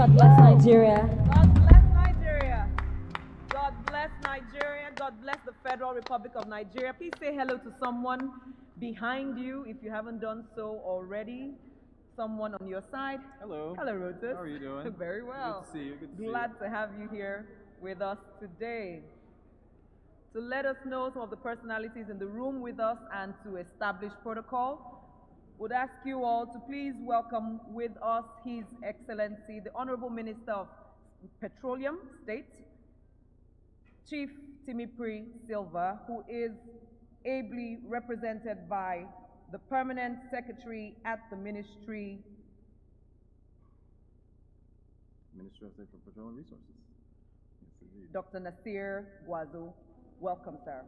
God bless Nigeria. God bless Nigeria. God bless Nigeria. God bless the Federal Republic of Nigeria. Please say hello to someone behind you if you haven't done so already. Someone on your side. Hello. Hello, Rotus. How are you doing? Very well. Good to see you. Good to see you. Glad to have you here with us today. To let us know some of the personalities in the room with us and to establish protocol, would ask you all to please welcome with us His Excellency, the Honorable Minister of Petroleum State, Chief Timipri Silva, who is ably represented by the Permanent Secretary at the Ministry of State for Petroleum Resources. Yes, indeed. Dr. Nasir Gwazo. Welcome, sir.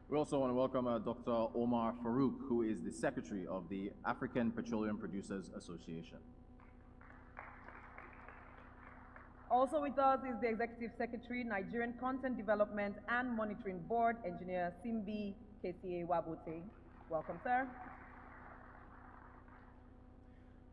We also want to welcome Dr. Omar Farouk, who is the Secretary of the African Petroleum Producers Association. Also with us is the Executive Secretary, Nigerian Content Development and Monitoring Board, Engineer Simbi KCA Wabote. Welcome, sir.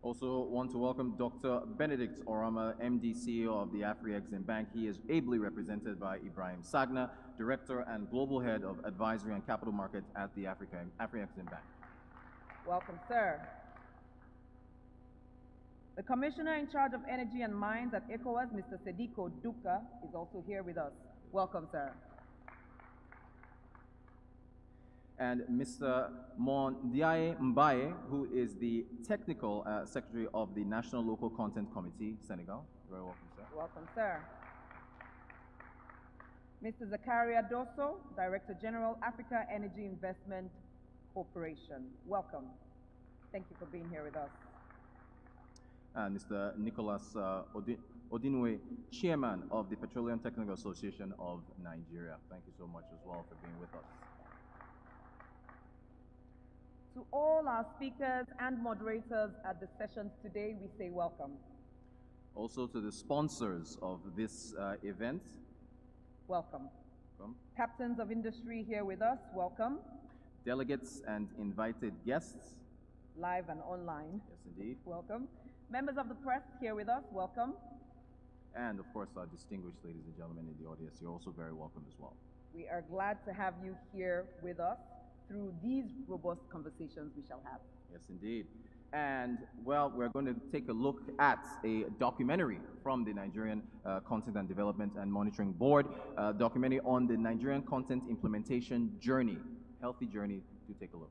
Also want to welcome Dr. Benedict Orama, MD CEO of the Afri-Exim Bank. He is ably represented by Ibrahim Sagna, Director and Global Head of Advisory and Capital Markets at the Afri-Exim Bank. Welcome, sir. The Commissioner in charge of Energy and Mines at ECOWAS, Mr. Sediko Duka, is also here with us. Welcome, sir. And Mr. Mondiaye Mbaye, who is the Technical Secretary of the National Local Content Committee, Senegal. Very welcome, sir. Welcome, sir. Mr. Zakaria Dosso, Director General, Africa Energy Investment Corporation. Welcome. Thank you for being here with us. And Mr. Nicholas Odinwe, Chairman of the Petroleum Technical Association of Nigeria. Thank you so much as well for being with us. To all our speakers and moderators at the sessions today, we say welcome. Also to the sponsors of this event. Welcome. Welcome. Captains of industry here with us, welcome. Delegates and invited guests. Live and online. Yes, indeed. Welcome. Members of the press here with us, welcome. And of course, our distinguished ladies and gentlemen in the audience, you're also very welcome as well. We are glad to have you here with us through these robust conversations we shall have. Yes, indeed. And, well, we're going to take a look at a documentary from the Nigerian Content and Development and Monitoring Board, a documentary on the Nigerian content implementation journey, healthy journey. Do take a look.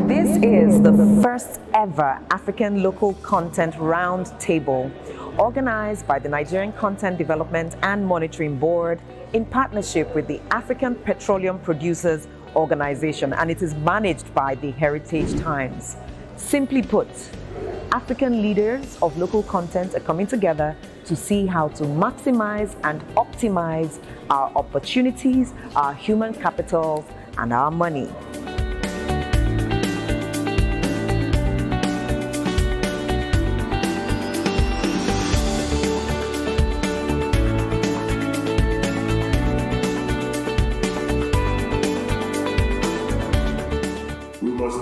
This is the first ever African Local Content Roundtable, organized by the Nigerian Content Development and Monitoring Board in partnership with the African Petroleum Producers Organization, and it is managed by the Heritage Times. Simply put, African leaders of local content are coming together to see how to maximize and optimize our opportunities, our human capital, and our money.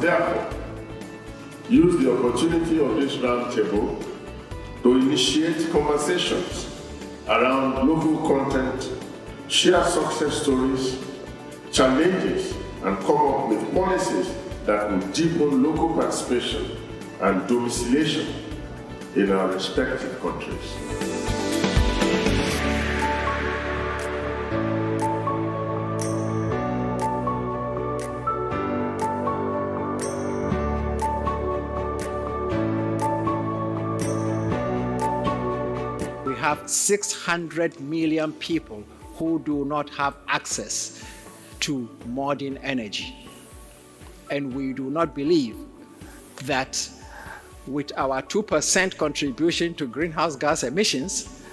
Therefore, use the opportunity of this roundtable to initiate conversations around local content, share success stories, challenges, and come up with policies that will deepen local participation and domiciliation in our respective countries. Have 600 million people who do not have access to modern energy. And we do not believe that with our 2% contribution to greenhouse gas emissions,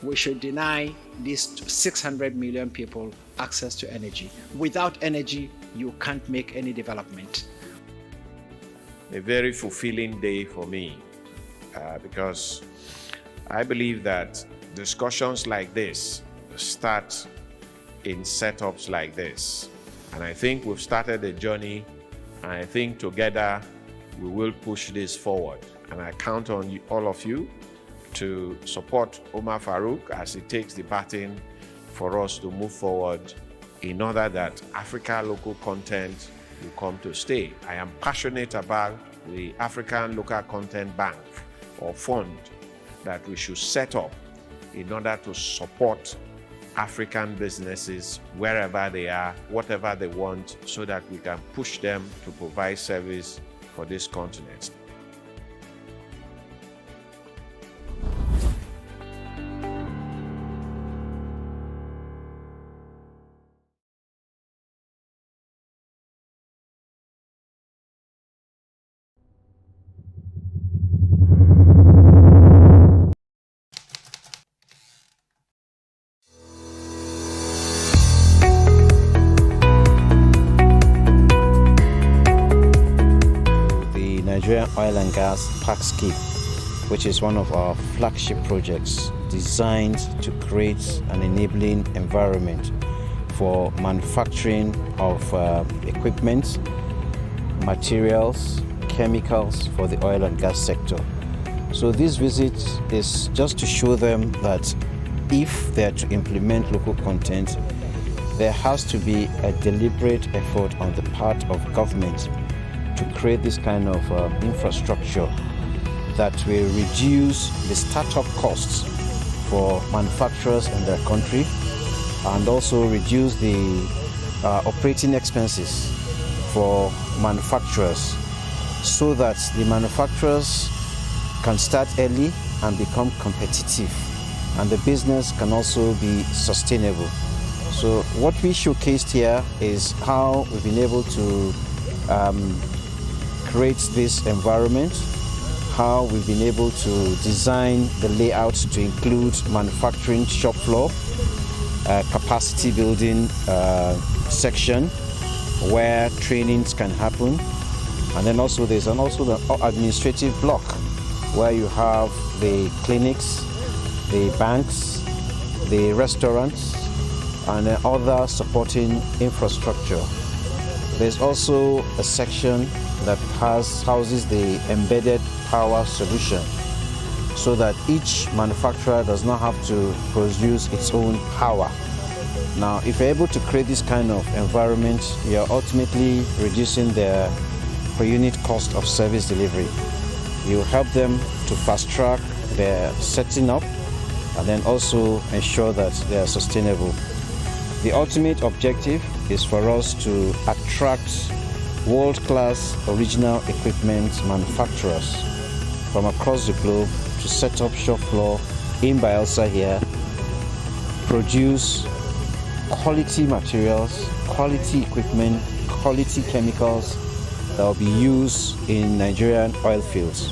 we should deny these 600 million people access to energy. Without energy, you can't make any development. A very fulfilling day for me because I believe that discussions like this start in setups like this. And I think we've started a journey, and I think together we will push this forward. And I count on all of you to support Omar Farouk as he takes the baton for us to move forward in order that Africa local content will come to stay. I am passionate about the African Local Content Bank or fund that we should set up in order to support African businesses wherever they are, whatever they want, so that we can push them to provide service for this continent. Nigerian Oil and Gas ALCIF, which is one of our flagship projects designed to create an enabling environment for manufacturing of equipment, materials, chemicals for the oil and gas sector. So this visit is just to show them that if they are to implement local content, there has to be a deliberate effort on the part of government to create this kind of infrastructure that will reduce the startup costs for manufacturers in their country and also reduce the operating expenses for manufacturers so that the manufacturers can start early and become competitive and the business can also be sustainable. So what we showcased here is how we've been able to create this environment, how we've been able to design the layout to include manufacturing shop floor, capacity building section where trainings can happen, and then also there's also the administrative block where you have the clinics, the banks, the restaurants, and other supporting infrastructure. There's also a section that houses the embedded power solution so that each manufacturer does not have to produce its own power. Now, if you're able to create this kind of environment, you're ultimately reducing their per unit cost of service delivery. You help them to fast track their setting up and then also ensure that they are sustainable. The ultimate objective is for us to attract world-class original equipment manufacturers from across the globe to set up shop floor in Bielsa here, produce quality materials, quality equipment, quality chemicals that will be used in Nigerian oil fields.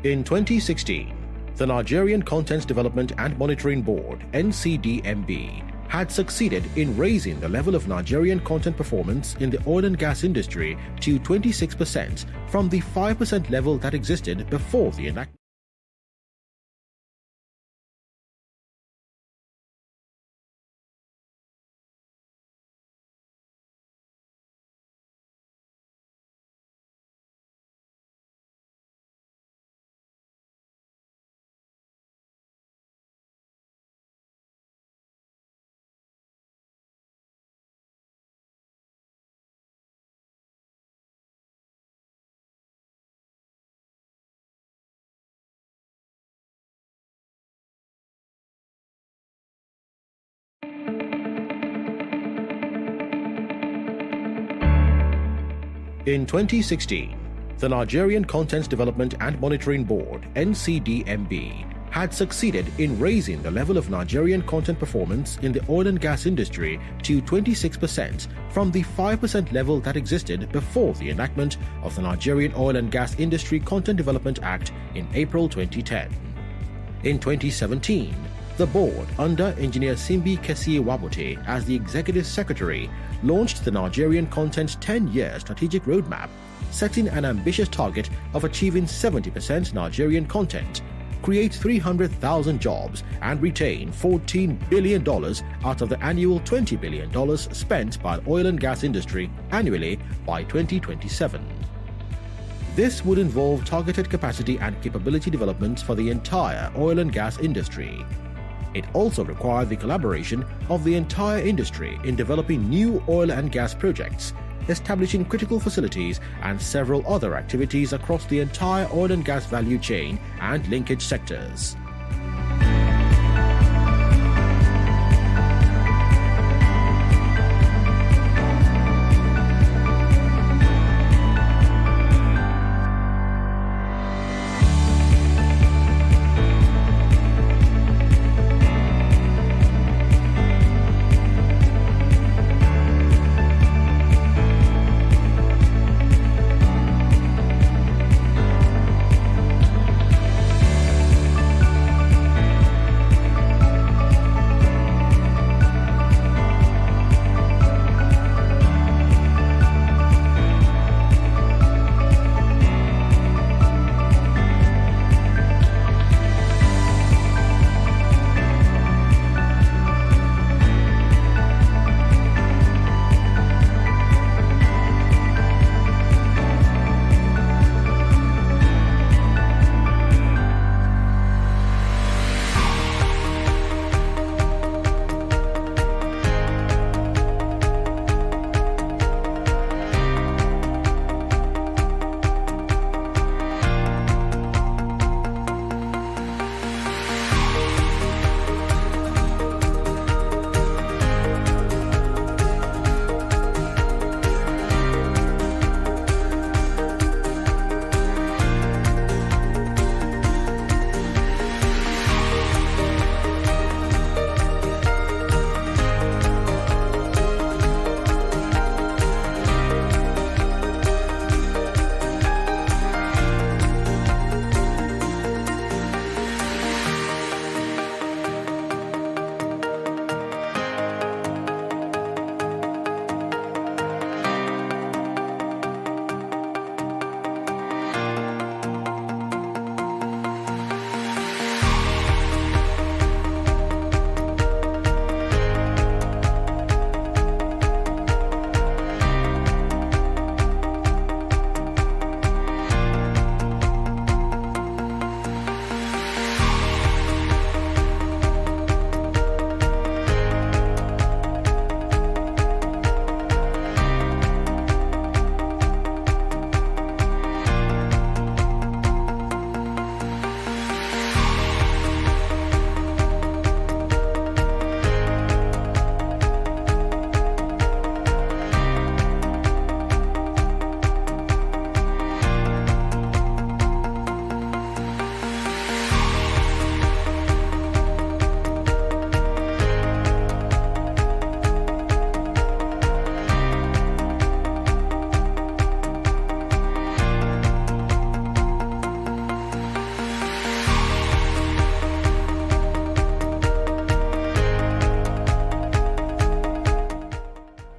In 2016, the Nigerian Content Development and Monitoring Board, NCDMB, had succeeded in raising the level of Nigerian content performance in the oil and gas industry to 26% from the 5% level that existed before the enactment. In 2016, the Nigerian Content Development and Monitoring Board (NCDMB) had succeeded in raising the level of Nigerian content performance in the oil and gas industry to 26% from the 5% level that existed before the enactment of the Nigerian Oil and Gas Industry Content Development Act in April 2010. In 2017, the board, under Engineer Simbi Kesi Wabote as the Executive Secretary, launched the Nigerian Content 10-year strategic roadmap, setting an ambitious target of achieving 70% Nigerian content, create 300,000 jobs, and retain $14 billion out of the annual $20 billion spent by the oil and gas industry annually by 2027. This would involve targeted capacity and capability development for the entire oil and gas industry. It also required the collaboration of the entire industry in developing new oil and gas projects, establishing critical facilities, and several other activities across the entire oil and gas value chain and linkage sectors.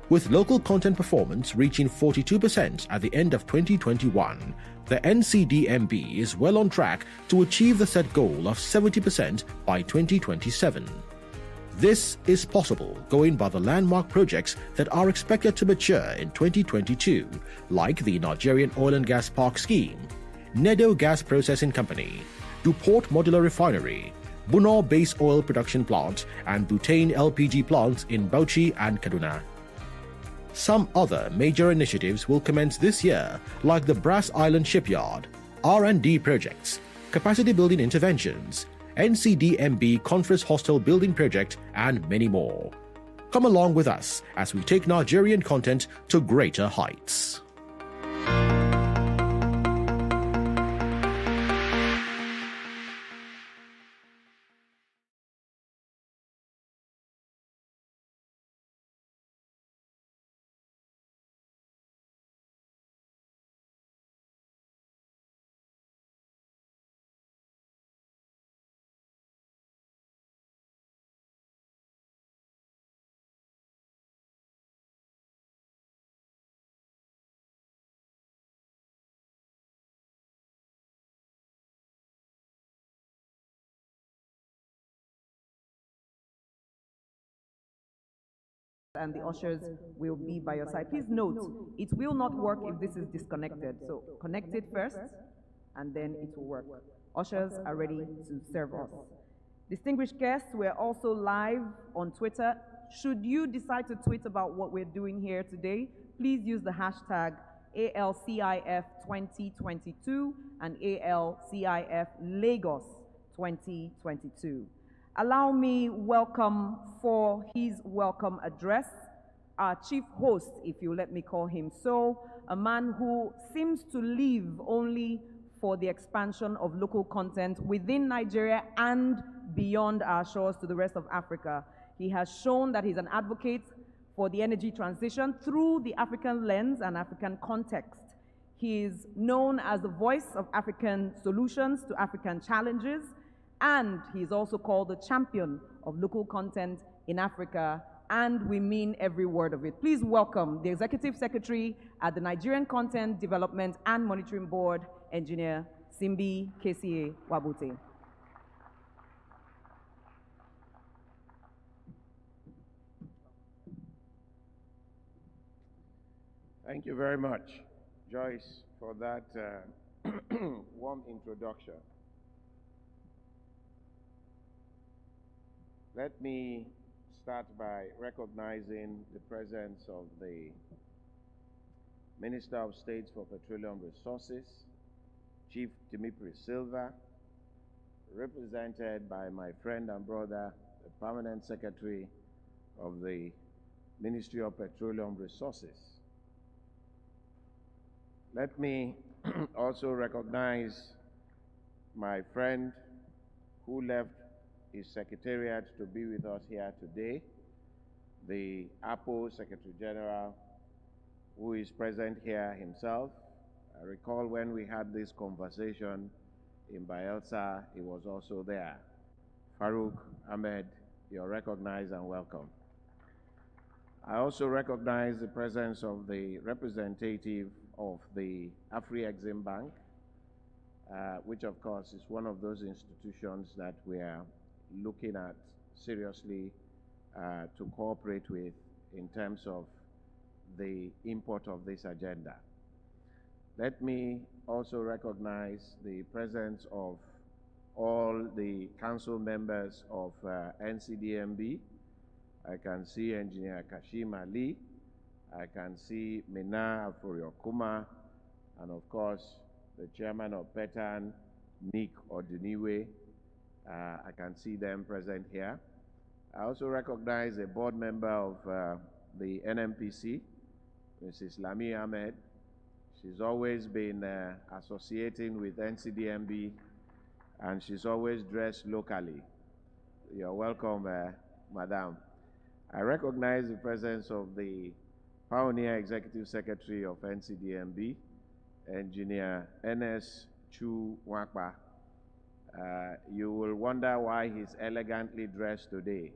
With local content performance reaching 42% at the end of 2021, the NCDMB is well on track to achieve the set goal of 70% by 2027. This is possible going by the landmark projects that are expected to mature in 2022, like the Nigerian Oil and Gas Park Scheme, Nedo Gas Processing Company, Duport Modular Refinery, Bunor Base Oil Production Plant, and Butane LPG plants in Bauchi and Kaduna. Some other major initiatives will commence this year, like the Brass Island Shipyard, R&D projects, capacity building interventions, NCDMB Conference Hostel Building Project, and many more. Come along with us as we take Nigerian content to greater heights. and the ushers will be by your side. Please note, it will not work if this is disconnected. So connect it first, and then it will work. Ushers are ready to serve us. Distinguished guests, we're also live on Twitter. Should you decide to tweet about what we're doing here today, please use the hashtag ALCIF 2022 and ALCIF Lagos 2022. Allow me welcome for his welcome address, our chief host, if you let me call him so, a man who seems to live only for the expansion of local content within Nigeria and beyond our shores to the rest of Africa. He has shown that he's an advocate for the energy transition through the African lens and African context. He is known as the voice of African solutions to African challenges, and he's also called the champion of local content in Africa, and we mean every word of it. Please welcome the Executive Secretary at the Nigerian Content Development and Monitoring Board, Engineer Simbi KCA Wabute. Thank you very much, Joyce, for that warm introduction. Let me start by recognizing the presence of the Minister of State for Petroleum Resources, Chief Timipri Silva, represented by my friend and brother, the Permanent Secretary of the Ministry of Petroleum Resources. Let me also recognize my friend who left his secretariat to be with us here today, the APO Secretary General, who is present here himself. I recall when we had this conversation in Bayelsa, he was also there. Farouk Ahmed, you're recognized and welcome. I also recognize the presence of the representative of the Afri-Exim Bank, which of course is one of those institutions that we are looking at seriously to cooperate with in terms of the import of this agenda. Let me also recognize the presence of all the council members of NCDMB. I can see Engineer Kashim Ali, I can see Mina Afuriokuma, and of course, the chairman of PETAN, Nick Oduniwe. I can see them present here. I also recognize a board member of the NMPC, Mrs. Lami Ahmed. She's always been associating with NCDMB, and she's always dressed locally. You're welcome, Madam. I recognize the presence of the Pioneer Executive Secretary of NCDMB, Engineer N.S. Chu Wakpa. You will wonder why he's elegantly dressed today,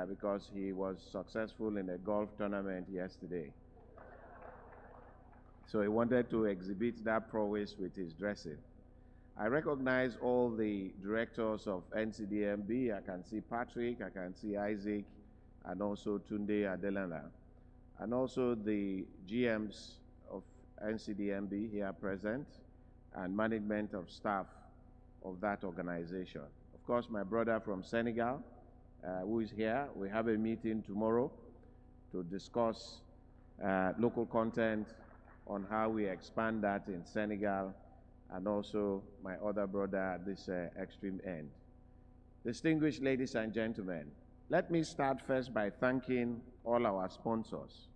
because he was successful in a golf tournament yesterday. So he wanted to exhibit that prowess with his dressing. I recognize all the directors of NCDMB. I can see Patrick, I can see Isaac, and also Tunde Adelana, and also the GMs of NCDMB here present, and management of staff of that organization. Of course, my brother from Senegal, who is here. We have a meeting tomorrow to discuss local content on how we expand that in Senegal, and also my other brother at this extreme end. Distinguished ladies and gentlemen, let me start first by thanking all our sponsors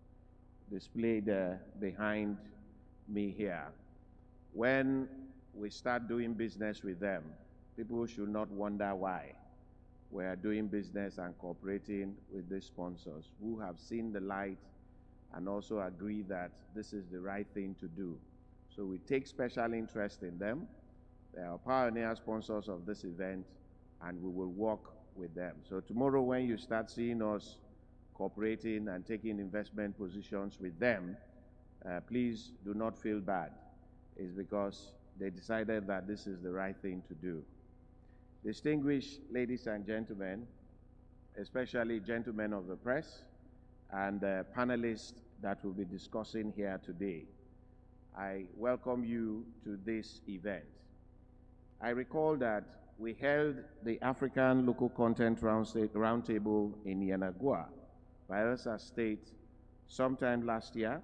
displayed behind me here. When we start doing business with them, people should not wonder why we are doing business and cooperating with these sponsors who have seen the light and also agree that this is the right thing to do. So we take special interest in them. They are pioneer sponsors of this event, and we will work with them. So tomorrow when you start seeing us cooperating and taking investment positions with them, please do not feel bad. It's because they decided that this is the right thing to do. Distinguished ladies and gentlemen, especially gentlemen of the press, and the panelists that will be discussing here today. I welcome you to this event. I recall that we held the African Local Content Roundtable in Yanagua, Bayelsa State, sometime last year,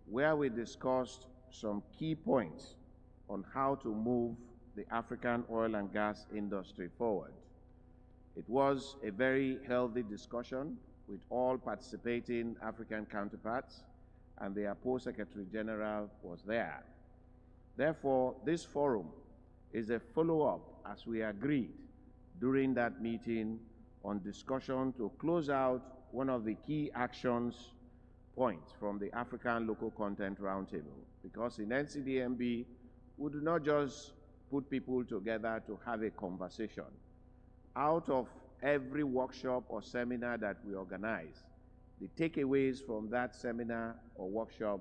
where we discussed some key points on how to move the African oil and gas industry forward. It was a very healthy discussion with all participating African counterparts, and the APO Secretary General was there. Therefore, this forum is a follow-up, as we agreed during that meeting, on discussion to close out one of the key actions points from the African Local Content Roundtable. Because in NCDMB, we do not just put people together to have a conversation. Out of every workshop or seminar that we organize, the takeaways from that seminar or workshop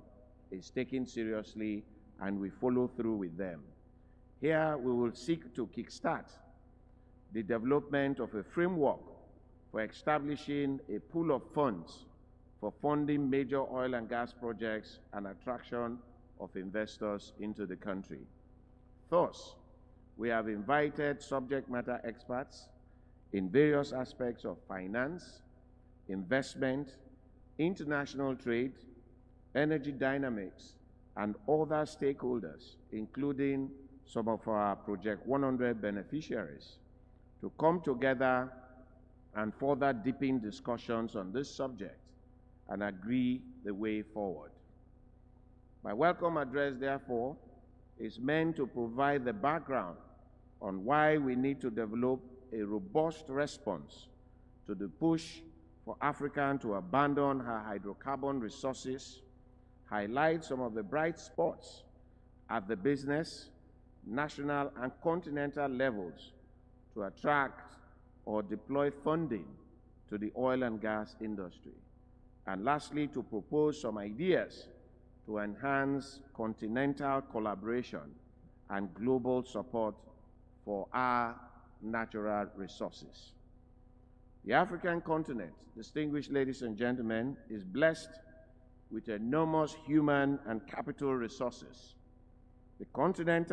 is taken seriously, and we follow through with them. Here, we will seek to kickstart the development of a framework for establishing a pool of funds for funding major oil and gas projects and attraction of investors into the country. Thus, we have invited subject matter experts in various aspects of finance, investment, international trade, energy dynamics, and other stakeholders, including some of our Project 100 beneficiaries, to come together and further deepen discussions on this subject and agree the way forward. My welcome address, therefore, is meant to provide the background on why we need to develop a robust response to the push for Africa to abandon her hydrocarbon resources, highlight some of the bright spots at the business, national, and continental levels to attract or deploy funding to the oil and gas industry. And lastly, to propose some ideas to enhance continental collaboration and global support for our natural resources. The African continent, distinguished ladies and gentlemen, is blessed with enormous human and capital resources. The continent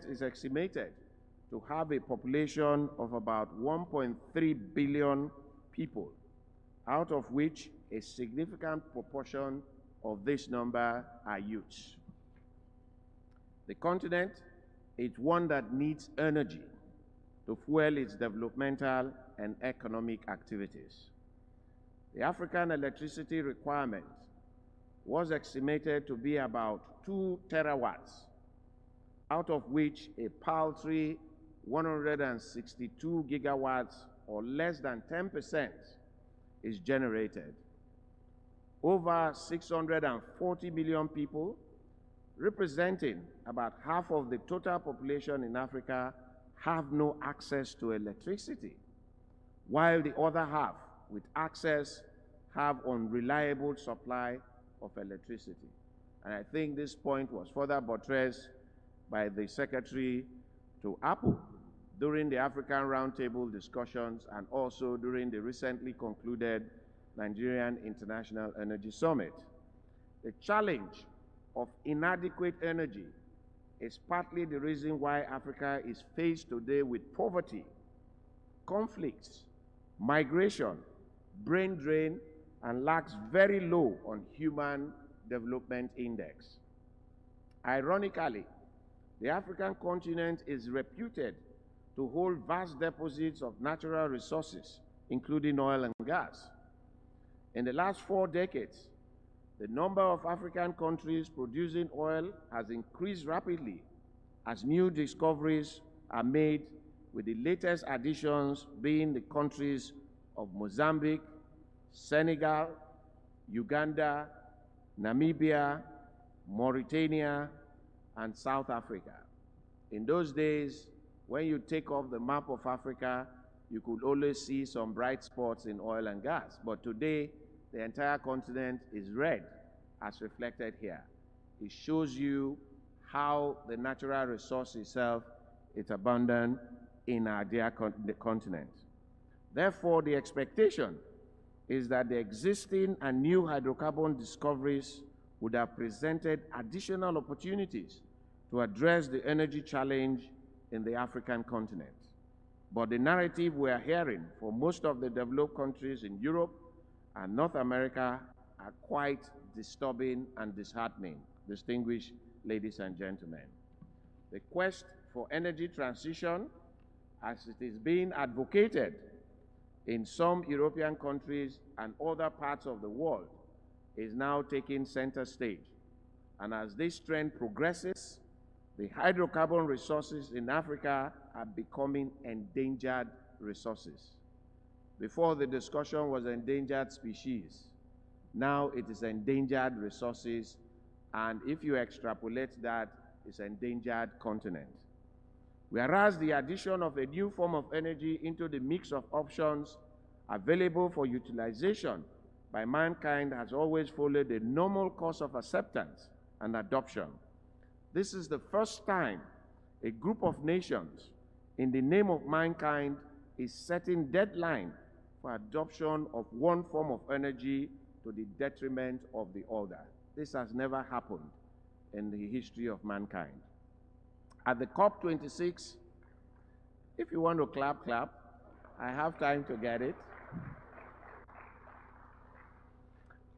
is estimated to have a population of about 1.3 billion people, out of which a significant proportion of this number are youths. The continent is one that needs energy to fuel its developmental and economic activities. The African electricity requirement was estimated to be about 2 terawatts, out of which a paltry 162 gigawatts, or less than 10%, is generated. Over 640 million people, representing about half of the total population in Africa, have no access to electricity, while the other half, with access, have unreliable supply of electricity. And I think this point was further buttressed by the Secretary to APO during the African Roundtable discussions and also during the recently concluded Nigerian International Energy Summit. The challenge of inadequate energy is partly the reason why Africa is faced today with poverty, conflicts, migration, brain drain, and lacks very low on Human Development Index. Ironically, the African continent is reputed to hold vast deposits of natural resources, including oil and gas. In the last 4 decades, the number of African countries producing oil has increased rapidly as new discoveries are made, with the latest additions being the countries of Mozambique, Senegal, Uganda, Namibia, Mauritania, and South Africa. In those days, when you take off the map of Africa, you could always see some bright spots in oil and gas. But today, the entire continent is red, as reflected here. It shows you how the natural resource itself is abundant in our dear continent. Therefore, the expectation is that the existing and new hydrocarbon discoveries would have presented additional opportunities to address the energy challenge in the African continent. But the narrative we are hearing from most of the developed countries in Europe and North America are quite disturbing and disheartening, distinguished ladies and gentlemen. The quest for energy transition, as it is being advocated in some European countries and other parts of the world, is now taking center stage. And as this trend progresses, the hydrocarbon resources in Africa are becoming endangered resources. Before, the discussion was endangered species. Now it is endangered resources, and if you extrapolate that, it's endangered continent. Whereas the addition of a new form of energy into the mix of options available for utilization by mankind has always followed the normal course of acceptance and adoption. This is the first time a group of nations, in the name of mankind, is setting deadline for adoption of one form of energy to the detriment of the other. This has never happened in the history of mankind. At the COP26, if you want to clap, clap. I have time to get it.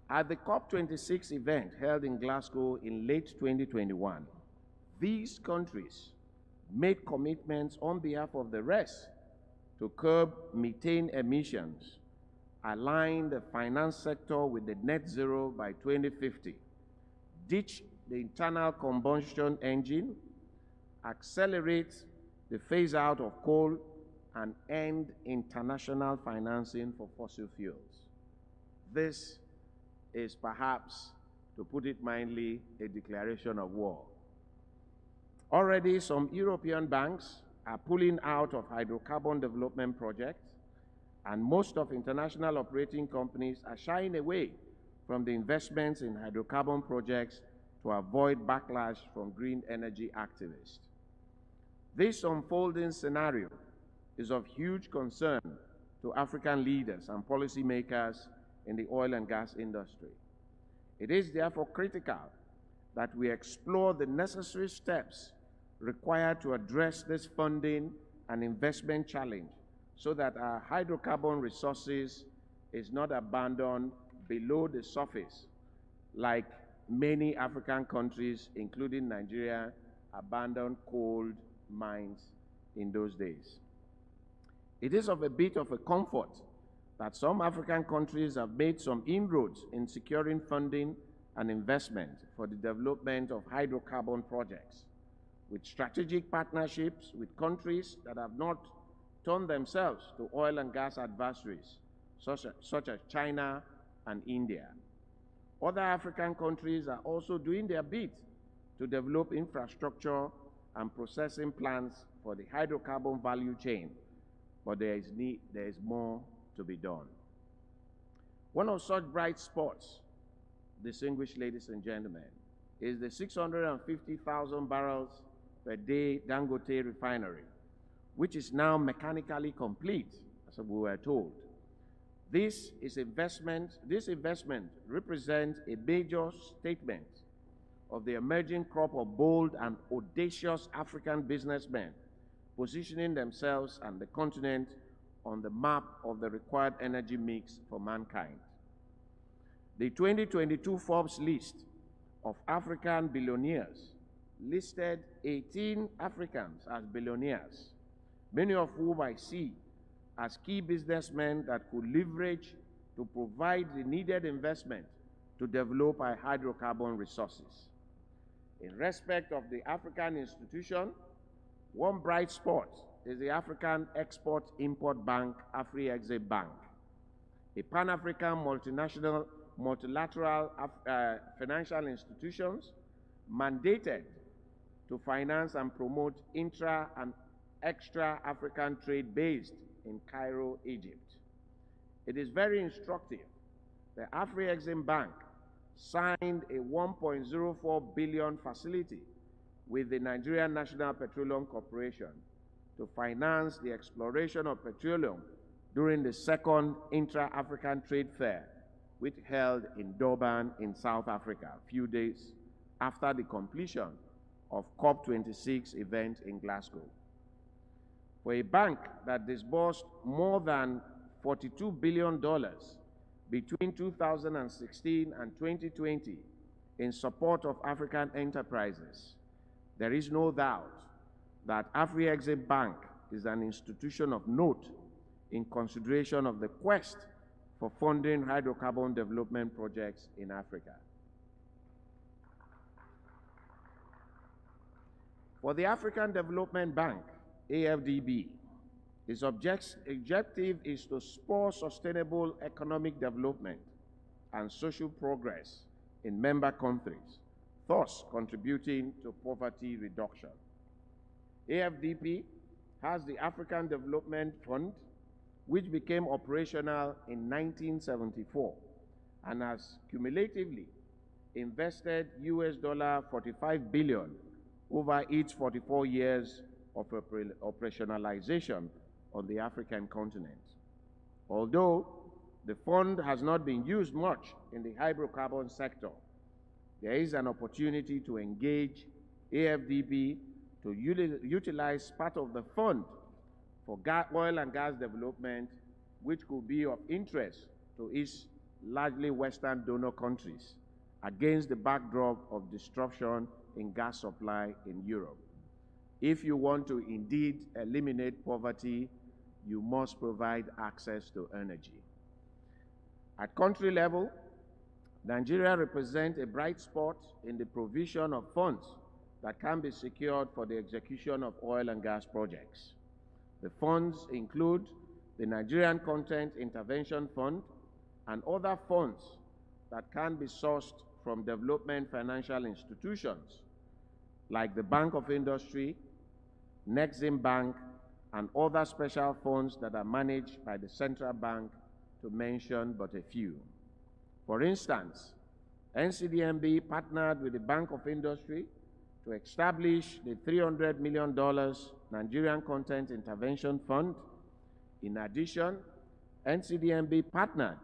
At the COP26 event held in Glasgow in late 2021, these countries made commitments on behalf of the rest to curb methane emissions, align the finance sector with the net zero by 2050, ditch the internal combustion engine, accelerate the phase out of coal, and end international financing for fossil fuels. This is perhaps, to put it mildly, a declaration of war. Already, some European banks are pulling out of hydrocarbon development projects, and most of international operating companies are shying away from the investments in hydrocarbon projects to avoid backlash from green energy activists. This unfolding scenario is of huge concern to African leaders and policymakers in the oil and gas industry. It is therefore critical that we explore the necessary steps required to address this funding and investment challenge so that our hydrocarbon resources is not abandoned below the surface like many African countries, including Nigeria, abandoned coal mines in those days. It is of a bit of a comfort that some African countries have made some inroads in securing funding and investment for the development of hydrocarbon projects, with strategic partnerships with countries that have not turned themselves to oil and gas adversaries, such as China and India. Other African countries are also doing their bit to develop infrastructure and processing plants for the hydrocarbon value chain, but there is more to be done. One of such bright spots, distinguished ladies and gentlemen, is the 650,000 barrels per day Dangote refinery, which is now mechanically complete, as we were told. This investment represents a major statement of the emerging crop of bold and audacious African businessmen positioning themselves and the continent on the map of the required energy mix for mankind. The 2022 Forbes list of African billionaires listed 18 Africans as billionaires, many of whom I see as key businessmen that could leverage to provide the needed investment to develop our hydrocarbon resources. In respect of the African institution, one bright spot is the African Export-Import Bank, Afri-Exim Bank, a Pan-African multilateral financial institutions mandated to finance and promote intra and extra-African trade based in Cairo, Egypt. It is very instructive. The Afri-Exim Bank signed a $1.04 billion facility with the Nigerian National Petroleum Corporation to finance the exploration of petroleum during the second Intra-African Trade Fair, which held in Durban in South Africa a few days after the completion of COP26 event in Glasgow. For a bank that disbursed more than $42 billion between 2016 and 2020 in support of African enterprises, there is no doubt that Afri-Exim Bank is an institution of note in consideration of the quest for funding hydrocarbon development projects in Africa. For the African Development Bank, AFDB, its objective is to spur sustainable economic development and social progress in member countries, thus contributing to poverty reduction. AFDB has the African Development Fund, which became operational in 1974 and has cumulatively invested $45 billion over its 44 years of operationalization on the African continent. Although the fund has not been used much in the hydrocarbon sector, there is an opportunity to engage AFDB to utilize part of the fund for oil and gas development, which could be of interest to its largely Western donor countries against the backdrop of disruption in gas supply in Europe. If you want to indeed eliminate poverty, you must provide access to energy. At country level, Nigeria represents a bright spot in the provision of funds that can be secured for the execution of oil and gas projects. The funds include the Nigerian Content Intervention Fund and other funds that can be sourced from development financial institutions like the Bank of Industry, Exim Bank, and other special funds that are managed by the central bank, to mention but a few. For instance, NCDMB partnered with the Bank of Industry to establish the $300 million Nigerian Content Intervention Fund. In addition, NCDMB partnered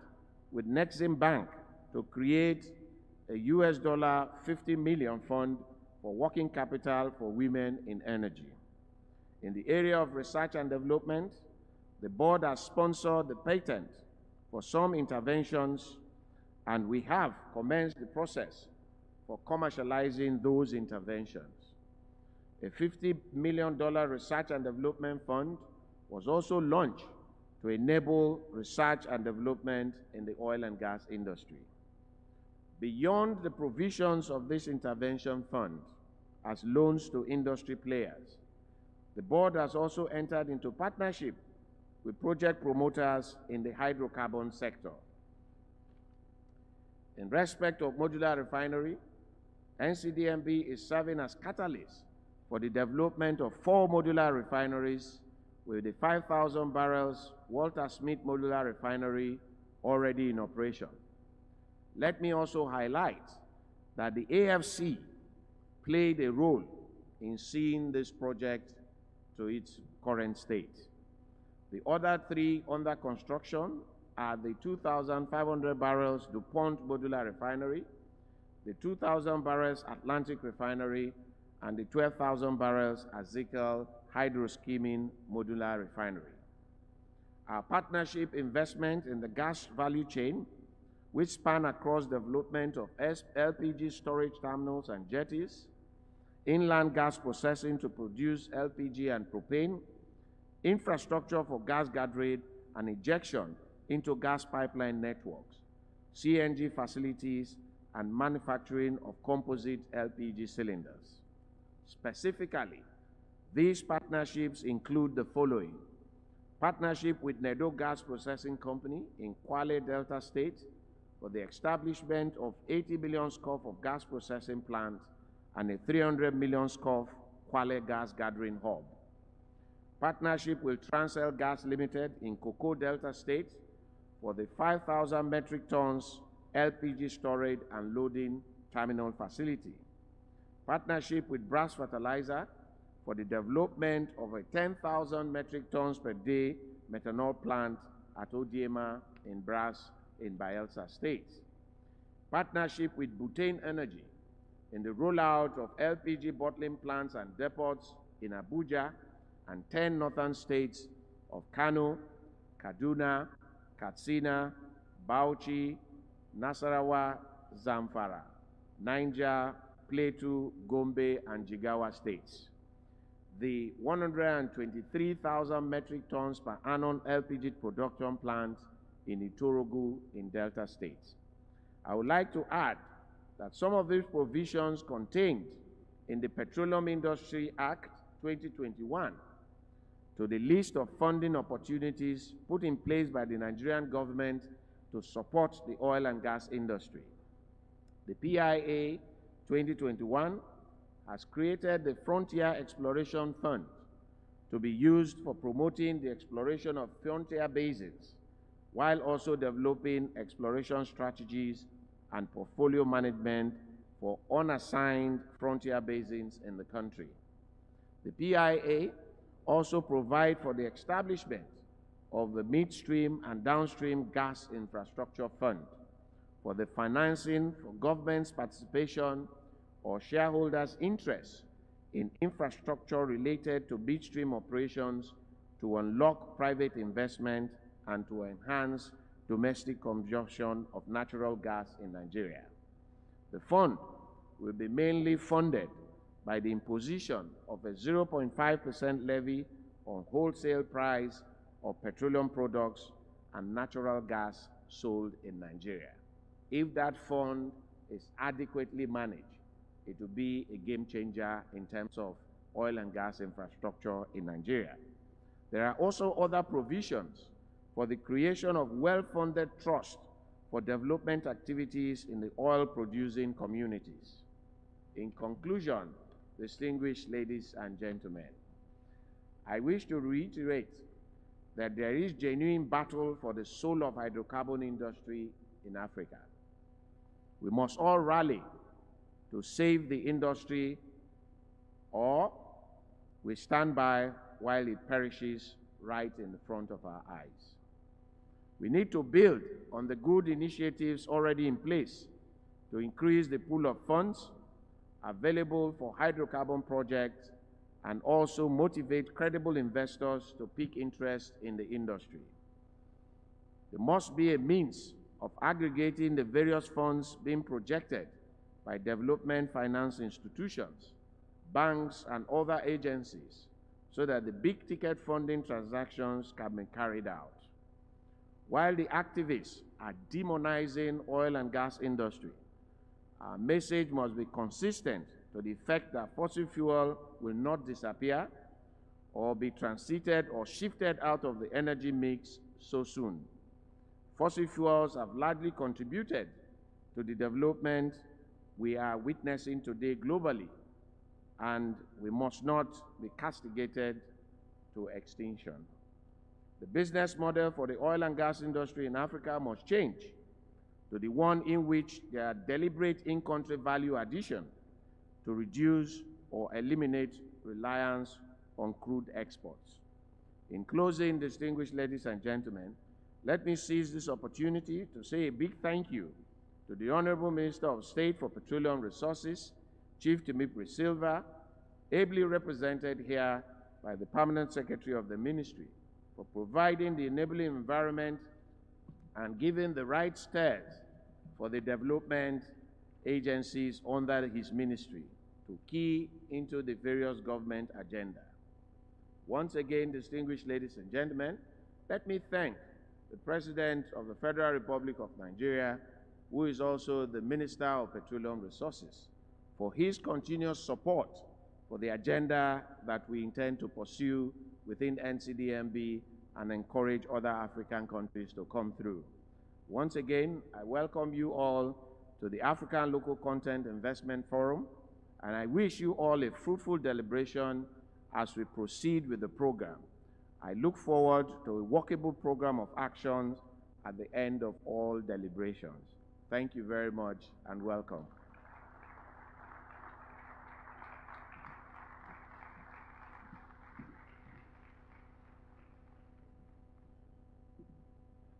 with Exim Bank to create a $50 million fund for working capital for women in energy. In the area of research and development, the board has sponsored the patent for some interventions, and we have commenced the process for commercializing those interventions. A $50 million research and development fund was also launched to enable research and development in the oil and gas industry. Beyond the provisions of this intervention fund as loans to industry players, the board has also entered into partnership with project promoters in the hydrocarbon sector. In respect of modular refinery, NCDMB is serving as catalyst for the development of 4 modular refineries, with the 5,000 barrels Walter Smith modular refinery already in operation. Let me also highlight that the AFC played a role in seeing this project to its current state. The other 3 under construction are the 2,500 barrels DuPont modular refinery, the 2,000 barrels Atlantic refinery, and the 12,000 barrels Ezekiel hydroskimming modular refinery. Our partnership investment in the gas value chain, which span across development of LPG storage terminals and jetties, inland gas processing to produce LPG and propane, infrastructure for gas gathering and injection into gas pipeline networks, CNG facilities, and manufacturing of composite LPG cylinders. Specifically, these partnerships include the following: partnership with Nedo Gas Processing Company in Kwale Delta State for the establishment of 80 million scof of gas processing plant and a 300 million scof Kwale gas gathering hub. Partnership with Transel Gas Limited in Cocoa Delta State for the 5,000 metric tons LPG storage and loading terminal facility. Partnership with Brass Fertilizer for the development of a 10,000 metric tons per day methanol plant at Odiema in Brass in Bayelsa State. Partnership with Butane Energy in the rollout of LPG bottling plants and depots in Abuja and 10 northern states of Kano, Kaduna, Katsina, Bauchi, Nasarawa, Zamfara, Niger, Plateau, Gombe, and Jigawa states. The 123,000 metric tons per annum LPG production plant in Itorogu in Delta State. I would like to add that some of these provisions contained in the Petroleum Industry Act 2021 to the list of funding opportunities put in place by the Nigerian government to support the oil and gas industry. The PIA 2021 has created the Frontier Exploration Fund to be used for promoting the exploration of frontier basins while also developing exploration strategies and portfolio management for unassigned frontier basins in the country. The PIA also provides for the establishment of the Midstream and Downstream Gas Infrastructure Fund for the financing for government's participation or shareholders' interest in infrastructure related to midstream operations to unlock private investment and to enhance domestic consumption of natural gas in Nigeria. The fund will be mainly funded by the imposition of a 0.5% levy on wholesale price of petroleum products and natural gas sold in Nigeria. If that fund is adequately managed, it will be a game changer in terms of oil and gas infrastructure in Nigeria. There are also other provisions for the creation of well-funded trust for development activities in the oil-producing communities. In conclusion, distinguished ladies and gentlemen, I wish to reiterate that there is genuine battle for the soul of hydrocarbon industry in Africa. We must all rally to save the industry, or we stand by while it perishes right in the front of our eyes. We need to build on the good initiatives already in place to increase the pool of funds available for hydrocarbon projects and also motivate credible investors to pique interest in the industry. There must be a means of aggregating the various funds being projected by development finance institutions, banks, and other agencies so that the big-ticket funding transactions can be carried out. While the activists are demonizing oil and gas industry, our message must be consistent to the effect that fossil fuel will not disappear or be transited or shifted out of the energy mix so soon. Fossil fuels have largely contributed to the development we are witnessing today globally, and we must not be castigated to extinction. The business model for the oil and gas industry in Africa must change to the one in which there are deliberate in-country value addition to reduce or eliminate reliance on crude exports. In closing, distinguished ladies and gentlemen, let me seize this opportunity to say a big thank you to the Honorable Minister of State for Petroleum Resources, Chief Timipri Silva, ably represented here by the Permanent Secretary of the Ministry, for providing the enabling environment and giving the right steps for the development agencies under his ministry to key into the various government agenda. Once again, distinguished ladies and gentlemen, let me thank the President of the Federal Republic of Nigeria, who is also the Minister of Petroleum Resources, for his continuous support for the agenda that we intend to pursue within NCDMB and encourage other African countries to come through. Once again, I welcome you all to the African Local Content Investment Forum, and I wish you all a fruitful deliberation as we proceed with the program. I look forward to a workable program of actions at the end of all deliberations. Thank you very much and welcome.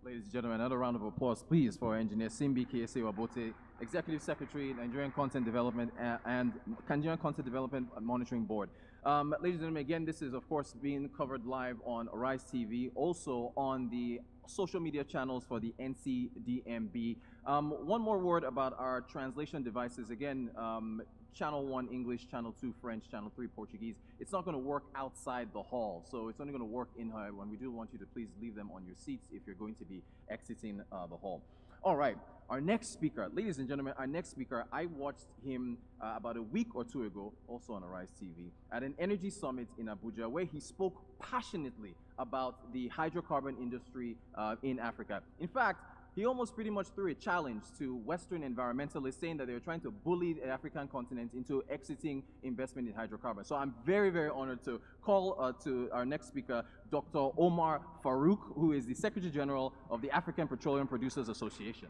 Ladies and gentlemen, another round of applause, please, for Engineer Simbi K.S.A. Wabote, Executive Secretary, Nigerian Content Development and Nigerian Content Development Monitoring Board. Ladies and gentlemen, again, this is, of course, being covered live on Arise TV, also on the social media channels for the NCDMB. One more word about our translation devices. Again, Channel 1 English, Channel 2 French, Channel 3 Portuguese. It's not going to work outside the hall, so it's only going to work in here. When we do want you to please leave them on your seats if you're going to be exiting the hall. All right, our next speaker, ladies and gentlemen, our next speaker, I watched him about a week or two ago, also on Arise TV, at an energy summit in Abuja, where he spoke passionately about the hydrocarbon industry in Africa. In fact, he almost pretty much threw a challenge to Western environmentalists, saying that they were trying to bully the African continent into exiting investment in hydrocarbons. So I'm very, very honored to call to our next speaker, Dr. Omar Farouk, who is the Secretary General of the African Petroleum Producers Association.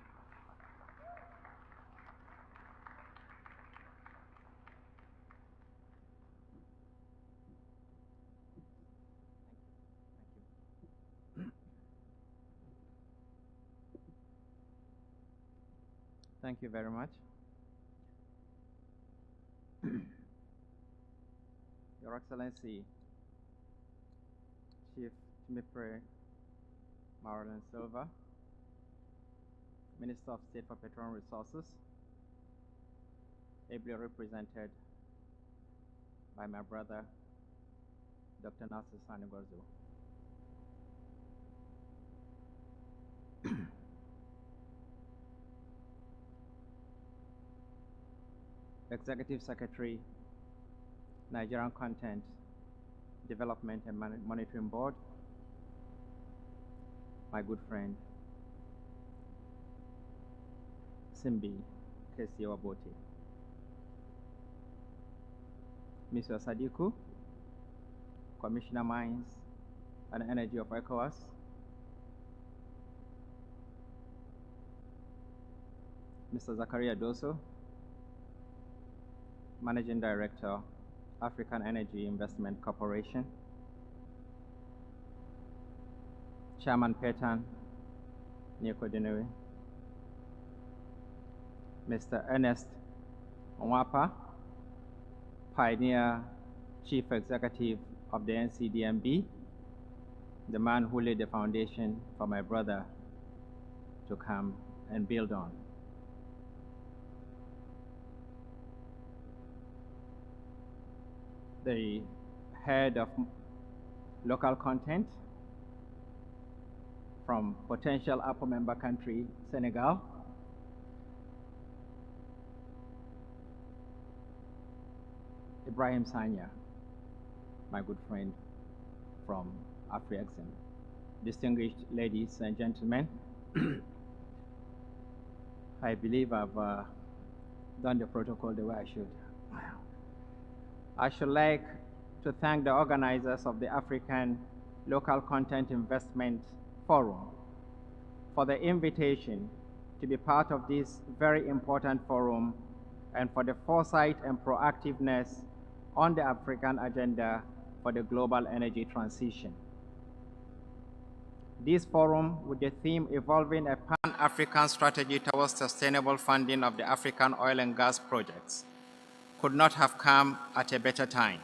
Thank you very much. Your Excellency, Chief Timipre Marilyn Silva, Minister of State for Petroleum Resources, ably represented by my brother, Dr. Nasser Sanigwarzo. Executive Secretary, Nigerian Content Development and Monitoring Board, my good friend, Simbi K.S.A. Wabote, Mr. Sadiku, Commissioner Mines and Energy of ECOWAS, Mr. Zakaria Doso, Managing Director, African Energy Investment Corporation, Chairman Petan Nyekodinere, Mr. Ernest Nwapa, Pioneer Chief Executive of the NCDMB, the man who laid the foundation for my brother to come and build on. The head of local content from potential APO member country, Senegal, Ibrahim Sanya, my good friend from AfriExim. Distinguished ladies and gentlemen, I believe I've done the protocol the way I should. I should like to thank the organizers of the African Local Content Investment Forum for the invitation to be part of this very important forum and for the foresight and proactiveness on the African agenda for the global energy transition. This forum, with the theme Evolving a Pan-African Strategy Towards Sustainable Funding of the African Oil and Gas Projects, could not have come at a better time.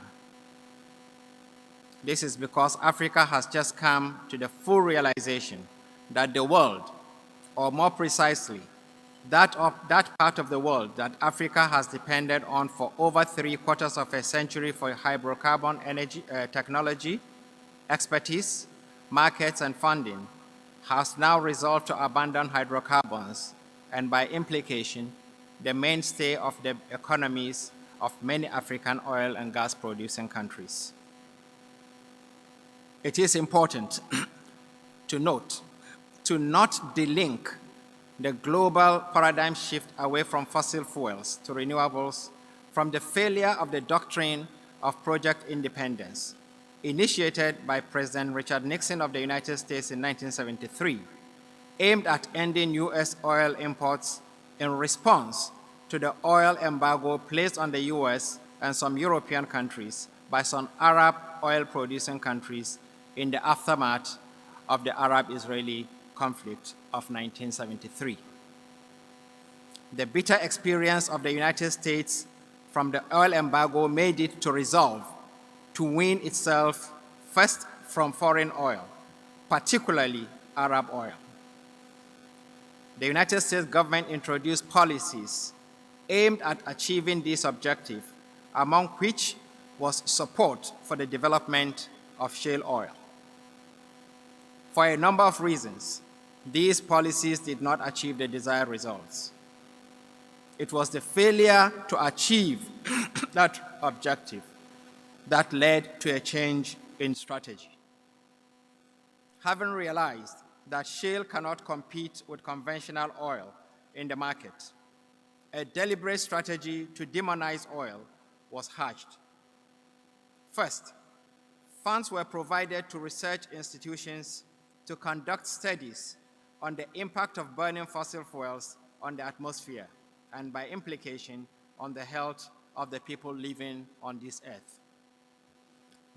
This is because Africa has just come to the full realization that the world, or more precisely, that part of the world that Africa has depended on for over 3/4 of a century for hydrocarbon energy technology, expertise, markets, and funding, has now resolved to abandon hydrocarbons and, by implication, the mainstay of the economies of many African oil and gas producing countries. It is important to note, to not delink the global paradigm shift away from fossil fuels to renewables from the failure of the doctrine of project independence, initiated by President Richard Nixon of the United States in 1973, aimed at ending US oil imports in response to the oil embargo placed on the US and some European countries by some Arab oil-producing countries in the aftermath of the Arab-Israeli conflict of 1973. The bitter experience of the United States from the oil embargo made it to resolve to wean itself first from foreign oil, particularly Arab oil. The United States government introduced policies aimed at achieving this objective, among which was support for the development of shale oil. For a number of reasons, these policies did not achieve the desired results. It was the failure to achieve that objective that led to a change in strategy. Having realized that shale cannot compete with conventional oil in the market, a deliberate strategy to demonize oil was hatched. First, funds were provided to research institutions to conduct studies on the impact of burning fossil fuels on the atmosphere and, by implication, on the health of the people living on this earth.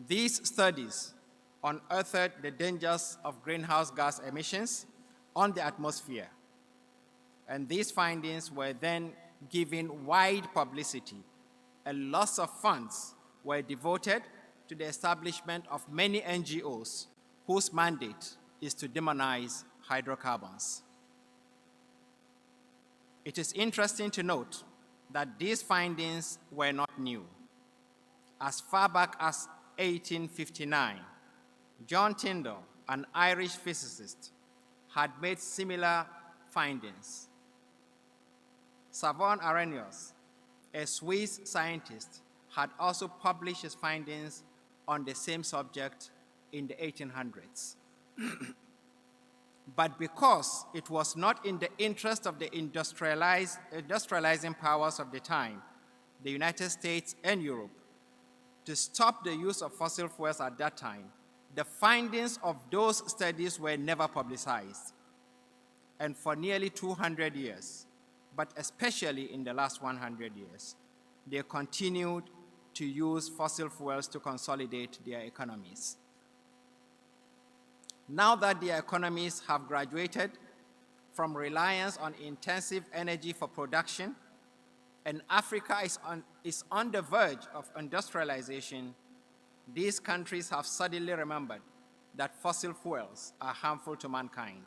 These studies unearthed the dangers of greenhouse gas emissions on the atmosphere, and these findings were then given wide publicity. A lot of funds were devoted to the establishment of many NGOs whose mandate is to demonize hydrocarbons. It is interesting to note that these findings were not new. As far back as 1859, John Tyndall, an Irish physicist, had made similar findings. Savon Arrhenius, a Swiss scientist, had also published his findings on the same subject in the 1800s. But because it was not in the interest of the industrializing powers of the time, the United States and Europe, to stop the use of fossil fuels at that time, the findings of those studies were never publicized. And for nearly 200 years, but especially in the last 100 years, they continued to use fossil fuels to consolidate their economies. Now that their economies have graduated from reliance on intensive energy for production, and Africa is on the verge of industrialization, these countries have suddenly remembered that fossil fuels are harmful to mankind.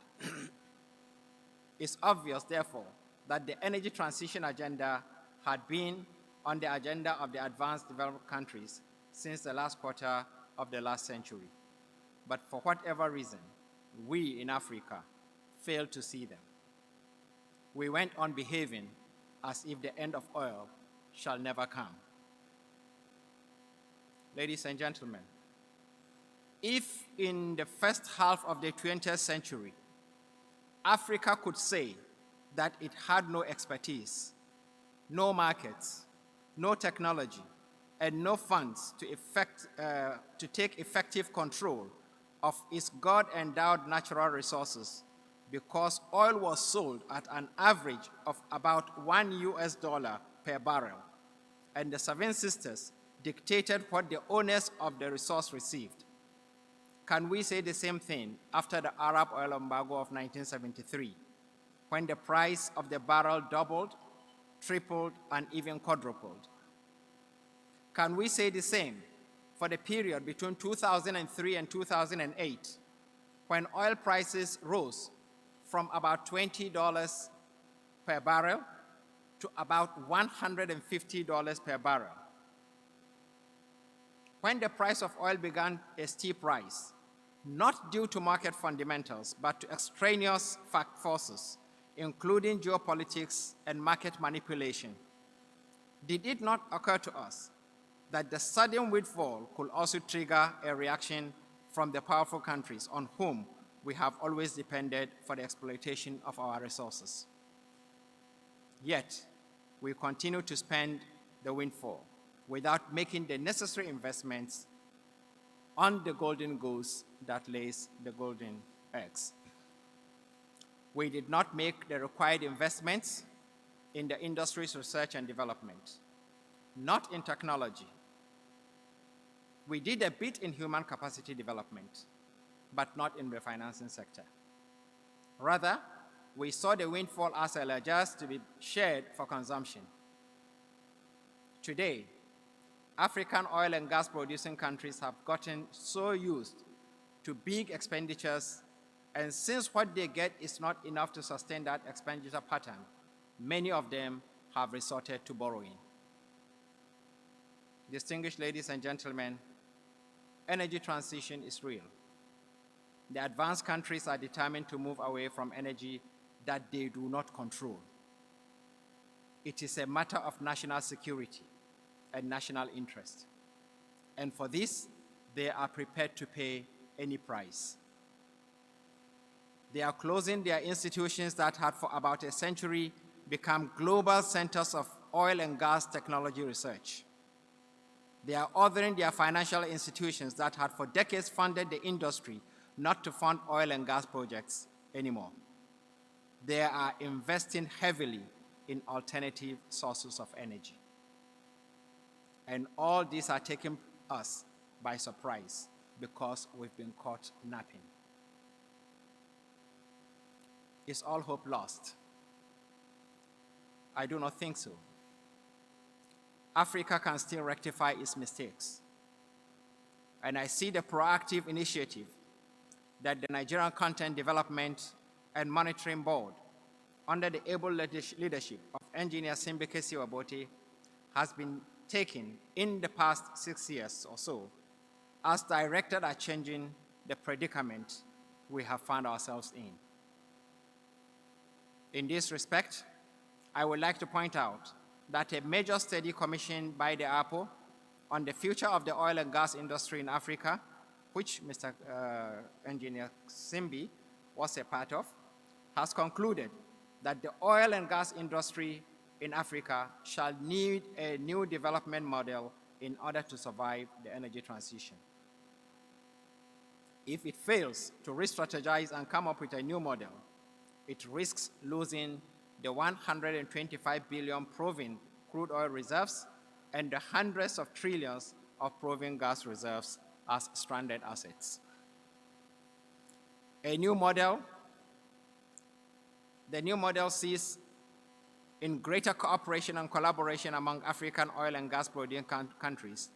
It's obvious, therefore, that the energy transition agenda had been on the agenda of the advanced developed countries since the last quarter of the last century. But for whatever reason, we in Africa failed to see them. We went on behaving as if the end of oil shall never come. Ladies and gentlemen, if in the first half of the 20th century, Africa could say that it had no expertise, no markets, no technology, and no funds to take effective control of its God-endowed natural resources, because oil was sold at an average of about $1 per barrel, and the Seven Sisters dictated what the owners of the resource received. Can we say the same thing after the Arab oil embargo of 1973, when the price of the barrel doubled, tripled, and even quadrupled? Can we say the same for the period between 2003 and 2008, when oil prices rose from about $20 per barrel to about $150 per barrel? When the price of oil began a steep rise, not due to market fundamentals, but to extraneous forces, including geopolitics and market manipulation, did it not occur to us that the sudden windfall could also trigger a reaction from the powerful countries on whom we have always depended for the exploitation of our resources? Yet, we continue to spend the windfall without making the necessary investments on the golden goose that lays the golden eggs. We did not make the required investments in the industry's research and development, not in technology. We did a bit in human capacity development, but not in the financing sector. Rather, we saw the windfall as a largesse to be shared for consumption. Today, African oil and gas producing countries have gotten so used to big expenditures, and since what they get is not enough to sustain that expenditure pattern, many of them have resorted to borrowing. Distinguished ladies and gentlemen, energy transition is real. The advanced countries are determined to move away from energy that they do not control. It is a matter of national security and national interest. And for this, they are prepared to pay any price. They are closing their institutions that had for about a century become global centers of oil and gas technology research. They are ordering their financial institutions that had for decades funded the industry not to fund oil and gas projects anymore. They are investing heavily in alternative sources of energy. And all these are taking us by surprise because we've been caught napping. Is all hope lost? I do not think so. Africa can still rectify its mistakes. And I see the proactive initiative that the Nigerian Content Development and Monitoring Board, under the able leadership of Engineer Simbeke Siwabote, has been taking in the past 6 years or so, as directed at changing the predicament we have found ourselves in. In this respect, I would like to point out that a major study commissioned by the APO on the future of the oil and gas industry in Africa, which Mr. Engineer Simbi was a part of, has concluded that the oil and gas industry in Africa shall need a new development model in order to survive the energy transition. If it fails to re-strategize and come up with a new model, it risks losing the 125 billion proven crude oil reserves and the hundreds of trillions of proven gas reserves as stranded assets. The new model sees in greater cooperation and collaboration among African oil and gas producing countries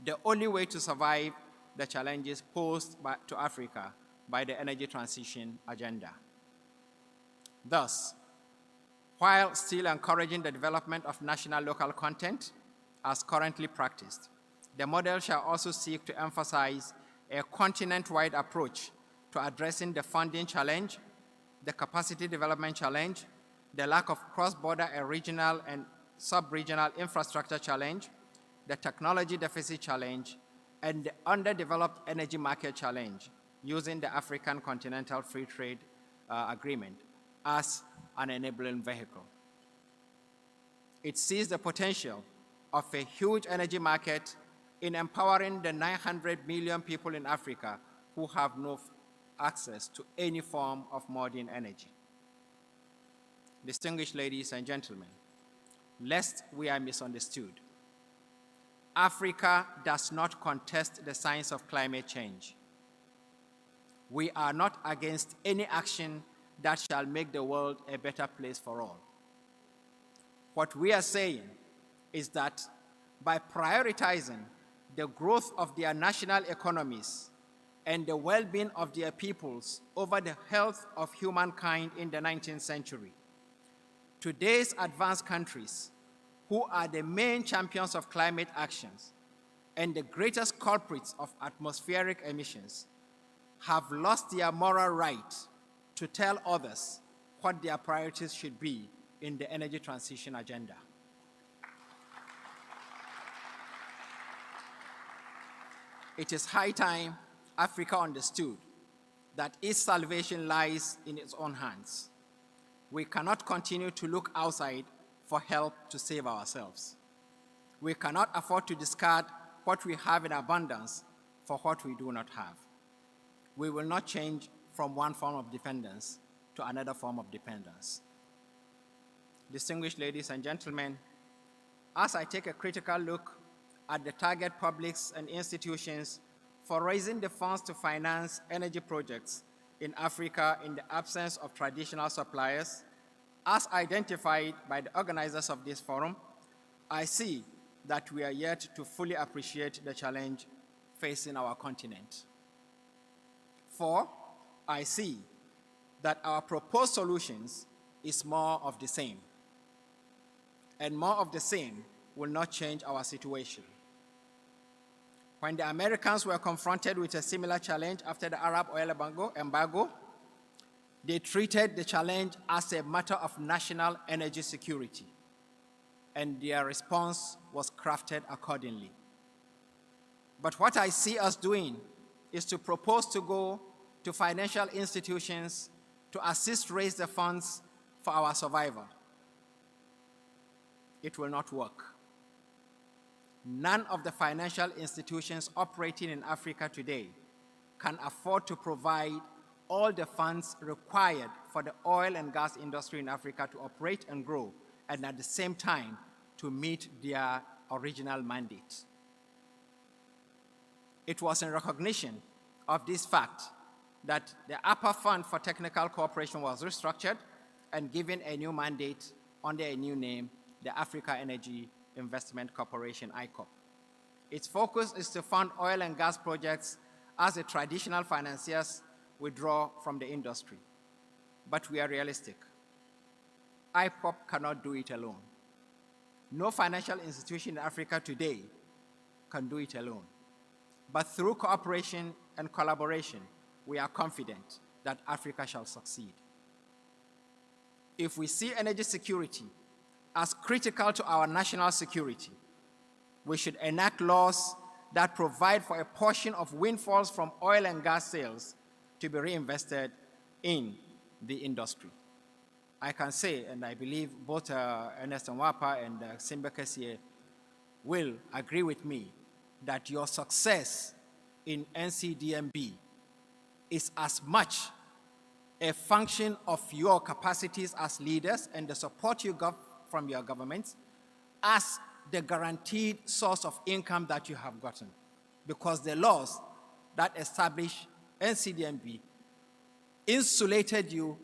the only way to survive the challenges posed to Africa by the energy transition agenda. Thus, while still encouraging the development of national local content as currently practiced, the model shall also seek to emphasize a continent-wide approach to addressing the funding challenge, the capacity development challenge, the lack of cross-border and regional and sub-regional infrastructure challenge, the technology deficit challenge, and the underdeveloped energy market challenge using the African Continental Free Trade Agreement as an enabling vehicle. It sees the potential of a huge energy market in empowering the 900 million people in Africa who have no access to any form of modern energy. Distinguished ladies and gentlemen, lest we are misunderstood, Africa does not contest the science of climate change. We are not against any action that shall make the world a better place for all. What we are saying is that by prioritizing the growth of their national economies and the well-being of their peoples over the health of humankind in the 19th century, today's advanced countries, who are the main champions of climate actions and the greatest culprits of atmospheric emissions, have lost their moral right to tell others what their priorities should be in the energy transition agenda. It is high time Africa understood that its salvation lies in its own hands. We cannot continue to look outside for help to save ourselves. We cannot afford to discard what we have in abundance for what we do not have. We will not change from one form of dependence to another form of dependence. Distinguished ladies and gentlemen, as I take a critical look at the target publics and institutions for raising the funds to finance energy projects in Africa in the absence of traditional suppliers, as identified by the organizers of this forum, I see that we are yet to fully appreciate the challenge facing our continent. 4, I see that our proposed solutions is more of the same. And more of the same will not change our situation. When the Americans were confronted with a similar challenge after the Arab oil embargo, they treated the challenge as a matter of national energy security, and their response was crafted accordingly. But what I see us doing is to propose to go to financial institutions to assist raise the funds for our survival. It will not work. None of the financial institutions operating in Africa today can afford to provide all the funds required for the oil and gas industry in Africa to operate and grow, and at the same time to meet their original mandate. It was in recognition of this fact that the APA Fund for Technical Cooperation was restructured and given a new mandate under a new name, the Africa Energy Investment Corporation, ICOP. Its focus is to fund oil and gas projects as the traditional financiers withdraw from the industry. But we are realistic. ICOP cannot do it alone. No financial institution in Africa today can do it alone. But through cooperation and collaboration, we are confident that Africa shall succeed. If we see energy security as critical to our national security, we should enact laws that provide for a portion of windfalls from oil and gas sales to be reinvested in the industry. I can say, and I believe both Ernest Nwapa and Simba Kessie will agree with me, that your success in NCDMB is as much a function of your capacities as leaders and the support you got from your governments as the guaranteed source of income that you have gotten. Because the laws that establish NCDMB insulated you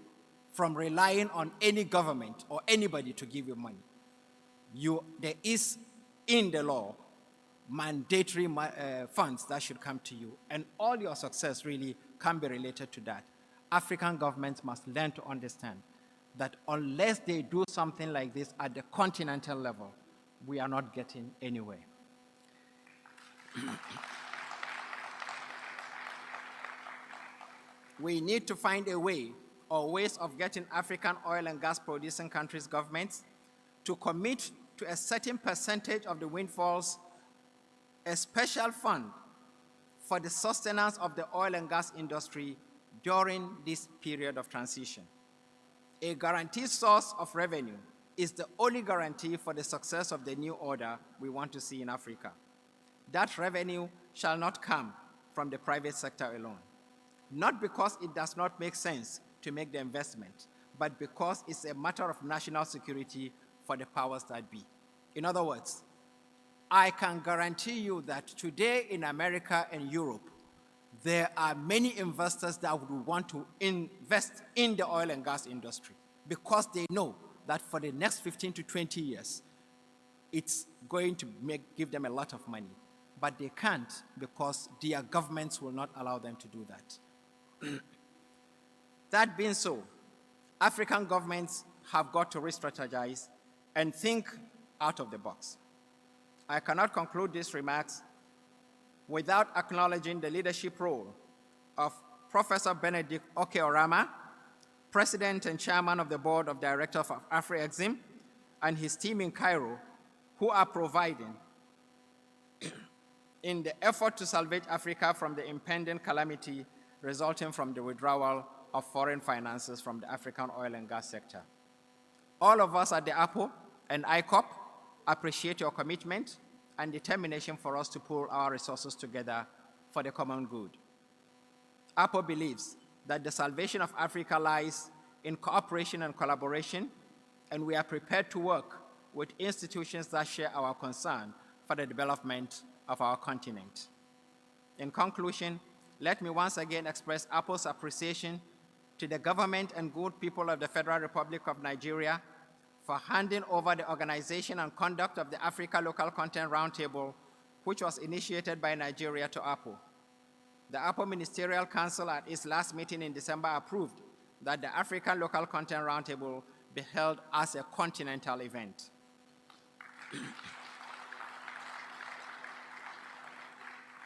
from relying on any government or anybody to give you money. There is in the law mandatory funds that should come to you, and all your success really can be related to that. African governments must learn to understand that unless they do something like this at the continental level, we are not getting anywhere. We need to find a way or ways of getting African oil and gas producing countries' governments to commit to a certain percentage of the windfalls, a special fund for the sustenance of the oil and gas industry during this period of transition. A guaranteed source of revenue is the only guarantee for the success of the new order we want to see in Africa. That revenue shall not come from the private sector alone, not because it does not make sense to make the investment, but because it's a matter of national security for the powers that be. In other words, I can guarantee you that today in America and Europe, there are many investors that would want to invest in the oil and gas industry because they know that for the next 15 to 20 years, it's going to give them a lot of money. But they can't because their governments will not allow them to do that. That being so, African governments have got to re-strategize and think out of the box. I cannot conclude these remarks without acknowledging the leadership role of Professor Benedict Okeorama, President and Chairman of the Board of Directors of AfriExim, and his team in Cairo, who are providing in the effort to salvage Africa from the impending calamity resulting from the withdrawal of foreign finances from the African oil and gas sector. All of us at the APO and ICOP appreciate your commitment and determination for us to pull our resources together for the common good. APO believes that the salvation of Africa lies in cooperation and collaboration, and we are prepared to work with institutions that share our concern for the development of our continent. In conclusion, let me once again express APO's appreciation to the government and good people of the Federal Republic of Nigeria for handing over the organization and conduct of the Africa Local Content Roundtable, which was initiated by Nigeria, to APO. The APO Ministerial Council at its last meeting in December approved that the African Local Content Roundtable be held as a continental event.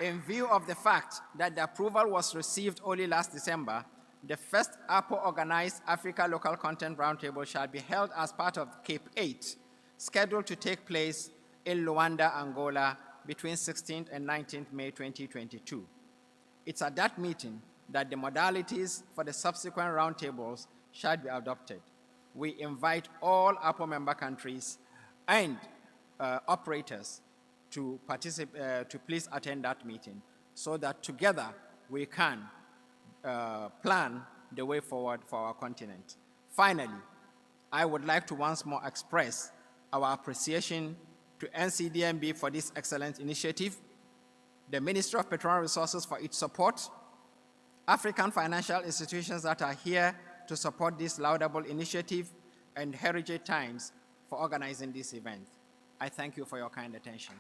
In view of the fact that the approval was received only last December, the first APO-organized Africa Local Content Roundtable shall be held as part of Cape 8, scheduled to take place in Luanda, Angola, between 16th and 19th May 2022. It's at that meeting that the modalities for the subsequent roundtables shall be adopted. We invite all APO member countries and operators to participate, to please attend that meeting, so that together we can plan the way forward for our continent. Finally, I would like to once more express our appreciation to NCDMB for this excellent initiative, the Ministry of Petroleum Resources for its support, African financial institutions that are here to support this laudable initiative, and Heritage Times for organizing this event. I thank you for your kind attention.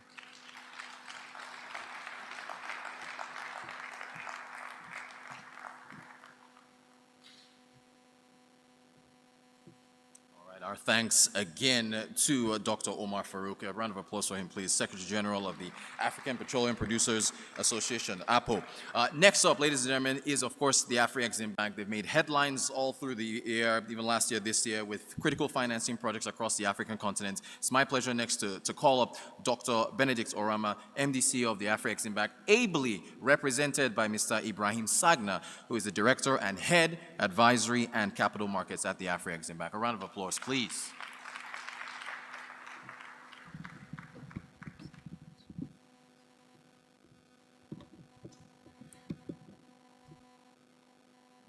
Our thanks again to Dr. Omar Farouk. A round of applause for him, please. Secretary General of the African Petroleum Producers Association, APO. Next up, ladies and gentlemen, is, of course, the Afri-Exim Bank. They've made headlines all through the year, even last year, this year, with critical financing projects across the African continent. It's my pleasure next to call up Dr. Benedict Orama, MDC of the Afri-Exim Bank, ably represented by Mr. Ibrahim Sagna, who is the Director and Head, Advisory and Capital Markets at the Afri-Exim Bank. A round of applause, please.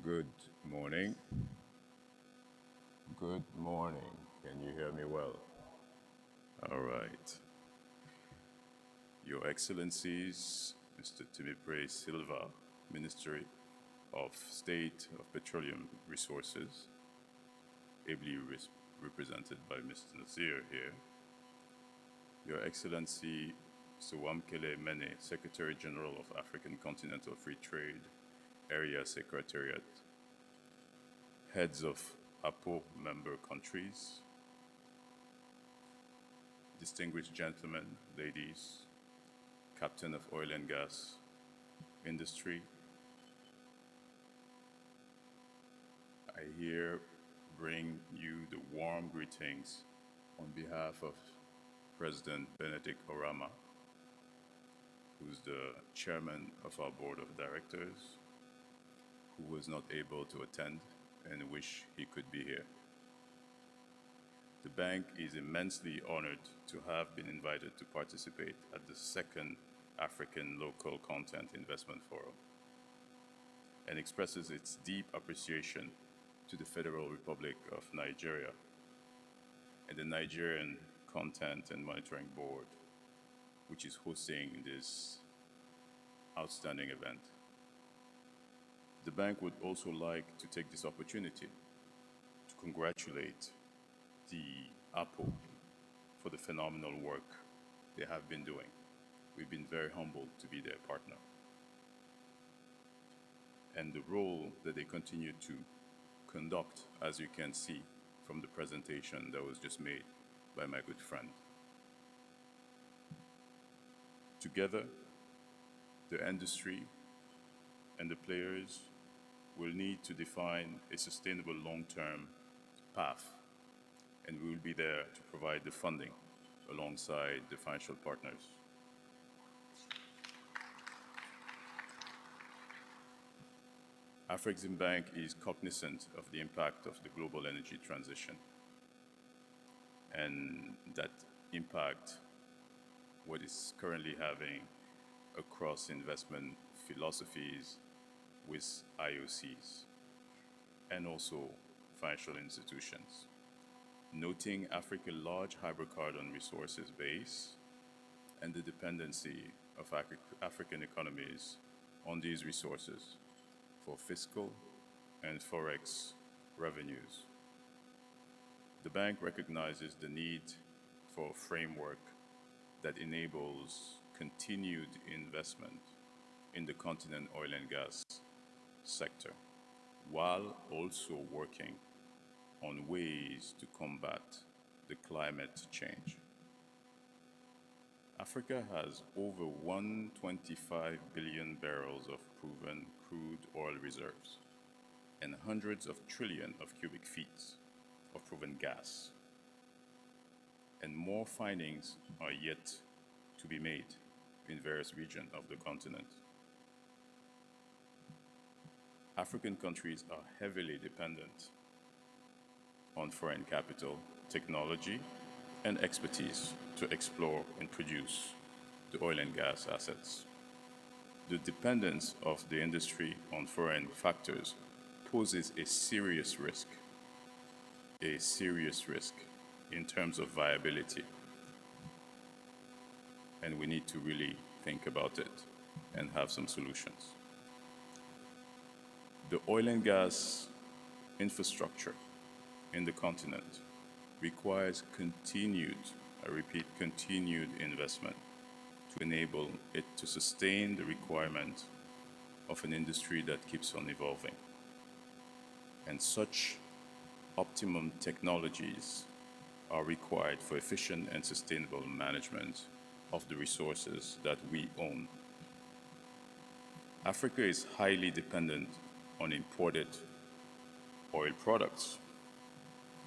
Good morning. Good morning. Can you hear me well? All right. Your Excellencies, Mr. Timipre Silva, Ministry of State of Petroleum Resources, ably represented by Mr. Nasir here, Your Excellency Mr. Wamkele Mene, Secretary General of African Continental Free Trade Area Secretariat, heads of APO member countries, distinguished gentlemen, ladies, Captain of Oil and Gas Industry, I here bring you the warm greetings on behalf of President Benedict Orama, who's the chairman of our board of directors, who was not able to attend and wish he could be here. The bank is immensely honored to have been invited to participate at the second African Local Content Investment Forum, and expresses its deep appreciation to the Federal Republic of Nigeria and the Nigerian Content and Monitoring Board, which is hosting this outstanding event. The bank would also like to take this opportunity to congratulate the APO for the phenomenal work they have been doing. We've been very humbled to be their partner, and the role that they continue to conduct, as you can see from the presentation that was just made by my good friend. Together, the industry and the players will need to define a sustainable long-term path, and we will be there to provide the funding alongside the financial partners. Afri-Exim Bank is cognizant of the impact of the global energy transition, and that impact, what is currently having across investment philosophies with IOCs and also financial institutions. Noting Africa's large hydrocarbon resources base and the dependency of African economies on these resources for fiscal and forex revenues. The bank recognizes the need for a framework that enables continued investment in the continent oil and gas sector, while also working on ways to combat the climate change. Africa has over 125 billion barrels of proven crude oil reserves and hundreds of trillions of cubic feet of proven gas. And more findings are yet to be made in various regions of the continent. African countries are heavily dependent on foreign capital, technology, and expertise to explore and produce the oil and gas assets. The dependence of the industry on foreign factors poses a serious risk in terms of viability. And we need to really think about it and have some solutions. The oil and gas infrastructure in the continent requires continued, I repeat, continued investment to enable it to sustain the requirement of an industry that keeps on evolving. And such optimum technologies are required for efficient and sustainable management of the resources that we own. Africa is highly dependent on imported oil products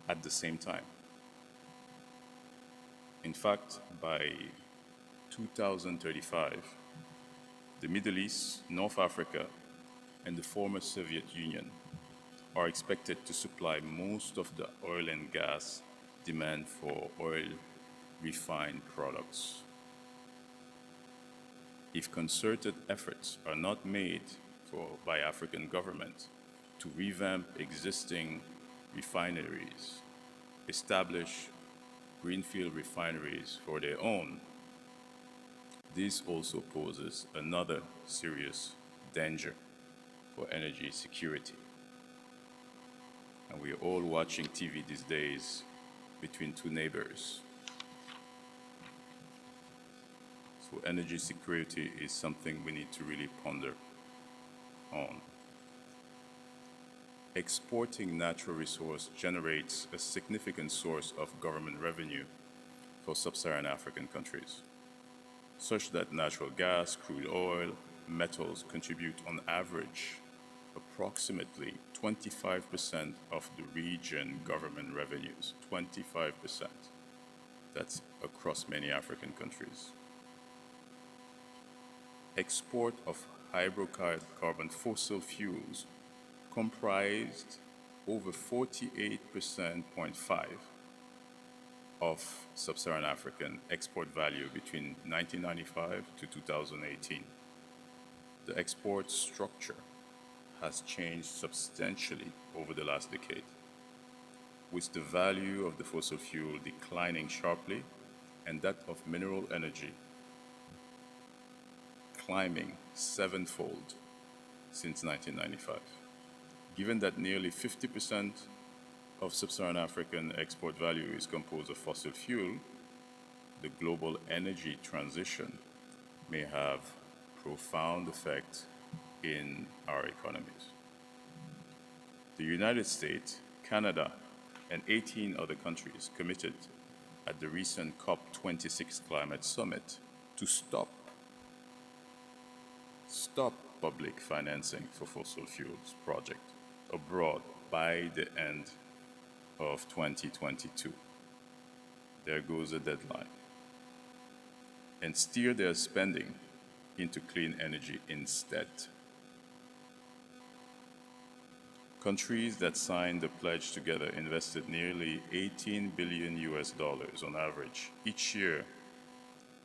at the same time. In fact, by 2035, the Middle East, North Africa, and the former Soviet Union are expected to supply most of the oil and gas demand for oil refined products. If concerted efforts are not made by African governments to revamp existing refineries, establish greenfield refineries for their own, this also poses another serious danger for energy security. And we are all watching TV these days between two neighbors. So energy security is something we need to really ponder on. Exporting natural resource generates a significant source of government revenue for sub-Saharan African countries, such that natural gas, crude oil, metals contribute on average approximately 25% of the region government revenues, 25%. That's across many African countries. Export of hydrocarbon fossil fuels comprised over 48.5% of sub-Saharan African export value between 1995 to 2018. The export structure has changed substantially over the last decade, with the value of the fossil fuel declining sharply and that of mineral energy climbing sevenfold since 1995. Given that nearly 50% of sub-Saharan African export value is composed of fossil fuel, the global energy transition may have profound effect in our economies. The United States, Canada, and 18 other countries committed at the recent COP26 climate summit to stop public financing for fossil fuels projects abroad by the end of 2022. There goes a deadline. And steer their spending into clean energy instead. Countries that signed the pledge together invested nearly $18 billion on average each year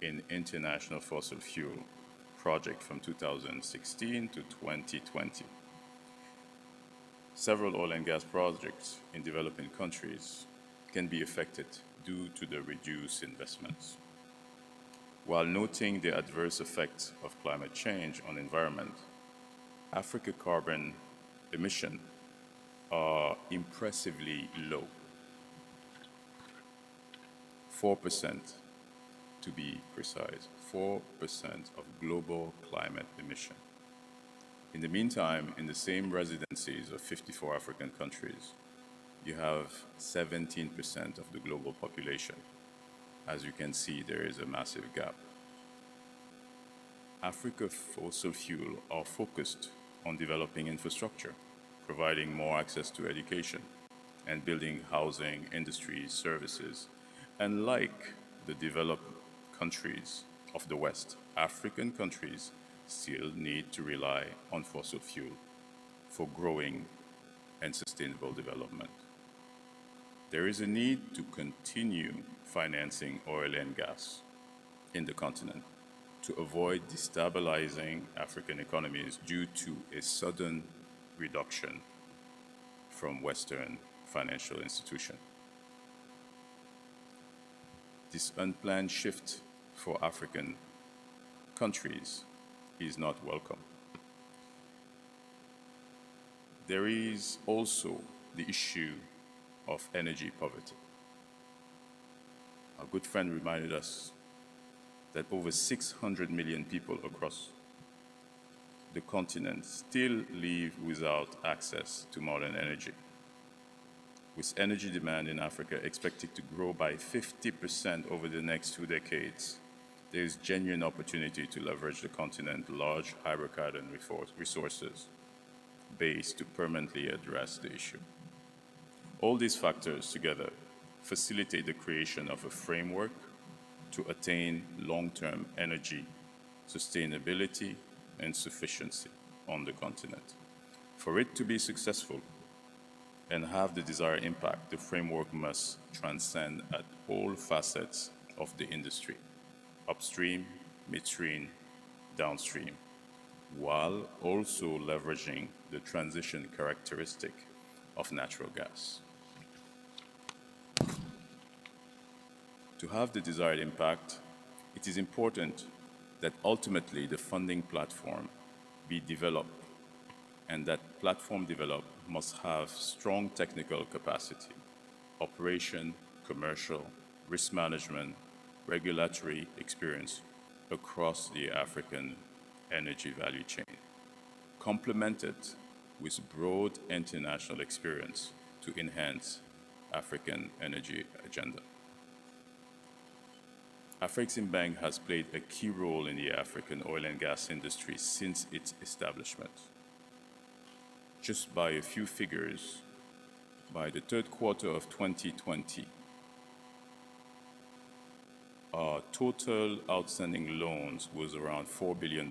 in international fossil fuel projects from 2016 to 2020. Several oil and gas projects in developing countries can be affected due to the reduced investments. While noting the adverse effects of climate change on environment, Africa carbon emission are impressively low, 4% to be precise, 4% of global climate emission. In the meantime, in the same residencies of 54 African countries, you have 17% of the global population. As you can see, there is a massive gap. Africa fossil fuel are focused on developing infrastructure, providing more access to education, and building housing, industries, services. And like the developed countries of the West, African countries still need to rely on fossil fuel for growing and sustainable development. There is a need to continue financing oil and gas in the continent to avoid destabilizing African economies due to a sudden reduction from Western financial institutions. This unplanned shift for African countries is not welcome. There is also the issue of energy poverty. Our good friend reminded us that over 600 million people across the continent still live without access to modern energy. With energy demand in Africa expected to grow by 50% over the next 2 decades, there is genuine opportunity to leverage the continent's large hydrocarbon resources base to permanently address the issue. All these factors together facilitate the creation of a framework to attain long-term energy sustainability and sufficiency on the continent. For it to be successful and have the desired impact, the framework must transcend at all facets of the industry, upstream, midstream, downstream, while also leveraging the transition characteristic of natural gas. To have the desired impact, it is important that ultimately the funding platform be developed, and that platform developed must have strong technical capacity, operation, commercial, risk management, regulatory experience across the African energy value chain, complemented with broad international experience to enhance African energy agenda. Afreximbank has played a key role in the African oil and gas industry since its establishment. Just by a few figures, by the third quarter of 2020, our total outstanding loans was around $4 billion.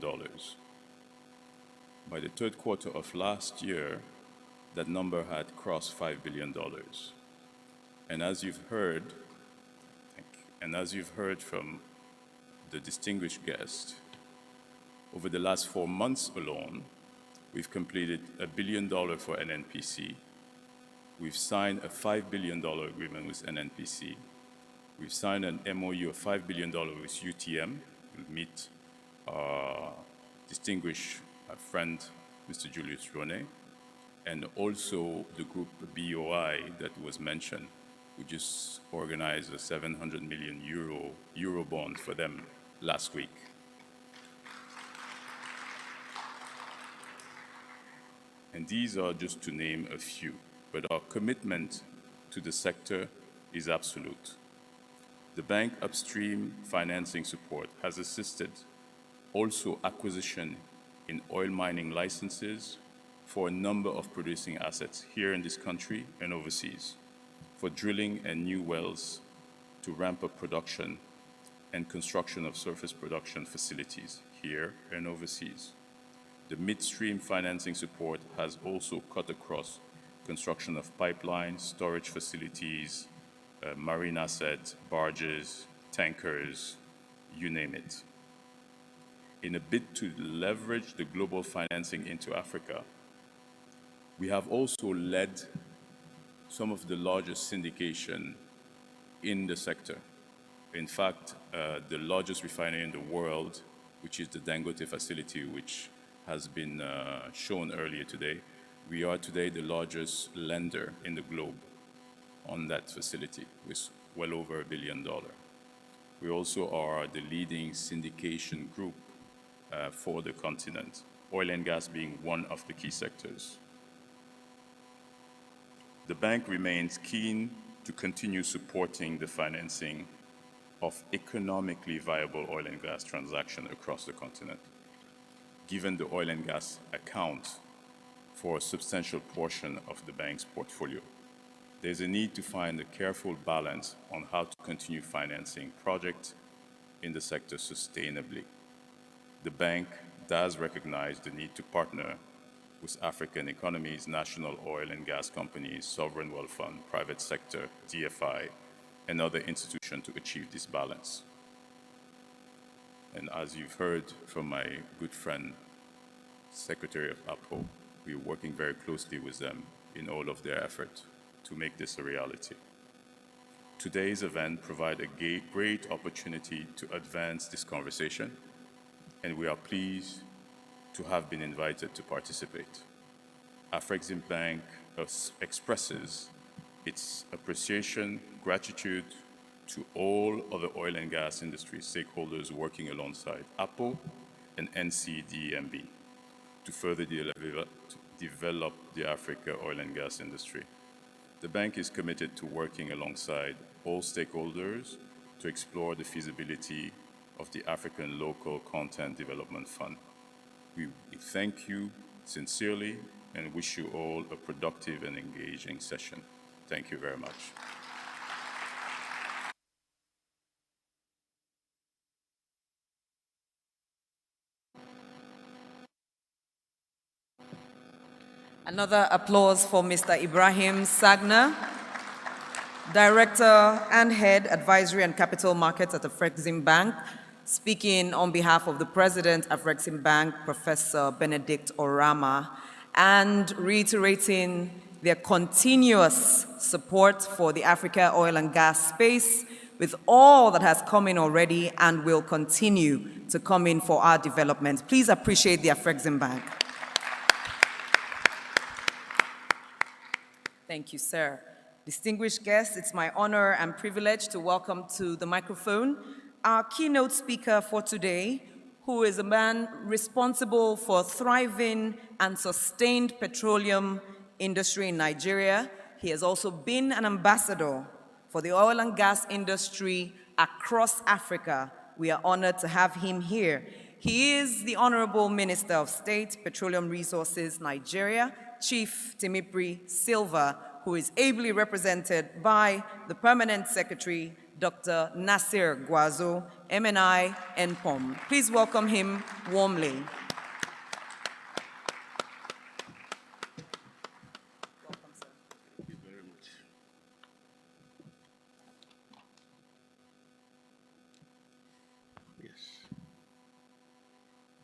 By the third quarter of last year, that number had crossed $5 billion. And as you've heard, from the distinguished guest, over the last 4 months alone, we've completed $1 billion for NNPC. We've signed a $5 billion agreement with NNPC. We've signed an MOU of $5 billion with UTM. We'll meet our distinguished friend, Mr. Julius Rone, and also the group BOI that was mentioned. We just organized a 700 million euro bond for them last week. And these are just to name a few, but our commitment to the sector is absolute. The bank upstream financing support has assisted also acquisition in oil mining licenses for a number of producing assets here in this country and overseas, for drilling and new wells to ramp up production and construction of surface production facilities here and overseas. The midstream financing support has also cut across construction of pipelines, storage facilities, marine assets, barges, tankers, you name it. In a bid to leverage the global financing into Africa, we have also led some of the largest syndication in the sector. In fact, the largest refinery in the world, which is the Dangote facility, which has been shown earlier today, we are today the largest lender in the globe on that facility, with well over $1 billion. We also are the leading syndication group for the continent, oil and gas being one of the key sectors. The bank remains keen to continue supporting the financing of economically viable oil and gas transactions across the continent, given the oil and gas account for a substantial portion of the bank's portfolio. There's a need to find a careful balance on how to continue financing projects in the sector sustainably. The bank does recognize the need to partner with African economies, national oil and gas companies, sovereign wealth fund, private sector, DFI, and other institutions to achieve this balance. And as you've heard from my good friend, Secretary of APO, we're working very closely with them in all of their efforts to make this a reality. Today's event provides a great opportunity to advance this conversation, and we are pleased to have been invited to participate. Afrexim Bank expresses its appreciation, gratitude to all other oil and gas industry stakeholders working alongside APO and NCDMB to further develop the Africa oil and gas industry. The bank is committed to working alongside all stakeholders to explore the feasibility of the African Local Content Development Fund. We thank you sincerely and wish you all a productive and engaging session. Thank you very much. Another applause for Mr. Ibrahim Sagna, Director and Head Advisory and Capital Markets at Afrexim Bank, speaking on behalf of the President of Afrexim Bank, Professor Benedict Orama, and reiterating their continuous support for the Africa oil and gas space with all that has come in already and will continue to come in for our development. Please appreciate the Afrexim Bank. Thank you, sir. Distinguished guests, it's my honor and privilege to welcome to the microphone our keynote speaker for today, who is a man responsible for thriving and sustained petroleum industry in Nigeria. He has also been an ambassador for the oil and gas industry across Africa. We are honored to have him here. He is the Honorable Minister of State, Petroleum Resources, Nigeria, Chief Timipri Silva, who is ably represented by the Permanent Secretary, Dr. Nasir Gwazo, MNI, NPOM. Please welcome him warmly. Welcome, sir. Thank you very much. Yes.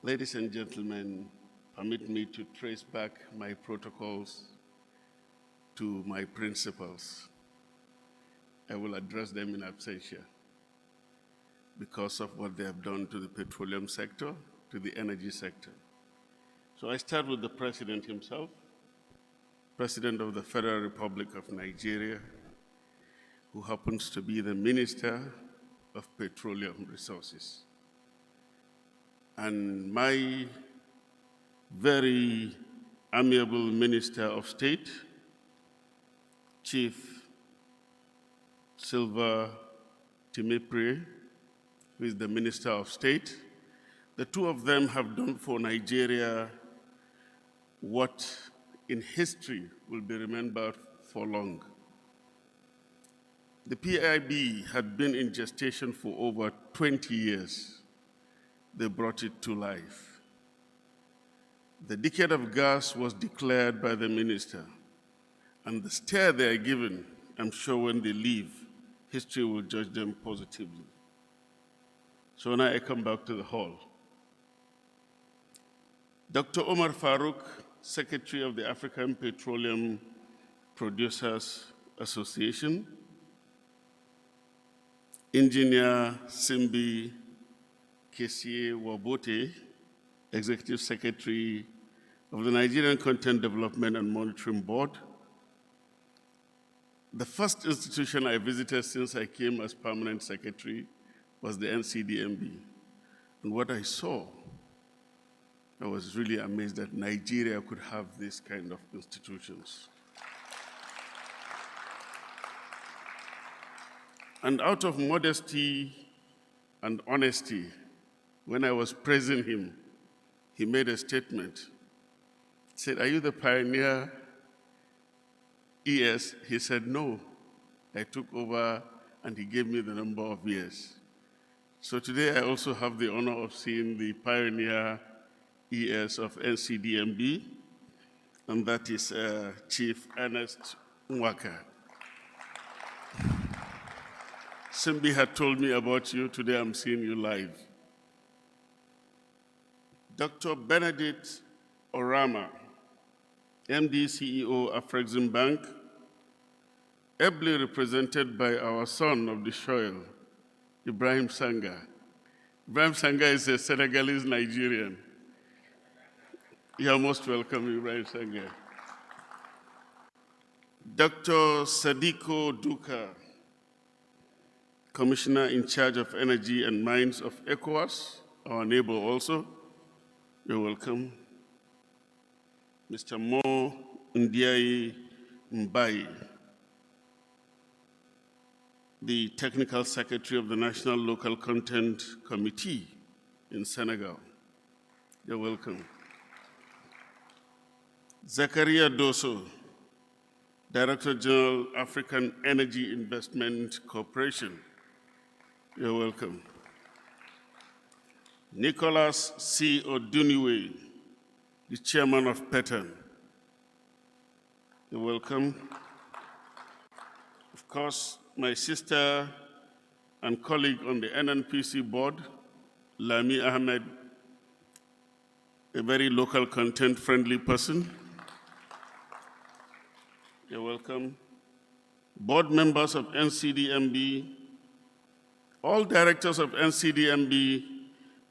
Ladies and gentlemen, permit me to trace back my protocols to my principles. I will address them in absentia because of what they have done to the petroleum sector, to the energy sector. So I start with the President himself, President of the Federal Republic of Nigeria, who happens to be the Minister of Petroleum Resources. And my very amiable Minister of State, Chief Silva Timipri, who is the Minister of State. The two of them have done for Nigeria what in history will be remembered for long. The PIB had been in gestation for over 20 years. They brought it to life. The decade of gas was declared by the minister, and the stare they are given, I'm sure when they leave, history will judge them positively. So now I come back to the hall. Dr. Omar Farouk, Secretary of the African Petroleum Producers Association, Engineer Simbi Kesie Wabote, Executive Secretary of the Nigerian Content Development and Monitoring Board. The first institution I visited since I came as permanent secretary was the NCDMB. And what I saw, I was really amazed that Nigeria could have these kind of institutions. And out of modesty and honesty, when I was praising him, he made a statement. He said, "Are you the pioneer?" Yes. He said, "No." I took over and he gave me the number of years. So today I also have the honor of seeing the pioneer ES of NCDMB, and that is Chief Ernest Nwaka. Simbi had told me about you. Today I'm seeing you live. Dr. Benedict Orama, MD, CEO, Afrexim Bank, ably represented by our son of the soil, Ibrahim Sanga. Ibrahim Sanga is a Senegalese Nigerian. You are most welcome, Ibrahim Sanga. Dr. Sadiko Duka, Commissioner in charge of Energy and Mines of ECOWAS, our neighbor also. You're welcome. Mr. Mo Ndiaye Mbai, the Technical Secretary of the National Local Content Committee in Senegal. You're welcome. Zakaria Doso, Director General, African Energy Investment Corporation. You're welcome. Nicholas C. Oduniwe, the Chairman of PETAN. You're welcome. Of course, my sister and colleague on the NNPC board, Lami Ahmed, a very local content-friendly person. You're welcome. Board members of NCDMB, all directors of NCDMB,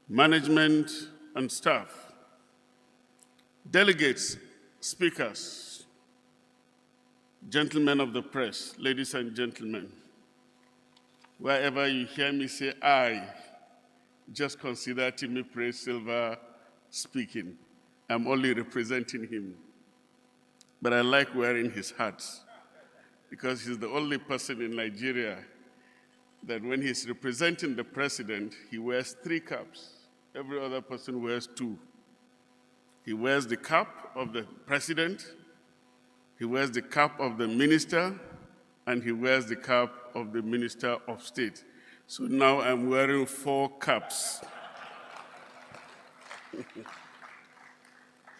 management and staff, delegates, speakers, gentlemen of the press, ladies and gentlemen, wherever you hear me say "I," just consider Timmy Praise Silva speaking. I'm only representing him. But I like wearing his hat because he's the only person in Nigeria that when he's representing the president, he wears 3 caps. Every other person wears 2. He wears the cap of the president, he wears the cap of the minister, and he wears the cap of the Minister of State. So now I'm wearing 4 caps.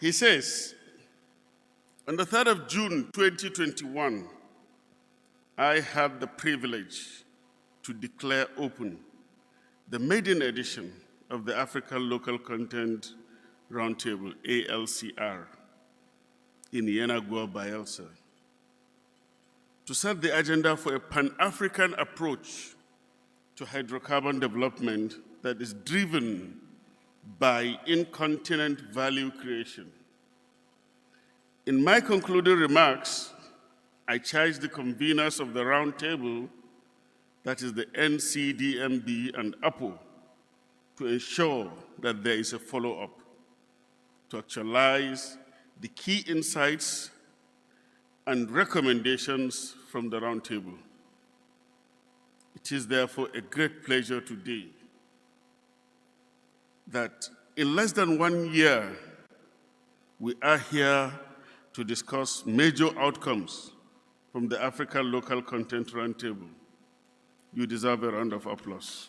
He says, on the 3rd of June, 2021, I had the privilege to declare open the maiden edition of the African Local Content Roundtable, ALCR, in Yenagoa, Bayelsa, to set the agenda for a Pan-African approach to hydrocarbon development that is driven by in-continent value creation. In my concluding remarks, I charged the conveners of the roundtable, that is the NCDMB and APO, to ensure that there is a follow-up, to actualize the key insights and recommendations from the roundtable. It is therefore a great pleasure today that in less than 1 year, we are here to discuss major outcomes from the African Local Content Roundtable. You deserve a round of applause.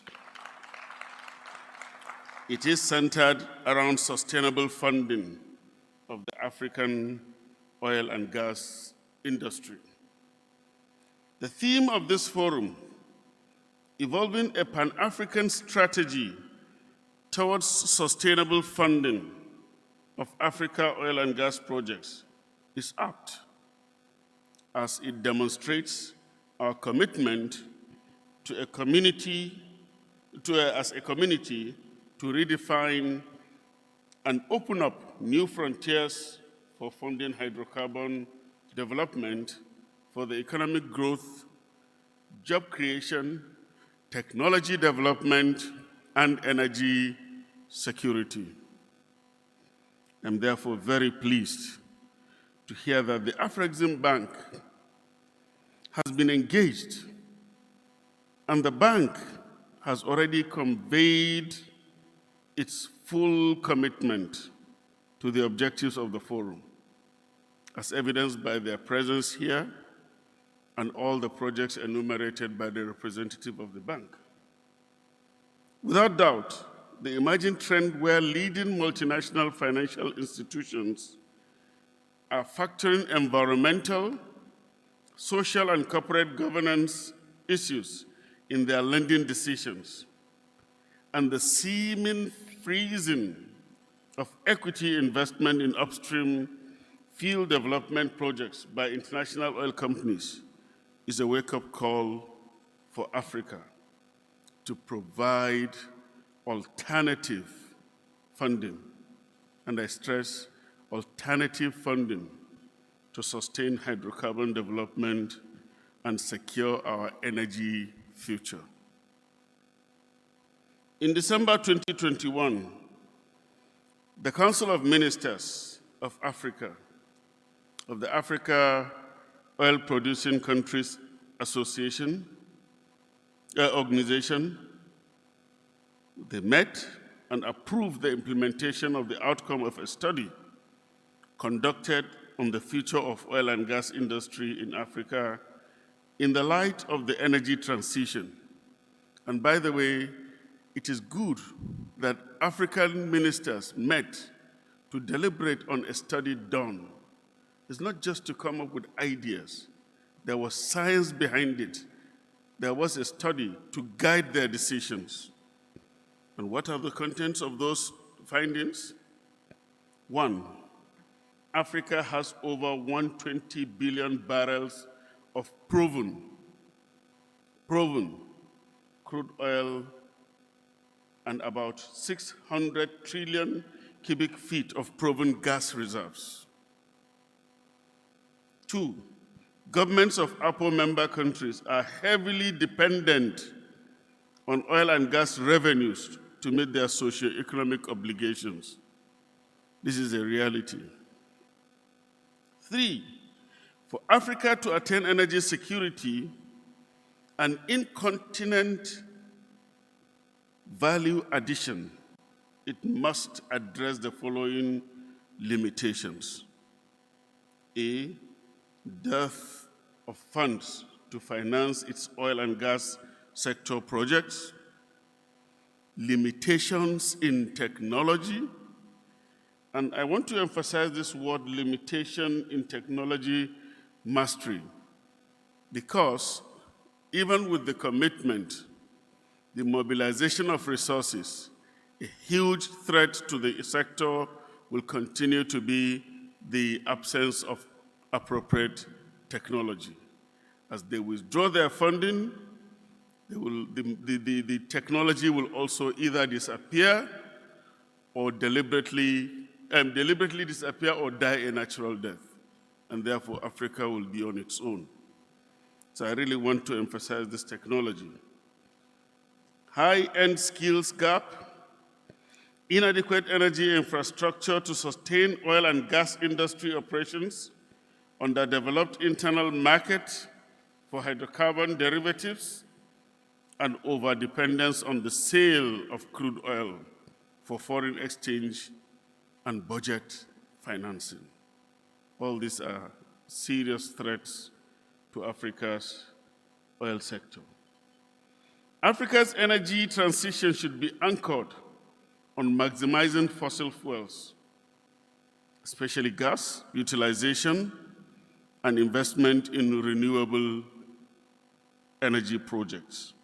It is centered around sustainable funding of the African oil and gas industry. The theme of this forum, evolving a Pan-African strategy towards sustainable funding of Africa oil and gas projects, is apt, as it demonstrates our commitment to as a community to redefine and open up new frontiers for funding hydrocarbon development for the economic growth, job creation, technology development, and energy security. I'm therefore very pleased to hear that the Afrexim Bank has been engaged, and the bank has already conveyed its full commitment to the objectives of the forum, as evidenced by their presence here and all the projects enumerated by the representative of the bank. Without doubt, the emerging trend where leading multinational financial institutions are factoring environmental, social, and corporate governance issues in their lending decisions, and the seeming freezing of equity investment in upstream field development projects by international oil companies is a wake-up call for Africa to provide alternative funding, and I stress alternative funding, to sustain hydrocarbon development and secure our energy future. In December 2021, the Council of Ministers of Africa, of the Africa Oil Producing Countries Association, organization, they met and approved the implementation of the outcome of a study conducted on the future of oil and gas industry in Africa in the light of the energy transition. And by the way, it is good that African ministers met to deliberate on a study done. It's not just to come up with ideas. There was science behind it. There was a study to guide their decisions. And what are the contents of those findings? One, Africa has over 120 billion barrels of proven crude oil and about 600 trillion cubic feet of proven gas reserves. Two, governments of APO member countries are heavily dependent on oil and gas revenues to meet their socio-economic obligations. This is a reality. Three, for Africa to attain energy security, an incontinent value addition, it must address the following limitations. A, dearth of funds to finance its oil and gas sector projects, limitations in technology, and I want to emphasize this word limitation in technology mastery, because even with the commitment, the mobilization of resources, a huge threat to the sector will continue to be the absence of appropriate technology. As they withdraw their funding, the technology will also either disappear or deliberately disappear or die a natural death. And therefore, Africa will be on its own. So I really want to emphasize this technology. High-end skills gap, inadequate energy infrastructure to sustain oil and gas industry operations, underdeveloped internal market for hydrocarbon derivatives, and overdependence on the sale of crude oil for foreign exchange and budget financing. All these are serious threats to Africa's oil sector. Africa's energy transition should be anchored on maximizing fossil fuels, especially gas utilization and investment in renewable energy projects.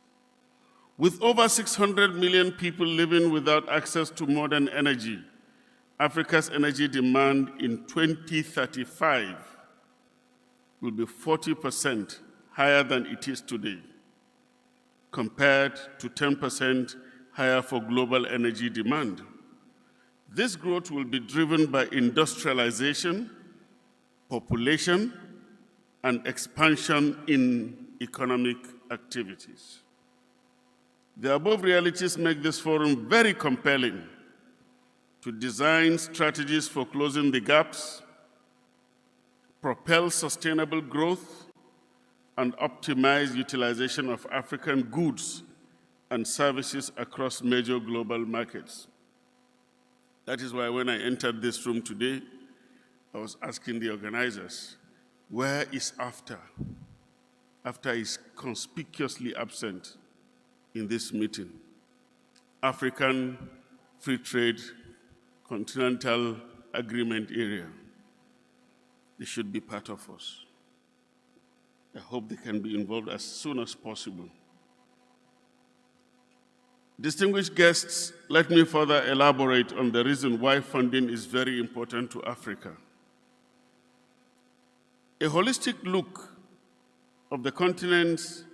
With over 600 million people living without access to modern energy, Africa's energy demand in 2035 will be 40% higher than it is today, compared to 10% higher for global energy demand. This growth will be driven by industrialization, population, and expansion in economic activities. The above realities make this forum very compelling to design strategies for closing the gaps, propel sustainable growth, and optimize utilization of African goods and services across major global markets. That is why when I entered this room today, I was asking the organizers, where is AFTA? AFTA is conspicuously absent in this meeting. African Free Trade Continental Agreement area. They should be part of us. I hope they can be involved as soon as possible. Distinguished guests, let me further elaborate on the reason why funding is very important to Africa. A holistic look of the continent's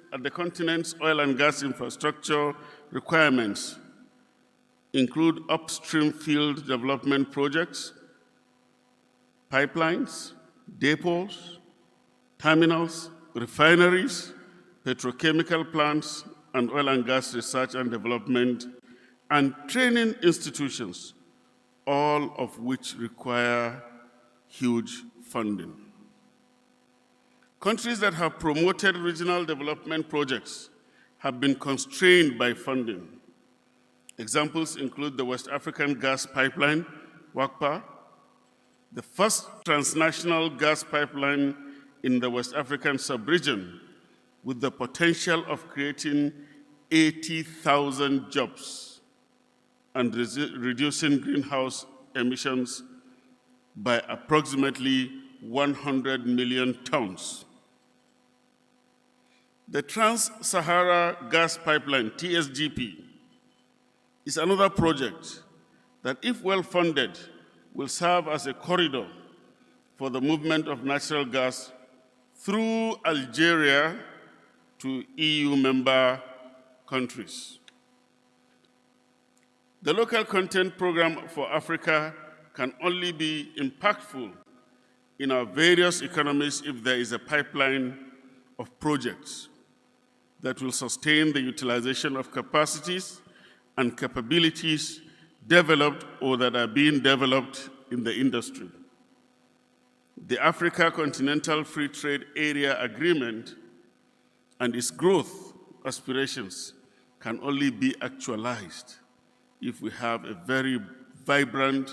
oil and gas infrastructure requirements include upstream field development projects, pipelines, depots, terminals, refineries, petrochemical plants, and oil and gas research and development, and training institutions, all of which require huge funding. Countries that have promoted regional development projects have been constrained by funding. Examples include the West African Gas Pipeline, WACPA, the first transnational gas pipeline in the West African sub-region, with the potential of creating 80,000 jobs and reducing greenhouse emissions by approximately 100 million tons. The Trans-Sahara Gas Pipeline, TSGP, is another project that, if well-funded, will serve as a corridor for the movement of natural gas through Algeria to EU member countries. The local content program for Africa can only be impactful in our various economies if there is a pipeline of projects that will sustain the utilization of capacities and capabilities developed or that are being developed in the industry. The Africa Continental Free Trade Area Agreement and its growth aspirations can only be actualized if we have a very vibrant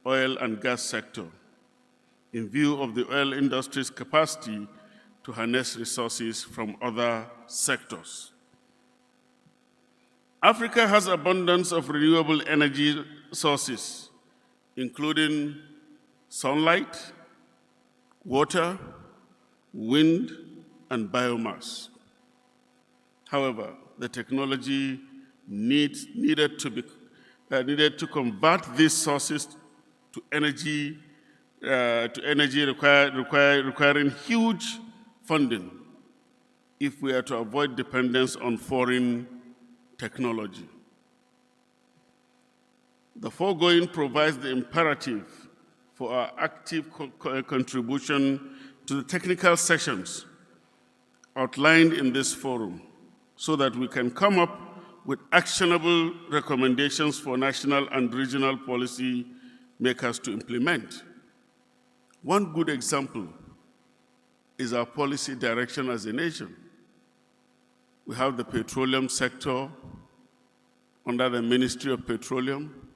oil and gas sector in view of the oil industry's capacity to harness resources from other sectors. Africa has abundance of renewable energy sources, including sunlight, water, wind, and biomass. However, the technology needed to convert these sources to energy requiring huge funding if we are to avoid dependence on foreign technology. The foregoing provides the imperative for our active contribution to the technical sessions outlined in this forum so that we can come up with actionable recommendations for national and regional policy makers to implement. One good example is our policy direction as a nation. We have the petroleum sector under the Ministry of Petroleum.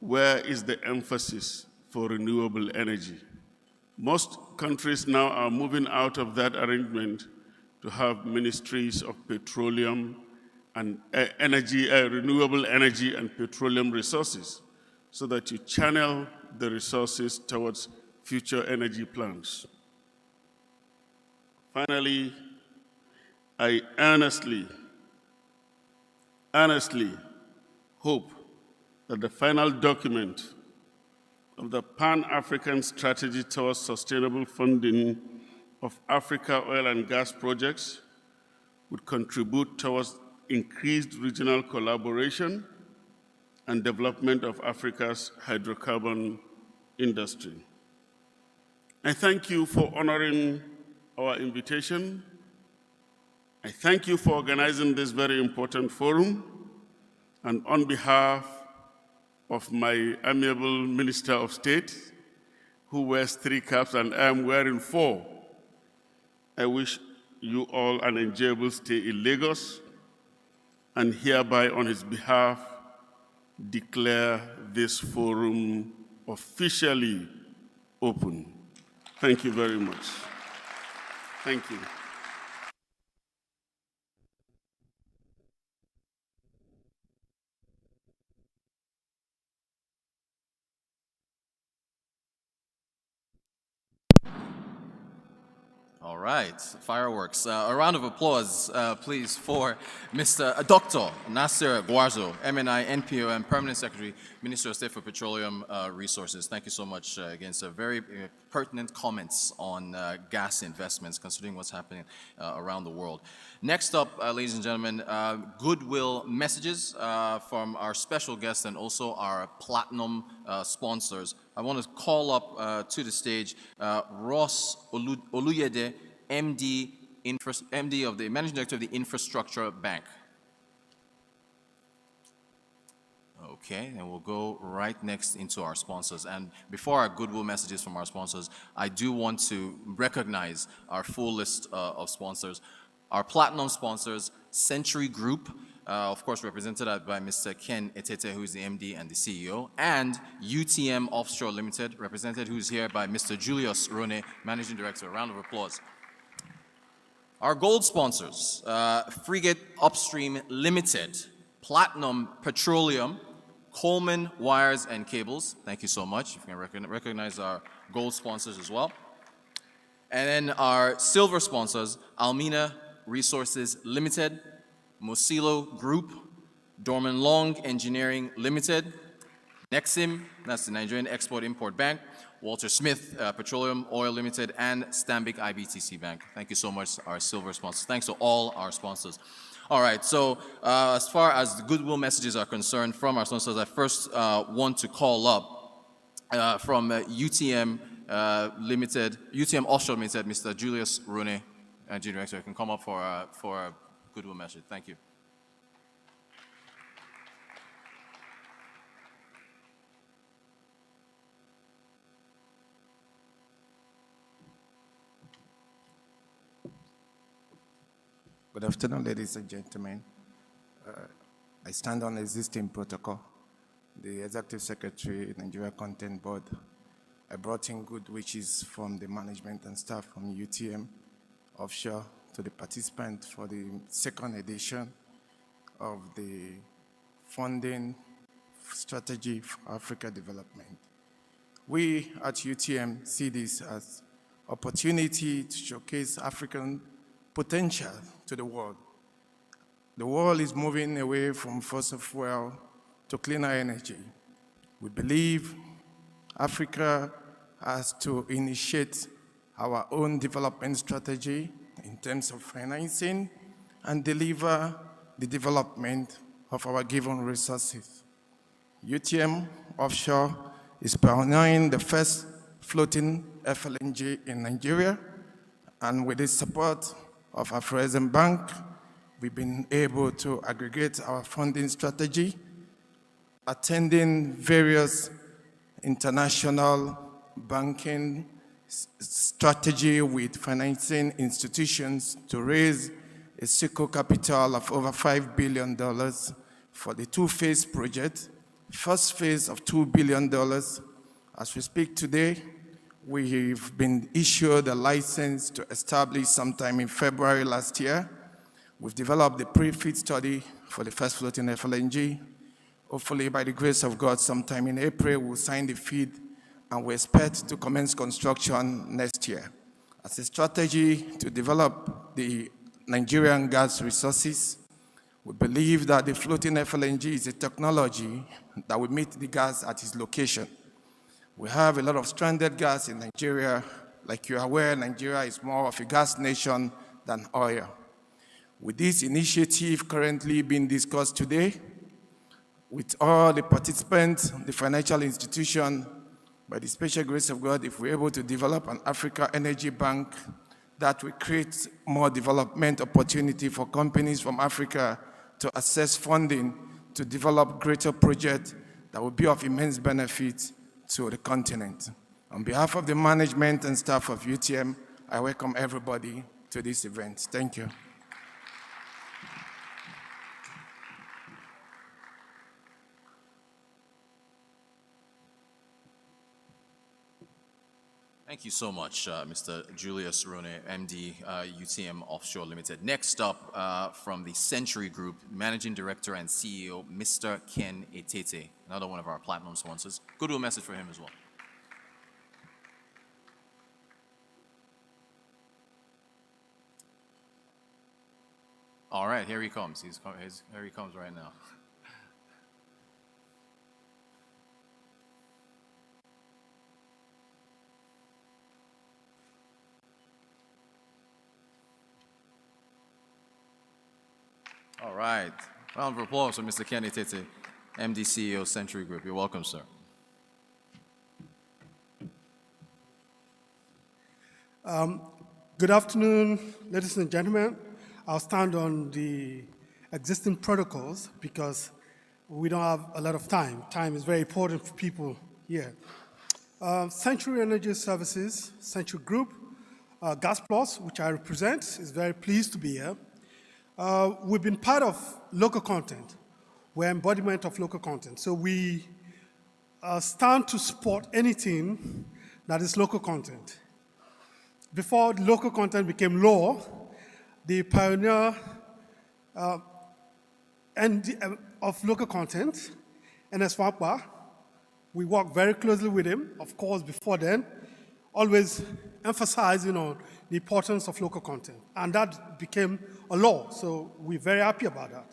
Where is the emphasis for renewable energy? Most countries now are moving out of that arrangement to have ministries of petroleum and renewable energy and petroleum resources so that you channel the resources towards future energy plans. Finally, I earnestly hope that the final document of the Pan-African Strategy towards Sustainable Funding of Africa oil and gas projects would contribute towards increased regional collaboration and development of Africa's hydrocarbon industry. I thank you for honoring our invitation. I thank you for organizing this very important forum. And on behalf of my amiable Minister of State, who wears 3 caps and I am wearing 4, I wish you all an enjoyable stay in Lagos, and hereby on his behalf declare this forum officially open. Thank you very much. Thank you. All right, fireworks. A round of applause, please, for Mr. Dr. Nasser Gwarzo, MNI, NPO, and Permanent Secretary, Minister of State for Petroleum Resources. Thank you so much again, sir. Very pertinent comments on gas investments, considering what's happening around the world. Next up, ladies and gentlemen, goodwill messages from our special guests and also our platinum sponsors. I want to call up to the stage Ross Oluyede, MD of the Managing Director of the Infrastructure Bank. Okay, and we'll go right next into our sponsors. And before our goodwill messages from our sponsors, I do want to recognize our full list of sponsors. Our platinum sponsors, Century Group, of course represented by Mr. Ken Etete, who is the MD and the CEO, and UTM Offshore Limited, represented who's here by Mr. Julius Rone, Managing Director. A round of applause. Our gold sponsors, Frigate Upstream Limited, Platinum Petroleum, Coleman Wires and Cables. Thank you so much. You can recognize our gold sponsors as well. And then our silver sponsors, Almina Resources Limited, Mosilo Group, Dorman Long Engineering Limited, Nexim, that's the Nigerian Export-Import Bank, Walter Smith Petroleum Oil Limited, and Stanbic IBTC Bank. Thank you so much, our silver sponsors. Thanks to all our sponsors. All right, so as far as the goodwill messages are concerned from our sponsors, I first want to call up from UTM Limited, UTM Offshore Limited, Mr. Julius Rune, Engineering Director. You can come up for a goodwill message. Thank you. Good afternoon, ladies and gentlemen. I stand on existing protocol. The Executive Secretary, Nigeria Content Board. I brought in good wishes from the management and staff from UTM Offshore to the participants for the second edition of the Funding Strategy for Africa Development. We at UTM see this as opportunity to showcase African potential to the world. The world is moving away from fossil fuel to cleaner energy. We believe Africa has to initiate our own development strategy in terms of financing and deliver the development of our given resources. UTM Offshore is pioneering the first floating FLNG in Nigeria, and with the support of Afrexim Bank, we've been able to aggregate our funding strategy, attending various international banking strategy with financing institutions to raise a single capital of over $5 billion for the two-phase project. First phase of $2 billion. As we speak today, we've been issued a license to establish sometime in February last year. We've developed the pre-FEED study for the first floating FLNG. Hopefully, by the grace of God, sometime in April, we'll sign the FEED, and we expect to commence construction next year. As a strategy to develop the Nigerian gas resources, we believe that the floating FLNG is a technology that will meet the gas at its location. We have a lot of stranded gas in Nigeria. Like you are aware, Nigeria is more of a gas nation than oil. With this initiative currently being discussed today, with all the participants, the financial institution, by the special grace of God, if we're able to develop an Africa Energy Bank that will create more development opportunity for companies from Africa to access funding to develop greater projects that will be of immense benefit to the continent. On behalf of the management and staff of UTM, I welcome everybody to this event. Thank you. Thank you so much, Mr. Julius Rone, MD, UTM Offshore Limited. Next up, from the Century Group, Managing Director and CEO, Mr. Ken Etete, another one of our platinum sponsors. Goodwill message for him as well. All right, here he comes. Here he comes right now. All right. Round of applause for Mr. Ken Etete, MD, CEO, Century Group. You're welcome, sir. Good afternoon, ladies and gentlemen. I'll stand on the existing protocols because we don't have a lot of time. Time is very important for people here. Century Energy Services, Century Group, Gas Plus, which I represent, is very pleased to be here. We've been part of local content. We're embodiment of local content. So we stand to support anything that is local content. Before local content became law, the pioneer of local content, N.S. Wapwa, we worked very closely with him, of course, before then, always emphasizing on the importance of local content. And that became a law, so we're very happy about that.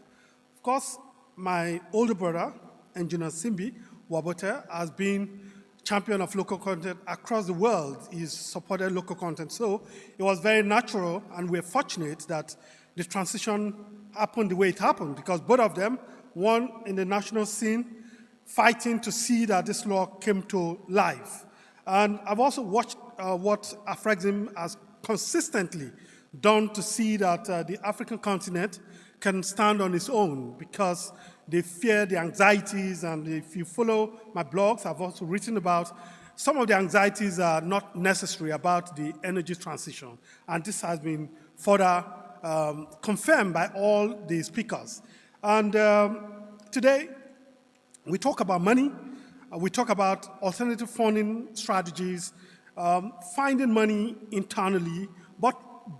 Of course, my older brother, Engineer Simbi Wabote, has been champion of local content across the world. He's supported local content. So it was very natural, and we're fortunate that the transition happened the way it happened, because both of them, one in the national scene, fighting to see that this law came to life. And I've also watched what Afrexim has consistently done to see that the African continent can stand on its own, because they fear the anxieties, and if you follow my blogs, I've also written about some of the anxieties are not necessary about the energy transition. And this has been further confirmed by all the speakers. And today, we talk about money, we talk about alternative funding strategies, finding money internally, but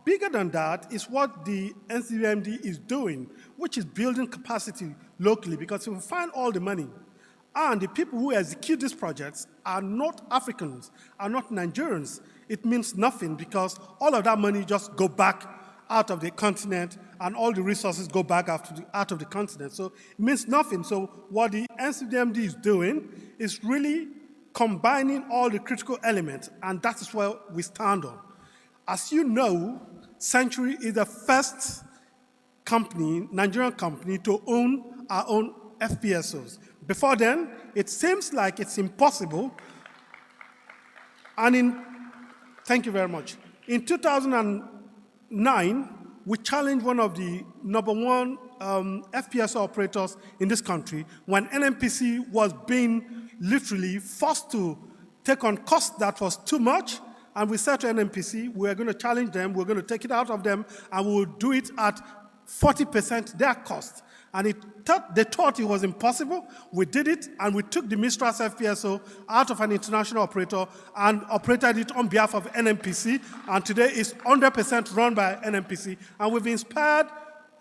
bigger than that is what the NCDMD is doing, which is building capacity locally, because if we find all the money and the people who execute these projects are not Africans, are not Nigerians, it means nothing, because all of that money just go back out of the continent and all the resources go back out of the continent. So it means nothing. So what the NCDMD is doing is really combining all the critical elements, and that is what we stand on. As you know, Century is the first company, Nigerian company, to own our own FPSOs. Before then, it seems like it's impossible. And thank you very much. In 2009, we challenged one of the #1 FPSO operators in this country when NNPC was being literally forced to take on costs that was too much. And we said to NNPC, we're going to challenge them, we're going to take it out of them, and we'll do it at 40% their cost. And they thought it was impossible. We did it, and we took the Mistras FPSO out of an international operator and operated it on behalf of NNPC, and today it's 100% run by NNPC. And we've inspired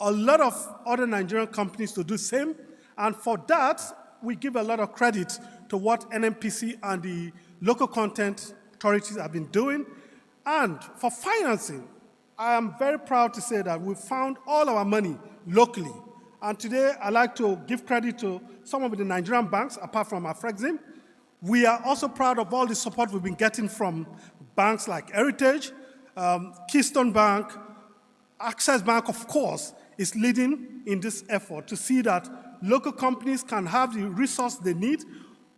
a lot of other Nigerian companies to do the same, and for that, we give a lot of credit to what NNPC and the local content authorities have been doing. And for financing, I am very proud to say that we found all our money locally. And today, I'd like to give credit to some of the Nigerian banks, apart from Afrexim. We are also proud of all the support we've been getting from banks like Heritage, Keystone Bank, Access Bank, of course, is leading in this effort to see that local companies can have the resource they need,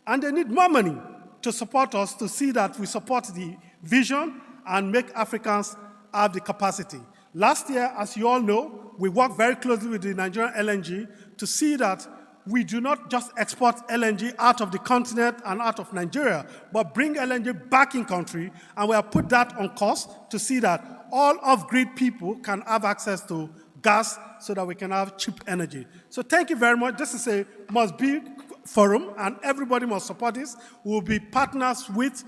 and they need more money to support us to see that we support the vision and make Africans have the capacity. Last year, as you all know, we worked very closely with the Nigerian LNG to see that we do not just export LNG out of the continent and out of Nigeria, but bring LNG back in country, and we have put that on course to see that all off-grid people can have access to gas so that we can have cheap energy. So thank you very much. This is a must-be forum, and everybody must support this. We will be partners with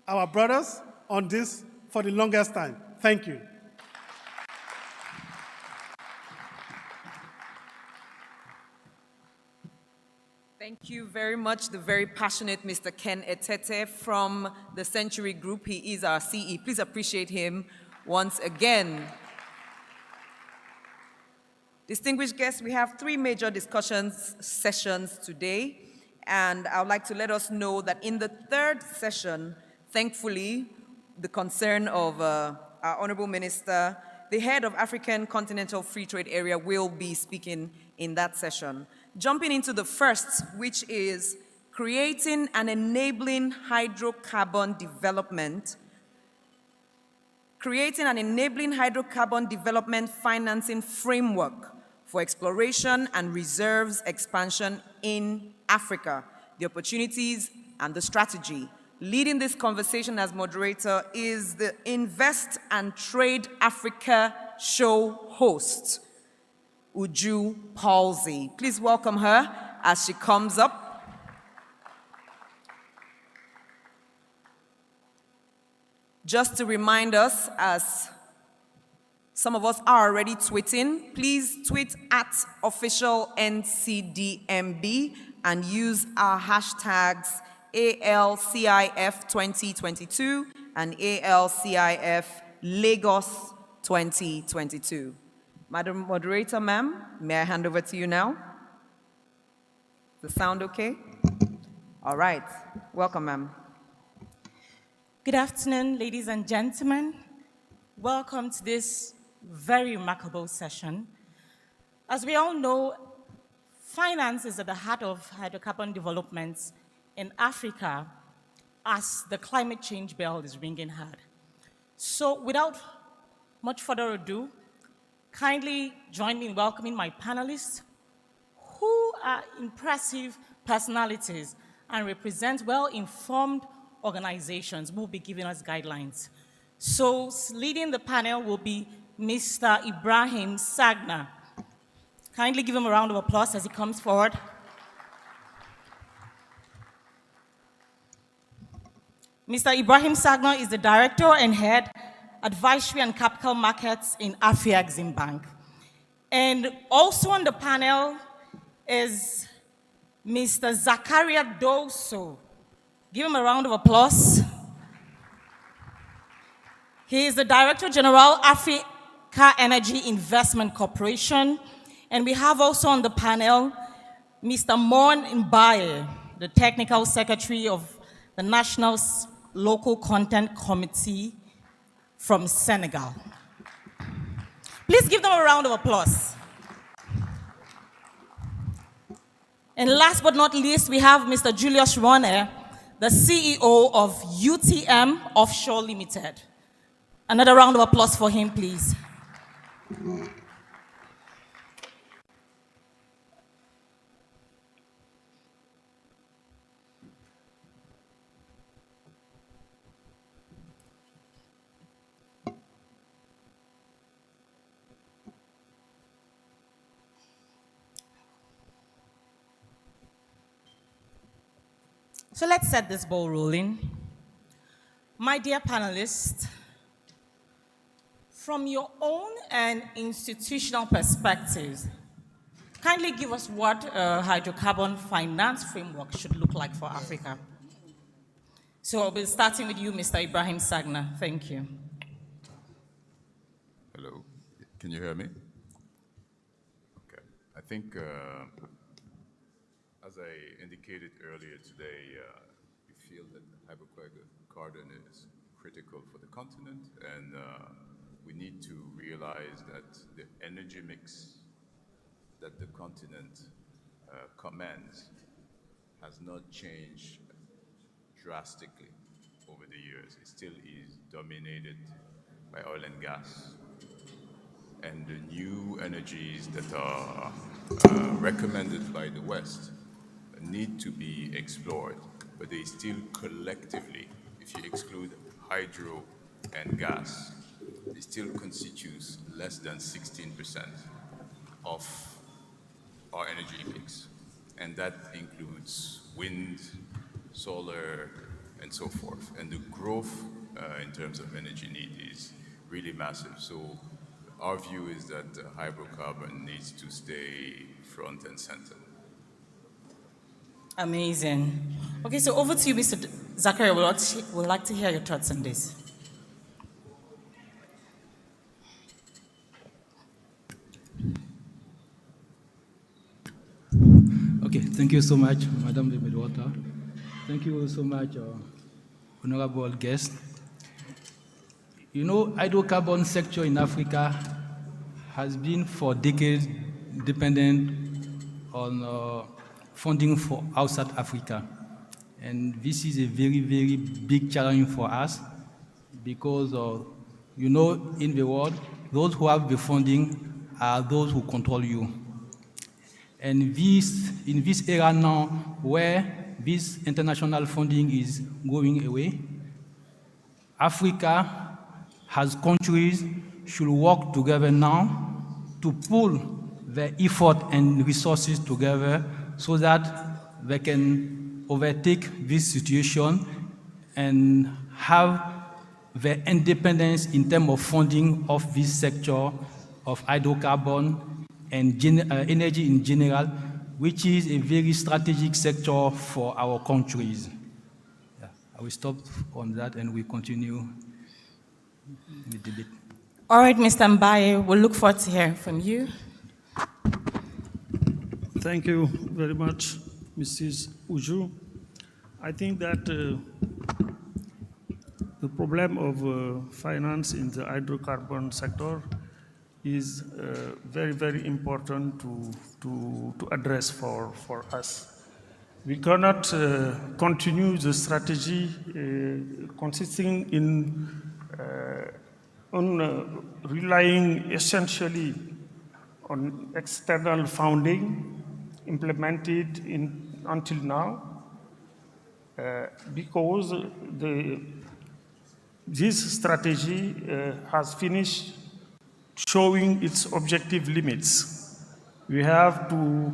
our brothers on this for the longest time. Thank you. Thank you very much, the very passionate Mr. Ken Etete from the Century Group. He is our CE. Please appreciate him once again. Distinguished guests, we have 3 major sessions today, and I would like to let us know that in the 3rd session, thankfully, the concern of our Honorable Minister, the head of African Continental Free Trade Area will be speaking in that session. Jumping into the first, which is creating an enabling hydrocarbon development, financing framework for exploration and reserves expansion in Africa, the opportunities and the strategy. Leading this conversation as moderator is the Invest and Trade Africa show host, Uju Palsy. Please welcome her as she comes up. Just to remind us, as some of us are already tweeting, please tweet at official NCDMB and use our hashtags ALCIF 2022 and ALCIF Lagos 2022. Madam Moderator, ma'am, may I hand over to you now? Does the sound okay? All right. Welcome, ma'am. Good afternoon, ladies and gentlemen. Welcome to this very remarkable session. As we all know, finance is at the heart of hydrocarbon developments in Africa as the climate change bell is ringing hard. So without much further ado, kindly join me in welcoming my panelists, who are impressive personalities and represent well-informed organizations who will be giving us guidelines. So leading the panel will be Mr. Ibrahim Sagna. Kindly give him a round of applause as he comes forward. Mr. Ibrahim Sagna is the Director and Head, Advisory and Capital Markets in Afrexim Bank. And also on the panel is Mr. Zakaria Doso. Give him a round of applause. He is the Director General, Africa Energy Investment Corporation. And we have also on the panel Mr. Mon Mbaye, the Technical Secretary of the National Local Content Committee from Senegal. Please give them a round of applause. And last but not least, we have Mr. Julius Rone, the CEO of UTM Offshore Limited. Another round of applause for him, please. So let's set this ball rolling. My dear panelists, from your own and institutional perspectives, kindly give us what a hydrocarbon finance framework should look like for Africa. So I'll be starting with you, Mr. Ibrahim Sagna. Thank you. Hello, can you hear me? Okay, I think as I indicated earlier today, we feel that hydrocarbon is critical for the continent, and we need to realize that the energy mix that the continent commands has not changed drastically over the years. It still is dominated by oil and gas. And the new energies that are recommended by the West need to be explored, but they still collectively, if you exclude hydro and gas, they still constitute less than 16% of our energy mix. And that includes wind, solar, and so forth. And the growth in terms of energy need is really massive. So our view is that hydrocarbon needs to stay front and center. Amazing. Okay, so over to you, Mr. Zachary. We'd like to hear your thoughts on this. Okay, thank you so much, Madam the Midwater. Thank you so much, honorable guest. You know, hydrocarbon sector in Africa has been for decades dependent on funding for outside Africa. And this is a very, very big challenge for us because, you know, in the world, those who have the funding are those who control you. And in this era now, where this international funding is going away, Africa, as countries, should work together now to pool their effort and resources together so that they can overtake this situation and have the independence in terms of funding of this sector of hydrocarbon and energy in general, which is a very strategic sector for our countries. Yeah, I will stop on that and we continue the debate. All right, Mr. Mbaye, we'll look forward to hearing from you. Thank you very much, Mrs. Uju. I think that the problem of finance in the hydrocarbon sector is very, very important to address for us. We cannot continue the strategy consisting in relying essentially on external funding implemented until now, because this strategy has finished showing its objective limits. We have to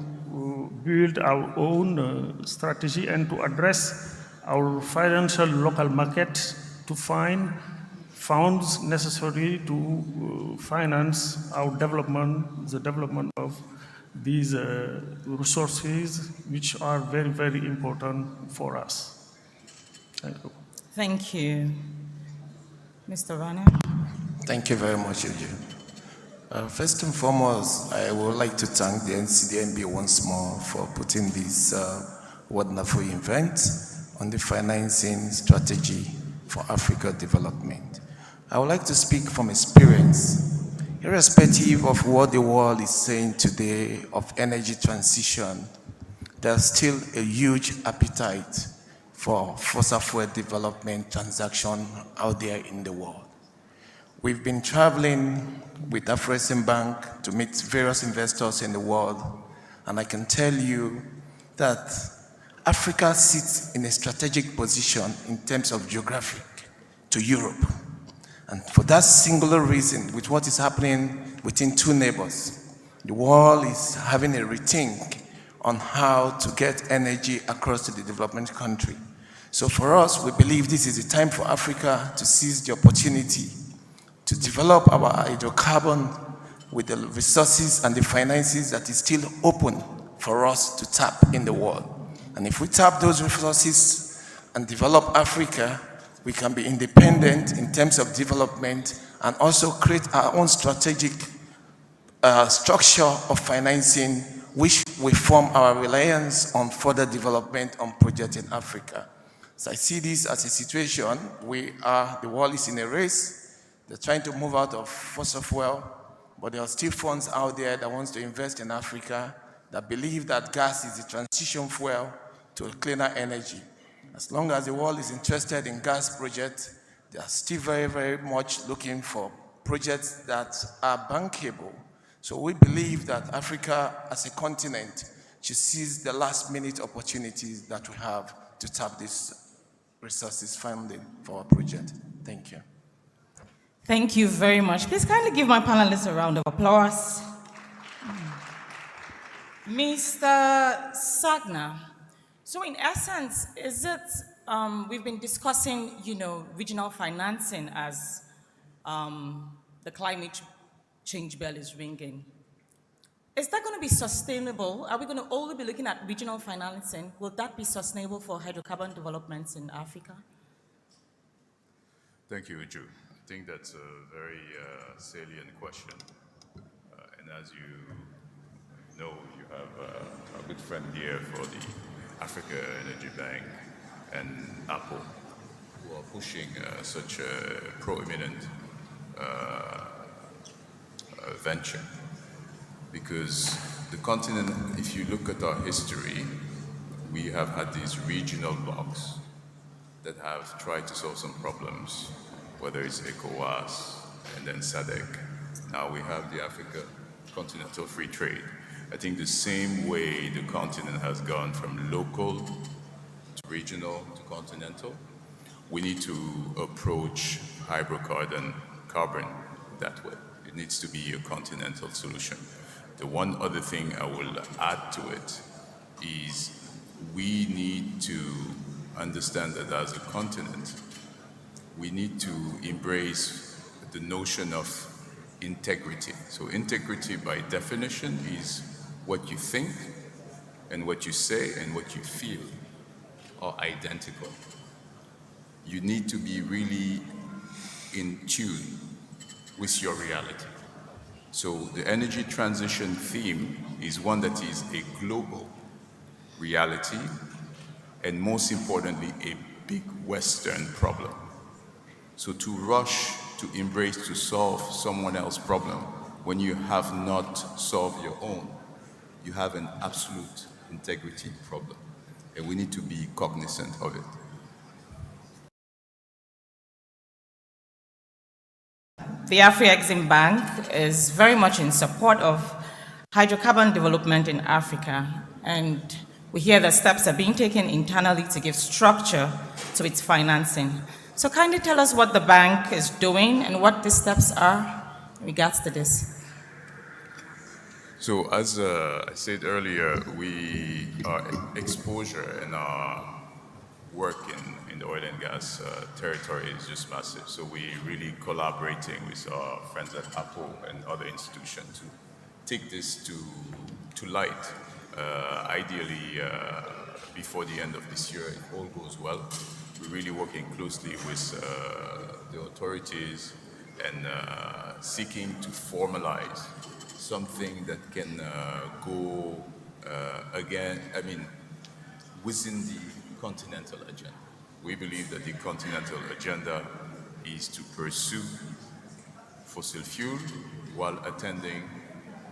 build our own strategy and to address our financial local market to find funds necessary to finance our development, the development of these resources, which are very, very important for us. Thank you. Thank you. Mr. Rana. Thank you very much, Uju. First and foremost, I would like to thank the NCDMB once more for putting this wonderful event on the financing strategy for Africa development. I would like to speak from experience. Irrespective of what the world is saying today of energy transition, there's still a huge appetite for fossil fuel development transaction out there in the world. We've been traveling with Afreximbank to meet various investors in the world, and I can tell you that Africa sits in a strategic position in terms of geographic to Europe. And for that singular reason, with what is happening within two neighbors, the world is having a rethink on how to get energy across to the development country. So for us, we believe this is a time for Africa to seize the opportunity to develop our hydrocarbon with the resources and the finances that is still open for us to tap in the world. And if we tap those resources and develop Africa, we can be independent in terms of development and also create our own strategic structure of financing, which will form our reliance on further development on projects in Africa. So I see this as a situation where the world is in a race. They're trying to move out of fossil fuel, but there are still funds out there that wants to invest in Africa that believe that gas is the transition fuel to cleaner energy. As long as the world is interested in gas projects, they are still very, very much looking for projects that are bankable. So we believe that Africa as a continent should seize the last minute opportunities that we have to tap these resources funding for our project. Thank you. Thank you very much. Please kindly give my panelists a round of applause. Mr. Sagna, so in essence, is it, we've been discussing, regional financing as the climate change bell is ringing. Is that going to be sustainable? Are we going to only be looking at regional financing? Will that be sustainable for hydrocarbon developments in Africa? Thank you, Uju. I think that's a very salient question. And as you know, you have a good friend here for the Africa Energy Bank and Apple, who are pushing such a prominent venture. Because the continent, if you look at our history, we have had these regional blocks that have tried to solve some problems, whether it's ECOWAS and then SADC. Now we have the Africa Continental Free Trade. I think the same way the continent has gone from local to regional to continental, we need to approach carbon that way. It needs to be a continental solution. The one other thing I will add to it is we need to understand that as a continent, we need to embrace the notion of integrity. So integrity by definition is what you think and what you say and what you feel are identical. You need to be really in tune with your reality. So the energy transition theme is one that is a global reality and most importantly, a big Western problem. So to rush to embrace to solve someone else's problem when you have not solved your own, you have an absolute integrity problem. And we need to be cognizant of it. The Afri-Exim Bank is very much in support of hydrocarbon development in Africa, and we hear that steps are being taken internally to give structure to its financing. So kindly tell us what the bank is doing and what the steps are in regards to this. So as I said earlier, our exposure and our work in the oil and gas territory is just massive. So we're really collaborating with our friends at Apple and other institutions to take this to light, ideally before the end of this year, if all goes well. We're really working closely with the authorities and seeking to formalize something that can go within the continental agenda. We believe that the continental agenda is to pursue fossil fuel while attending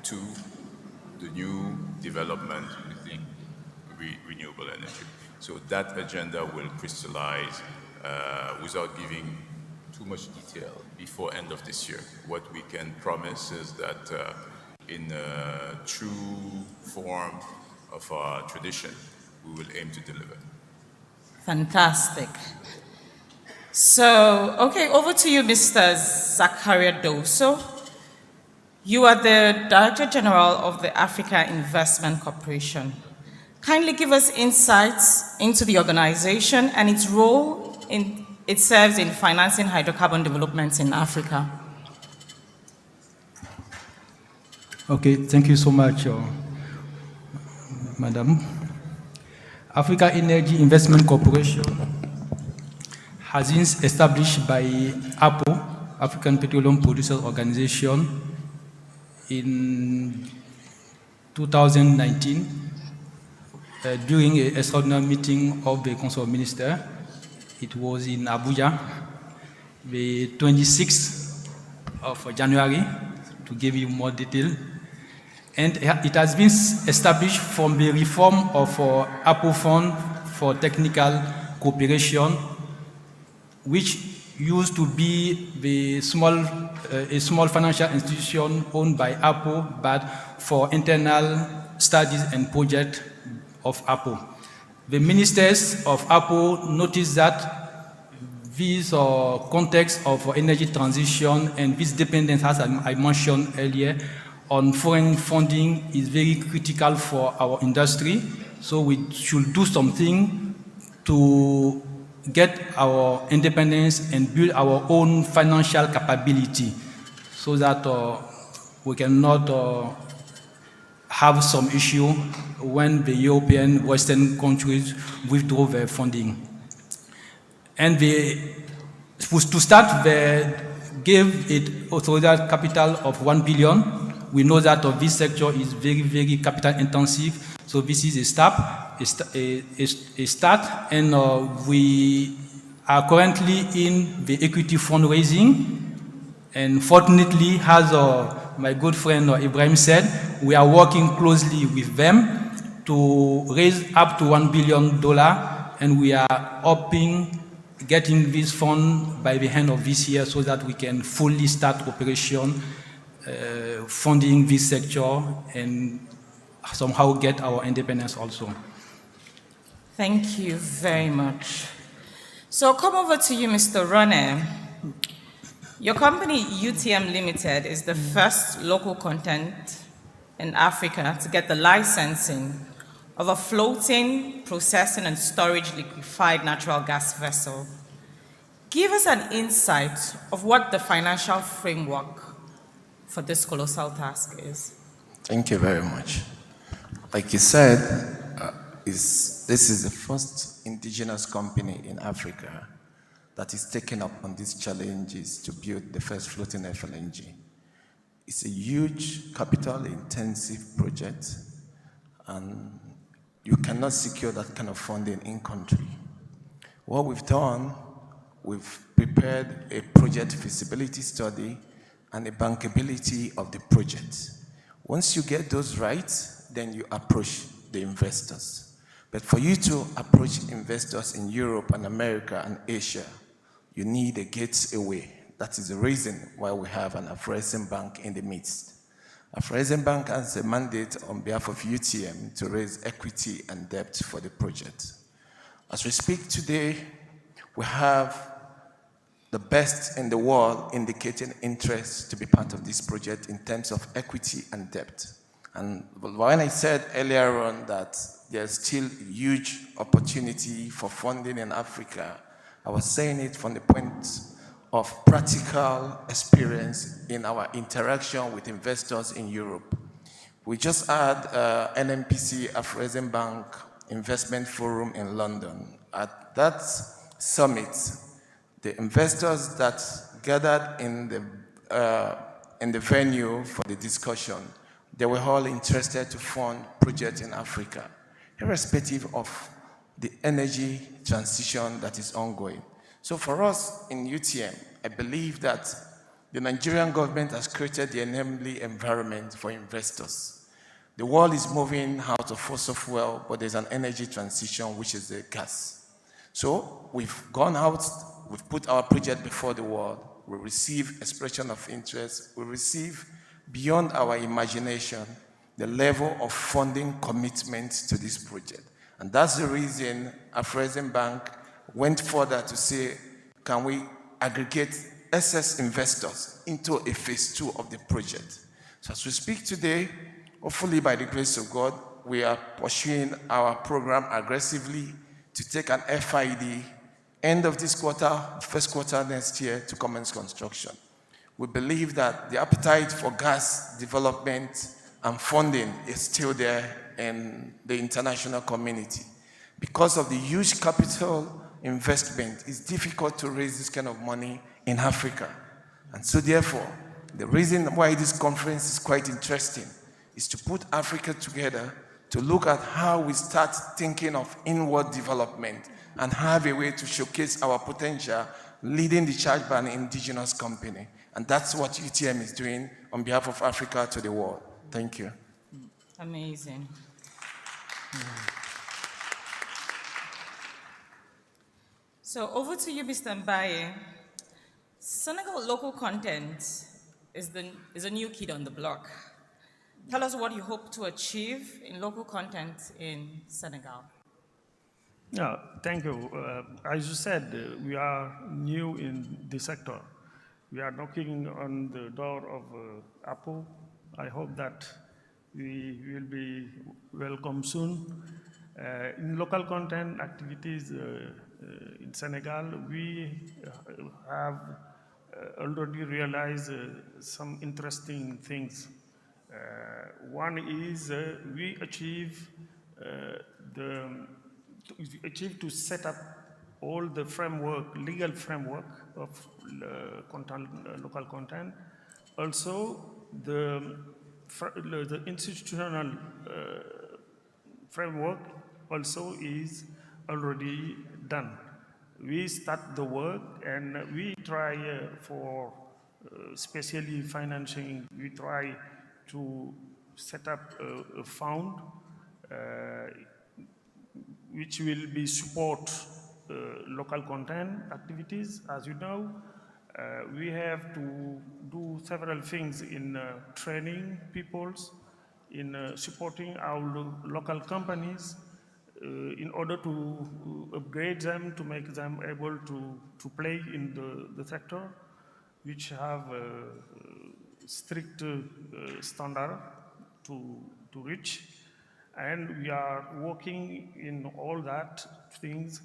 to the new development within renewable energy. So that agenda will crystallize without giving too much detail before end of this year. What we can promise is that in a true form of our tradition, we will aim to deliver. Fantastic. So, okay, over to you, Mr. Zakaria Doso. You are the Director General of the Africa Investment Corporation. Kindly give us insights into the organization and its role it serves in financing hydrocarbon developments in Africa. Okay, thank you so much, Madam. Africa Energy Investment Corporation has been established by APO, African Petroleum Producers Organization, in 2019 during an extraordinary meeting of the Council of Ministers. It was in Abuja, the 26th of January, to give you more detail. And it has been established from the reform of Apple Fund for Technical Cooperation, which used to be a small financial institution owned by Apple, but for internal studies and projects of Apple. The ministers of Apple noticed that this context of energy transition and this dependence, as I mentioned earlier, on foreign funding is very critical for our industry. So we should do something to get our independence and build our own financial capability so that we cannot have some issue when the European Western countries withdraw their funding. And to start, they gave it authorized capital of 1 billion. We know that this sector is very, very capital intensive. So this is a start, and we are currently in the equity fundraising. And fortunately, as my good friend Ibrahim said, we are working closely with them to raise up to $1 billion, and we are hoping getting this fund by the end of this year so that we can fully start operation, funding this sector, and somehow get our independence also. Thank you very much. So come over to you, Mr. Rone. Your company, UTM Limited, is the first local content in Africa to get the licensing of a floating, processing, and storage liquefied natural gas vessel. Give us an insight of what the financial framework for this colossal task is. Thank you very much. Like you said, this is the first indigenous company in Africa that is taking up on these challenges to build the first floating FLNG. It's a huge capital-intensive project, and you cannot secure that kind of funding in country. What we've done, we've prepared a project feasibility study and a bankability of the project. Once you get those right, then you approach the investors. But for you to approach investors in Europe and America and Asia, you need a gateway. That is the reason why we have an Afrasian Bank in the midst. Afrasian Bank has a mandate on behalf of UTM to raise equity and debt for the project. As we speak today, we have the best in the world indicating interest to be part of this project in terms of equity and debt. And when I said earlier on that there's still huge opportunity for funding in Africa, I was saying it from the point of practical experience in our interaction with investors in Europe. We just had NMPC Afrasian Bank Investment Forum in London. At that summit, the investors that gathered in the venue for the discussion, they were all interested to fund projects in Africa, irrespective of the energy transition that is ongoing. So for us in UTM, I believe that the Nigerian government has created the enabling environment for investors. The world is moving out of fossil fuel, but there's an energy transition, which is the gas. So we've gone out, we've put our project before the world, we receive expression of interest, we receive beyond our imagination the level of funding commitment to this project. And that's the reason Afrasian Bank went further to say, can we aggregate excess investors into a phase 2 of the project? So as we speak today, hopefully by the grace of God, we are pursuing our program aggressively to take an FID end of this quarter, first quarter next year to commence construction. We believe that the appetite for gas development and funding is still there in the international community. Because of the huge capital investment, it's difficult to raise this kind of money in Africa. And so therefore, the reason why this conference is quite interesting is to put Africa together to look at how we start thinking of inward development and have a way to showcase our potential, leading the charge by an indigenous company. And that's what UTM is doing on behalf of Africa to the world. Thank you. Amazing. So over to you, Mr. Mbaye. Senegal local content is a new kid on the block. Tell us what you hope to achieve in local content in Senegal. Yeah, thank you. As you said, we are new in the sector. We are knocking on the door of Apple. I hope that we will be welcome soon. In local content activities in Senegal, we have already realized some interesting things. One is we achieve to set up all the framework, legal framework of local content. Also, the institutional framework also is already done. We start the work and we try for especially financing, we try to set up a fund which will be support local content activities. As you know, we have to do several things in training peoples, in supporting our local companies, in order to upgrade them, to make them able to play in the sector, which have strict standard to reach. And we are working in all that things.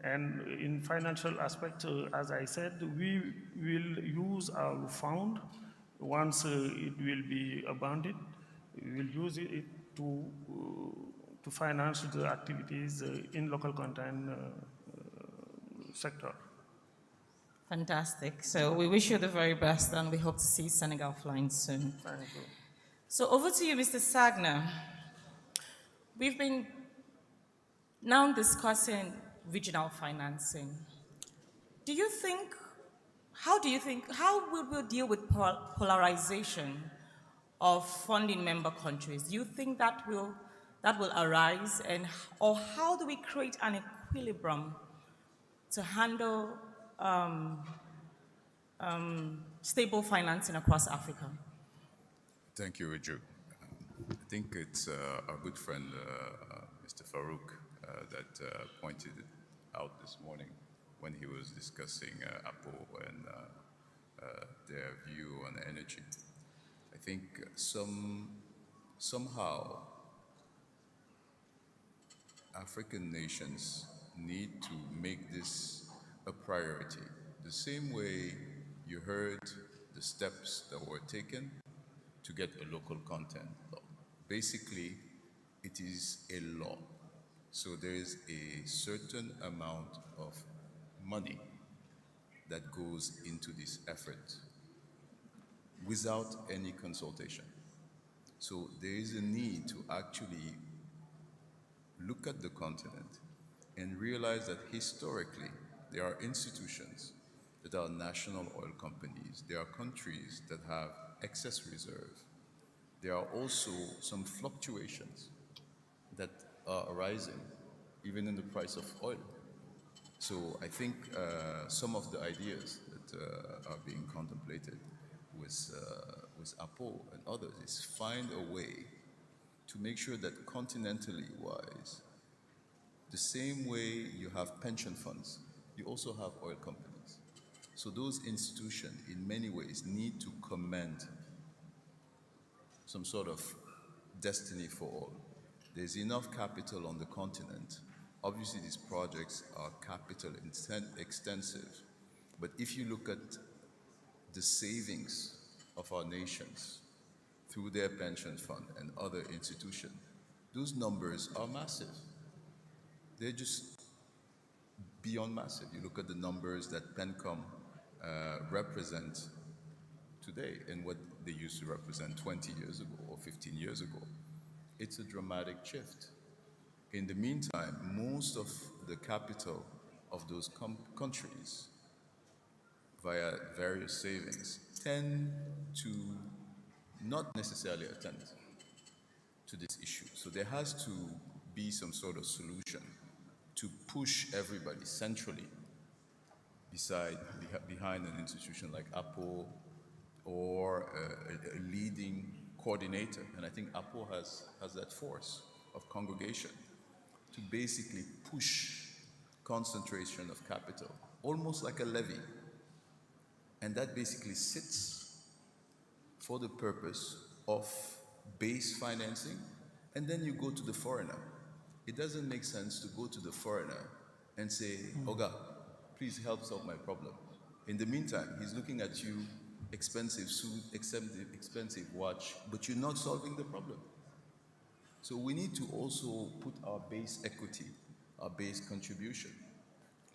And in financial aspect, as I said, we will use our fund once it will be abandoned. We will use it to finance the activities in local content sector. Fantastic. So we wish you the very best and we hope to see Senegal flying soon. Thank you. So over to you, Mr. Sagna. We've been now discussing regional financing. How will we deal with polarization of funding member countries? Do you think that will arise, or how do we create an equilibrium to handle stable financing across Africa? Thank you, Uju. I think it's our good friend, Mr. Farouk, that pointed it out this morning when he was discussing Apple and their view on energy. I think somehow African nations need to make this a priority. The same way you heard the steps that were taken to get a local content law. Basically, it is a law. So there is a certain amount of money that goes into this effort without any consultation. So there is a need to actually look at the continent and realize that historically there are institutions that are national oil companies. There are countries that have excess reserve. There are also some fluctuations that are arising even in the price of oil. So I think some of the ideas that are being contemplated with Apple and others is find a way to make sure that continentally wise, the same way you have pension funds, you also have oil companies. So those institutions in many ways need to commend some sort of destiny for all. There's enough capital on the continent. Obviously, these projects are capital extensive. But if you look at the savings of our nations through their pension fund and other institutions, those numbers are massive. They're just beyond massive. You look at the numbers that PENCOM represent today and what they used to represent 20 years ago or 15 years ago. It's a dramatic shift. In the meantime, most of the capital of those countries via various savings tend to not necessarily attend to this issue. So there has to be some sort of solution to push everybody centrally behind an institution like APO or a leading coordinator. And I think APO has that force of congregation to basically push concentration of capital, almost like a levy. And that basically sits for the purpose of base financing, and then you go to the foreigner. It doesn't make sense to go to the foreigner and say, Oga, please help solve my problem. In the meantime, he's looking at you, expensive suit, expensive watch, but you're not solving the problem. So we need to also put our base equity, our base contribution.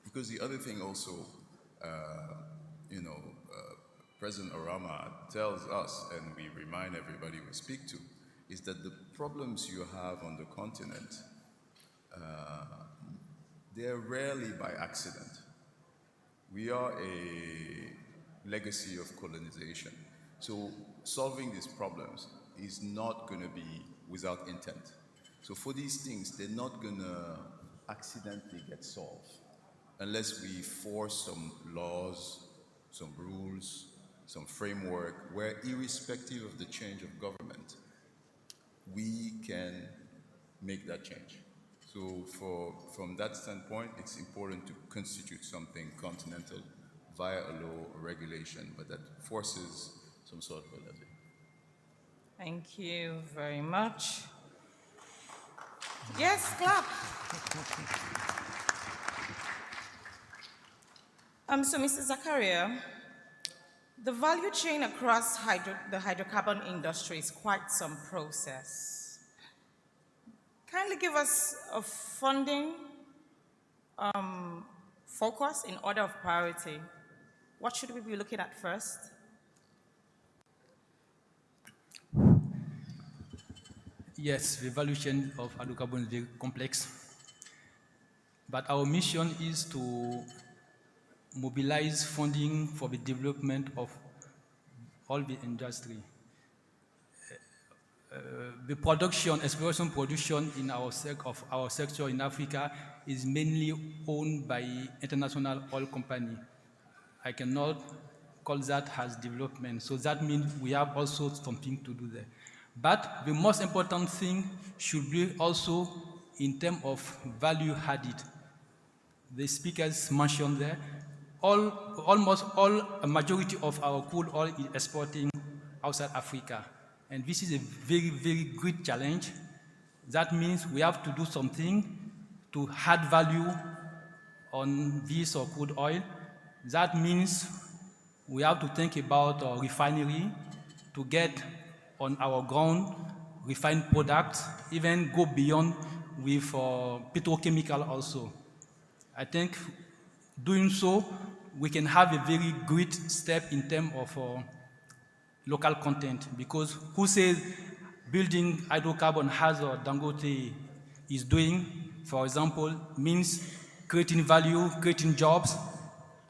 Because the other thing also, President Orama tells us, and we remind everybody we speak to, is that the problems you have on the continent, they're rarely by accident. We are a legacy of colonization. So solving these problems is not going to be without intent. So for these things, they're not going to accidentally get solved unless we force some laws, some rules, some framework where, irrespective of the change of government, we can make that change. So from that standpoint, it's important to constitute something continental via a law or regulation, but that forces some sort of a levy. Thank you very much. Yes, clap. So, Mr. Zakaria, the value chain across the hydrocarbon industry is quite some process. Kindly give us a funding focus in order of priority. What should we be looking at first? Yes, the value chain of hydrocarbon is very complex, but our mission is to mobilize funding for the development of all the industry. The production, exploration production in our sector in Africa is mainly owned by international oil company. I cannot call that as development, so that means we have also something to do there. But the most important thing should be also in terms of value added. The speakers mentioned there, almost all, a majority of our crude oil is exporting outside Africa. And this is a very, very great challenge. That means we have to do something to add value on this or crude oil. That means we have to think about a refinery to get on our ground refined products, even go beyond with petrochemical also. I think doing so, we can have a very great step in terms of local content, because who says building hydrocarbon as Dangote is doing, for example, means creating value, creating jobs,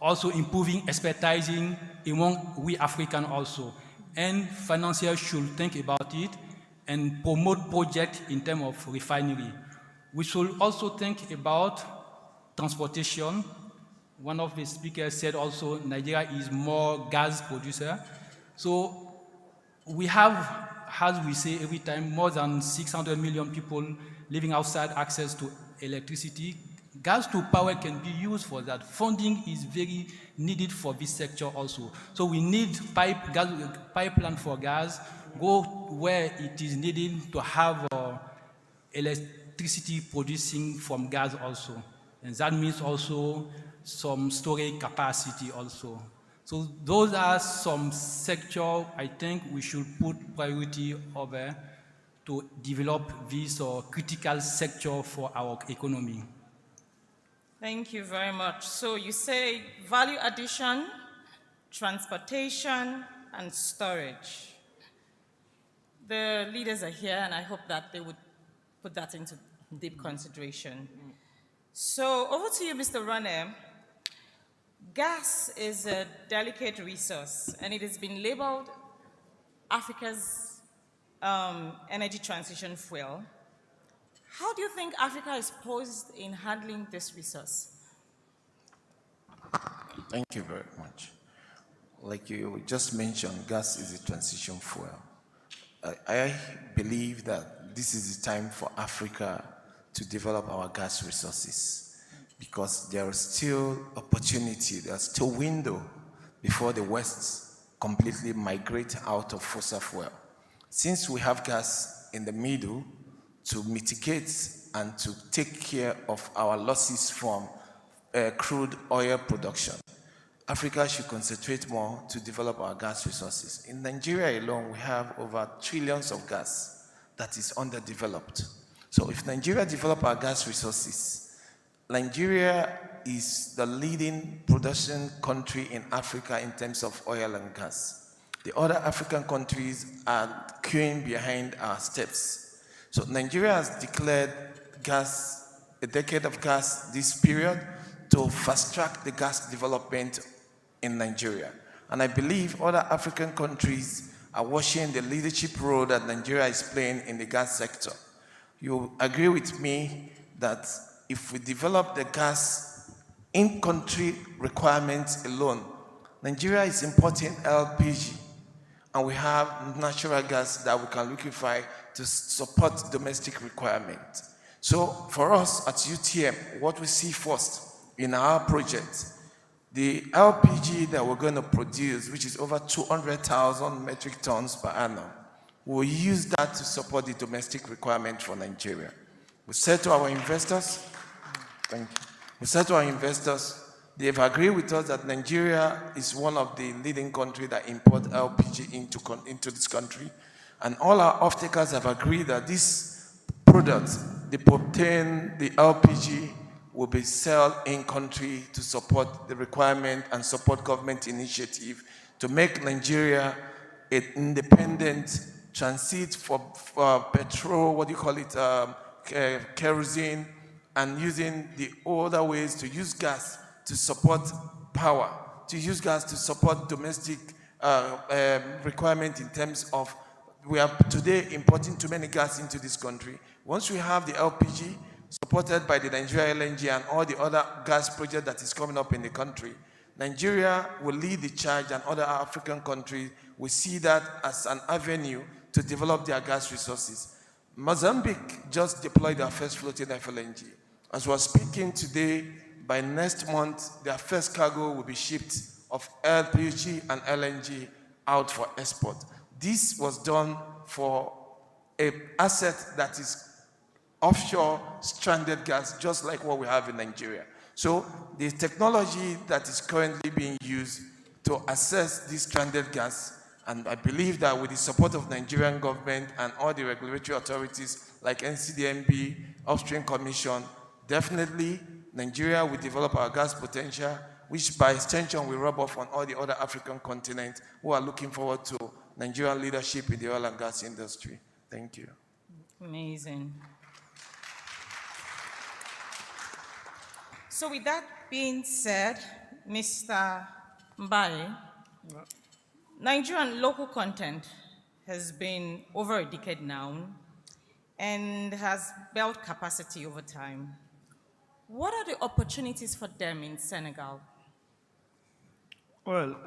also improving expertising among we African also. And financiers should think about it and promote projects in terms of refinery. We should also think about transportation. One of the speakers said also Nigeria is more gas producer. So we have, as we say every time, more than 600 million people living outside access to electricity. Gas to power can be used for that. Funding is very needed for this sector also. So we need pipeline for gas, go where it is needed to have electricity producing from gas also. And that means also some storage capacity also. So those are some sectors I think we should put priority over to develop this critical sector for our economy. Thank you very much. So you say value addition, transportation, and storage. The leaders are here, and I hope that they would put that into deep consideration. So over to you, Mr. Rane. Gas is a delicate resource, and it has been labeled Africa's energy transition fuel. How do you think Africa is posed in handling this resource? Thank you very much. Like you just mentioned, gas is a transition fuel. I believe that this is the time for Africa to develop our gas resources because there is still opportunity, there's still window before the West completely migrate out of fossil fuel. Since we have gas in the middle to mitigate and to take care of our losses from crude oil production, Africa should concentrate more to develop our gas resources. In Nigeria alone, we have over trillions of gas that is underdeveloped. So if Nigeria develop our gas resources, Nigeria is the leading production country in Africa in terms of oil and gas. The other African countries are queuing behind our steps. So Nigeria has declared gas, a decade of gas this period to fast-track the gas development in Nigeria. And I believe other African countries are watching the leadership role that Nigeria is playing in the gas sector. You agree with me that if we develop the gas in-country requirements alone, Nigeria is importing LPG, and we have natural gas that we can liquefy to support domestic requirements. So for us at UTM, what we see first in our project, the LPG that we're going to produce, which is over 200,000 metric tons per annum, we'll use that to support the domestic requirement for Nigeria. We said to our investors, they've agreed with us that Nigeria is one of the leading countries that import LPG into this country. And all our off-takers have agreed that this product, the propane, the LPG, will be sold in country to support the requirement and support government initiative to make Nigeria an independent transit for petrol, kerosene, and using the other ways to use gas to support power, to use gas to support domestic requirement in terms of we are today importing too many gas into this country. Once we have the LPG, supported by the Nigeria LNG and all the other gas projects that is coming up in the country, Nigeria will lead the charge and other African countries will see that as an avenue to develop their gas resources. Mozambique just deployed their first floating FLNG. As we're speaking today, by next month, their first cargo will be shipped of LPG and LNG out for export. This was done for an asset that is offshore stranded gas, just like what we have in Nigeria. So the technology that is currently being used to assess this stranded gas, and I believe that with the support of Nigerian government and all the regulatory authorities like NCDMB, Upstream Commission, definitely Nigeria will develop our gas potential, which by extension will rub off on all the other African continents who are looking forward to Nigerian leadership in the oil and gas industry. Thank you. Amazing. So with that being said, Mr. Mbaye, Nigerian local content has been over a decade now and has built capacity over time. What are the opportunities for them in Senegal? Well,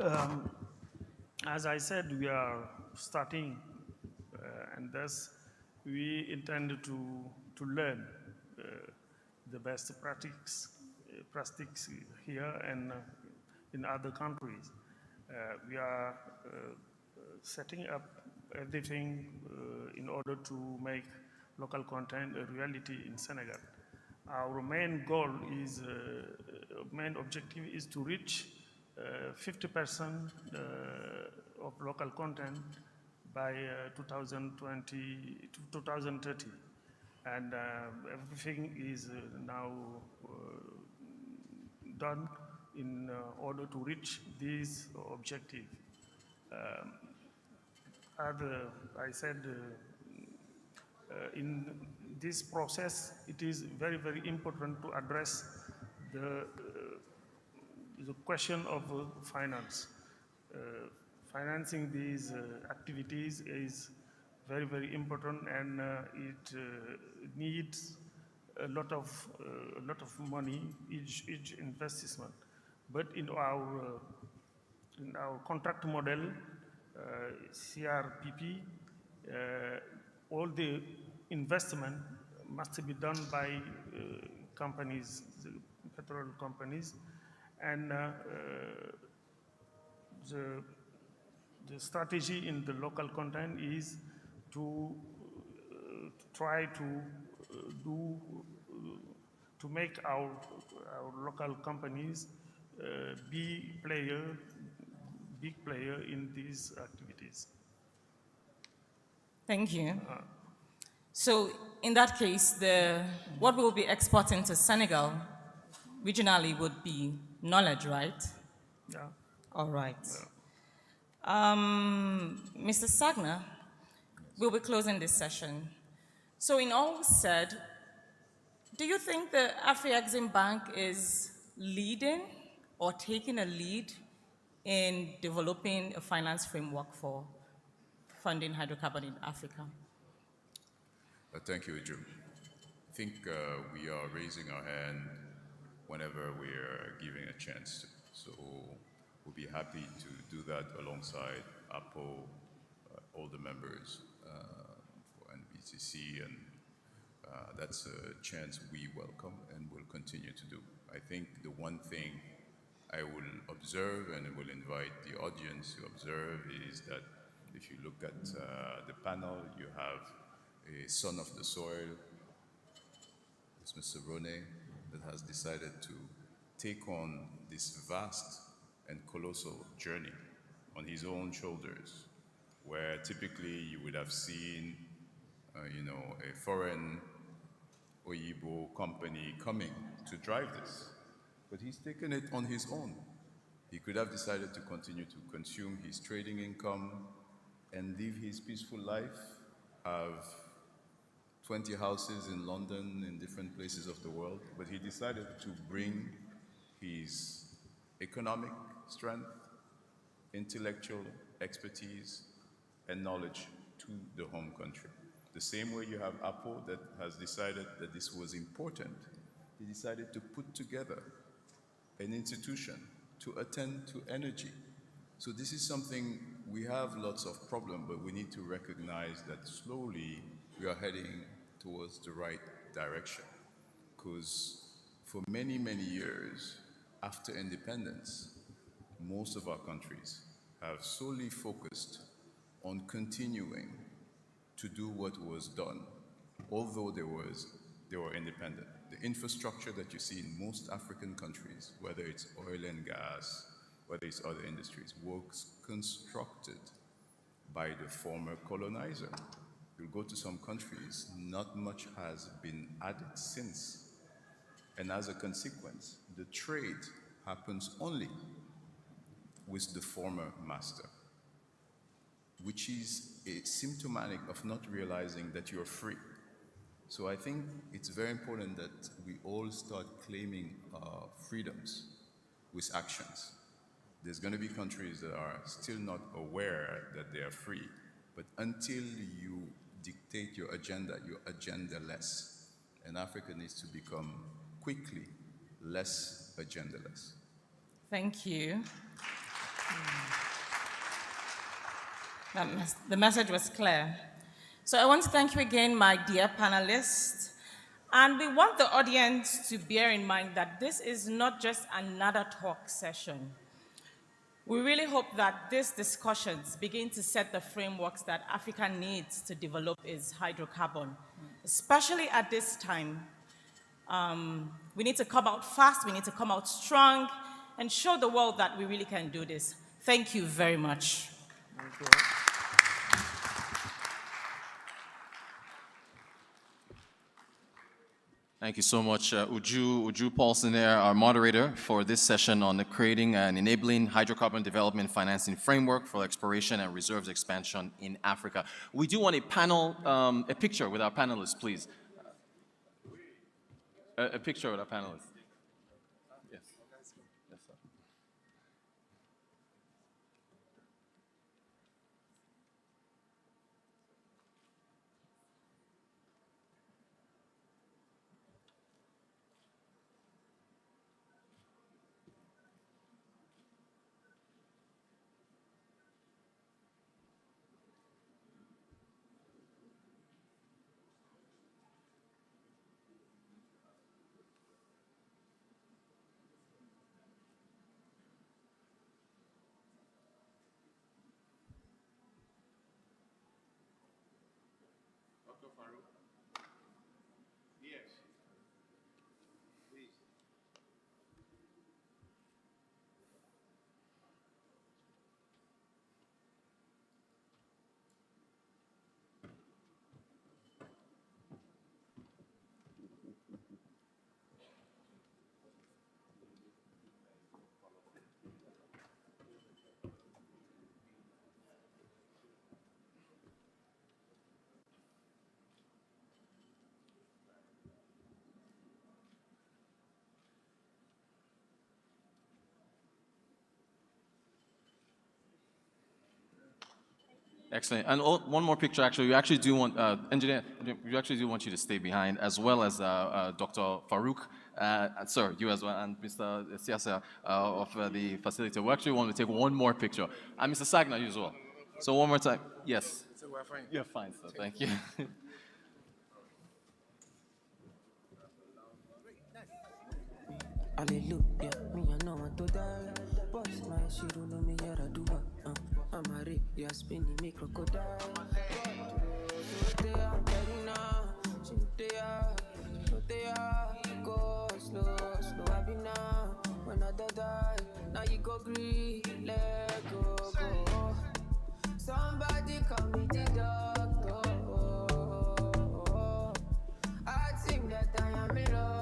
as I said, we are starting, and thus we intend to learn the best practices here and in other countries. We are setting up everything in order to make local content a reality in Senegal. Our main goal is, main objective is to reach 50% of local content by 2030. And everything is now done in order to reach this objective. As I said, in this process, it is very, very important to address the question of finance. Financing these activities is very, very important, and it needs a lot of money each investment. But in our contract model, CRPP, all the investment must be done by companies, the petrol companies, and the strategy in the local content is to try to make our local companies big player in these activities. Thank you. So in that case, what we'll be exporting to Senegal regionally would be knowledge, right? Yeah. All right. Yeah. Mr. Sagna, we'll be closing this session. So in all said, do you think the Afri-Exim Bank is leading or taking a lead in developing a finance framework for funding hydrocarbon in Africa? Thank you, Uju. I think we are raising our hand whenever we are given a chance to. So we'll be happy to do that alongside APO, all the members for NBCC, and that's a chance we welcome and will continue to do. I think the one thing I will observe and will invite the audience to observe is that if you look at the panel, you have a son of the soil, it's Mr. Rone, that has decided to take on this vast and colossal journey on his own shoulders, where typically you would have seen, a foreign Oyibo company coming to drive this. But he's taken it on his own. He could have decided to continue to consume his trading income and live his peaceful life, have 20 houses in London, in different places of the world, but he decided to bring his economic strength, intellectual expertise, and knowledge to the home country. The same way you have Apple that has decided that this was important. He decided to put together an institution to attend to energy. So this is something, we have lots of problems, but we need to recognize that slowly we are heading towards the right direction. Because for many, many years after independence, most of our countries have solely focused on continuing to do what was done, although they were independent. The infrastructure that you see in most African countries, whether it's oil and gas, whether it's other industries, was constructed by the former colonizer. You'll go to some countries, not much has been added since. And as a consequence, the trade happens only with the former master, which is symptomatic of not realizing that you're free. So I think it's very important that we all start claiming our freedoms with actions. There's going to be countries that are still not aware that they are free, but until you dictate your agenda, you're agenda-less. And Africa needs to become quickly less agenda-less. Thank you. The message was clear. So I want to thank you again, my dear panelists. And we want the audience to bear in mind that this is not just another talk session. We really hope that these discussions begin to set the frameworks that Africa needs to develop its hydrocarbon, especially at this time. We need to come out fast, we need to come out strong, and show the world that we really can do this. Thank you very much. Thank you. Thank you so much, Uju Paulson, our moderator for this session on the creating and enabling hydrocarbon development financing framework for exploration and reserves expansion in Africa. We do want a panel, a picture with our panelists, please. A picture with our panelists. Yes. Yes, sir. Farouk. Yes. Please. Excellent. And one more picture, actually. We actually do want, engineer, we actually do want you to stay behind, as well as Dr. Farouk, sir, you as well, and Mr. Siasa of the facility. We actually want to take one more picture. And Mr. Sagna, you as well. So one more time. Yes. So we're fine. You're fine, sir. Thank you. Hallelujah, me I know want to die. Boss my she don't know me yet I do what. I'm a rip, yeah, spinning me crocodile. So they are better now. So they are go slow, I be now. When I die, now you go green, let go. Somebody call me the doctor. I think that I am in love.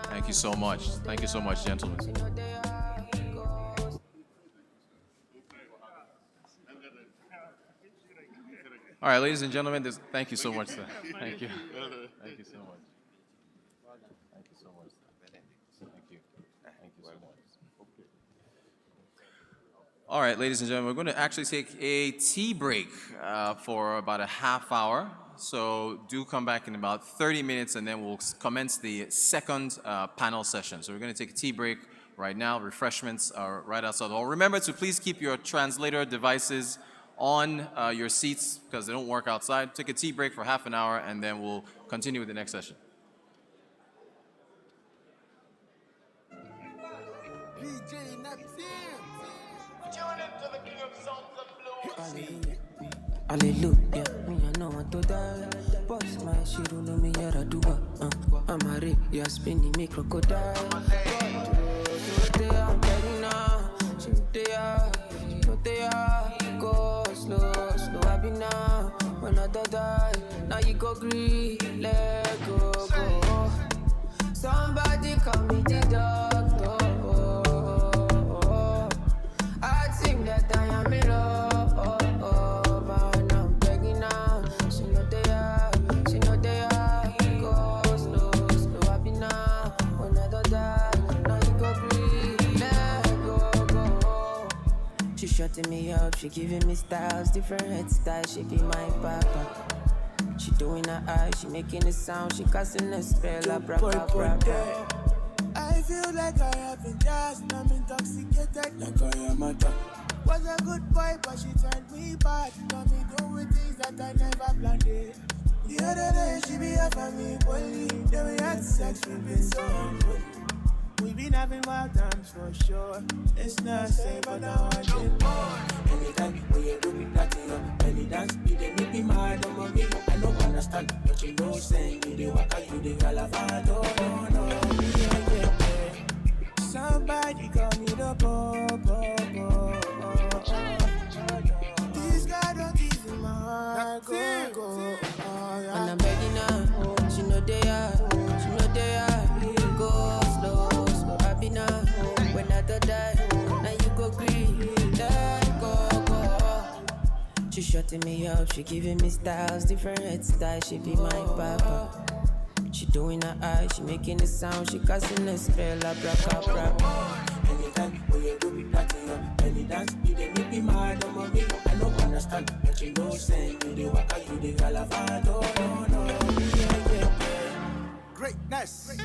Thank you so much. Thank you so much, gentlemen. All right, ladies and gentlemen, thank you so much, sir. Thank you. Thank you so much. Thank you so much, sir. Thank you. Thank you so much. All right, ladies and gentlemen, we're going to actually take a tea break for about a half hour. So do come back in about 30 minutes, and then we'll commence the second panel session. So we're going to take a tea break right now. Refreshments are right outside the hall. Remember to please keep your translator devices on your seats because they don't work outside. Take a tea break for half an hour, and then we'll continue with the next session. Hallelujah, me I know want to die. Boss my she don't know me yet I do what. I'm a rip, yeah, spinning me crocodile. So they are better now. So they are go slow, I be now. When I die, now you go green, let go. Somebody call me the doctor. I think that I am in love. And I'm begging now. She know they are. Go slow, I be now. When I die, now you go breathe, let go. She shutting me up, she giving me styles, different hairstyles, she be my papa. She doing her eyes, she making a sound, she casting a spell, abracadabra. I feel like I have been gassed, I'm intoxicated like I am a drug. Was a good boy, but she turned me bad. Got me doing things that I never planned it. The other day, she be offering me bully. Then we had sex, we been so unholy. We been having wild times for sure. It's not safe, but now I get more. Anytime when you do me that to your belly dance, you dey make me mad on me. I don't understand, but you know, saying you dey waka, you dey galavant. Oh no, yeah. Somebody call me the po. This guy don't give me my heart. Go. And I'm begging her, she know they are. Go slow, I be now. When I die, now you go green, let go. She shutting me up, she giving me styles, different hairstyles, she be my papa. She doing her eyes, she making a sound, she casting a spell, abracadabra. Anytime when you do me that to your belly dance, you dey make me mad on me. I don't understand, but you know, saying you dey waka, you dey galavant. Oh no, yeah. Greatness.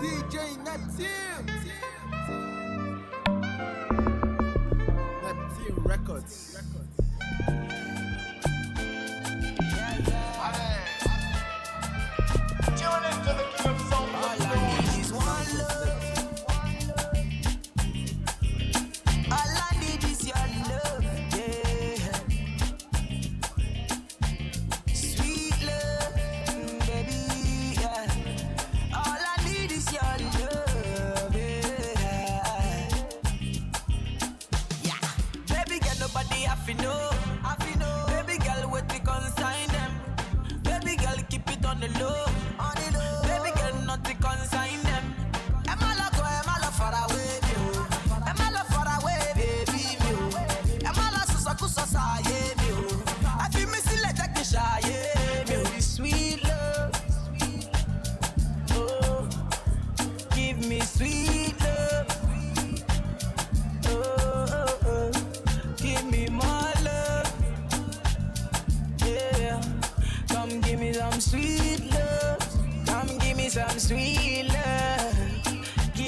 DJ Neptune Records. Tune into the King of Soul. All I need is one love. All I need is your love.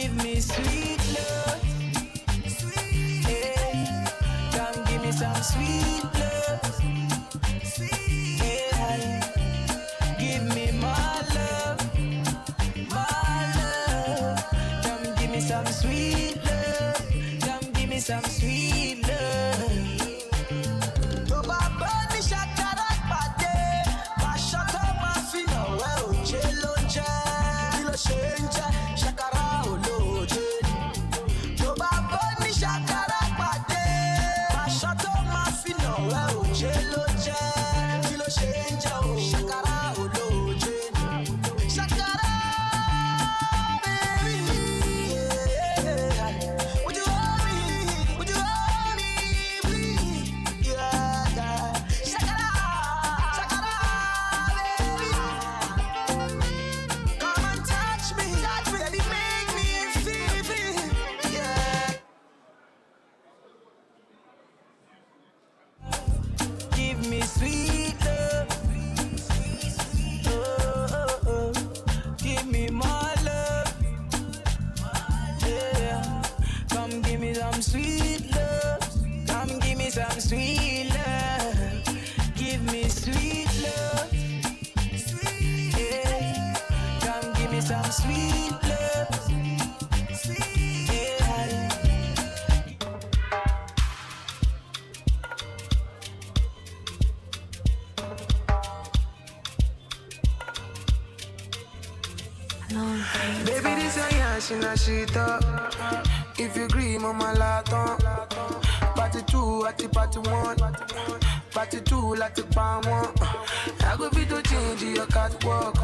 Give me sweet love. Yeah. Come give me some sweet love. Yeah. Give me my love. Come give me some sweet love. Come give me some sweet love. To baba ni shakara pade, ma shaka ma fina we ochelonje, kilo shenja shakara oloje. To baba ni shakara pade, ma shaka ma fina we ochelonje, kilo shenja shakara oloje. Shakara. Give me sweet love. Give me my love. Yeah. Come give me some sweet love. Come give me some sweet love. Give me sweet love. Yeah. Come give me some sweet love. Yeah. Baby, this a yashina shita. If you agree, mama laton. Party 2 at the party 1. Party 2 like the palm 1. I go be to change your catwalk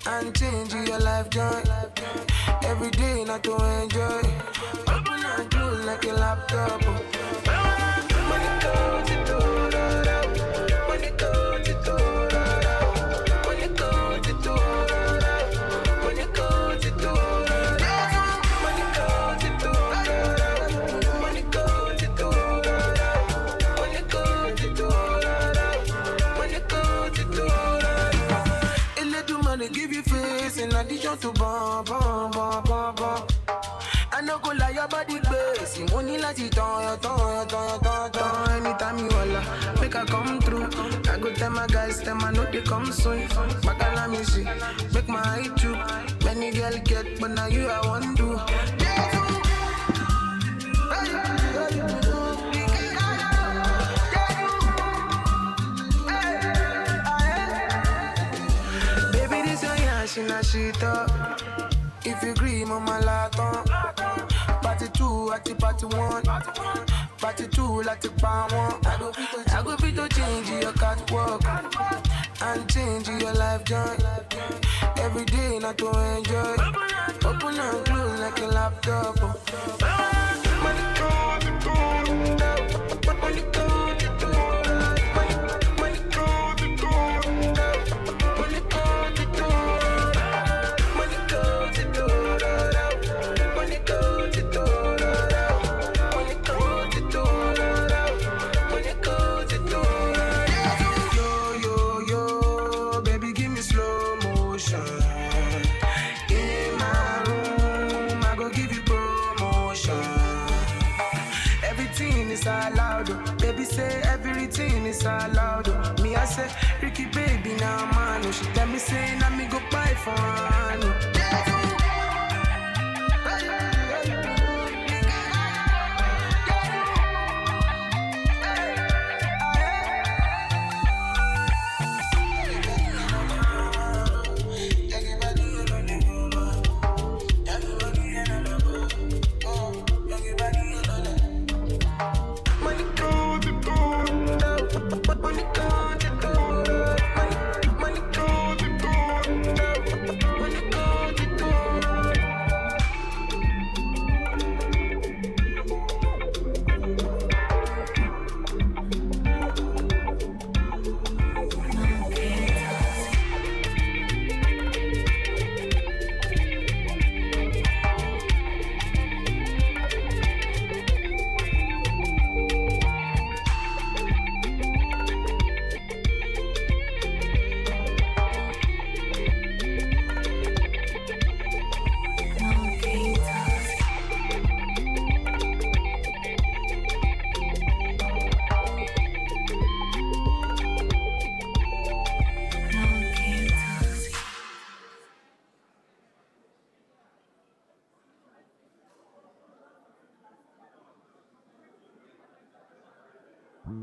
and change your life joy. Every day not to enjoy. Open and close like a laptop. Money goes to do. Money goes to do. Money goes to do. Money goes to do. Money goes to do. Money goes to do. Money goes to do. Money goes to do. A little money give you face in addition to bomb. I no go lie, your body base. Money like it on. Anytime you holla, make I come through. I go tell my guys, them I know they come soon. Bacala me see, make my eye too. Many girl get, but now you I want to. Baby, this your yashina shita. If you agree, mama laton. Party 2 at the party 1. Party 2 like the palm 1. I go fit to change your catwalk and change your life joy. Every day not to enjoy. Open and close like a laptop. Money goes to go. Money goes to go. Money goes to go. Money goes to go. Money goes to go. Money goes to go. Money goes to go. Money goes to go. Yo, baby, give me slow motion. In my room, I go give you promotion. Everything is allowed. Baby say everything is allowed. Me I say Ricky baby now man. She tell me say now me go buy for her. Money go Who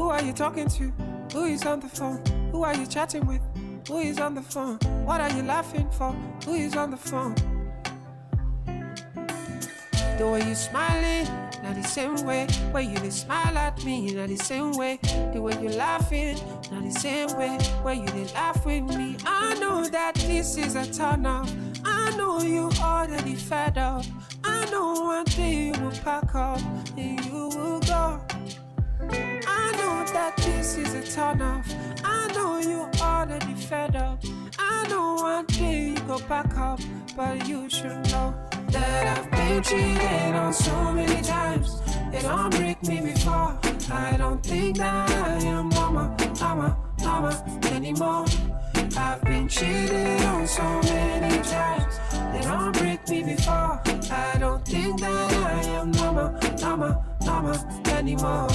are you talking to? Who is on the phone? Who are you chatting with? Who is on the phone? What are you laughing for? Who is on the phone? The way you smiling, not the same way. Way you they smile at me, not the same way. The way you laughing, not the same way. Way you they laugh with me. I know that this is a turn off. I know you already fed up. I know one day you will pack up and you will go. I know that this is a turn off. I know you already fed up. I know one day you go back up, but you should know that I've been cheated on so many times. They don't break me before. I don't think that I am mama anymore. I've been cheated on so many times. They don't break me before. I don't think that I am mama anymore.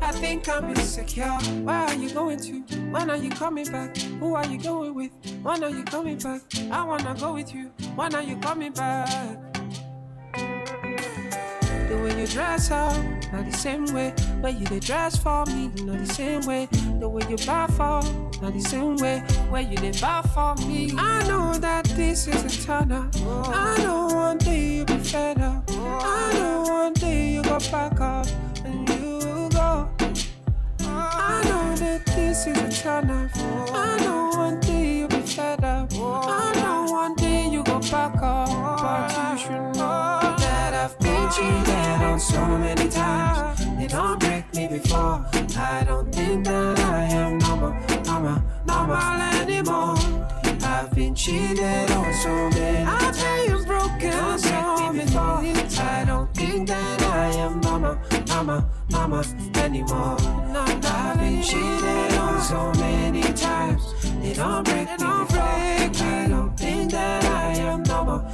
I think I'm insecure. Where are you going to? When are you coming back? Who are you going with? When are you coming back? I wanna go with you. When are you coming back? The way you dress up, not the same way. Where you they dress for me, not the same way. The way you buy for, not the same way. Where you they buy for me. I know that this is a turn up. I know one day you'll be fed up. I know one day you go back up and you go. I know that this is a turn off. I know one day you'll be fed up. I know one day you go back up. But you should know that I've been cheated on so many times. They don't break me before. I don't think that I am normal anymore. I've been cheated on so many times. I've been broken so many times. I don't think that I am mama anymore. I've been cheated on so many times. They don't break me before. I don't think that I am mama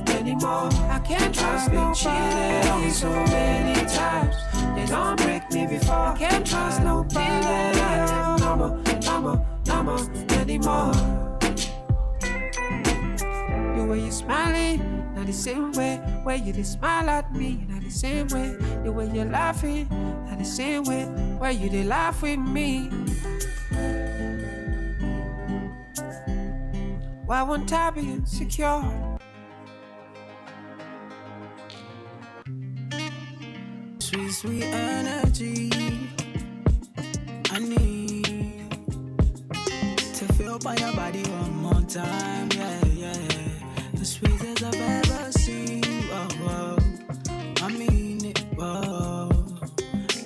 anymore. I can't trust nobody. I've been cheated on so many times. They don't break me before. I can't trust nobody. That I am mama anymore. The way you smiling, not the same way. Where you they smile at me, not the same way. The way you're laughing, not the same way. Where you they laugh with me. Why won't I be insecure? Sweet, sweet energy I need to feel by your body one more time, yeah, yeah. The sweetest I've ever seen, whoa, whoa. I mean it, whoa.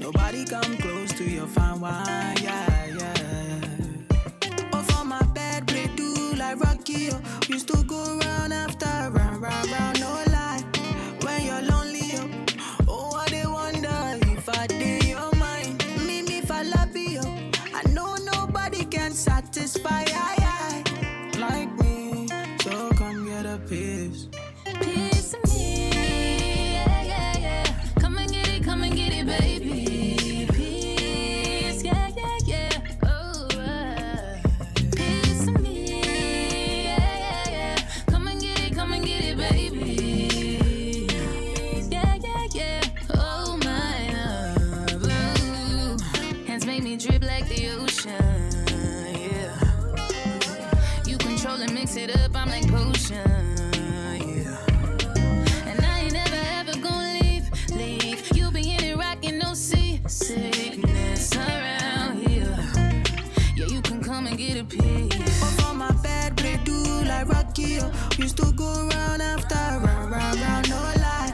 Nobody come close to your fine wine, yeah, yeah. Oh, for my bed, play do like Rocky, oh. Used to go round after round, no lie. When you're lonely, oh, I they wonder if I did your mind. Me fall love you. I know nobody can satisfy, like me. So come get a piece. Piece of me, yeah, yeah, yeah. Come and get it, baby. Piece, yeah, yeah, yeah. Oh, piece of me, yeah, yeah, yeah. Come and get it, baby. Yeah, yeah, yeah. Oh, my love. Ooh. Hands make me drip like the ocean, yeah. You control and mix it up, I'm like potion, yeah. And I ain't never ever gonna leave. You be in it rockin', no sickness around here. Yeah, you can come and get a piece. Up on my bed, play do like Rocky, oh. Used to go round after round, no lie.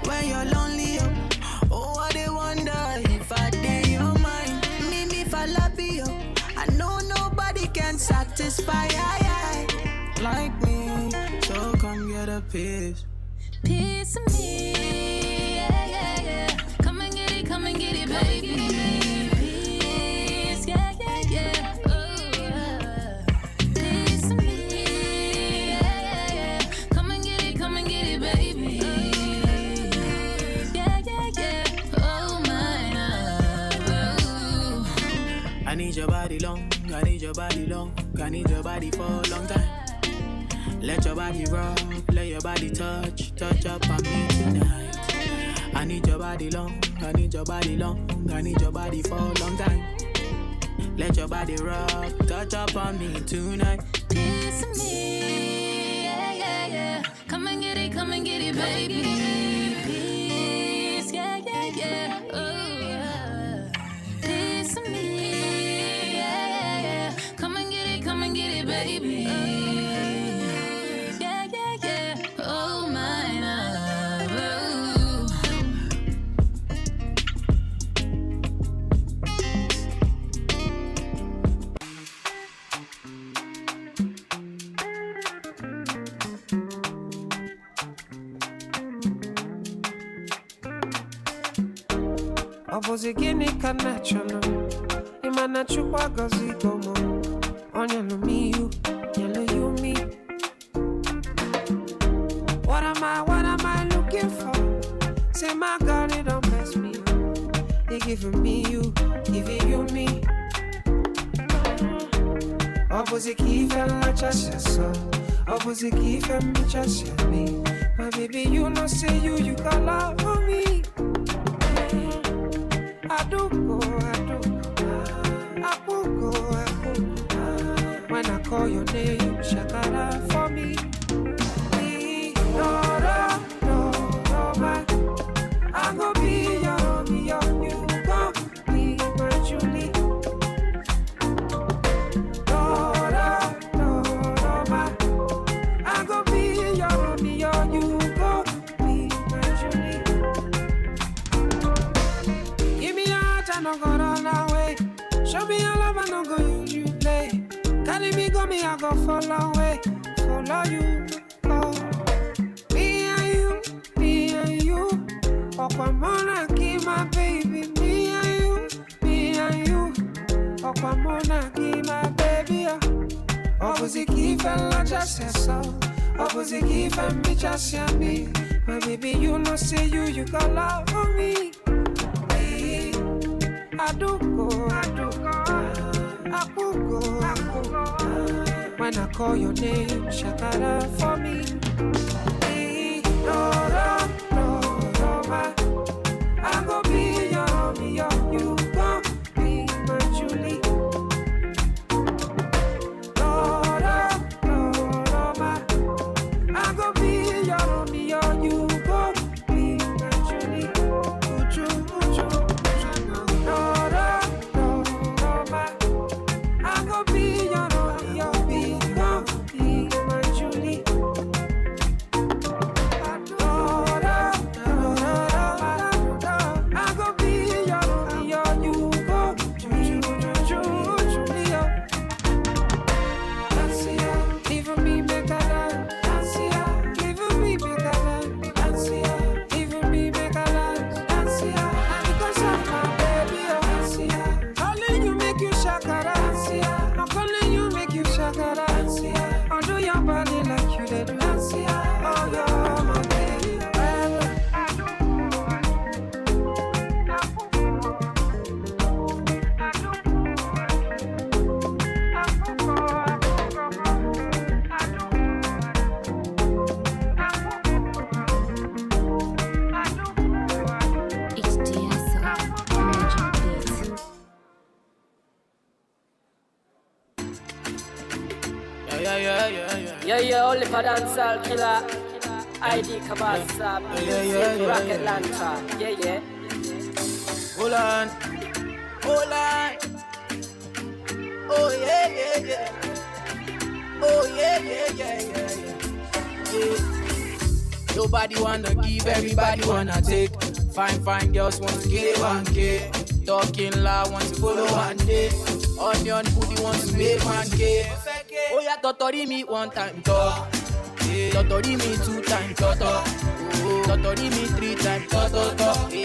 When you're lonely, oh, I they wonder if I did your mind. Me fall love you. I know nobody can satisfy, like me. So come get a piece. Piece of me, yeah, yeah, yeah. Come and get it, baby. Piece, yeah, yeah, yeah. Oh, piece of me, yeah, yeah, yeah. Come and get it, baby. Yeah, yeah, yeah. Oh, my love. I need your body long, I I need your body long, I need your body for a long time. Let your body rock, let your body touch up on me tonight. I need your body long, I need your body long, I need your body for a long time. Let your body rock, touch up on me tonight. It's me, yeah, yeah, yeah. Come and get it, baby. Please, yeah, yeah, yeah. Oh, yeah. It's me, yeah, yeah, yeah. Come and get it, baby. Yeah, yeah, yeah. Oh, my love. Obozi gini ka nachono Imana chukwa gozi gomo Onya no miyu, yellow you me. What am I looking for? Say my God, it don't mess me up. They giving me you, giving you me. Obozi kife la chasha Obozi kife mi chasha me. My baby, you know say you got love for me. I do go. When I call your name, shakara for me. No, man. I go be your, you go be my Julie. No, man. I go be your, you go be my Julie. Give me a heart, I no go run away. Show me your love, I no go use you play. Carry me, go me, I go follow away. Follow you, oh. Me and you. Okwamona, keep my baby. Me and you. Okwamona, keep my baby. Opposite keep and just so. Opposite keep and me just me. My baby, you know say you got love for me. I do go. When I call your name, shakara for me. No, man. I go be your, you go be my Julie. No, man. I go be your, you go be my Julie. Yeah, only for dancehall killer. ID Kabasa, Rocket Lantern. Yeah. Hold on. Oh yeah. Oh yeah. Nobody wanna give, everybody wanna take. Fine girls want to get 1K. Talking loud, want to follow one day. Onion booty want to make 1K. Oh yeah, totori me one time, talk. Totori me 2 times, talk. Totori me 3 times, talk. Totori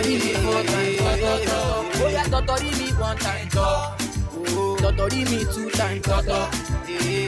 me 4 times, talk. Oh yeah, totori me 1 time, talk. Totori me 2 times, toto.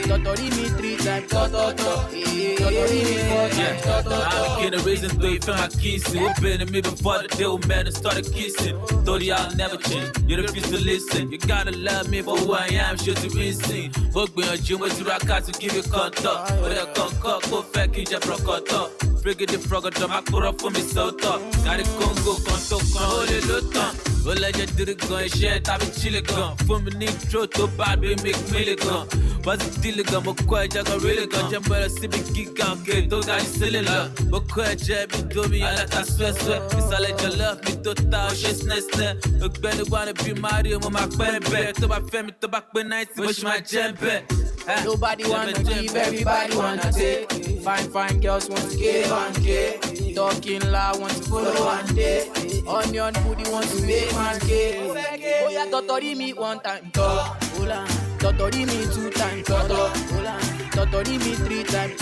Totori me 3 times, toto. Totori me 4 times, toto. I'm getting reason 3 for my kiss. You've been to me before the deal, man, and started kissing. Thought y'all never change. You refuse to listen. You gotta love me for who I am, should you be seen. Book me on June with you, rock out to give you contact. But I can't cock, go fake, you just broke out. Frigate the frog, I put up for me so tough. Got a Congo, conto, hold it, look up. Well, I just did it, go and share, I've been chilling gun. For me, need throw to bad, we make milligan. Was it dealing gun, but quite I got really gun. Jump where I see me geek out, okay, don't got silly love. But quite jab, you do me, I let us sweat. It's all like you love me, to touch, she's nest. Look, better wanna be Mario, my baby. To my family, to back when I see, wish my jam back. Nobody wanna give, everybody wanna take. Fine girls want to give 1K. Talking loud want to follow one day. Onion booty want to make 1K. Oh yeah, totori me 1 time, totori me 2 times, totori me 3 times,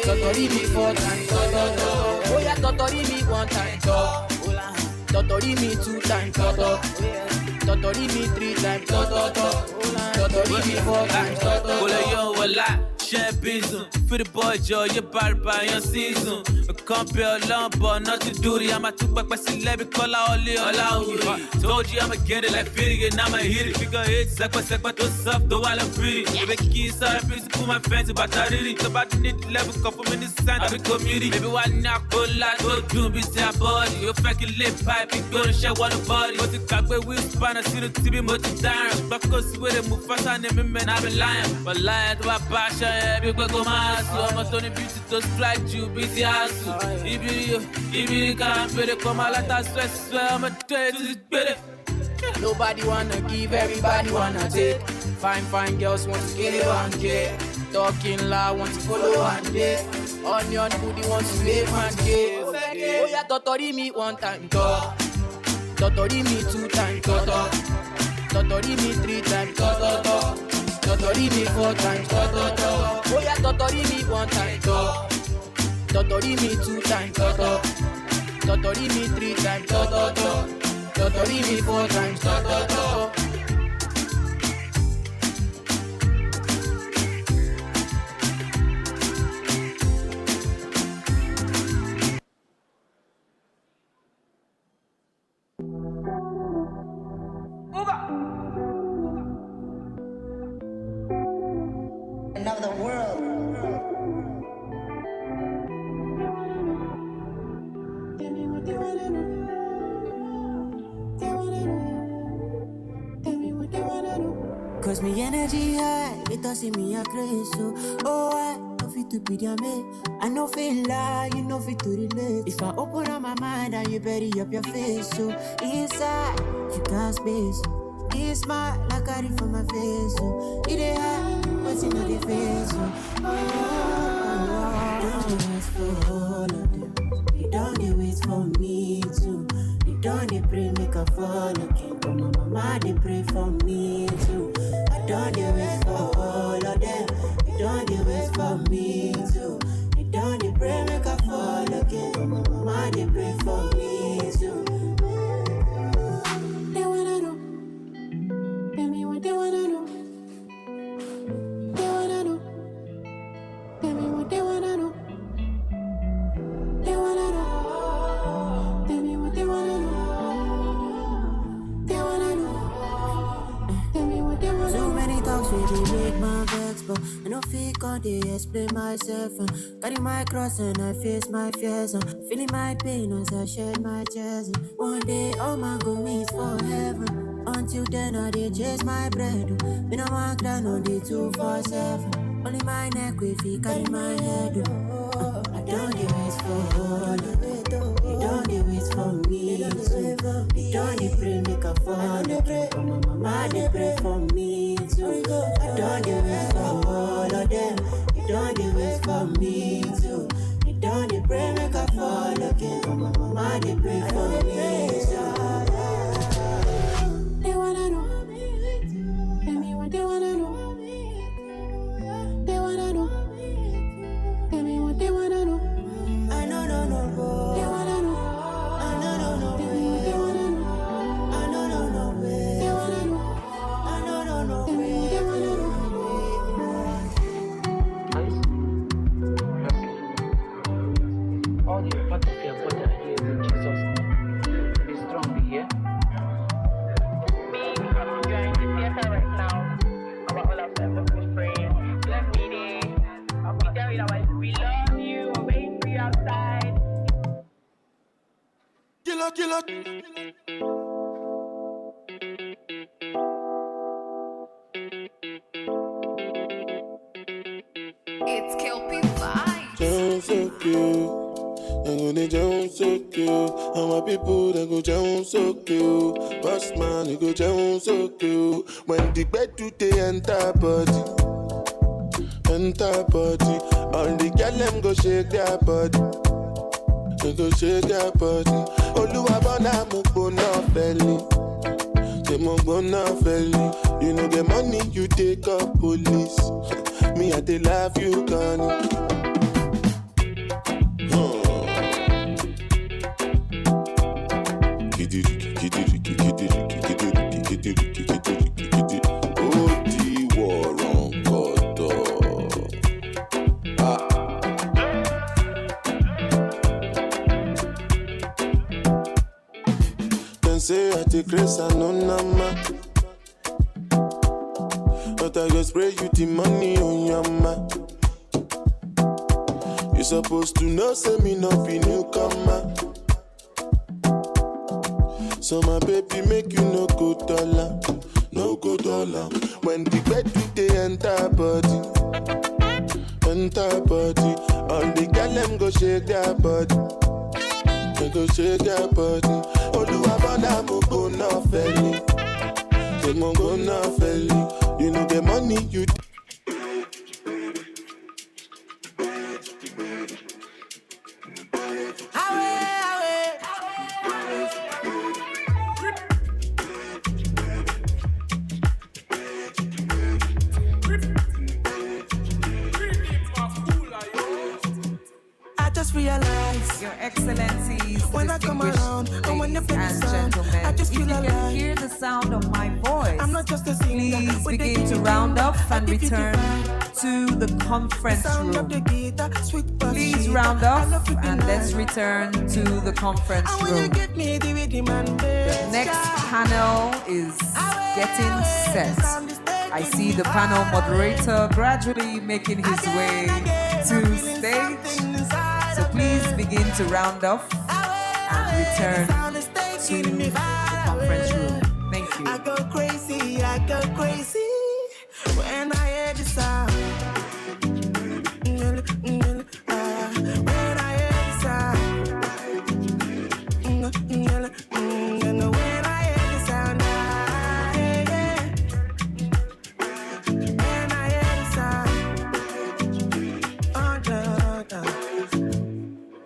totori me 4 times, oh yeah, totori me 1 time, totori me 2 times, totori me 3 times, totori me 4 times, totori. Champagne, for the boy Joe, you better buy your season. I can't be alone, but not to do it. I'm a two back, but celebrity call all out. Told you I'ma get it like 50, and I'ma hit it. Figure it's like but to soft, though while I'm pretty. Maybe kids are busy, put my fans about that. It's about the need level, couple minutes, and I'm a community. Maybe why not go like, go do me, say a body. You're fucking lip pipe, you gonna share one body. What's the cock where we span, I see the TV, much time. Because where they move fast, and them men, I've been lying. But lying to a passion. Every go masu, I'm a Tony beauty to strike you, busy asu. Ibiri can't pay the come out like that sweat, I'm a dead to this better. Nobody wanna give, everybody wanna take. Fine girls want to give 1K. Talking loud want to follow one day. Onion booty want to make 1K. Oh yeah, totori me 1 time, totori me 2 times, totori me 3 times, totori me 4 times, oh yeah, totori me 1 time, totori me 2 times, totori me 3 times, totori me 4 times, Another world. Tell me what they wanna do. Tell me what they wanna do. Cause me energy high, it does see me a crazy. So, oh, I know fit to be their mate. I know feel like you know fit to relate. If I open up my mind and you bury up your face, so inside you got space. It's smart like I read from my face, so it ain't hard, what's in the face, so don't ask for all of them. You don't wait for me too. You don't pray make a fall again. But my mama they pray for me too. I don't wait for all of them. You don't wait for me too. You don't pray make a fall again. But my mama they pray for me too. They wanna know. Tell me what they wanna know. They wanna know. Tell me what they wanna know. They wanna know. Tell me what they wanna know. They wanna know. Tell me what they wanna know. So many talks really make my vex, but I don't feel God they explain myself. Carry my cross and I face my fears. Feeling my pain as I shed my tears. One day all my good means for heaven. Until then, I did chase my bread. Been a man down on the 247. Only my neck with feet carry my head. I don't wait for all of it. You don't wait for me. You don't pray make a fall. But my mama they pray for me too. I don't wait for all of them. You don't wait for me too. You don't pray make a fall again. But my mama they pray for me too. They wanna know. Tell me what they wanna know. They wanna know. Tell me what they wanna know. I know, no. They wanna know. I know, no. Tell me what they wanna know. I know, no. They wanna know. I know, you. And my people, they go down so cute. Boss man, they go down so cute. When the bed do they enter body. Enter body. All the girl them go shake their body. They go shake their body. Oluwabona mukbona belly. They mukbona belly. You know the money you take up police. Me I they love you gone. Say I take grace and no nama, but I go spray you the money on your ma. You supposed to know, say me not be newcomer. So my baby make you no go dollar, no go dollar. When the bed do they enter body, enter body. All the girl them go shake their body. They go shake their body. Oluwabona mukbona belly. They mukbona belly. You know the money you. Realize Your Excellencies, when I come around, and when the and gentlemen, I just feel if you can hear the sound of my voice, I'm not just a singer, please begin to round up and return to the conference room. Please round up and let's return to the conference room. The next panel is getting set. I see the panel moderator gradually making his way to stage. So please begin to round off and return to the conference room. Thank you. I go crazy when I hear the sound. When I hear the sound. When I hear the sound. When I hear the sound.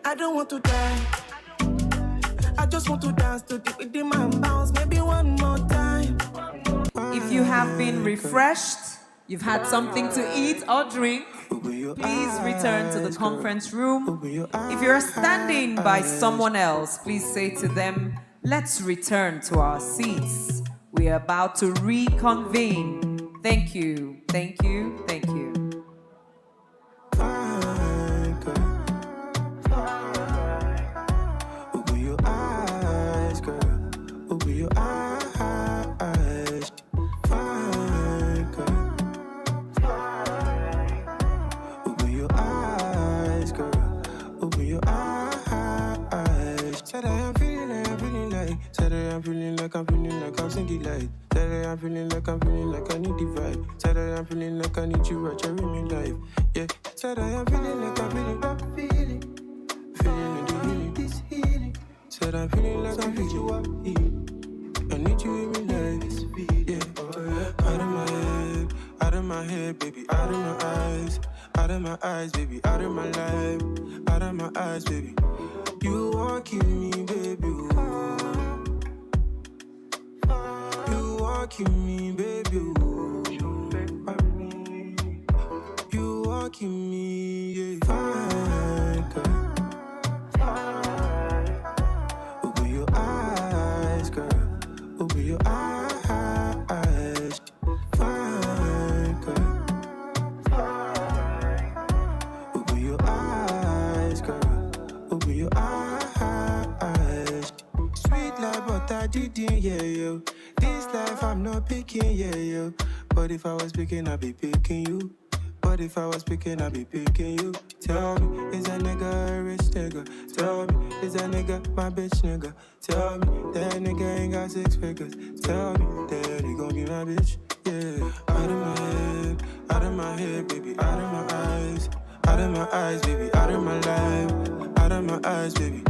I don't want to die. I just want to dance to the rhythm and bounce. Maybe one more time. If you have been refreshed, you've had something to eat or drink, please return to the conference room. If you're standing by someone else, please say to them, let's return to our seats. We are about to reconvene. Thank you, thank you, thank you. I'm feeling like I'm singing like. Saturday I'm feeling like I need the vibe. Saturday I'm feeling like I need you right here in my life. Yeah, Saturday I'm feeling like feeling the healing, this healing. Said I'm feeling like I need you up here. I need you in my life. Yeah, out of my head, baby, out of my eyes, baby, out of my life, out of my eyes, baby. You won't kill me, baby. You won't kill me, baby. You won't kill me, yeah. Fine, girl. Open your eyes, girl. Open your eyes. Fine, girl. Open your eyes, girl. Open your eyes. Sweet like butter, didn't, yeah. This life I'm not picking, yeah. But if I was picking, I'd be picking you. But if I was picking, I'd be picking you. Tell me, is that nigga a rich nigga? Tell me, is that nigga my bitch nigga? Tell me, that nigga ain't got 6 figures. Tell me, that he gon' be my bitch, yeah. Out of my head, baby, out of my eyes. Out of my eyes, baby, out of my life. Out of my eyes, baby.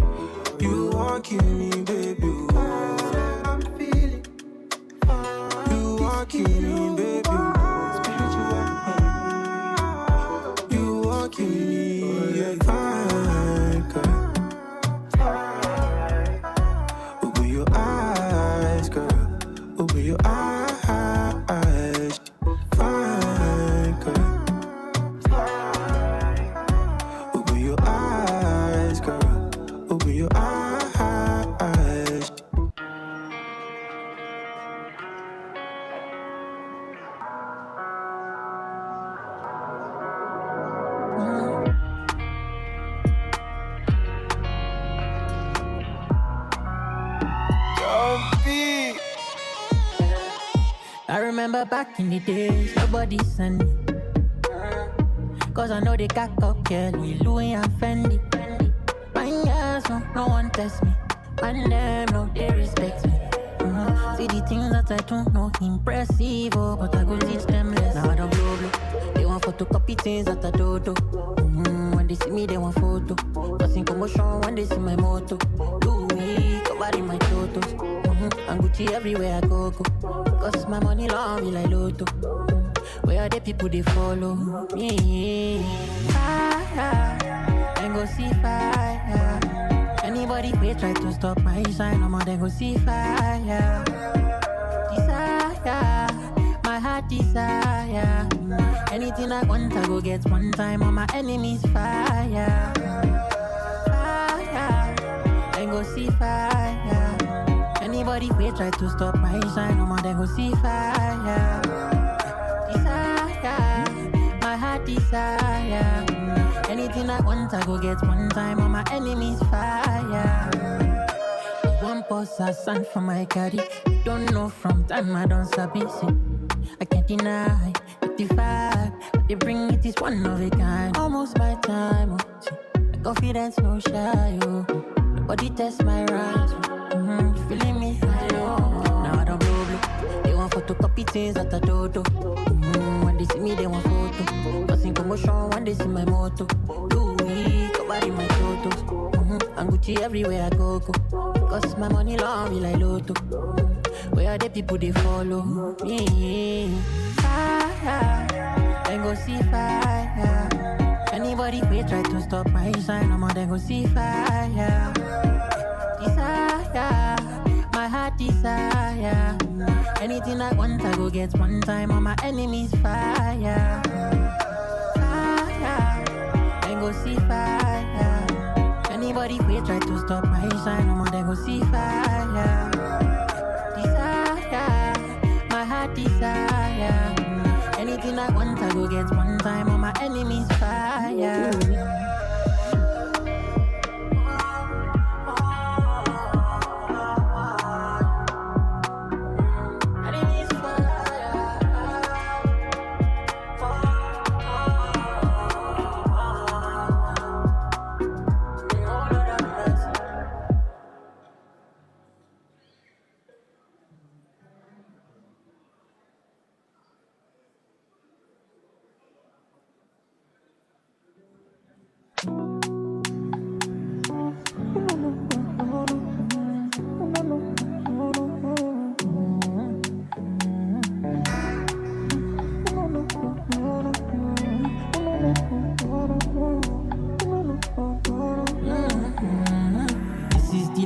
You won't kill me, baby. I'm feeling fine. You won't kill me, baby. Spiritual. You won't kill me, yeah. Fine, girl. Open your eyes, girl. Open your eyes. Fine, girl. Open your eyes, girl. Open your eyes. I remember back in the days, nobody sent me. Cause I know they got up Kelly, Louis and Fendi. Mine girls, no one test me. And them, no, they respect me. See the things that I don't know, impressive, oh, but I go teach them less. Now I don't blow. They want photocopy things that I don't do. When they see me, they want photo. Causing commotion when they see my motto. Louis, covering my totos. And Gucci everywhere I go. Cause my money long, be like Lotto. Where are the people they follow me? Fire, then go see fire. Anybody who try to stop my shine, no more then go see fire. Desire, my heart desire. Anything I want, I go get one time on my enemies fire. Fire, then go see fire. Anybody who try to stop my shine, no more then go see fire. Desire, my heart desire. Anything I want, I go get one time on my enemies fire. One boss I stand for my carry. Don't know from time I don't sabi see. I can't deny the vibe. What they bring it is one of a kind. Almost my time. My confidence no shy. Nobody test my rhymes. Feeling me high. Now I don't blow. They want photocopy things that I don't do. When they see me, they want photo. Causing commotion when they see my motto. Louis, covering my totos. And Gucci everywhere I go. Cause my money long, be like Lotto. Where are the people they follow me? Fire, then go see fire. Anybody who try to stop my shine, no more then go see fire. Desire, my heart desire. Anything I want, I go get one time on my enemies fire. Fire, then go see fire. Anybody who try to stop my shine, no more then go see fire. Desire, my heart desire. Anything I want, I go get one time on my enemies fire.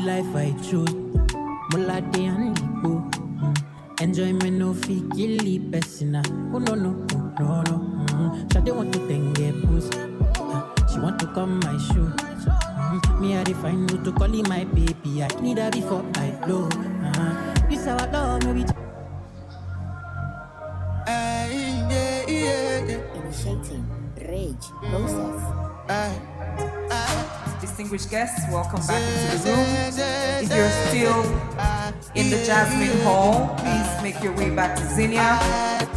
Life I chose, Molade and Lipo. Enjoyment no fee, kill the person. Oh no. Shade want to tenge post. She want to come my show. Me I define you to call it my baby. I need her before I blow. This our love, maybe. Initiating rage process. Distinguished guests, welcome back into the room. If you're still in the Jasmine Hall, please make your way back to Zinnia.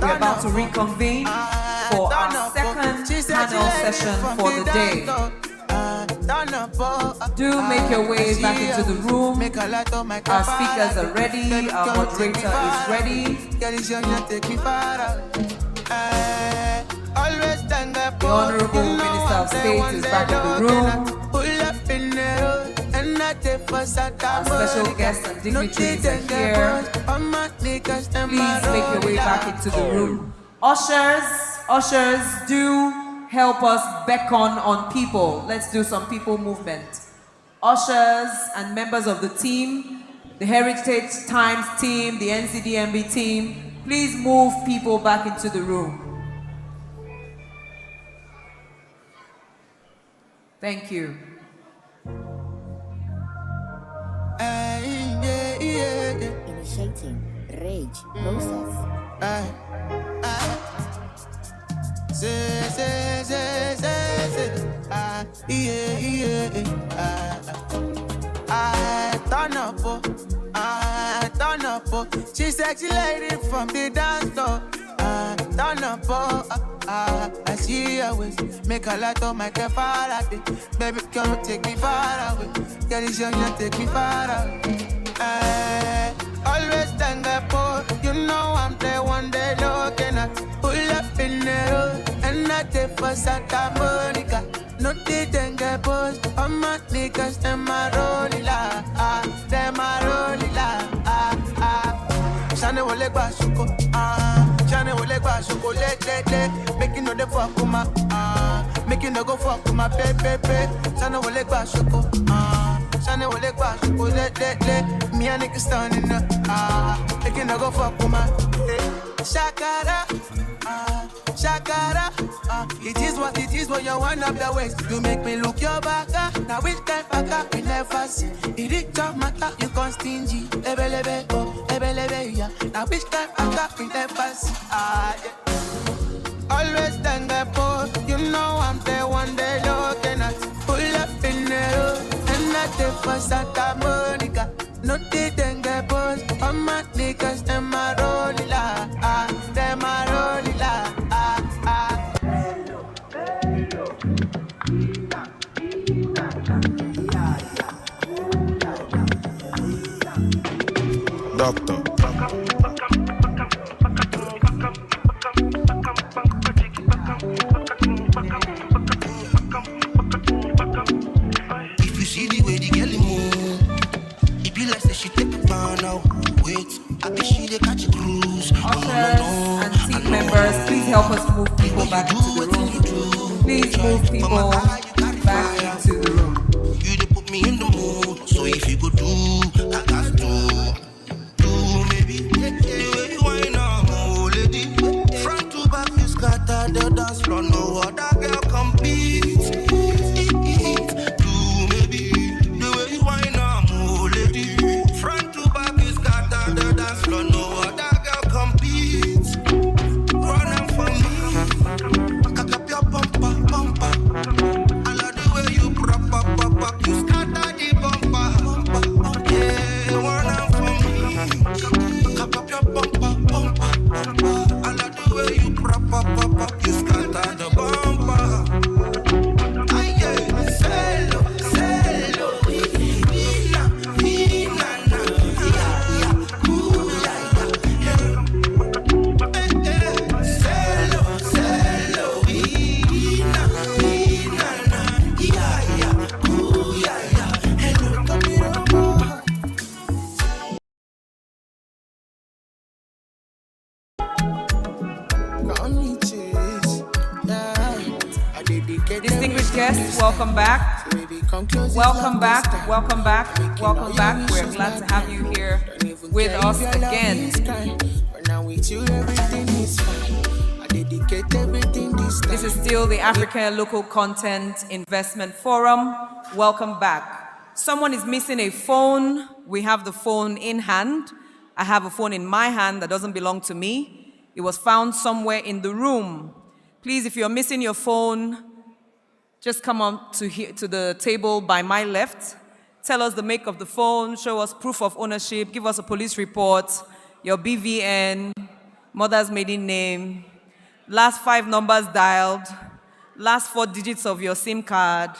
We're about to reconvene for our second panel session for the day. Do make your way back into the room. Our speakers are ready, our moderator is ready. The Honorable Minister of State is back in the room. Pull up in the road and I special guests and dignitaries are here. Please make your way back into the room. Ushers, do help us beckon on people. Let's do some people movement. Ushers and members of the team, the Heritage Times team, the NCDMB team, please move people back into the room. Thank you. Initiating rage process. Turn up, oh. She sexy lady from the dance floor. Turn up, oh. I see her waist, make a lot of my Faraday. Baby, come and take me far away. Girl, it's young, you take me far away. Always thank God, you know I'm the one they looking at. Pull up in the road, and I take for Santa Monica. No didn't get post, all my niggas, them are rolling la, them are rolling la, Shane wole gba shuko, Shane wole gba shuko, le, making no the fuck with my, making no go fuck with my baby, Shane wole gba shuko, Shane wole gba shuko, le, me and niggas standing up, making no go fuck with my, Shakara, Shakara, it is what you want up the waist. You make me look your back, now which kind of back we never see. It is top matter, you can't stingy. Ebelebe, oh, ebelebe, yeah. Now which kind of back we never see. Yeah. Always thank God, you know I'm the one they looking at. Pull up in the road, and I take for Santa Monica. No didn't get post, all my niggas, them are rolling la, them are rolling la, Doctor. If you see the way the girl move, it be like say she take a ban now. Wait, I think she dey catch a cruise. Ushers and team members, please help us move people back into the room. Please move people back into the room. You dey put me in the mood, so if you go do, I got to do maybe. The way you whine now, oh lady, front to back you scatter the dance floor, no other girl compete. Do maybe. The way you whine now, oh lady, front to back you scatter the dance floor, no other girl compete. Run up for me, cock up your bumper. I love the way you prop up, you scatter the bumper. Yeah, run up for me, cock up your bumper. I love the way you prop up, you scatter the bumper. Aye, cello, Ina, na, yeah, ooh, yeah. Cello, Ina, na, yeah, ooh, yeah. Hello, come here, Distinguished guests, welcome back. Welcome back, welcome back, welcome back. We're glad to have you here with us again. This is still the African Local Content Investment Forum. Welcome back. Someone is missing a phone. We have the phone in hand. I have a phone in my hand that doesn't belong to me. It was found somewhere in the room. Please, if you're missing your phone, just come up to the table by my left. Tell us the make of the phone, show us proof of ownership, give us a police report, your BVN, mother's maiden name, last 5 numbers dialed, last 4 digits of your SIM card,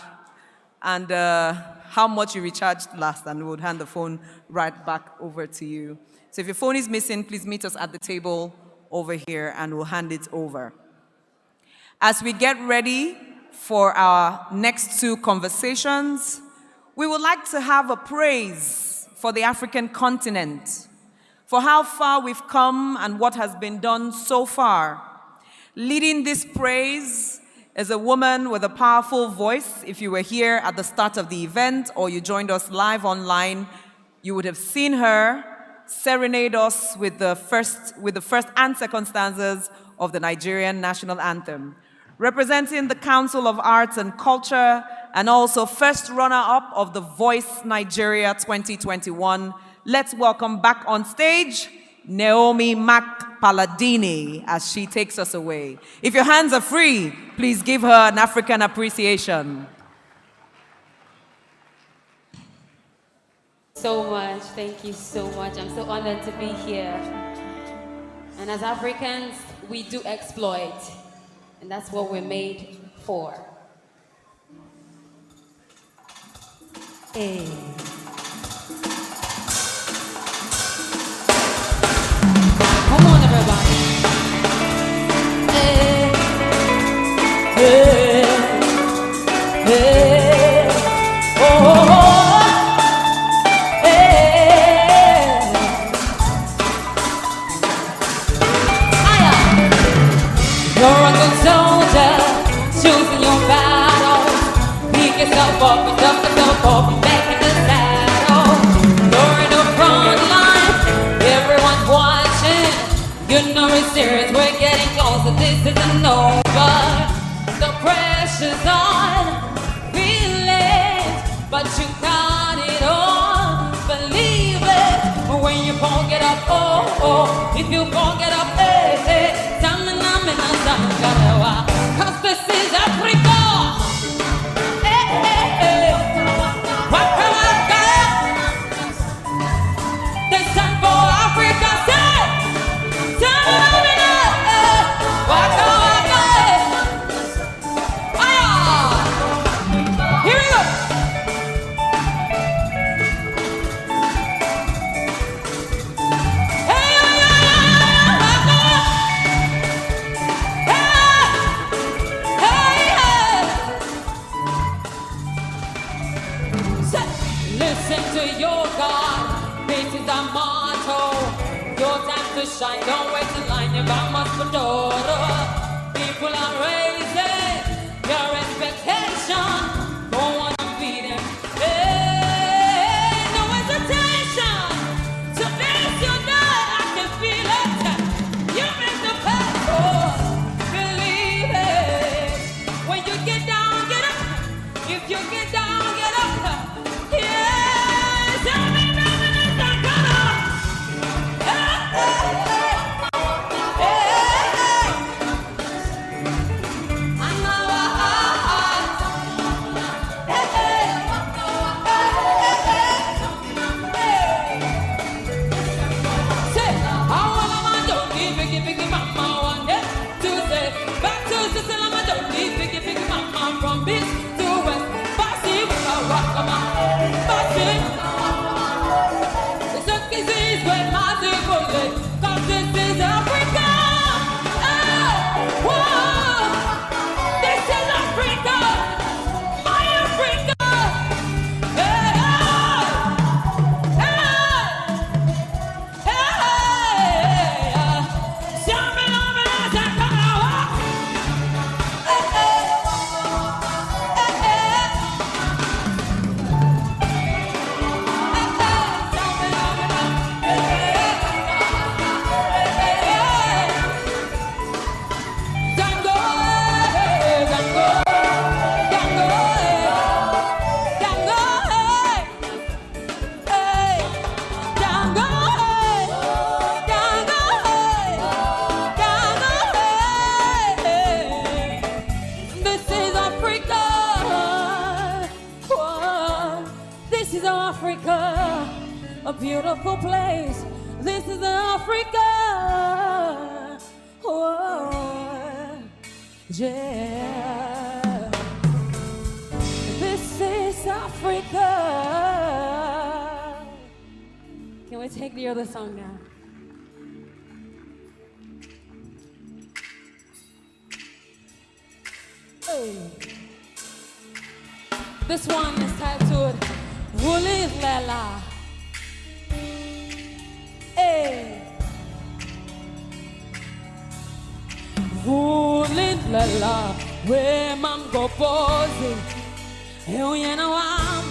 and how much you recharged last, and we would hand the phone right back over to you. So if your phone is missing, please meet us at the table over here, and we'll hand it over. As we get ready for our next 2 conversations, We would like to have a praise for the African continent, for how far we've come and what has been done so far. Leading this praise is a woman with a powerful voice. If you were here at the start of the event or you joined us live online, you would have seen her serenade us with the first and second stanzas of the Nigerian national anthem. Representing the Council of Arts and Culture and also first runner-up of the Voice Nigeria 2021, let's welcome back on stage Naomi Mac Palladini as she takes us away. If your hands are free, please give her an African appreciation. So much, thank you so much. I'm so honored to be here. And as Africans, we do exploit, and that's what we're made for. Hey. Come on, everybody. Hey. Hey. Hey. Oh. Hey. Hiya. You're a good soldier, choosing your battles. Pick yourself up and dust yourself off and back in the saddle. You're in the front line, everyone's watching. You know it's serious, we're getting closer, this isn't over. The pressure's on, feel it, but you got it all. Believe it, when you won't get up, oh, oh. If you won't get up, hey, hey. Cause this is Africa. Hey, hey, hey. Waka, this time for Africa, say. Waka, waka. Here we go. Listen to your God, this is our motto. Your time to shine, don't wait in line, you got much for daughter. People are raising your expectation, don't wanna beat them. Hey, no hesitation, to this you're not, I can feel it. You make the path, oh, believe it. When you get down, get up. If you get down, get up. From east to west, Bossy, we are rock, come on, Bossy. It's a disease when my people live, 'cause this is Africa. Oh, whoa. This is Africa, my Africa. Hey, hey, hey, hey. A beautiful place. This is Africa. Oh, yeah. This is Africa. Can we take the other song now? Oh. This one is titled Wulilela. Hey. Wulilela. We mango pose. Eu yena wam.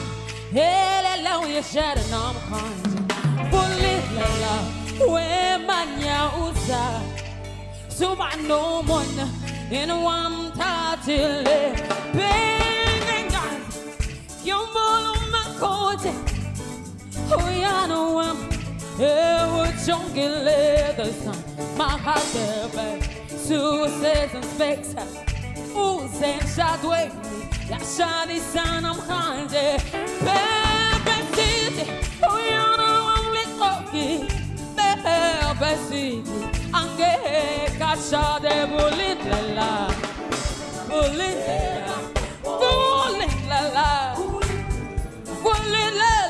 Hele we share nam kanji. Wulilela. We manya uza. Suba no one in one tatile. Benga. Yombolo makote. Oh, yeah, no, would jungle the sun. My heart there, suicides and specks. Ooh, same shot way. La shiny sun, I'm haunted. Baby, city. Oh, yeah, no, I'm lit. Baby, city. I'm gay. Kasha de bullet, la la. Bullet, la la. Bullet, la la. Bullet, la la.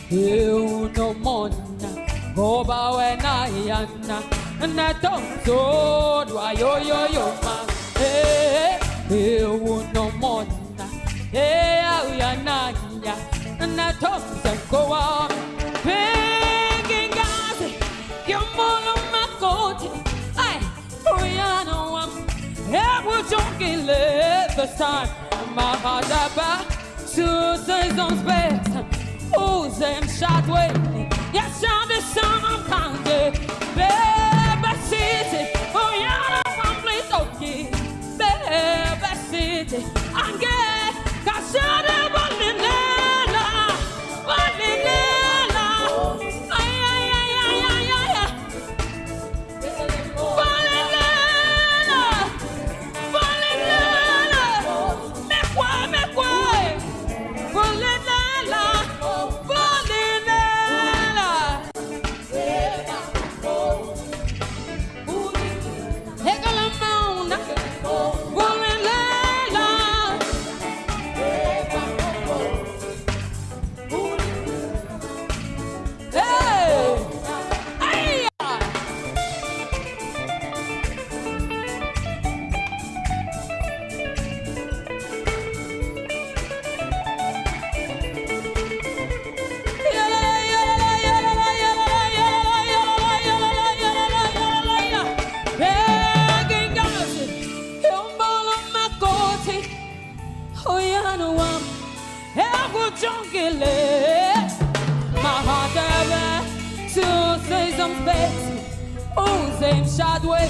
You no mona, go bawe na yana, na don't so do yo ma. You no mona, yana ya, na don't go on. Begging God, you molo makoti, ay, ya no one, ever junkie the sun, my heart about, Susan's on space. Who's them shot way? Yes, I'm the son of Kanye. Baby city, oh yeah, I'm please okay. Baby city, I'm gay. Cause you're the Bolinella, Bolinella. Ay, ay, ay, ay, ay, ay, ay. Bolinella, Bolinella. Make way. Bolinella. Shadway,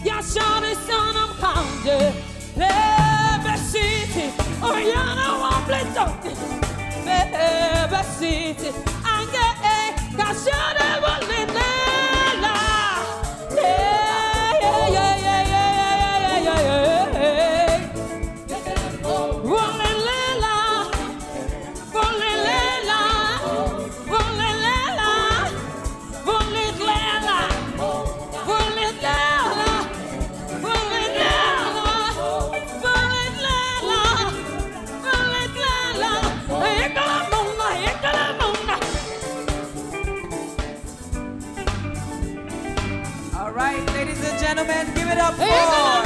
ya shot the son of Kanye. Baby city, oh ya know I'm playing. Baby city, I'm gay. Cause you're the Bolinella. Gentlemen, give it up for Naomi.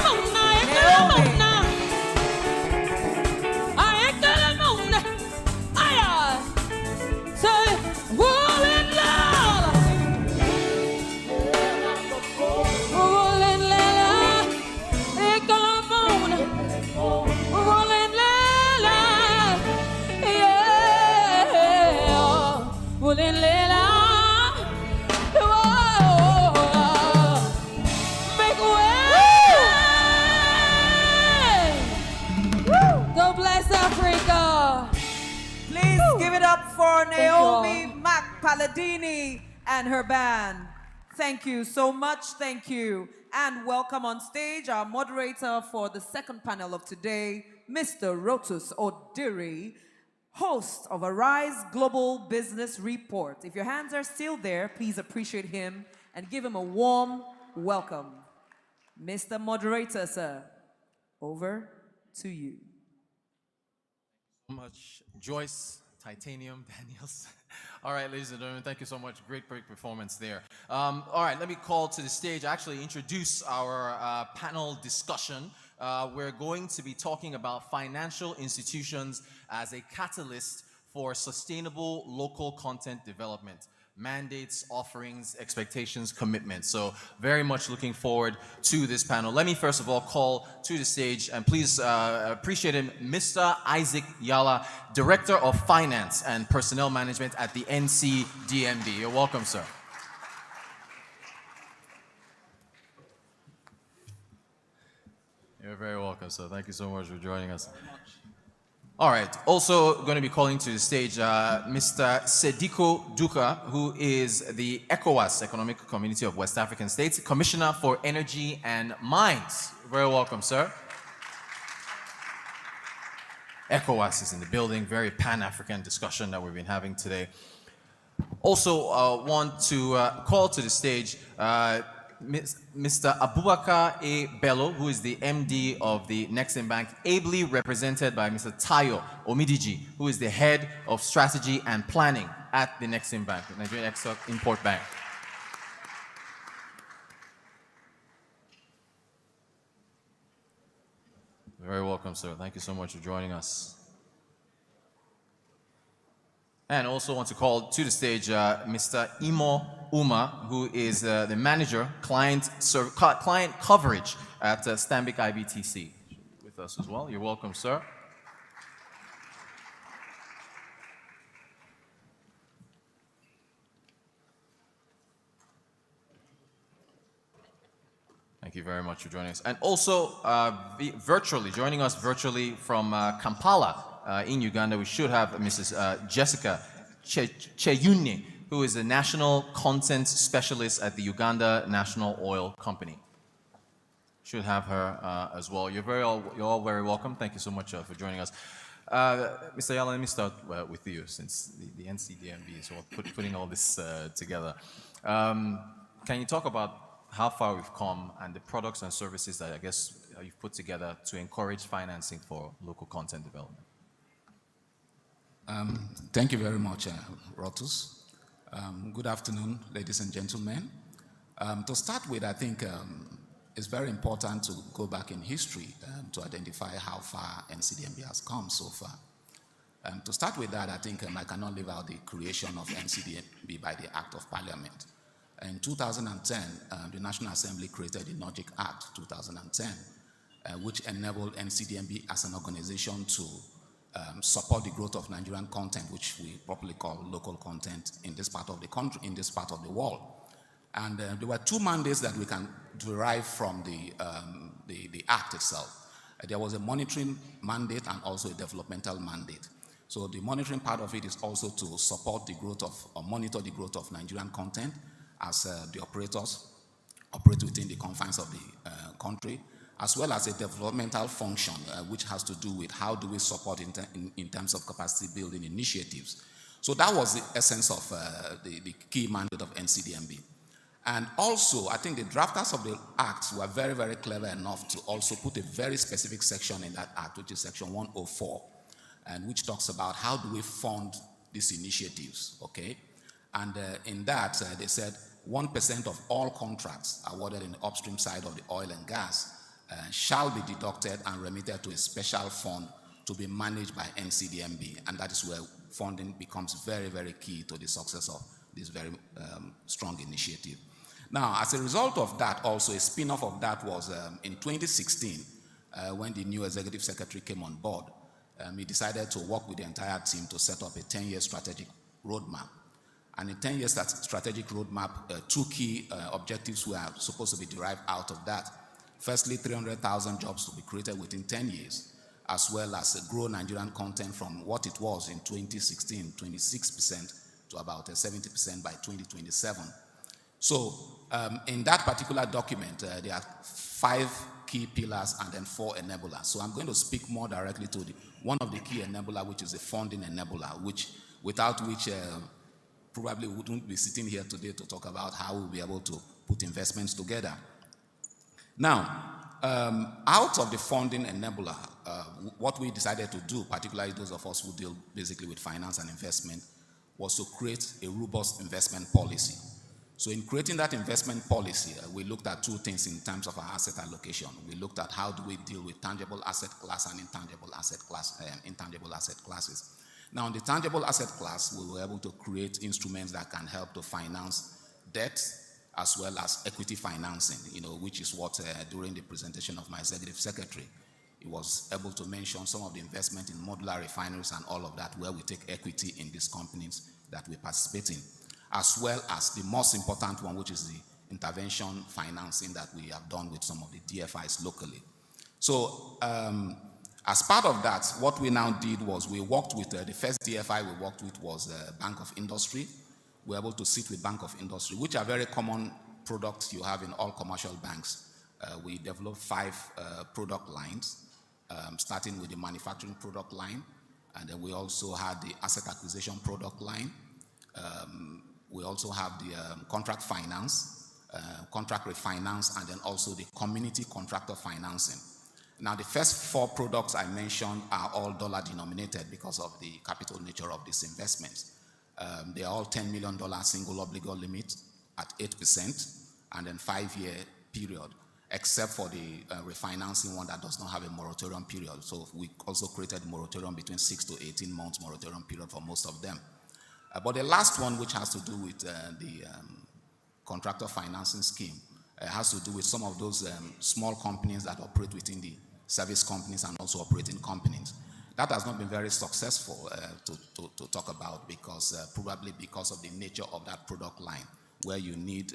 For Naomi Paladini and her band. Thank you so much. Thank you. And welcome on stage our moderator for the second panel of today, Mr. Rotus Odiri. host of Arise Global Business Report. If your hands are still there, please appreciate him and give him a warm welcome. Mr. Moderator, sir, over to you. So much, Joyce, Titanium, Daniels. All right, ladies and gentlemen, thank you so much. Great performance there. All right, let me call to the stage, actually introduce our panel discussion. We're going to be talking about financial institutions as a catalyst for sustainable local content development. Mandates, offerings, expectations, commitments. So very much looking forward to this panel. Let me first of all call to the stage, and please appreciate him, Mr. Isaac Yala, Director of Finance and Personnel Management at the NCDMB. You're welcome, sir. You're very welcome, sir. Thank you so much for joining us. All right, also going to be calling to the stage Mr. Sediko Duka, who is the ECOWAS, Economic Community of West African States, Commissioner for Energy and Mines. Very welcome, sir. ECOWAS is in the building, very Pan-African discussion that we've been having today. Also want to call to the stage Mr. Abubakar A. Bello, who is the MD of the Nexim Bank, ably represented by Mr. Tayo Omidiji, who is the Head of Strategy and Planning at the Nexim Bank, the Nigerian Export-Import Bank. Very welcome, sir. Thank you so much for joining us. And also want to call to the stage Mr. Imo Uma, who is the Manager, Client Coverage at Stanbic IBTC. With us as well. You're welcome, sir. Thank you very much for joining us. And also joining us virtually from Kampala, in Uganda, we should have Mrs. Jessica Cheyune, who is a National Content Specialist at the Uganda National Oil Company. Should have her as well. You're all very welcome. Thank you so much for joining us. Mr. Yala, let me start with you, since the NCDMB is putting all this together. Can you talk about how far we've come and the products and services that I guess you've put together to encourage financing for local content development? Thank you very much, Rotus. Good afternoon, ladies and gentlemen. To start with, I think it's very important to go back in history to identify how far NCDMB has come so far. To start with that, I think I cannot leave out the creation of NCDMB by the Act of Parliament. In 2010, the National Assembly created the NOGIC Act 2010, which enabled NCDMB as an organization to support the growth of Nigerian content, which we properly call local content in this part of the country, in this part of the world. And there were two mandates that we can derive from the act itself. There was a monitoring mandate and also a developmental mandate. So the monitoring part of it is also to support the growth of, or monitor the growth of Nigerian content as the operators operate within the confines of the country, as well as a developmental function, which has to do with how do we support in terms of capacity building initiatives. So that was the essence of the key mandate of NCDMB. And also, I think the drafters of the act were very, very clever enough to also put a very specific section in that act, which is section 104, and which talks about how do we fund these initiatives, okay? And in that, they said 1% of all contracts awarded in the upstream side of the oil and gas shall be deducted and remitted to a special fund to be managed by NCDMB, and that is where funding becomes very, very key to the success of this very strong initiative. Now, as a result of that, also a spin-off of that was in 2016, when the new executive secretary came on board, he decided to work with the entire team to set up a 10-year strategic roadmap. And in 10 years strategic roadmap, two key objectives were supposed to be derived out of that. Firstly, 300,000 jobs to be created within 10 years, as well as grow Nigerian content from what it was in 2016, 26%, to about 70% by 2027. So in that particular document, there are 5 key pillars and then 4 enablers. So I'm going to speak more directly to one of the key enabler, which is the funding enabler, without which probably wouldn't be sitting here today to talk about how we'll be able to put investments together. Now, out of the funding enabler, what we decided to do, particularly those of us who deal basically with finance and investment, was to create a robust investment policy. So in creating that investment policy, we looked at 2 things in terms of our asset allocation. We looked at how do we deal with tangible asset class and intangible asset classes. Now, in the tangible asset class, we were able to create instruments that can help to finance debt as well as equity financing, which is what during the presentation of my executive secretary, he was able to mention some of the investment in modular refineries and all of that, where we take equity in these companies that we participate in, as well as the most important one, which is the intervention financing that we have done with some of the DFIs locally. So as part of that, what we now did was we worked with, the first DFI we worked with was Bank of Industry. We were able to sit with Bank of Industry, which are very common products you have in all commercial banks. We developed 5 product lines, starting with the manufacturing product line, and then we also had the asset acquisition product line. We also have the contract finance, contract refinance, and then also the community contractor financing. Now, the first 4 products I mentioned are all dollar denominated because of the capital nature of these investments. They are all $10 million single obligor limit at 8% and then 5-year period, except for the refinancing one that does not have a moratorium period. So we also created moratorium between 6 to 18 months moratorium period for most of them. But the last one, which has to do with the contractor financing scheme, has to do with some of those small companies that operate within the service companies and also operating companies. That has not been very successful to talk about because probably because of the nature of that product line, where you need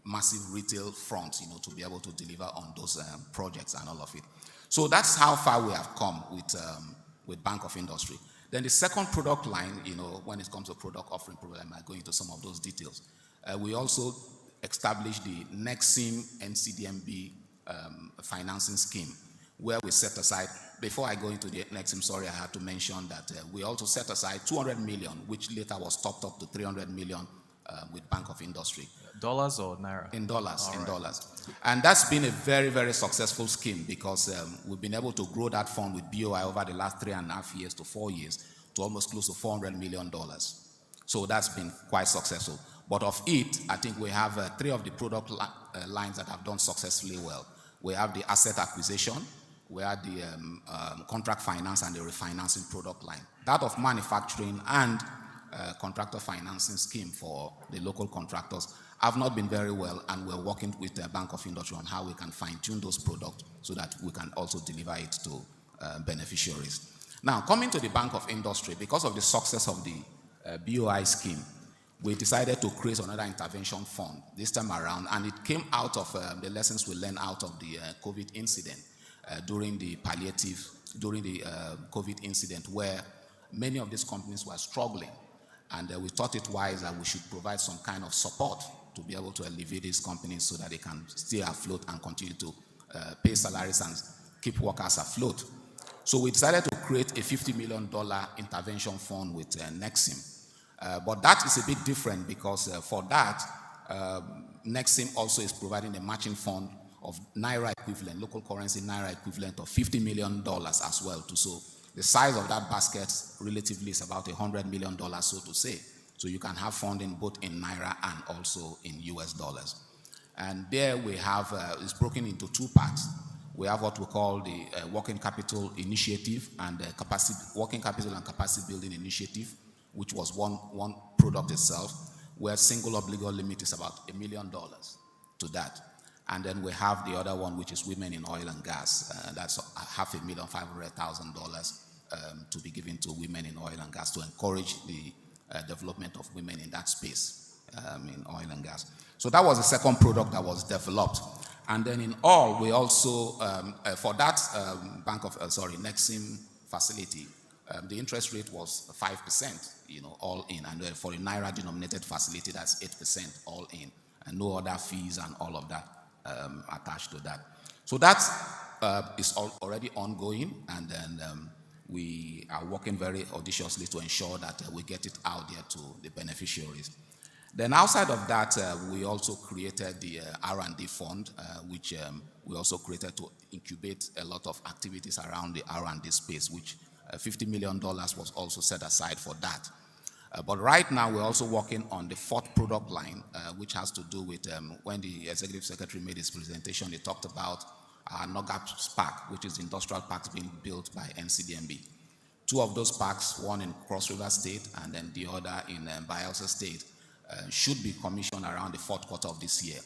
massive retail front, to be able to deliver on those projects and all of it. So that's how far we have come with Bank of Industry. Then the second product line, when it comes to product offering program, I go into some of those details. We also established the Nexim NCDMB financing scheme, where we set aside, before I go into the Nexim, sorry, I had to mention that we also set aside 200 million, which later was topped up to 300 million with Bank of Industry. Dollars or Naira? In dollars, dollars. And that's been a very, very successful scheme because we've been able to grow that fund with BOI over the last 3.5 years to 4 years to almost close to $400 million. So that's been quite successful. But of it, I think we have 3 of the product lines that have done successfully well. We have the asset acquisition, we have the contract finance and the refinancing product line. That of manufacturing and contractor financing scheme for the local contractors have not been very well, and we're working with the Bank of Industry on how we can fine-tune those products so that we can also deliver it to beneficiaries. Now, coming to the Bank of Industry, because of the success of the BOI scheme, we decided to create another intervention fund this time around, and it came out of the lessons we learned out of the COVID incident during the COVID incident, where many of these companies were struggling, and we thought it wise that we should provide some kind of support to be able to alleviate these companies so that they can stay afloat and continue to pay salaries and keep workers afloat. So we decided to create a $50 million intervention fund with Nexim. But that is a bit different because for that, Nexim also is providing a matching fund of Naira equivalent, local currency Naira equivalent of $50 million as well. So the size of that basket relatively is about $100 million, so to say. So you can have funding both in Naira and also in US dollars. And there we have, it's broken into 2 parts. We have what we call the working capital initiative and the working capital and capacity building initiative, which was one product itself, where single obligor limit is about $1 million to that. And then we have the other one, which is women in oil and gas. That's $550,000 to be given to women in oil and gas to encourage the development of women in that space in oil and gas. So that was the second product that was developed. And then in all, we also, for that Nexim facility, the interest rate was 5%, all in. And then for the Naira denominated facility, that's 8% all in, and no other fees and all of that attached to that. So that is already ongoing, and then we are working very audaciously to ensure that we get it out there to the beneficiaries. Then outside of that, we also created the R&D fund, which we also created to incubate a lot of activities around the R&D space, which $50 million was also set aside for that. But right now, we're also working on the fourth product line, which has to do with when the Executive Secretary made his presentation, he talked about NOGAP Park, which is industrial parks being built by NCDMB. Two of those parks, one in Cross River State and then the other in Bayelsa State, should be commissioned around the fourth quarter of this year.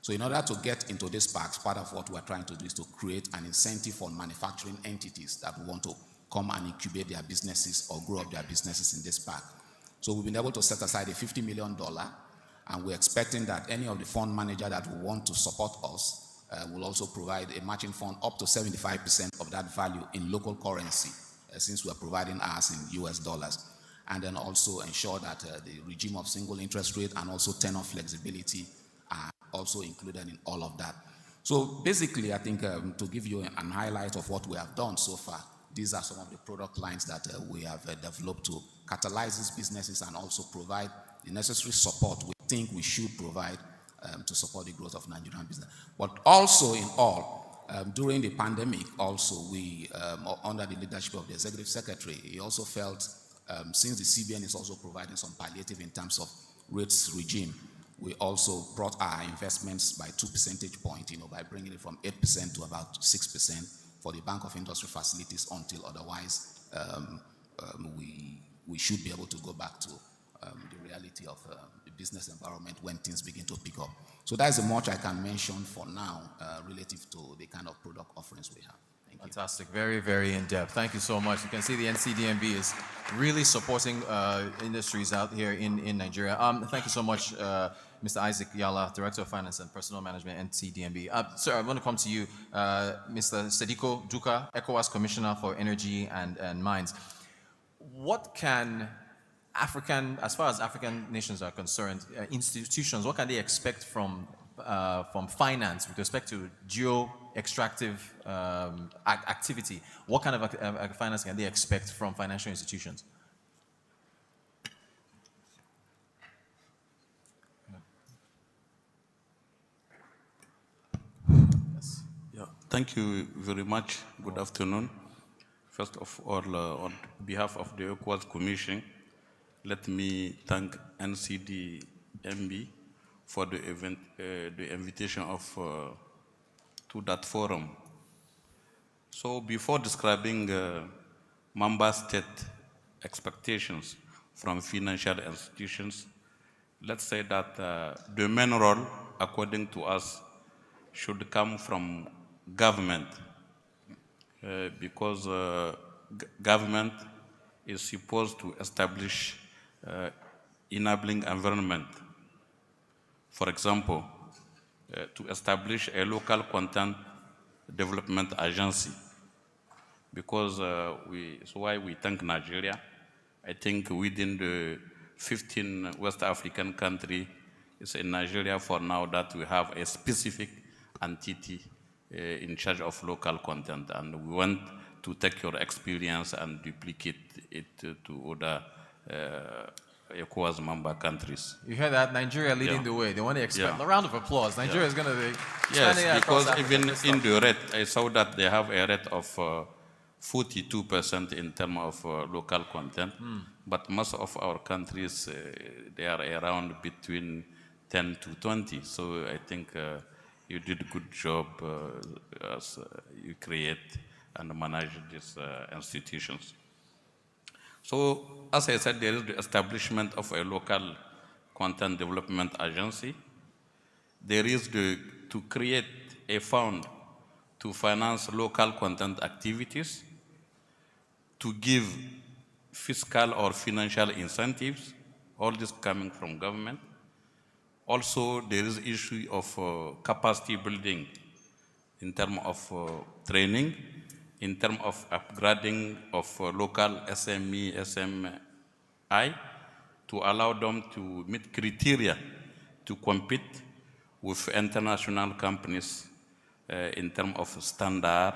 So in order to get into these parks, part of what we're trying to do is to create an incentive for manufacturing entities that want to come and incubate their businesses or grow up their businesses in this park. So we've been able to set aside a $50 million, and we're expecting that any of the fund manager that will want to support us will also provide a matching fund up to 75% of that value in local currency, since we're providing ours in US dollars. And then also ensure that the regime of single interest rate and also tenor flexibility are also included in all of that. So basically, I think to give you an highlight of what we have done so far, these are some of the product lines that we have developed to catalyze these businesses and also provide the necessary support we think we should provide to support the growth of Nigerian business. But also in all, during the pandemic, also we, under the leadership of the Executive Secretary, he also felt since the CBN is also providing some palliative in terms of rates regime, we also brought our investments by 2 percentage points, by bringing it from 8% to about 6% for the Bank of Industry facilities until otherwise we should be able to go back to the reality of the business environment when things begin to pick up. So that's much I can mention for now relative to the kind of product offerings we have. Fantastic. Very, very in-depth. Thank you so much. You can see the NCDMB is really supporting industries out here in Nigeria. Thank you so much, Mr. Isaac Yala, Director of Finance and Personal Management, NCDMB. Sir, I want to come to you, Mr. Sediko Duka, ECOWAS Commissioner for Energy and Mines. What can as far as African nations are concerned, institutions, what can they expect from finance with respect to geo-extractive activity? What kind of finance can they expect from financial institutions? Yeah, thank you very much. Good afternoon. First of all, on behalf of the ECOWAS Commission, let me thank NCDMB for the event, the invitation to that forum. So before describing member state expectations from financial institutions, let's say that the main role, according to us, should come from government, because government is supposed to establish enabling environment. For example, to establish a local content development agency, because so why we thank Nigeria. I think within the 15 West African countries, it's in Nigeria for now that we have a specific entity in charge of local content, and we want to take your experience and duplicate it to other ECOWAS member countries. You heard that? Nigeria leading the way. They want to expect a round of applause. Nigeria is going to be standing because across even Africa. in the rate, I saw that they have a rate of 42% in terms of local content, but most of our countries, they are around between 10 to 20. So I think you did a good job as you create and manage these institutions. So, as I said, there is the establishment of a local content development agency. There is to create a fund to finance local content activities, to give fiscal or financial incentives, all this coming from government. Also, there is issue of capacity building in terms of training, in terms of upgrading of local SME, SMI, to allow them to meet criteria to compete with international companies in terms of standard,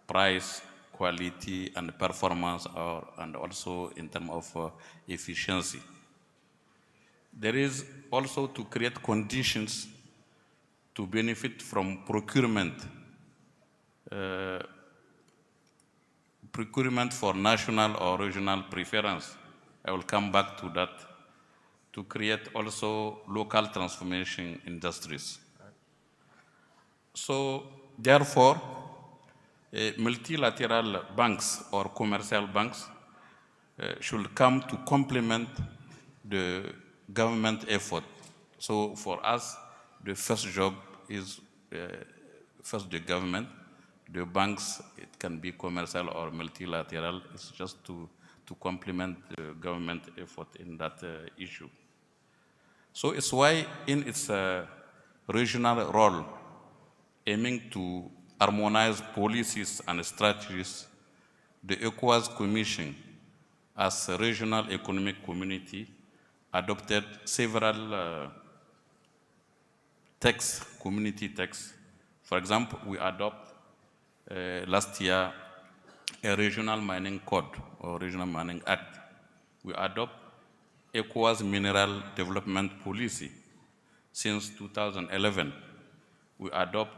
price, quality, and performance, and also in terms of efficiency. There is also to create conditions to benefit from procurement for national or regional preference. I will come back to that, to create also local transformation industries. So therefore, multilateral banks or commercial banks should come to complement the government effort. So for us, the first job is first the government. The banks, it can be commercial or multilateral, it's just to complement the government effort in that issue. So it's why in its regional role, aiming to harmonize policies and strategies, the ECOWAS Commission, as a regional economic community, adopted several texts, community texts. For example, we adopt last year a regional mining code or regional mining act. We adopt ECOWAS mineral development policy. Since 2011, we adopt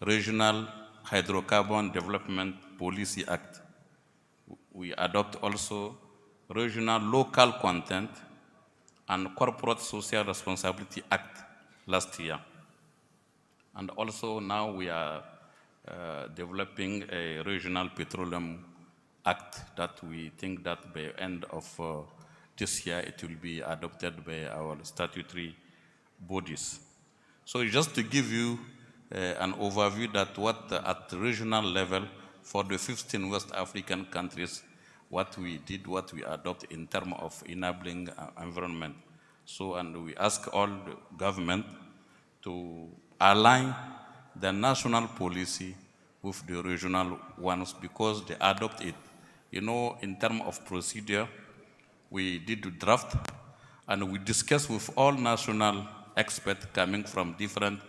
regional hydrocarbon development policy act. We adopt also regional local content and corporate social responsibility act last year. And also now we are developing a regional petroleum act that we think that by end of this year it will be adopted by our statutory bodies. So just to give you an overview that what at the regional level for the 15 West African countries, what we did, what we adopt in terms of enabling environment. So, and we ask all the government to align the national policy with the regional ones because they adopt it. You know, in terms of procedure, we did the draft and we discussed with all national experts coming from different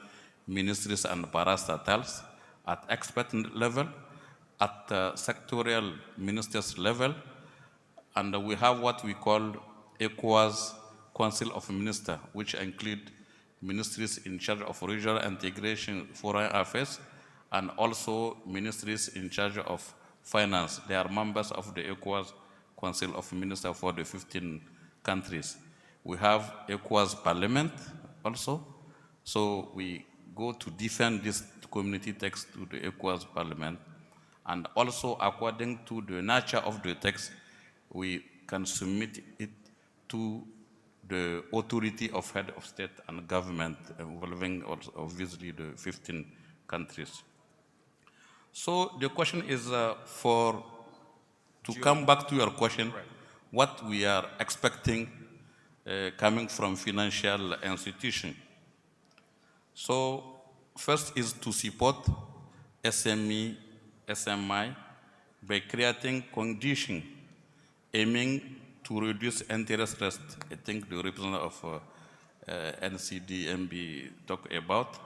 ministries and parastatals at expert level, at sectorial ministers level, and we have what we call ECOWAS Council of Ministers, which include ministries in charge of regional integration, foreign affairs, and also ministries in charge of finance. They are members of the ECOWAS Council of Ministers for the 15 countries. We have ECOWAS Parliament also, so we go to defend this community text to the ECOWAS Parliament, and also according to the nature of the text, we can submit it to the authority of head of state and government involving also obviously the 15 countries. So the question is to come back to your question, what we are expecting coming from financial institution. So first is to support SME, SMI by creating conditions aiming to reduce interest rate. I think the representative of NCDMB talked about,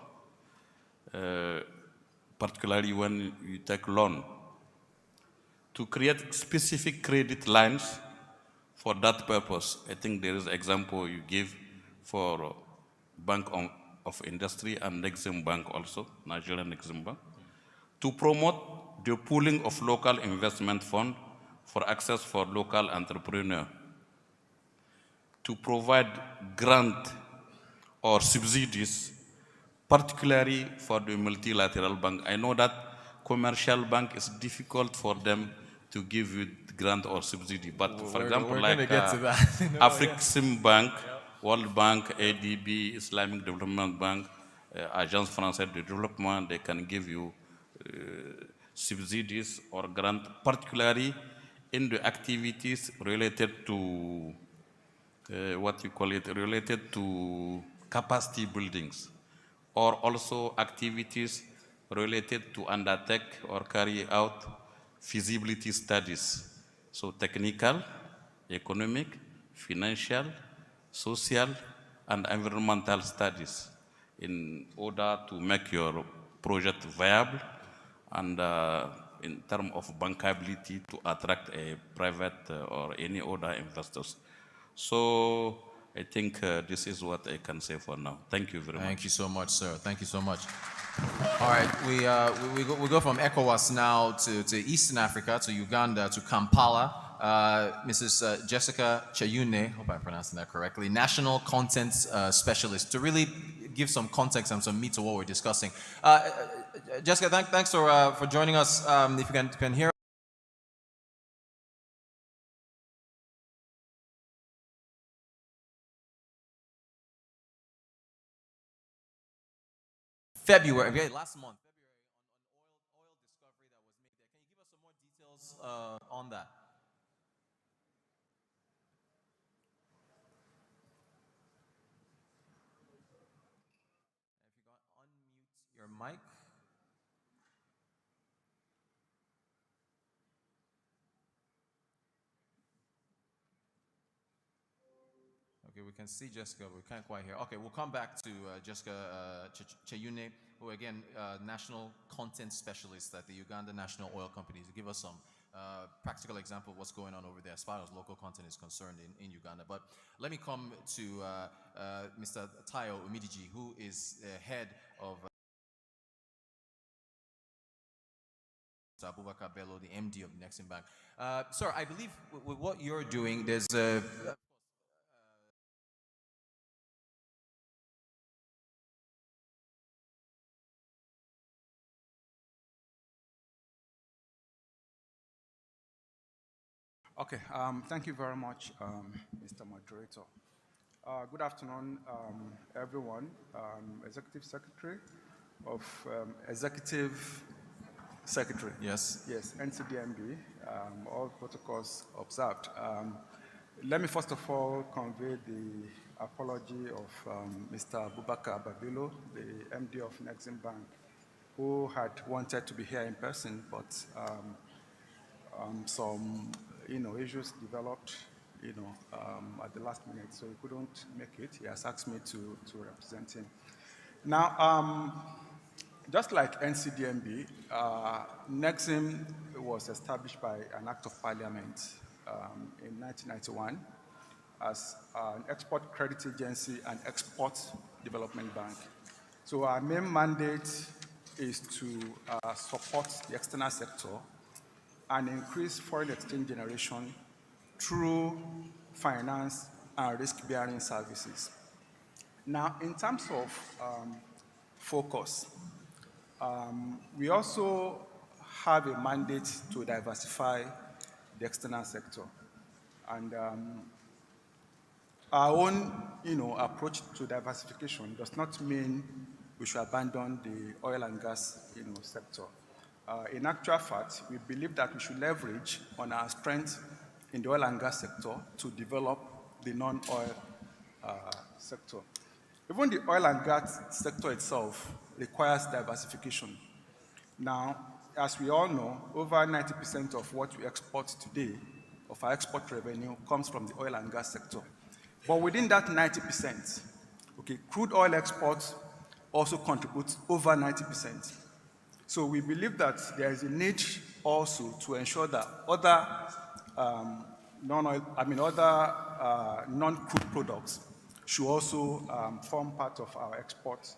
particularly when you take loan, to create specific credit lines for that purpose. I think there is an example you give for Bank of Industry and Exim Bank also, Nigerian Exim Bank, to promote the pooling of local investment fund for access for local entrepreneurs, to provide grant or subsidies, particularly for the multilateral bank. I know that commercial bank is difficult for them to give you grant or subsidy, but for example, like Afrexim Bank, World Bank, ADB, Islamic Development Bank, Agence Française de Développement, they can give you subsidies or grant, particularly in the activities related to related to capacity buildings, or also activities related to undertake or carry out feasibility studies. So technical, economic, financial, social, and environmental studies. in order to make your project viable and in terms of bankability to attract a private or any other investors. So I think this is what I can say for now. Thank you very much. Thank you so much, sir. Thank you so much. All right, we go from ECOWAS now to Eastern Africa, to Uganda, to Kampala. Mrs. Jessica Chayune, hope I'm pronouncing that correctly, National Content Specialist, to really give some context and some meat to what we're discussing. Jessica, thanks for joining us. If you can hear. February, okay, last month, February, on oil discovery that was made there. Can you give us some more details on that? If you can unmute your mic. Okay, we can see Jessica, but we can't quite hear. Okay, we'll come back to Jessica Chayune, who again, National Content Specialist at the Uganda National Oil Company, to give us some practical example of what's going on over there as far as local content is concerned in Uganda. But let me come to Mr. Tayo Umidiji, who is head of Abubakar Bello, the MD of Nexim Bank. Sir, I believe with what you're doing, there's a Okay, thank you very much, Mr. Moderator. Good afternoon, everyone. Executive Secretary of Executive Secretary. Yes. Yes, NCDMB, all protocols observed. Let me first of all convey the apology of Mr. Abubakar Babilo, the MD of Nexim Bank, who had wanted to be here in person, but some issues developed at the last minute, so he couldn't make it. He has asked me to represent him. Now, just like NCDMB, Nexim was established by an act of parliament in 1991 as an export credit agency and export development bank. So our main mandate is to support the external sector and increase foreign exchange generation through finance and risk-bearing services. Now, in terms of focus, we also have a mandate to diversify the external sector. And our own approach to diversification does not mean we should abandon the oil and gas sector. In actual fact, we believe that we should leverage on our strength in the oil and gas sector to develop the non-oil sector. Even the oil and gas sector itself requires diversification. Now, as we all know, over 90% of what we export today, of our export revenue, comes from the oil and gas sector. But within that 90%, okay, crude oil exports also contribute over 90%. So we believe that there is a need also to ensure that other non-crude products should also form part of our export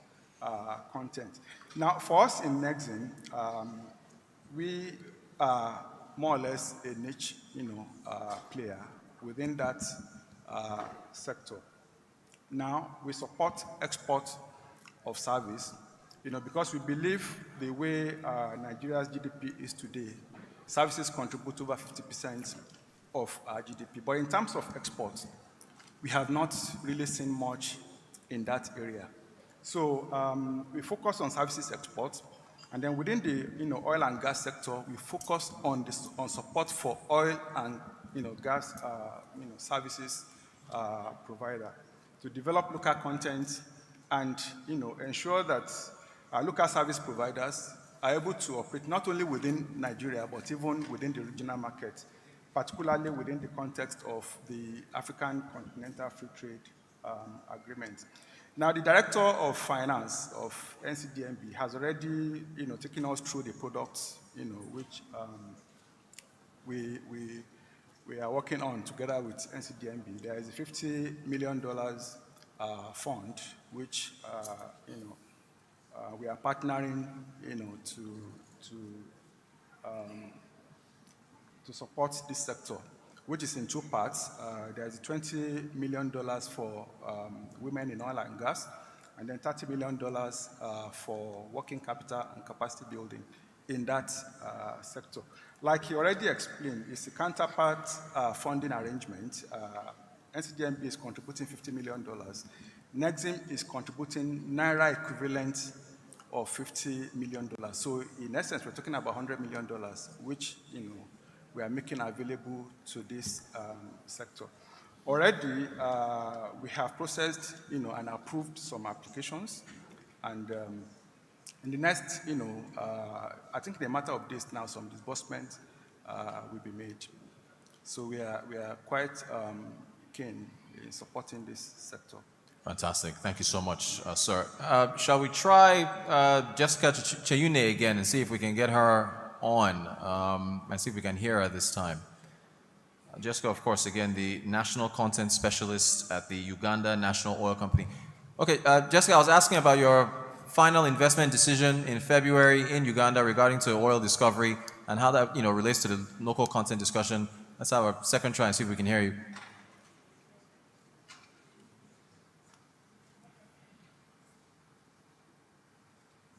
content. Now, for us in Nexim, we are more or less a niche, player within that sector. Now, we support export of service, because we believe the way Nigeria's GDP is today, services contribute over 50% of our GDP. But in terms of exports, we have not really seen much in that area. So we focus on services exports, and then within the oil and gas sector, we focus on support for oil and gas services provider to develop local content and ensure that our local service providers are able to operate not only within Nigeria, but even within the regional market, particularly within the context of the African Continental Free Trade Agreement. Now, the director of finance of NCDMB has already, taken us through the products, which we are working on together with NCDMB. There is a $50 million fund, which, we are partnering, to support this sector, which is in two parts. There's $20 million for women in oil and gas, and then $30 million for working capital and capacity building in that sector. Like he already explained, it's a counterpart funding arrangement. NCDMB is contributing $50 million. Nexim is contributing Naira equivalent of $50 million. So in essence, we're talking about $100 million, which, we are making available to this sector. Already, we have processed, and approved some applications, and in the next, I think in a matter of days now, some disbursement will be made. So we are quite keen in supporting this sector. Fantastic. Thank you so much, sir. Shall we try Jessica Chayune again and see if we can get her on and see if we can hear her this time? Jessica, of course, again, the National Content Specialist at the Uganda National Oil Company. Okay, Jessica, I was asking about your final investment decision in February in Uganda regarding to oil discovery and how that relates to the local content discussion. Let's have a second try and see if we can hear you.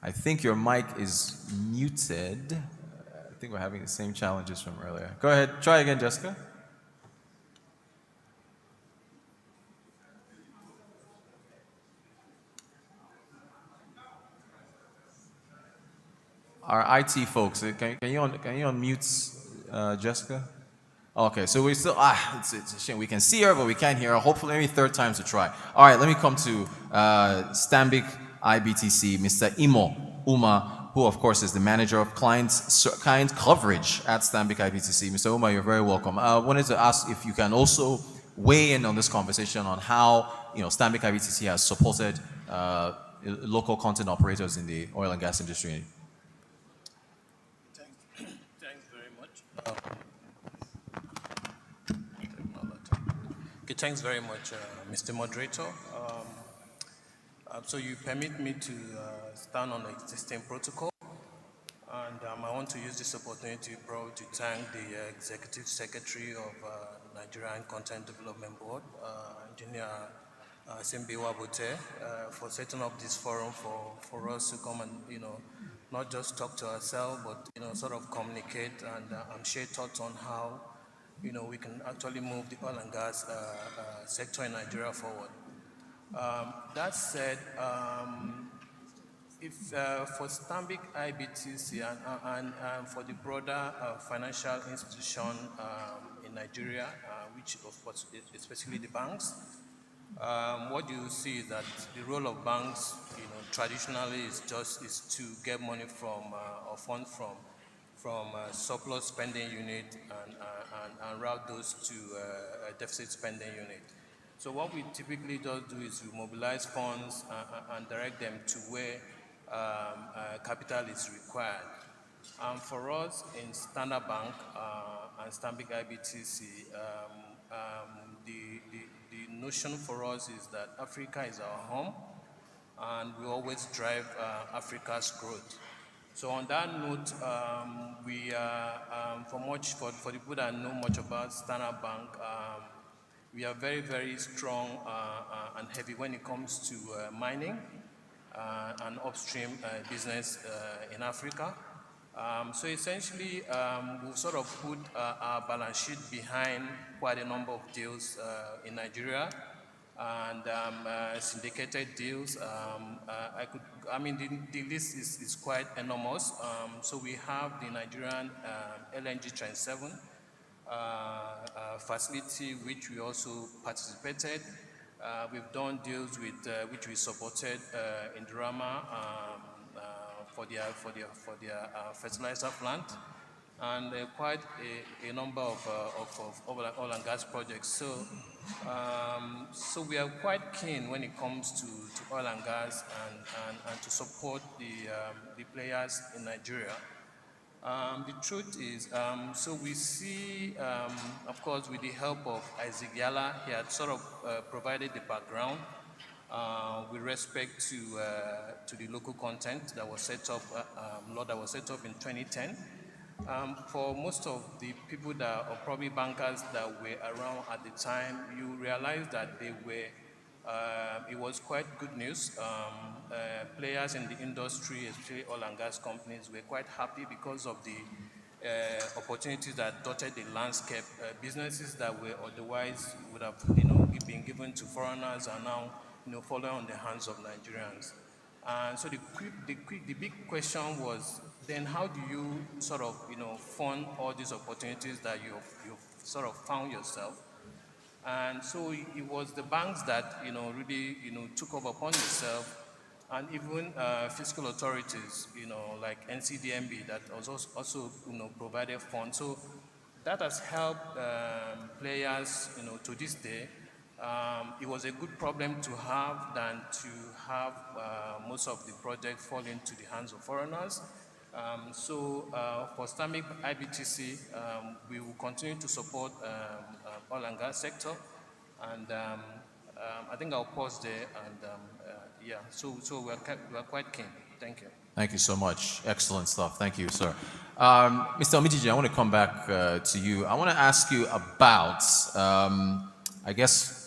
I think your mic is muted. I think we're having the same challenges from earlier. Go ahead, try again, Jessica. Our IT folks, can you unmute Jessica? Okay, so we still, it's a shame. We can see her, but we can't hear her. Hopefully, maybe third time's a try. All right, let me come to Stanbic IBTC, Mr. Imo Uma, who of course is the manager of client coverage at Stanbic IBTC. Mr. Uma, you're very welcome. I wanted to ask if you can also weigh in on this conversation on how Stanbic IBTC has supported local content operators in the oil and gas industry. Thanks very much. Okay, thanks very much, Mr. Moderator. So you permit me to stand on the existing protocol, and I want to use this opportunity probably to thank the Executive Secretary of Nigerian Content Development Board, Engineer Simbiwa Bote, for setting up this forum for us to come and not just talk to ourselves, but sort of communicate and share thoughts on how we can actually move the oil and gas sector in Nigeria forward. That said, if for Stanbic IBTC and for the broader financial institution in Nigeria, which of course especially the banks, what you see is that the role of banks, traditionally is to get money from or funds from surplus spending unit and route those to a deficit spending unit. So what we typically just do is we mobilize funds and direct them to where capital is required. For us in Standard Bank and Stanbic IBTC, the notion for us is that Africa is our home, and we always drive Africa's growth. So on that note, we are, for the people that know much about Standard Bank, we are very, very strong and heavy when it comes to mining and upstream business in Africa. So essentially, we've sort of put our balance sheet behind quite a number of deals in Nigeria and syndicated deals. The list is quite enormous. So we have the Nigerian LNG Train 7 facility, which we also participated. We've done deals with which we supported in Drama for their fertilizer plant, and quite a number of oil and gas projects. So we are quite keen when it comes to oil and gas and to support the players in Nigeria. The truth is, so we see, of course, with the help of Isaac Yala, he had sort of provided the background with respect to the local content that was set up, law that was set up in 2010. For most of the people that, or probably bankers that were around at the time, you realize that they were, it was quite good news. Players in the industry, especially oil and gas companies, were quite happy because of the opportunities that dotted the landscape. Businesses that were otherwise would have, been given to foreigners are now, falling on the hands of Nigerians. And so the big question was, then how do you sort of, fund all these opportunities that you've sort of found yourself? And so it was the banks that, really, took up upon themselves, and even fiscal authorities, like NCDMB that also provided funds. So that has helped players, to this day. It was a good problem to have than to have most of the projects fall into the hands of foreigners. So for Stanbic IBTC, we will continue to support oil and gas sector, and I think I'll pause there. And yeah, so we're quite keen. Thank you. Thank you so much. Excellent stuff. Thank you, sir. Mr. Omidiji, I want to come back to you. I want to ask you about, I guess,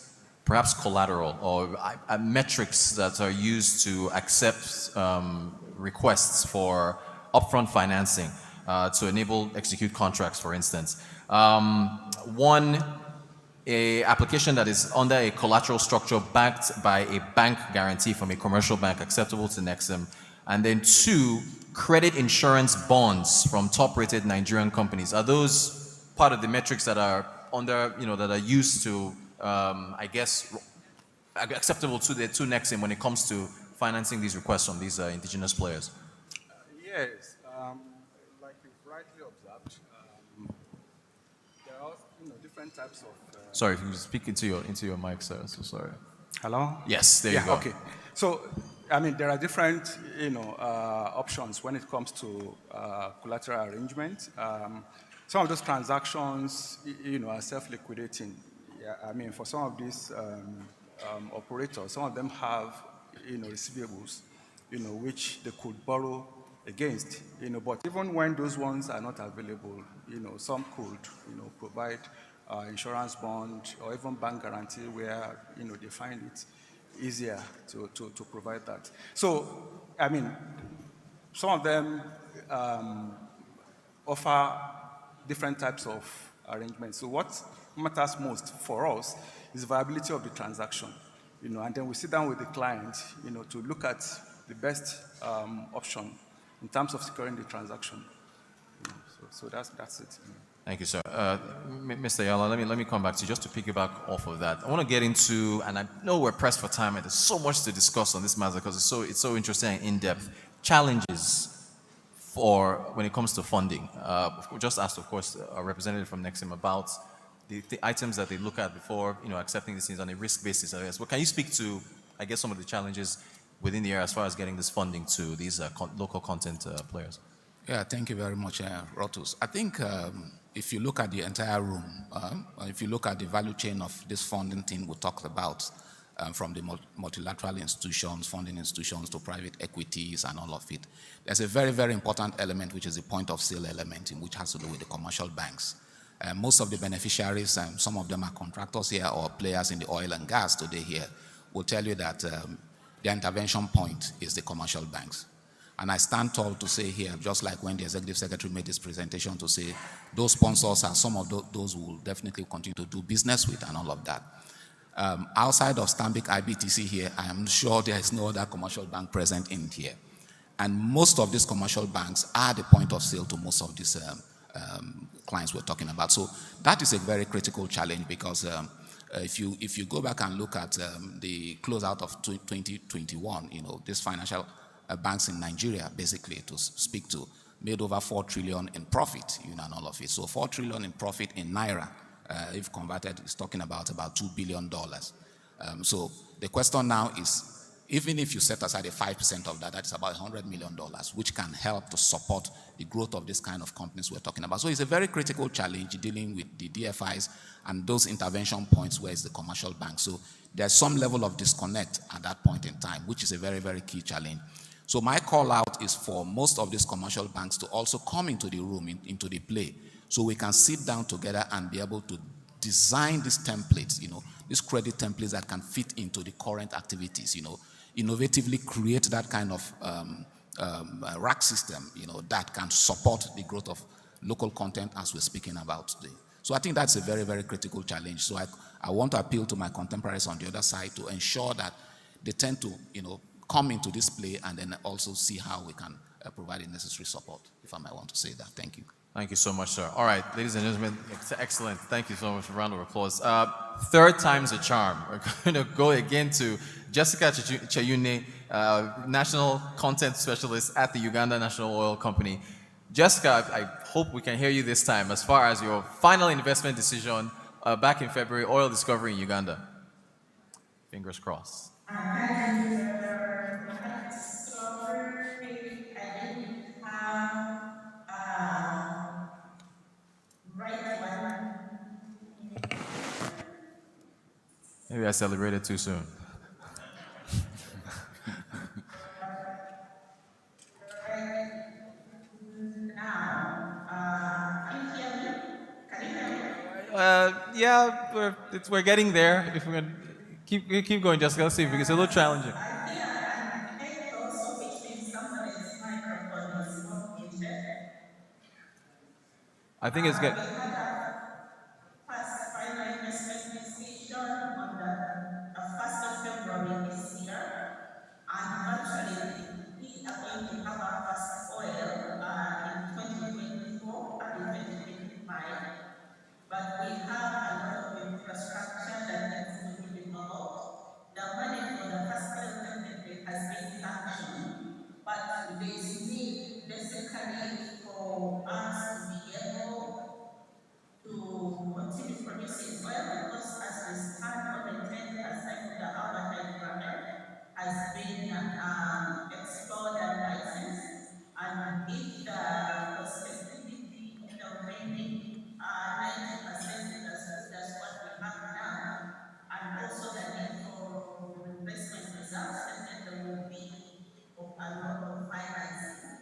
perhaps collateral or metrics that are used to accept requests for upfront financing to enable execute contracts, for instance. One, a application that is under a collateral structure backed by a bank guarantee from a commercial bank acceptable to Nexim. And then two, credit insurance bonds from top-rated Nigerian companies. Are those part of the metrics that are under, that are used to, I guess, acceptable to Nexim when it comes to financing these requests from these indigenous players? Yes, like you've rightly observed, there are different types of. Sorry, if you speak into your mic, sir. So sorry. Hello. Yes, there you go. Okay. So, I mean, there are different, options when it comes to collateral arrangement. Some of those transactions, are self-liquidating. Yeah, I mean, for some of these operators, some of them have, receivables, which they could borrow against, but even when those ones are not available, some could, provide insurance bond or even bank guarantee where, they find it easier to provide that. So, I mean, some of them offer different types of arrangements. So what matters most for us is the viability of the transaction, and then we sit down with the client, to look at the best option in terms of securing the transaction. So that's it. Thank you, sir. Mr. Yala, let me come back to you just to piggyback off of that. I want to get into, and I know we're pressed for time, and there's so much to discuss on this matter because it's so interesting and in-depth. Challenges for when it comes to funding. We just asked, of course, a representative from Nexim about the items that they look at before, accepting these things on a risk basis. I guess. But can you speak to, I guess, some of the challenges within the area as far as getting this funding to these local content players? Yeah, thank you very much, Rotus. I think if you look at the entire room, if you look at the value chain of this funding thing we talked about, from the multilateral institutions, funding institutions to private equities and all of it, there's a very, very important element, which is the point of sale element, which has to do with the commercial banks. Most of the beneficiaries, some of them are contractors here or players in the oil and gas today here, will tell you that the intervention point is the commercial banks. And I stand tall to say here, just like when the executive secretary made this presentation, to say those sponsors are some of those who will definitely continue to do business with and all of that. Outside of Stanbic IBTC here, I am sure there is no other commercial bank present in here. And most of these commercial banks are the point of sale to most of these clients we're talking about. So that is a very critical challenge because if you go back and look at the closeout of 2021, these financial banks in Nigeria, basically, to speak to, made over 4 trillion in profit, and all of it. So 4 trillion in profit in Naira, if converted, is talking about $2 billion. So the question now is, even if you set aside a 5% of that, that's about $100 million, which can help to support the growth of this kind of companies we're talking about. So it's a very critical challenge dealing with the DFIs and those intervention points where it's the commercial bank. So there's some level of disconnect at that point in time, which is a very, very key challenge. So my call out is for most of these commercial banks to also come into the room, into the play, so we can sit down together and be able to design these templates, these credit templates that can fit into the current activities, innovatively create that kind of rack system, that can support the growth of local content as we're speaking about today. So I think that's a very, very critical challenge. So I want to appeal to my contemporaries on the other side to ensure that they tend to, come into this play and then also see how we can provide the necessary support, if I might want to say that. Thank you. Thank you so much, sir. All right, ladies and gentlemen, excellent. Thank you so much. A round of applause. Third time's a charm. We're going to go again to Jessica Chayune, National Content Specialist at the Uganda National Oil Company. Jessica, I hope we can hear you this time as far as your final investment decision back in February, oil discovery in Uganda. Fingers crossed. Thank you, sir. My discovery, I didn't have right one. Maybe I celebrated too soon. Yeah, we're getting there. If we're gonna keep going, Jessica, let's see if it's a little challenging. Also, which means somebody's microphone is not muted. I think it's good. We had a first final investment decision on the 1st of February this year, and virtually we are going to have our first oil in 2024 and in 2025. But we have a lot of infrastructure that needs to be developed. The money for the first oil definitely has been sanctioned, but there is need basically for us to be able to continue producing oil, because as we stand, only 10% of the Albertine gravel has been explored and licensed, and if the prospectivity of the remaining 90% is as good as what we have now, and also the need for replacement reserves, and then there will be a lot of financing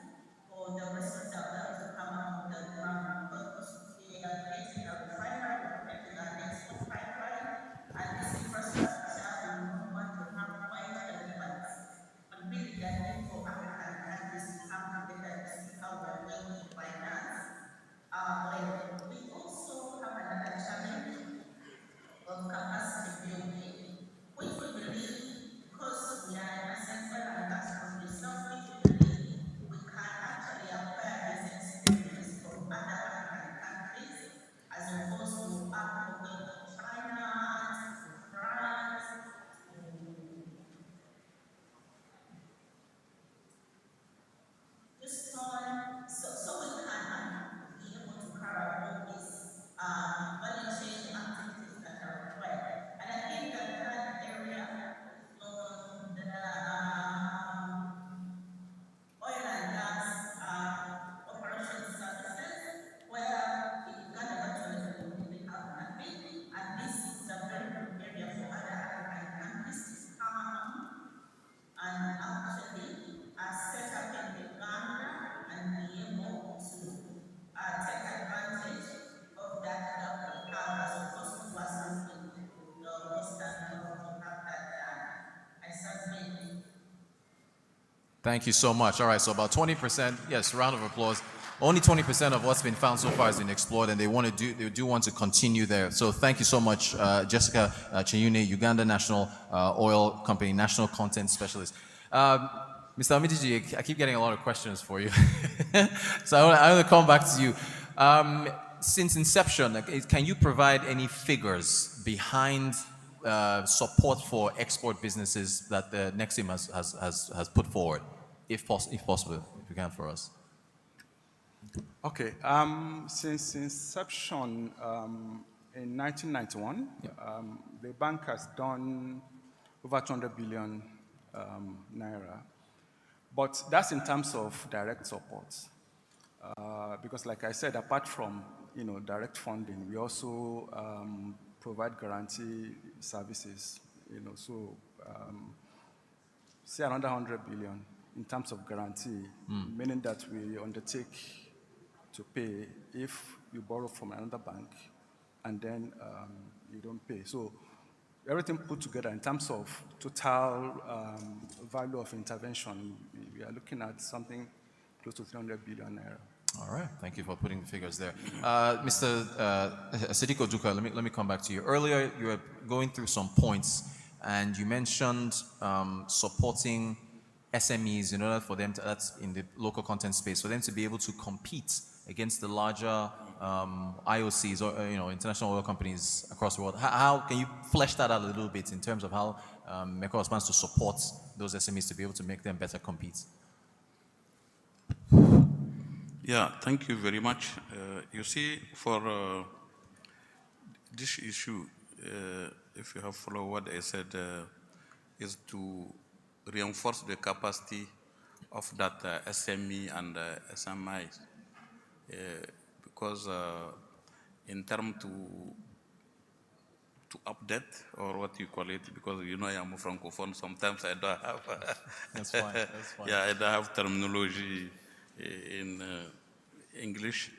for the rest of the oil to come out of the ground, because we are creating a refinery, we're creating an export pipeline, and this infrastructure will not want to have quite the limits. But really, the need for African countries to come together to see how we're going to finance oil. We also have another challenge of capacity building, which we believe, because we are in a central and gas producer, which we believe we can actually acquire this experience from other African countries, as opposed to Apple going to China, to France, so we can be able to carry out all these value chain activities that are required. And I think the third area is on the oil and gas operations services, where in Uganda virtually we really have nothing, and this is a very good area for other African countries to come and actually set up in Uganda and be able to take advantage of that gap we have, as opposed to us looking to the Western world to have that done. I submit. Thank you so much. All right, so about 20%, yes, round of applause. Only 20% of what's been found so far has been explored, and they do want to continue there. So thank you so much, Jessica Chayune, Uganda National Oil Company, National Content Specialist. Mr. Amidiji, I keep getting a lot of questions for you. So I want to come back to you. Since inception, can you provide any figures behind support for export businesses that the Nexim has put forward, if possible, if you can, for us? Okay. Since inception in 1991, the bank has done over 200 billion naira. But that's in terms of direct support. Because like I said, apart from direct funding, we also provide guarantee services. So say another 100 billion in terms of guarantee, meaning that we undertake to pay if you borrow from another bank and then you don't pay. So everything put together in terms of total value of intervention, we are looking at something close to 300 billion naira. All right, thank you for putting the figures there. Mr. Sidiko Duka, let me come back to you. Earlier, you were going through some points, and you mentioned supporting SMEs in order for them to, that's in the local content space, for them to be able to compete against the larger IOCs or international oil companies across the world. How can you flesh that out a little bit in terms of how MECOWAS plans to support those SMEs to be able to make them better compete? Yeah, thank you very much. You see, for this issue, if you have followed what I said, is to reinforce the capacity of that SME and SMI, because in terms to update, or what you call it, because I am a francophone, sometimes I don't have That's fine. That's fine. Yeah, I don't have terminology in English.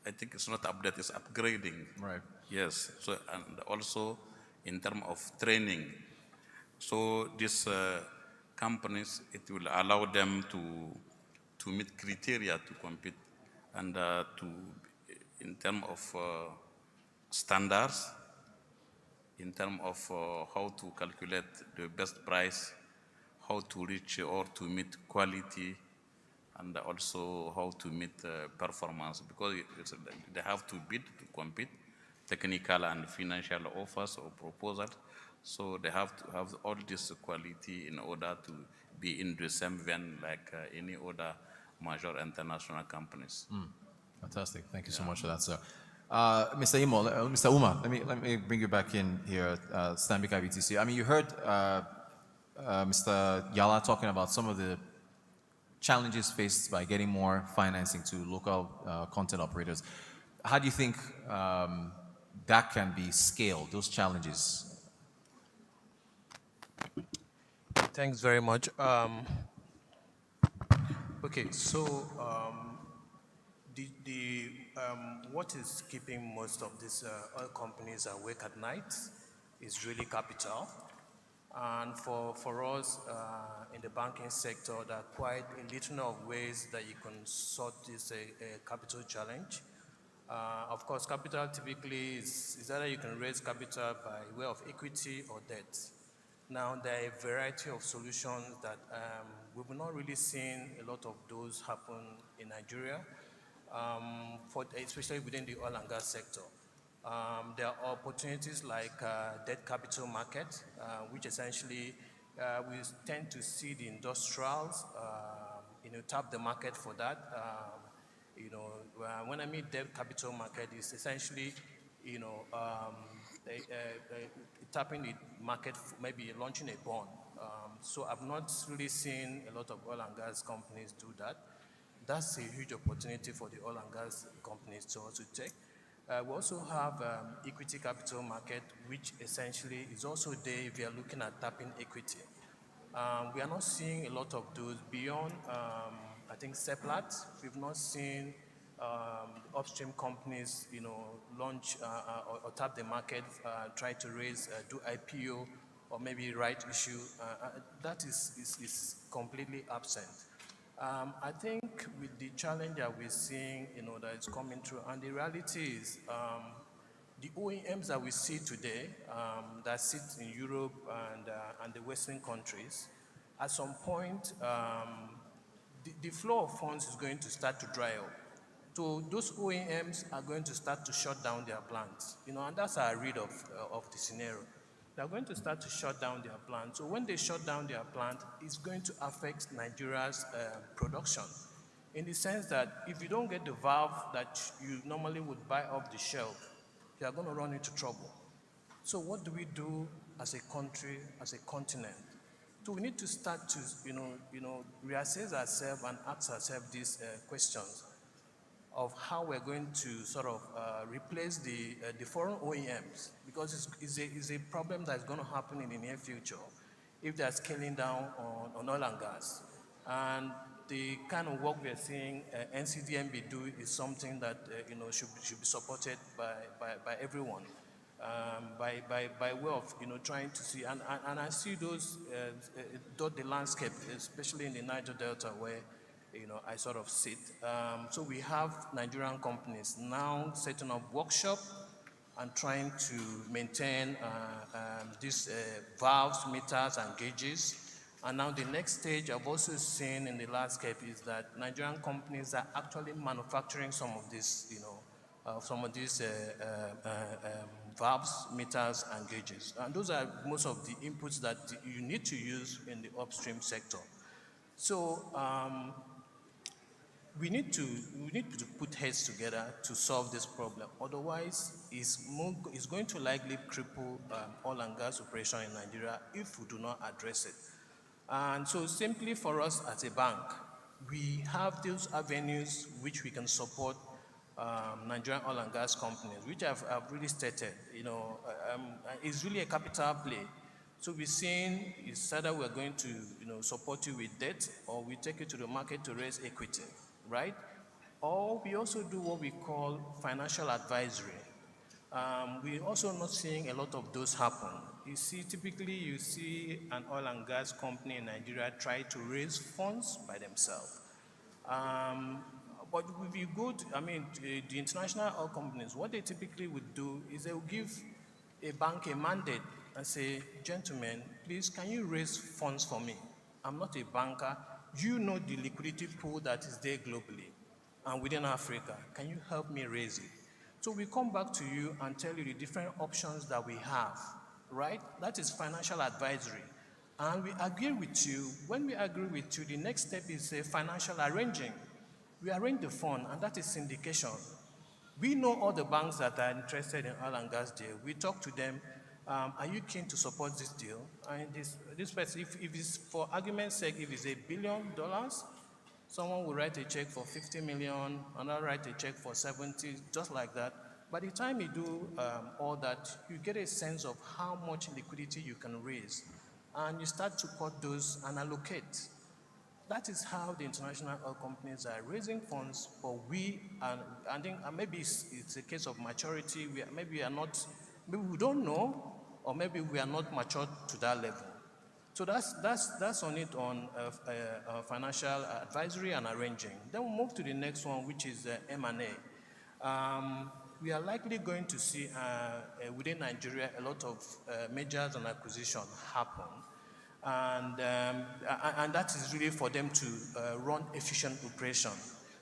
I think it's not update, it's upgrading. Right. Yes. So, and also in terms of training. So these companies, it will allow them to meet criteria to compete, and in terms of standards, in terms of how to calculate the best price, how to reach or to meet quality, and also how to meet performance, because they have to bid to compete, technical and financial offers or proposals. So they have to have all this quality in order to be in the same vein like any other major international companies. Fantastic. Thank you so much for that, sir. Mr. Mr. Uma, let me bring you back in here, Stanbic IBTC. I mean, you heard Mr. Yala talking about some of the challenges faced by getting more financing to local content operators. How do you think that can be scaled, those challenges? Thanks very much. Okay, so what is keeping most of these oil companies awake at night is really capital. And for us in the banking sector, there are quite a litany of ways that you can sort this capital challenge. Of course, capital typically is either you can raise capital by way of equity or debt. Now, there are a variety of solutions that we've not really seen a lot of those happen in Nigeria, especially within the oil and gas sector. There are opportunities like debt capital market, which essentially we tend to see the industrials, tap the market for that. When I mean debt capital market, it's essentially, tapping the market, maybe launching a bond. So I've not really seen a lot of oil and gas companies do that. That's a huge opportunity for the oil and gas companies to also take. We also have equity capital market, which essentially is also there if you are looking at tapping equity. We are not seeing a lot of those beyond, I think, Seplat. We've not seen upstream companies, launch or tap the market, try to raise, do IPO, or maybe right issue. That is completely absent. I think with the challenge that we're seeing, that is coming through, and the reality is the OEMs that we see today that sit in Europe and the Western countries, at some point, the flow of funds is going to start to dry up. So those OEMs are going to start to shut down their plants, and that's our read of the scenario. They're going to start to shut down their plant. So when they shut down their plant, it's going to affect Nigeria's production. in the sense that if you don't get the valve that you normally would buy off the shelf, you are going to run into trouble. So what do we do as a country, as a continent? So we need to start to, reassess ourselves and ask ourselves these questions of how we're going to sort of replace the foreign OEMs, because it's a problem that's going to happen in the near future if they're scaling down on oil and gas. And the kind of work we're seeing NCDMB do is something that should be supported by everyone. By way of trying to see, and I see those dot the landscape, especially in the Niger Delta where I sort of sit. So we have Nigerian companies now setting up workshop and trying to maintain these valves, meters, and gauges. And now the next stage I've also seen in the landscape is that Nigerian companies are actually manufacturing some of these, valves, meters, and gauges. And those are most of the inputs that you need to use in the upstream sector. So we need to put heads together to solve this problem. Otherwise, it's going to likely cripple oil and gas operation in Nigeria if we do not address it. And so simply for us as a bank, we have those avenues which we can support Nigerian oil and gas companies, which I've really stated. It's really a capital play. So we're saying it's either we're going to support you with debt, or we take you to the market to raise equity, right? Or we also do what we call financial advisory. We're also not seeing a lot of those happen. Typically you see an oil and gas company in Nigeria try to raise funds by themselves. But if you go to, the international oil companies, what they typically would do is they will give a bank a mandate and say, gentlemen, please, can you raise funds for me? I'm not a banker. You know the liquidity pool that is there globally and within Africa. Can you help me raise it? So we come back to you and tell you the different options that we have, right? That is financial advisory. And we agree with you. When we agree with you, the next step is financial arranging. We arrange the fund, and that is syndication. We know all the banks that are interested in oil and gas deal. We talk to them. Are you keen to support this deal? And this person, if it's for argument's sake, if it's $1 billion, someone will write a check for 50 million, another write a check for 70, just like that. By the time you do all that, you get a sense of how much liquidity you can raise, and you start to cut those and allocate. That is how the international oil companies are raising funds, but we are, I think maybe it's a case of maturity. Maybe we don't know, or maybe we are not matured to that level. So that's on it on financial advisory and arranging. Then we'll move to the next one, which is M&A. We are likely going to see within Nigeria a lot of mergers and acquisitions happen. And that is really for them to run efficient operation.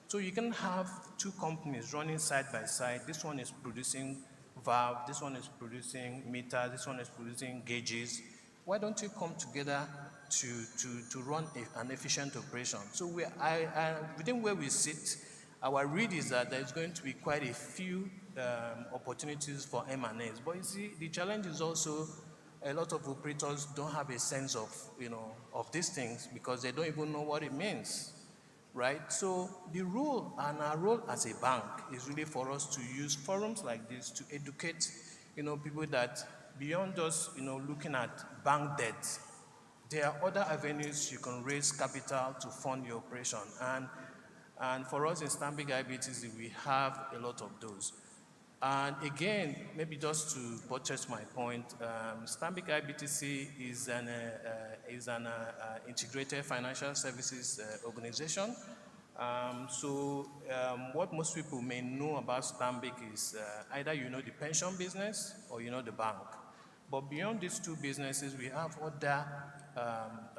So you can have two companies running side by side. This one is producing valve, this one is producing meters, this one is producing gauges. Why don't you come together to run an efficient operation? So within where we sit, our read is that there's going to be quite a few opportunities for M&As. But you see, the challenge is also a lot of operators don't have a sense of, of these things because they don't even know what it means, right? So the role and our role as a bank is really for us to use forums like this to educate, people that beyond just, looking at bank debt, there are other avenues you can raise capital to fund your operation. And for us in Stanbic IBTC, we have a lot of those. And again, maybe just to buttress my point, Stanbic IBTC is an integrated financial services organization. What most people may know about Stanbic is either the pension business or the bank. But beyond these two businesses, we have other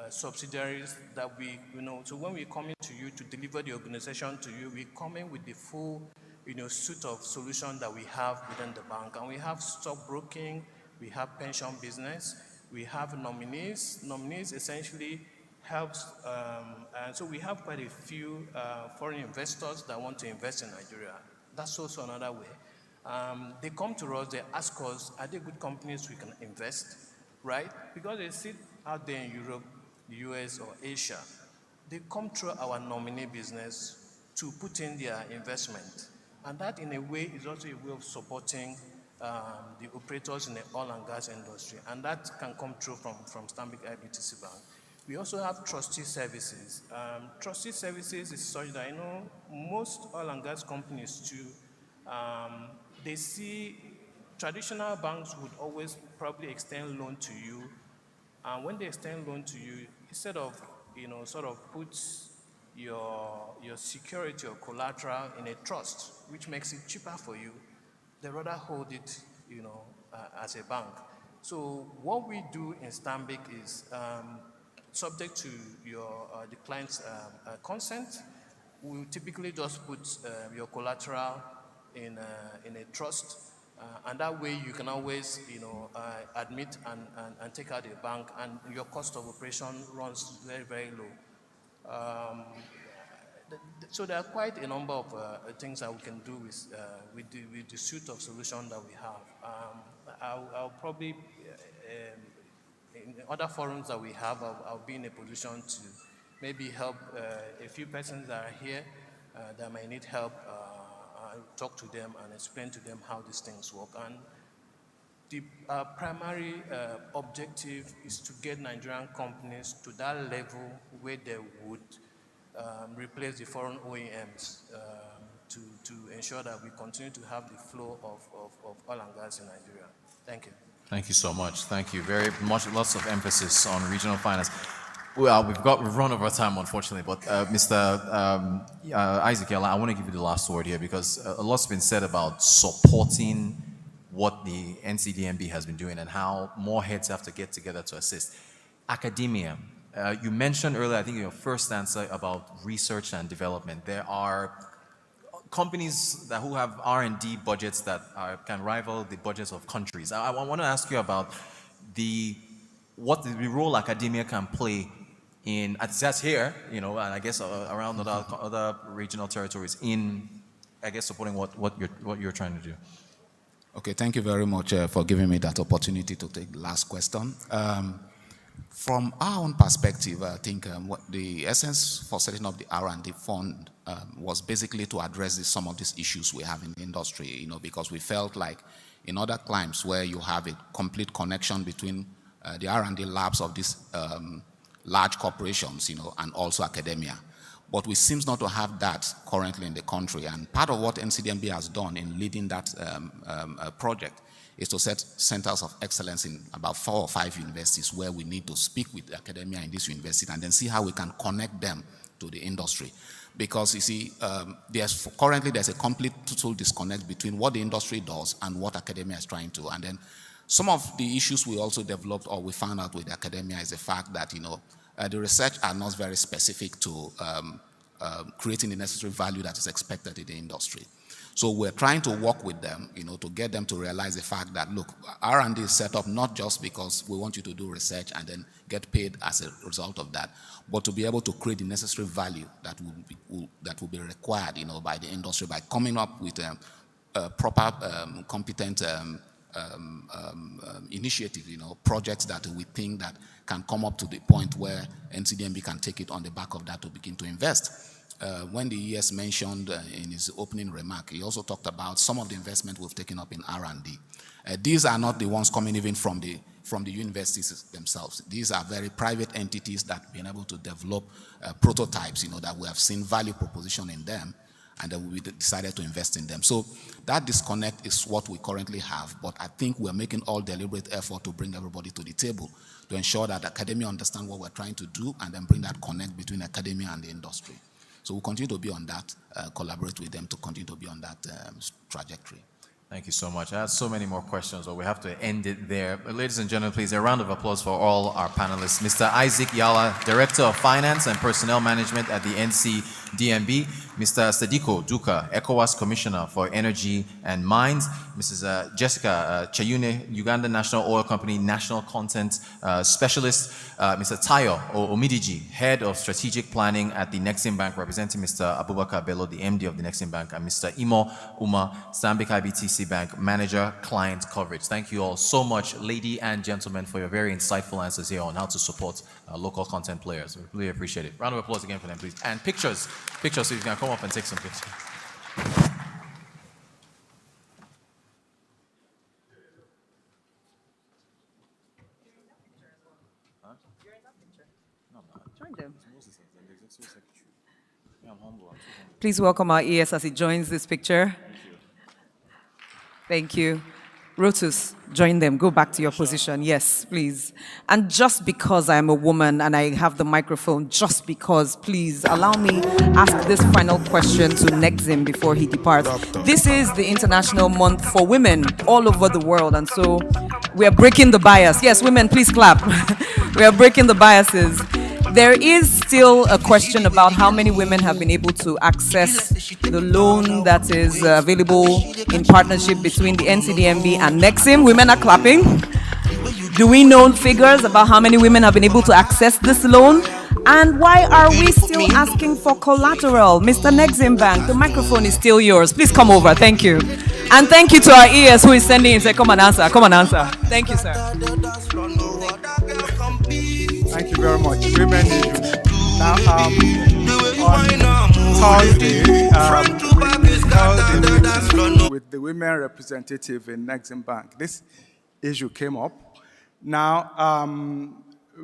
subsidiaries that we, so when we come into you to deliver the organization to you, we come in with the full suite of solutions that we have within the bank. And we have stockbroking, we have pension business, we have nominees. Nominees essentially helps, and so we have quite a few foreign investors that want to invest in Nigeria. That's also another way. They come to us, they ask us, are there good companies we can invest, right? Because they sit out there in Europe, the US, or Asia. They come through our nominee business to put in their investment. And that, in a way, is also a way of supporting the operators in the oil and gas industry. And that can come through from Stanbic IBTC Bank. We also have trustee services. Trustee services is such that, most oil and gas companies too, they see traditional banks would always probably extend loan to you. And when they extend loan to you, instead of, sort of put your security or collateral in a trust, which makes it cheaper for you, they rather hold it, as a bank. So what we do in Stanbic is, subject to the client's consent, we typically just put your collateral in a trust, and that way you can always, admit and take out a bank, and your cost of operation runs very, very low. So there are quite a number of things that we can do with the suite of solutions that we have. I'll probably, in other forums that we have, I'll be in a position to maybe help a few persons that are here that might need help. I'll talk to them and explain to them how these things work. And the primary objective is to get Nigerian companies to that level where they would replace the foreign OEMs to ensure that we continue to have the flow of oil and gas in Nigeria. Thank you. Thank you so much. Thank you very much. Lots of emphasis on regional finance. Well, we've run over time, unfortunately, but Mr. Isaac, I want to give you the last word here, because a lot's been said about supporting what the NCDMB has been doing and how more heads have to get together to assist. Academia, you mentioned earlier, I think in your first answer, about research and development. There are companies who have R&D budgets that can rival the budgets of countries. I want to ask you about what the role academia can play in, that's here, and I guess around other regional territories in, I guess, supporting what you're trying to do. Okay, thank you very much for giving me that opportunity to take the last question. From our own perspective, I think what the essence for setting up the R&D fund was basically to address some of these issues we have in the industry, because we felt like in other climes where you have a complete connection between the R&D labs of these large corporations, and also academia. But we seem not to have that currently in the country. And part of what NCDMB has done in leading that project is to set centers of excellence in about 4 or 5 universities where we need to speak with academia in this university and then see how we can connect them to the industry. Because you see, currently there's a complete total disconnect between what the industry does and what academia is trying to. And then some of the issues we also developed or we found out with academia is the fact that, the research are not very specific to creating the necessary value that is expected in the industry. So we're trying to work with them, to get them to realize the fact that, look, R&D is set up not just because we want you to do research and then get paid as a result of that, but to be able to create the necessary value that will be required, by the industry by coming up with proper, competent initiative, projects that we think that can come up to the point where NCDMB can take it on the back of that to begin to invest. When the ES mentioned in his opening remark, he also talked about some of the investment we've taken up in R&D. These are not the ones coming even from the universities themselves. These are very private entities that have been able to develop prototypes, that we have seen value proposition in them, and then we decided to invest in them. So that disconnect is what we currently have, but I think we're making all deliberate effort to bring everybody to the table to ensure that academia understand what we're trying to do and then bring that connect between academia and the industry. So we'll continue to be on that, collaborate with them to continue to be on that trajectory. Thank you so much. I have so many more questions, but we have to end it there. But ladies and gentlemen, please, a round of applause for all our panelists. Mr. Isaac Yala, Director of Finance and Personnel Management at the NCDMB. Mr. Sadiko Duka, ECOWAS Commissioner for Energy and Mines. Mrs. Jessica Chayune, Uganda National Oil Company National Content Specialist. Mr. Tayo Omidiji, Head of Strategic Planning at the Nexim Bank, representing Mr. Abubakar Bello, the MD of the Nexim Bank, and Mr. Imo Uma, Stanbic IBTC Bank Manager, Client Coverage. Thank you all so much, ladies and gentlemen, for your very insightful answers here on how to support local content players. We really appreciate it. Round of applause again for them, please. And pictures, so you can come up and take some pictures. Please welcome our ES as he joins this picture. Thank you. Rotus, join them. Go back to your position. Yes, please. And just because I'm a woman and I have the microphone, just because, please allow me ask this final question to Nexim before he departs. This is the International Month for Women all over the world, and so we are breaking the bias. Yes, women, please clap. We are breaking the biases. There is still a question about how many women have been able to access the loan that is available in partnership between the NCDMB and Nexim. Women are clapping. Do we know figures about how many women have been able to access this loan? And why are we still asking for collateral? Mr. Nexim Bank, the microphone is still yours. Please come over. Thank you. And thank you to our ES who is sending in. Say, come and answer. Come and answer. Thank you, sir. Thank you very much. Women issues. Now, on Thursday, with the women representative in Nexim Bank, this issue came up. Now,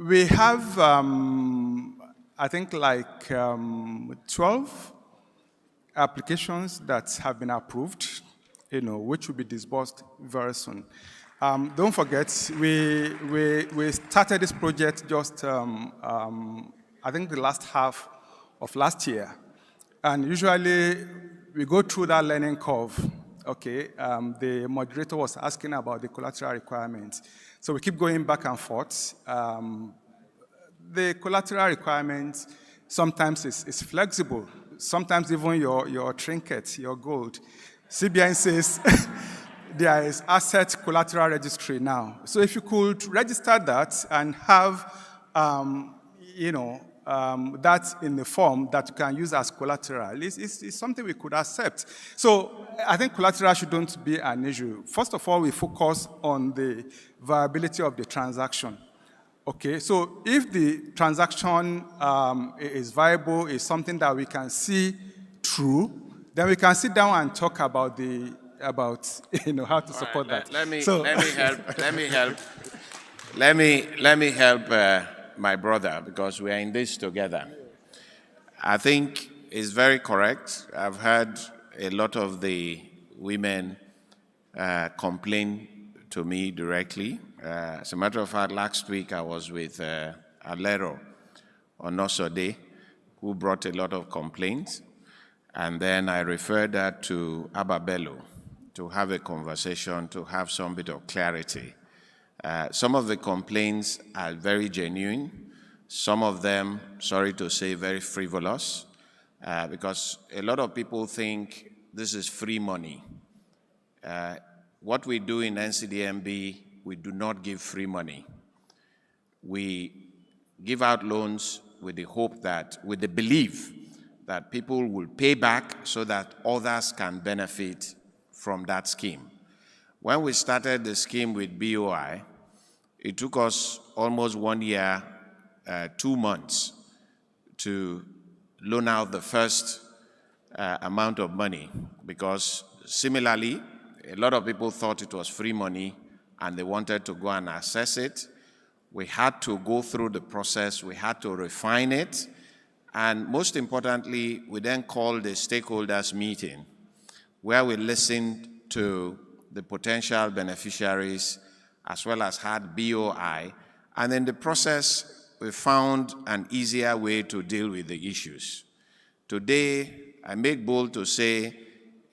we have, I think, like 12 applications that have been approved, which will be disbursed very soon. Don't forget, we started this project just, I think, the last half of last year. And usually, we go through that learning curve. Okay, the moderator was asking about the collateral requirements. So we keep going back and forth. The collateral requirement sometimes is flexible. Sometimes even your trinket, your gold. CBN says, there is asset collateral registry now. So if you could register that and have, that in the form that you can use as collateral, it's something we could accept. So I think collateral shouldn't be an issue. First of all, we focus on the viability of the transaction. Okay, so if the transaction is viable, is something that we can see through, then we can sit down and talk about how to support that. Let me help my brother, because we are in this together. I think it's very correct. I've heard a lot of the women complain to me directly. As a matter of fact, last week I was with Alero Onosode, who brought a lot of complaints. And then I referred that to Ababello to have a conversation, to have some bit of clarity. Some of the complaints are very genuine. Some of them, sorry to say, very frivolous, because a lot of people think this is free money. What we do in NCDMB, we do not give free money. We give out loans with the hope that, with the belief that people will pay back so that others can benefit from that scheme. When we started the scheme with BOI, it took us almost 1 year, 2 months to loan out the first amount of money, because similarly, a lot of people thought it was free money and they wanted to go and access it. We had to go through the process, we had to refine it, and most importantly, we then called a stakeholders meeting where we listened to the potential beneficiaries as well as had BOI, and in the process, we found an easier way to deal with the issues. Today, I make bold to say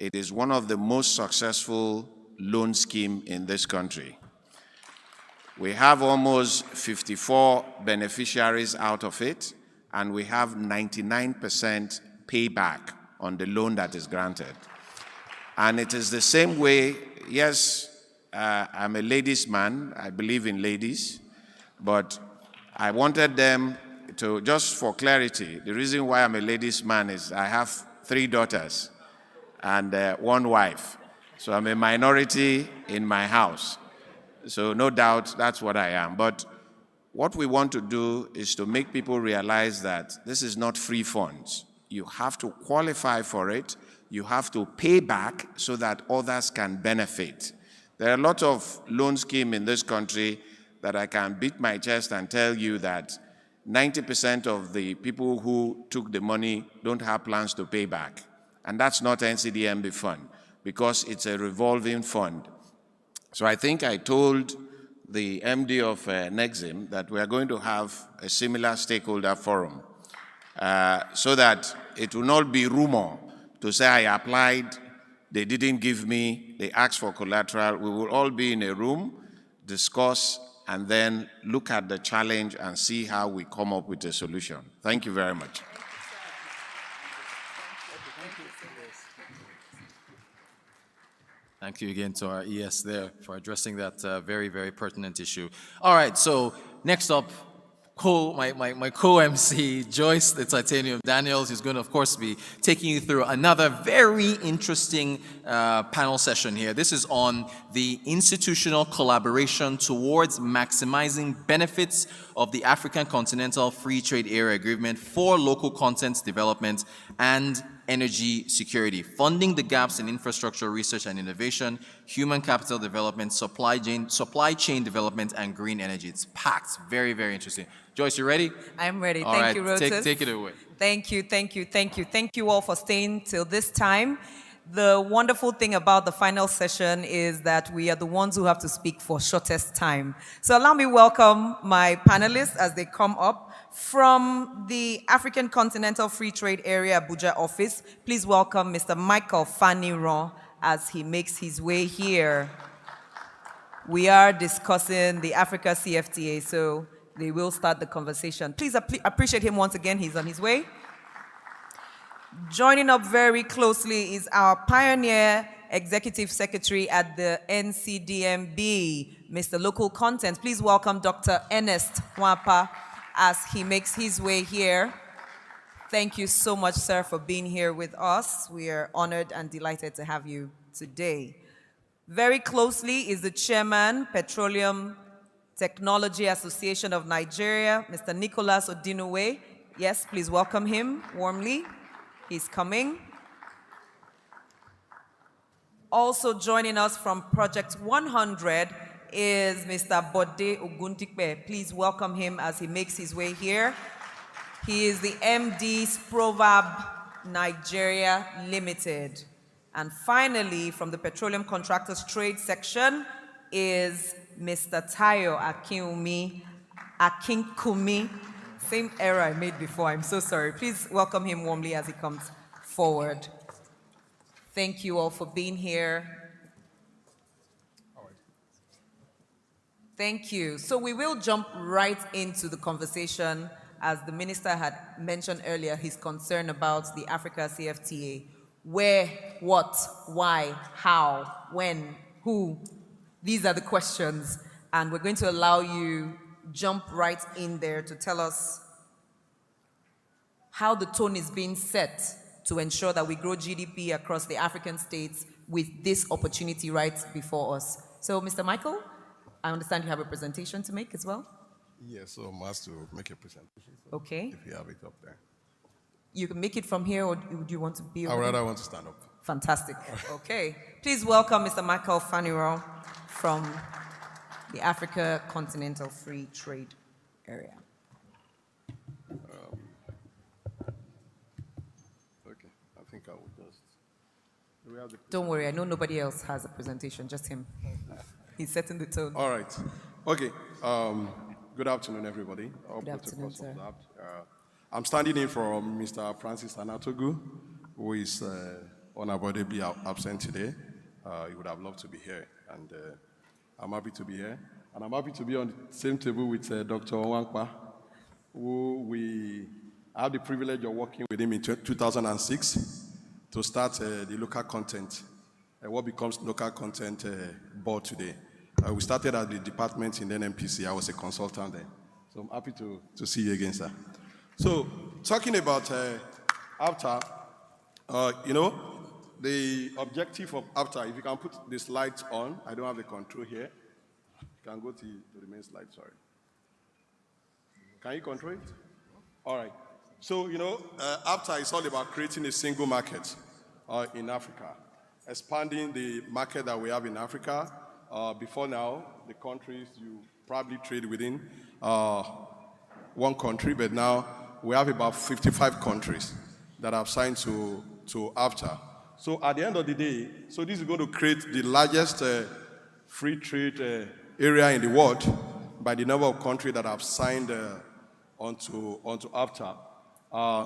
it is one of the most successful loan scheme in this country. We have almost 54 beneficiaries out of it, and we have 99% payback on the loan that is granted. And it is the same way. Yes, I'm a ladies' man. I believe in ladies. But I wanted them to, just for clarity, the reason why I'm a ladies' man is I have 3 daughters and 1 wife. So I'm a minority in my house. So no doubt that's what I am. But what we want to do is to make people realize that this is not free funds. You have to qualify for it. You have to pay back so that others can benefit. There are a lot of loan schemes in this country that I can beat my chest and tell you that 90% of the people who took the money don't have plans to pay back. And that's not NCDMB fund because it's a revolving fund. So I think I told the MD of Nexim that we are going to have a similar stakeholder forum so that it will not be rumor to say I applied, they didn't give me, they asked for collateral. We will all be in a room, discuss, and then look at the challenge and see how we come up with a solution. Thank you very much. Thank you again to our ES there for addressing that very, very pertinent issue. All right, so next up, my co-MC, Joyce, the Titanium Daniels, is going to, of course, be taking you through another very interesting panel session here. This is on the institutional collaboration towards maximizing benefits of the African Continental Free Trade Area Agreement for local content development and energy security, funding the gaps in infrastructure, research and innovation, human capital development, supply chain development, and green energy. It's packed. Very, very interesting. Joyce, you ready? I'm ready. All Thank right, you, Rotus. take it away. Thank you, thank you, thank you. Thank you all for staying till this time. The wonderful thing about the final session is that we are the ones who have to speak for shortest time. So allow me welcome my panelists as they come up. From the African Continental Free Trade Area Abuja office, please welcome Mr. Michael Faniron as he makes his way here. We are discussing the Africa CFTA, so they will start the conversation. Please appreciate him once again. He's on his way. Joining up very closely is our pioneer executive secretary at the NCDMB, Mr. Local Content. Please welcome Dr. Ernest Wapa as he makes his way here. Thank you so much, sir, for being here with us. We are honored and delighted to have you today. Very closely is the chairman, Petroleum Technology Association of Nigeria, Mr. Nicholas Odinowe. Yes, please welcome him warmly. He's coming. Also joining us from Project 100 is Mr. Bode Oguntikpe. Please welcome him as he makes his way here. He is the MD Sprovab Nigeria Limited. And finally, from the Petroleum Contractors Trade section is Mr. Tayo Akinkumi. Same error I made before, I'm so sorry. Please welcome him warmly as he comes forward. Thank you all for being here. Thank you. So we will jump right into the conversation. As the minister had mentioned earlier, his concern about the Africa CFTA. Where, what, why, how, when, who? These are the questions. And we're going to allow you jump right in there to tell us how the tone is being set to ensure that we grow GDP across the African states with this opportunity right before us. So, Mr. Michael, I understand you have a presentation to make as well? Yes, so I'm asked to make a presentation. So okay. If you have it up there. You can make it from here, or would you want to be over I rather there? want to stand up. Fantastic. Okay. Please welcome Mr. Michael Faniro from the Africa Continental Free Trade Area. Okay, I think I will just... Don't worry, I know nobody else has a presentation, just him. He's setting the tone. All right. Okay. Good afternoon, everybody. Good afternoon, sir. I'm standing in for Mr. Francis Anatogu, who is unavoidably absent today. he would have loved to be here. And I'm happy to be here. And I'm happy to be on the same table with Dr. Owankpa, who I have the privilege of working with him in 2006 to start the local content, what becomes local content board today. We started at the department in NMPC. I was a consultant there. So I'm happy to see you again, sir. So talking about AFTA, the objective of AFTA, if you can put the slides on, I don't have the control here. You can go to the main slide, sorry. Can you control it? All right. So, AFTA is all about creating a single market in Africa, expanding the market that we have in Africa. Before now, the countries you probably trade within one country, but now we have about 55 countries that have signed to AFTA. So at the end of the day, so this is going to create the largest free trade area in the world by the number of countries that have signed onto AFTA.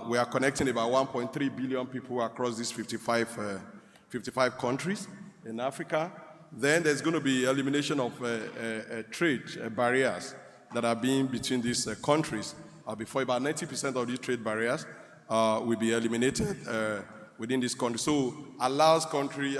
We are connecting about 1.3 billion people across these 55 countries in Africa. Then there's going to be elimination of trade barriers that are being between these countries. Before about 90% of these trade barriers will be eliminated within this country. So allows companies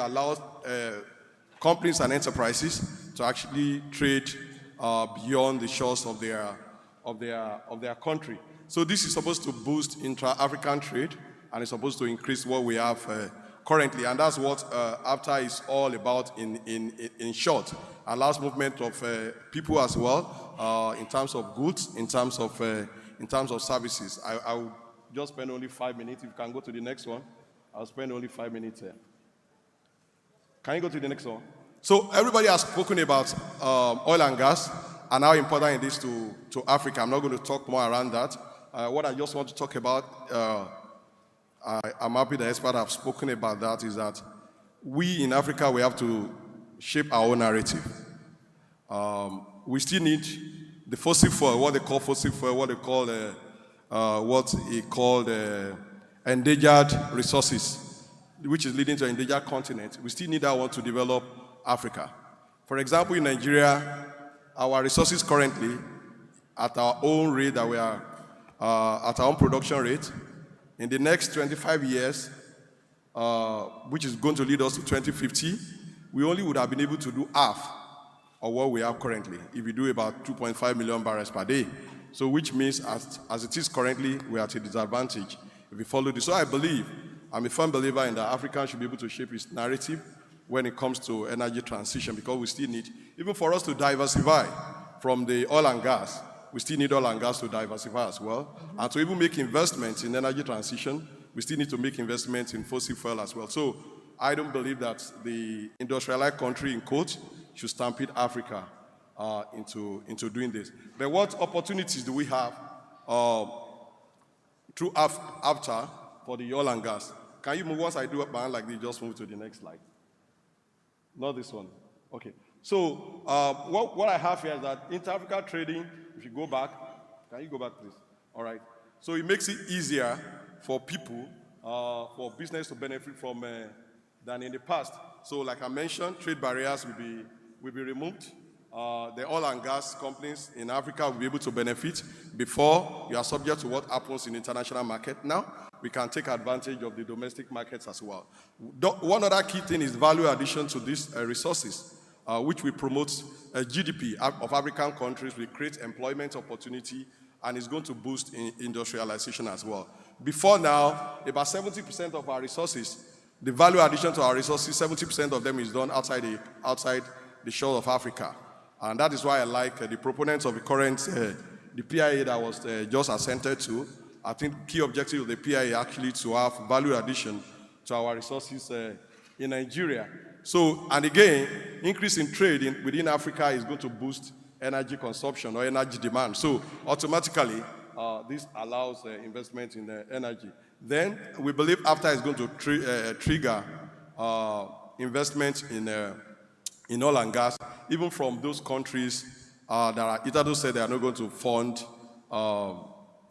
and enterprises to actually trade beyond the shores of their country. So this is supposed to boost intra-African trade, and it's supposed to increase what we have currently, and that's what AFTA is all about in short. Allows movement of people as well, in terms of goods, in terms of services. I will just spend only 5 minutes. If you can go to the next one, I'll spend only 5 minutes here. Can you go to the next one? So everybody has spoken about oil and gas and how important it is to Africa. I'm not going to talk more around that. What I just want to talk about, I'm happy the experts have spoken about that, is that we in Africa, we have to shape our own narrative. We still need the fossil fuel, what they call fossil fuel, what he called endangered resources, which is leading to an endangered continent. We still need that one to develop Africa. For example, in Nigeria, our resources currently, at our own rate that we are, at our own production rate, in the next 25 years, which is going to lead us to 2050, we only would have been able to do half of what we have currently, if we do about 2.5 million barrels per day. So which means as it is currently, we are at a disadvantage if we follow this. So I believe, I'm a firm believer in that Africa should be able to shape its narrative when it comes to energy transition, because we still need, even for us to diversify from the oil and gas, we still need oil and gas to diversify as well. And to even make investments in energy transition, we still need to make investments in fossil fuel as well. So I don't believe that the industrialized country, in quotes, should stampede Africa into doing this. But what opportunities do we have through AFTA for the oil and gas? Can you move, once I do a plan like this, just move to the next slide? Not this one. Okay. So what I have here is that inter-Africa trading, if you go back, can you go back, please? All right. So it makes it easier for people, for business to benefit from than in the past. So like I mentioned, trade barriers will be removed. The oil and gas companies in Africa will be able to benefit. Before, you are subject to what happens in the international market. Now, we can take advantage of the domestic markets as well. One other key thing is value addition to these resources, which will promote GDP of African countries, will create employment opportunity, and is going to boost industrialization as well. Before now, about 70% of our resources, the value addition to our resources, 70% of them is done outside the shore of Africa. And that is why I like the proponents of the current, the PIA that was just assented to. I think key objective of the PIA actually to have value addition to our resources in Nigeria. So, and again, increase in trade within Africa is going to boost energy consumption or energy demand. So automatically, this allows investment in energy. Then we believe AFTA is going to trigger investment in oil and gas, even from those countries that are, Itado said they are not going to fund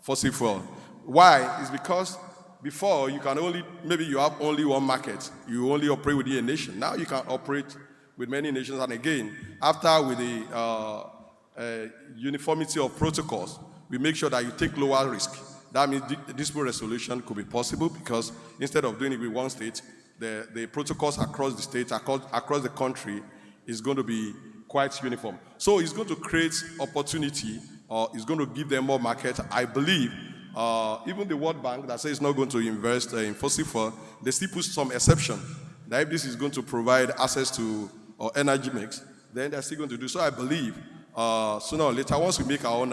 fossil fuel. Why? It's because Before, you can only, maybe you have only one market. You only operate within a nation. Now you can operate with many nations. And again, after with the uniformity of protocols, we make sure that you take lower risk. That means dispute resolution could be possible because instead of doing it with one state, the protocols across the state, across the country is going to be quite uniform. So it's going to create opportunity, or it's going to give them more market. I believe even the World Bank that says it's not going to invest in fossil fuel, they still put some exception that if this is going to provide access to energy mix, then they're still going to do. So I believe sooner or later, once we make our own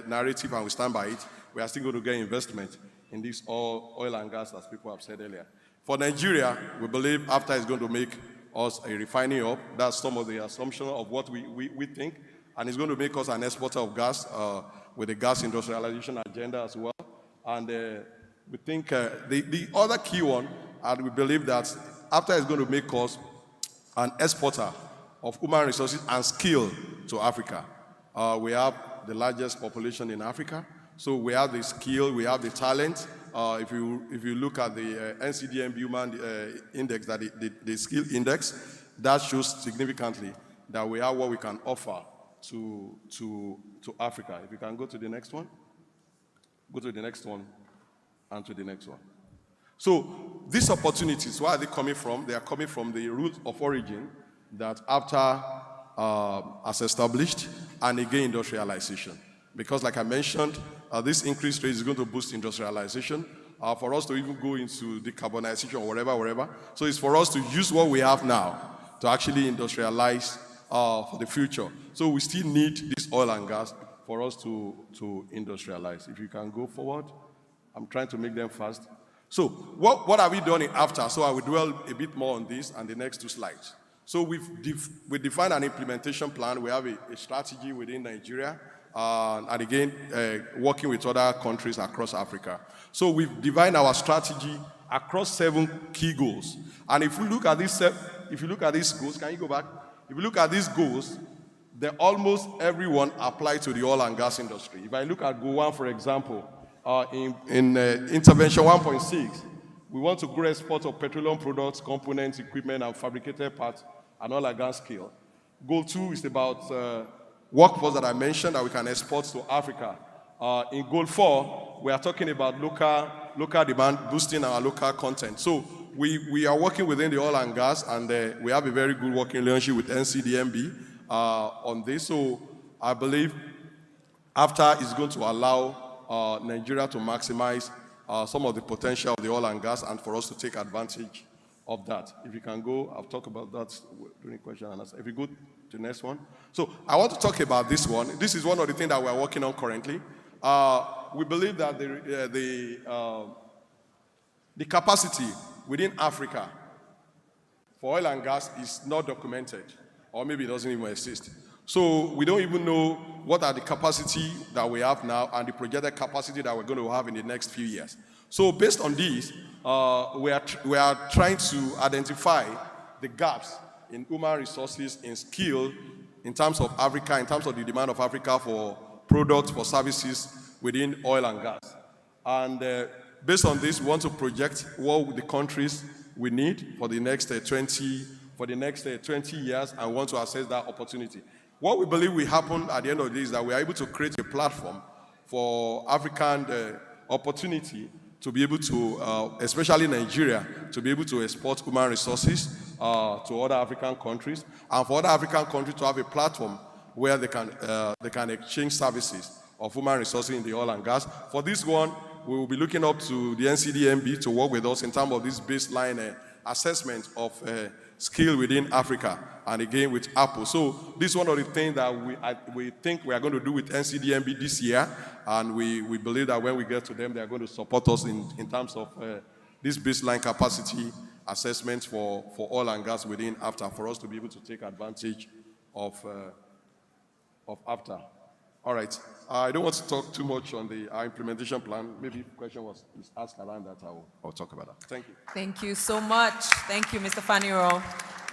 narrative and we stand by it, we are still going to get investment in this oil and gas, as people have said earlier. For Nigeria, we believe after it's going to make us a refining hub. That's some of the assumption of what we think. And it's going to make us an exporter of gas with the gas industrialization agenda as well. And we think the other key one, and we believe that after it's going to make us an exporter of human resources and skill to Africa. We have the largest population in Africa. So we have the skill, we have the talent. If you look at the NCDM human index, that the skill index, that shows significantly that we have what we can offer to Africa. If you can go to the next one, go to the next one, and to the next one. So these opportunities, where are they coming from? They are coming from the root of origin that after as established, and again industrialization. Because like I mentioned, this increased rate is going to boost industrialization for us to even go into decarbonization or wherever. So it's for us to use what we have now to actually industrialize for the future. So we still need this oil and gas for us to industrialize. If you can go forward, I'm trying to make them fast. So what have we done in AFTA? So I will dwell a bit more on this and the next two slides. So we defined an implementation plan. We have a strategy within Nigeria. And again, working with other countries across Africa. So we've defined our strategy across 7 key goals. And if you look at these goals, can you go back? If you look at these goals, almost everyone applies to the oil and gas industry. If I look at Goal 1, for example, in intervention 1.6, we want to grow export of petroleum products, components, equipment, and fabricated parts, and oil and gas skill. Goal 2 is about workforce that I mentioned that we can export to Africa. In Goal 4, we are talking about local demand, boosting our local content. So we are working within the oil and gas, and we have a very good working relationship with NCDMB on this. So I believe AFTA is going to allow Nigeria to maximize some of the potential of the oil and gas, and for us to take advantage of that. If you can go, I'll talk about that during question and answer. If you go to the next one. So I want to talk about this one. This is one of the things that we're working on currently. We believe that the capacity within Africa for oil and gas is not documented, or maybe it doesn't even exist. So we don't even know what are the capacity that we have now and the projected capacity that we're going to have in the next few years. So based on this, we are trying to identify the gaps in human resources, in skill, in terms of Africa, in terms of the demand of Africa for products, for services within oil and gas. And based on this, we want to project what the countries we need for the next 20 years, and want to assess that opportunity. What we believe will happen at the end of this is that we are able to create a platform for African opportunity to be able to, especially Nigeria, to be able to export human resources to other African countries, and for other African countries to have a platform where they can exchange services of human resources in the oil and gas. For this one, we will be looking up to the NCDMB to work with us in terms of this baseline assessment of skill within Africa, and again with Apple. So this is one of the things that we think we are going to do with NCDMB this year, and we believe that when we get to them, they are going to support us in terms of this baseline capacity assessment for oil and gas within AFTA, for us to be able to take advantage of AFTA. All right. I don't want to talk too much on our implementation plan. Maybe the question was asked around that. I'll talk about that. Thank you. Thank you so much. Thank you, Mr. Faniro.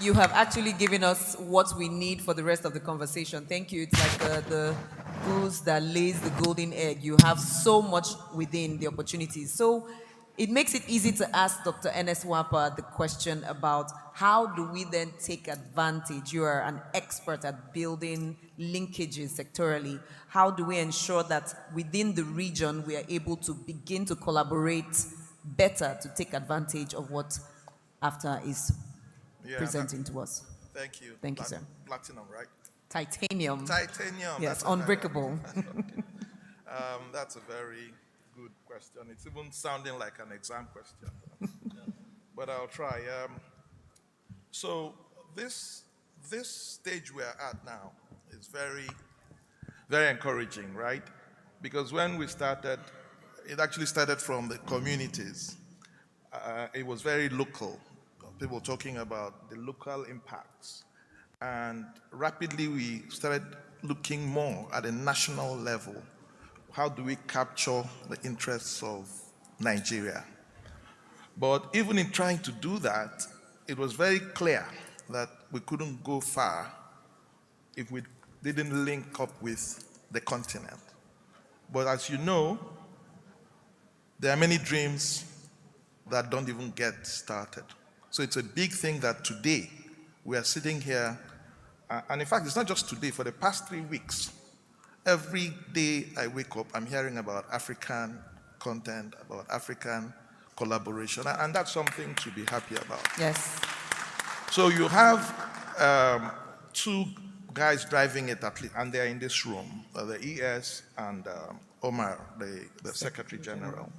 You have actually given us what we need for the rest of the conversation. Thank you. It's like the goose that lays the golden egg. You have so much within the opportunities. So it makes it easy to ask Dr. Ernest Wapa the question about how do we then take advantage? You are an expert at building linkages sectorally. How do we ensure that within the region we are able to begin to collaborate better to take advantage of what AFTA is presenting to us? Thank you. Thank you, sir. Platinum, right? Titanium. Titanium. Yes, unbreakable. That's a very good question. It's even sounding like an exam question. But I'll try. So this stage we're at now is very, very encouraging, right? Because when we started, it actually started from the communities. It was very local. People talking about the local impacts. And rapidly we started looking more at a national level. How do we capture the interests of Nigeria? But even in trying to do that, it was very clear that we couldn't go far if we didn't link up with the continent. But as you know, there are many dreams that don't even get started. So it's a big thing that today we are sitting here, and in fact, it's not just today, for the past 3 weeks, every day I wake up, I'm hearing about African content, about African collaboration, and that's something to be happy about. Yes. So you have 2 guys driving it at least, and they're in this room, the ES and Omar, the Secretary General.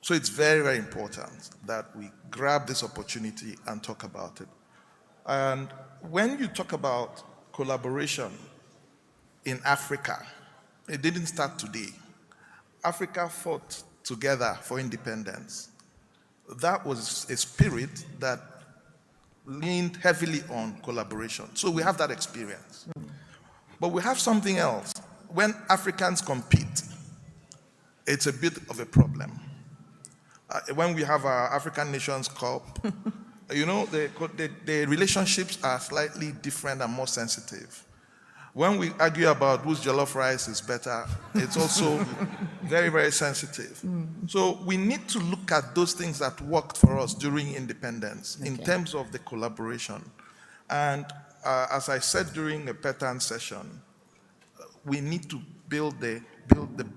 So it's very, very important that we grab this opportunity and talk about it. And when you talk about collaboration in Africa, it didn't start today. Africa fought together for independence. That was a spirit that leaned heavily on collaboration. So we have that experience. But we have something else. When Africans compete, it's a bit of a problem. When we have our African Nations Cup, you know, the relationships are slightly different and more sensitive. When we argue about whose jollof rice is better, it's also very, very sensitive. So we need to look at those things that worked for us during independence in terms of the collaboration. And as I said during a pattern session, we need to build the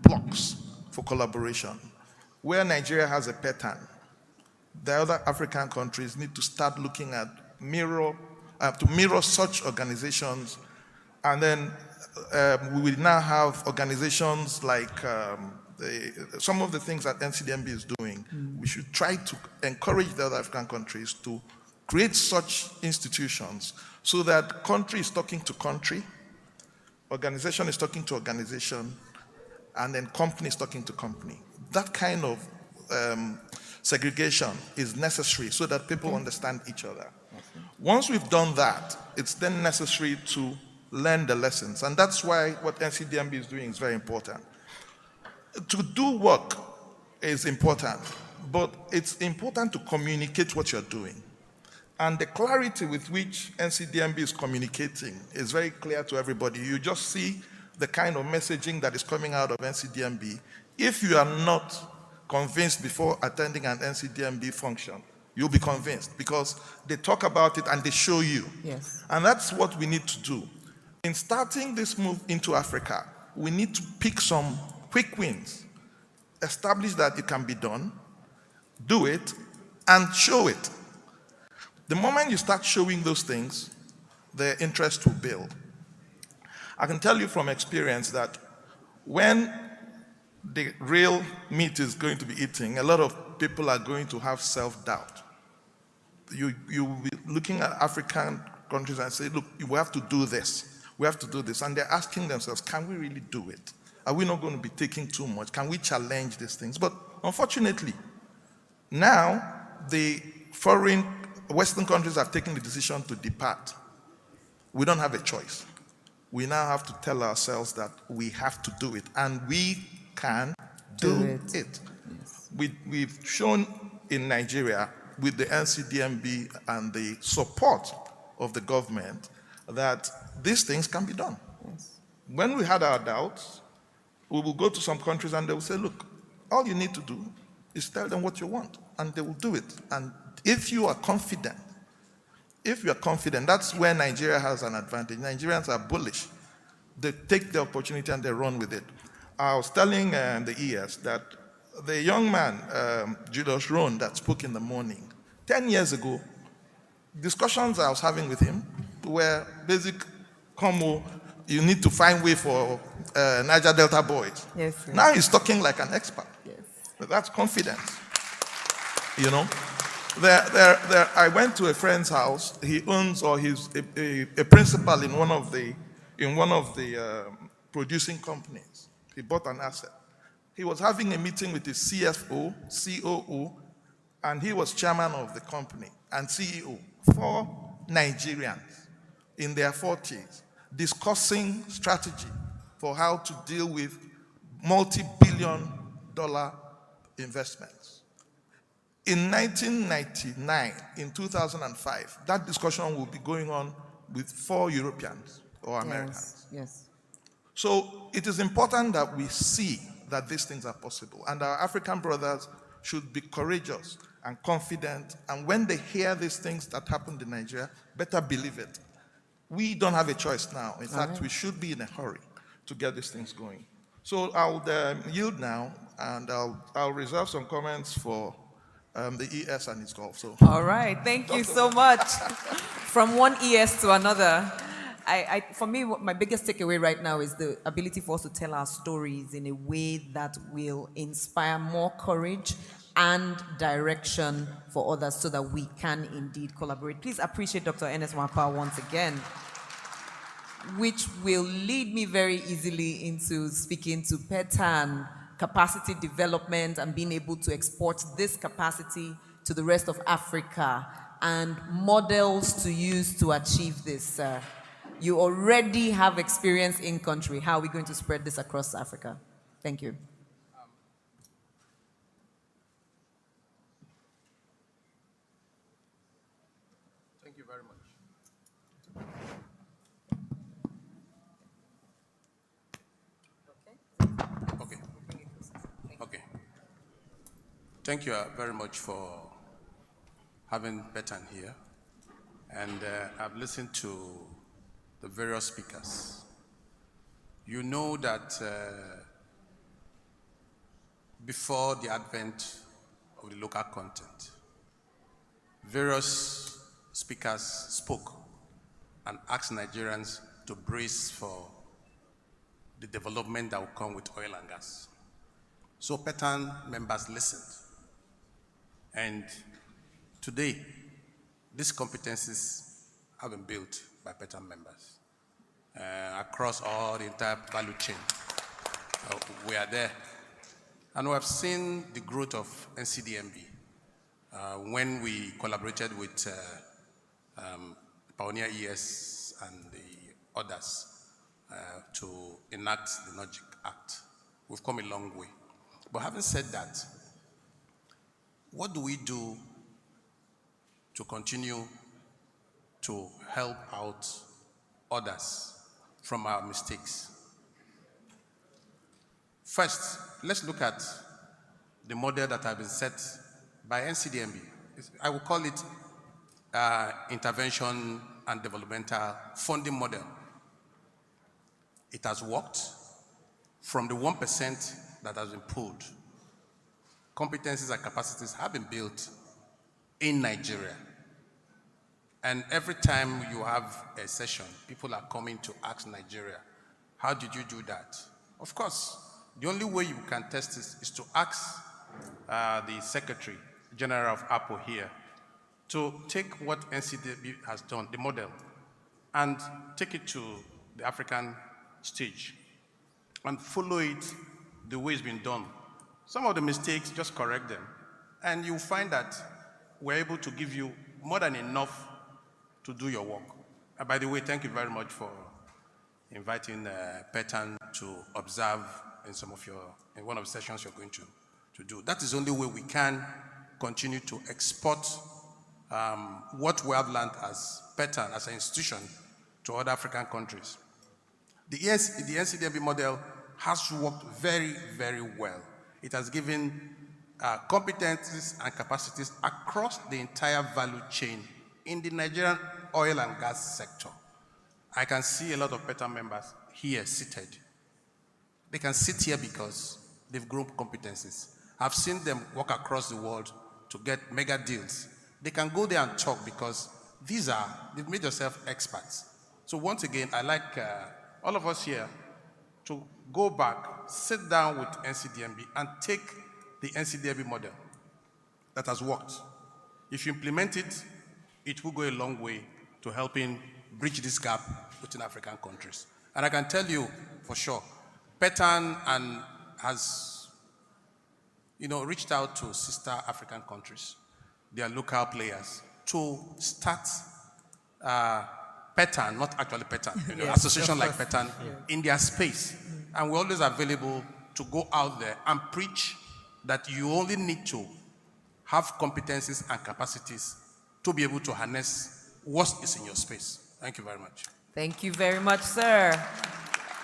blocks for collaboration. Where Nigeria has a pattern, the other African countries need to start looking at to mirror such organizations. And then we will now have organizations like some of the things that NCDMB is doing. We should try to encourage the other African countries to create such institutions so that country is talking to country, organization is talking to organization, and then company is talking to company. That kind of segregation is necessary so that people understand each other. Once we've done that, it's then necessary to learn the lessons. And that's why what NCDMB is doing is very important. To do work is important, but it's important to communicate what you're doing. And the clarity with which NCDMB is communicating is very clear to everybody. You just see the kind of messaging that is coming out of NCDMB. If you are not convinced before attending an NCDMB function, you'll be convinced because they talk about it and they show you. Yes. And that's what we need to do. In starting this move into Africa, we need to pick some quick wins, establish that it can be done, do it, and show it. The moment you start showing those things, the interest will build. I can tell you from experience that when the real meat is going to be eaten, a lot of people are going to have self-doubt. You will be looking at African countries and say, look, we have to do this. We have to do this. And they're asking themselves, can we really do it? Are we not going to be taking too much? Can we challenge these things? But unfortunately, now the foreign Western countries have taken the decision to depart. We don't have a choice. We now have to tell ourselves that we have to do it. And we can do it. Yes. We've shown in Nigeria with the NCDMB and the support of the government that these things can be done. Yes. When we had our doubts, we will go to some countries and they will say, look, all you need to do is tell them what you want, and they will do it. And if you are confident, that's where Nigeria has an advantage. Nigerians are bullish. They take the opportunity and they run with it. I was telling the ES that the young man, Julius Rohn, that spoke in the morning, 10 years ago, discussions I was having with him were basic, you need to find way for Niger Delta boys. Yes, yes. Now he's talking like an expert. Yes. That's confidence. You know? I went to a friend's house. He owns, or he's a principal in one of the producing companies. He bought an asset. He was having a meeting with his CFO, COO, and he was chairman of the company and CEO. 4 Nigerians in their 40s discussing strategy for how to deal with multi-billion-dollar investments. In 1999, in 2005, that discussion will be going on with 4 Europeans or Americans. Yes. So it is important that we see that these things are possible. And our African brothers should be courageous and confident. And when they hear these things that happened in Nigeria, better believe it. We don't have a choice now. In fact, we should be in a hurry to get these things going. So I'll yield now, and I'll reserve some comments for the ES and its golf. So. All right, thank you so much. From one ES to another. For me, my biggest takeaway right now is the ability for us to tell our stories in a way that will inspire more courage and direction for others so that we can indeed collaborate. Please appreciate Dr. Ernest Nwapa once again, which will lead me very easily into speaking to PETAN, capacity development, and being able to export this capacity to the rest of Africa, and models to use to achieve this. You already have experience in country. How are we going to spread this across Africa? Thank you. Thank you very much. Okay. Thank you very much for having Betan here. And I've listened to the various speakers. You know that before the advent of the local content, various speakers spoke and asked Nigerians to brace for the development that will come with oil and gas. So PETAN members listened. And today, these competencies have been built by PETAN members across all the entire value chain. We are there. And we have seen the growth of NCDMB when we collaborated with Pioneer ES and the others to enact the Logic Act. We've come a long way. But having said that, what do we do to continue to help out others from our mistakes? First, let's look at the model that has been set by NCDMB. I will call it intervention and developmental funding model. It has worked. From the 1% that has been pulled, competencies and capacities have been built in Nigeria. And every time you have a session, people are coming to ask Nigeria, how did you do that? Of course, the only way you can test this is to ask the Secretary General of APO here to take what NCDB has done, the model, and take it to the African stage and follow it the way it's been done. Some of the mistakes, just correct them. And you'll find that we're able to give you more than enough to do your work. And by the way, thank you very much for inviting PETAN to observe in one of the sessions you're going to do. That is the only way we can continue to export what we have learned as PETAN, as an institution, to other African countries. The NCDMB model has worked very, very well. It has given competencies and capacities across the entire value chain in the Nigerian oil and gas sector. I can see a lot of PETA members here seated. They can sit here because they've grown competencies. I've seen them walk across the world to get mega deals. They can go there and talk because they've made themselves experts. So once again, I like all of us here to go back, sit down with NCDMB and take the NCDMB model that has worked. If you implement it, it will go a long way to helping bridge this gap between African countries. And I can tell you for sure, PETAN has reached out to sister African countries, their local players, to start PETAN, not actually PETAN, Yes, association like course. PETAN, in their space. And we're always available to go out there and preach that you only need to have competencies and capacities to be able to harness what is in your space. Thank you very much. Thank you very much, sir.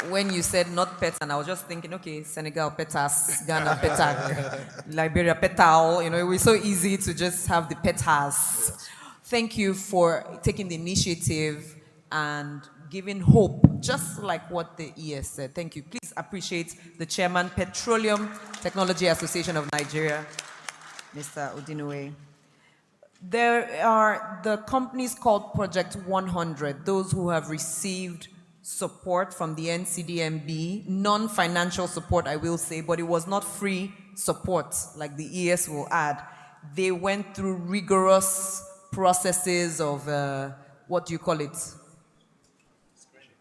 When you said not PETAN, I was just thinking, okay, Senegal PETAS, Ghana PETAC, Liberia PETAL. It was so easy to just have the PETAS. Yes. Thank you for taking the initiative and giving hope, just like what the ES said. Thank you. Please appreciate the chairman, Petroleum Technology Association of Nigeria, Mr. Odinue. There are the companies called Project 100, those who have received support from the NCDMB, non-financial support, I will say, but it was not free support, like the ES will add. They went through rigorous processes of, what do you call it?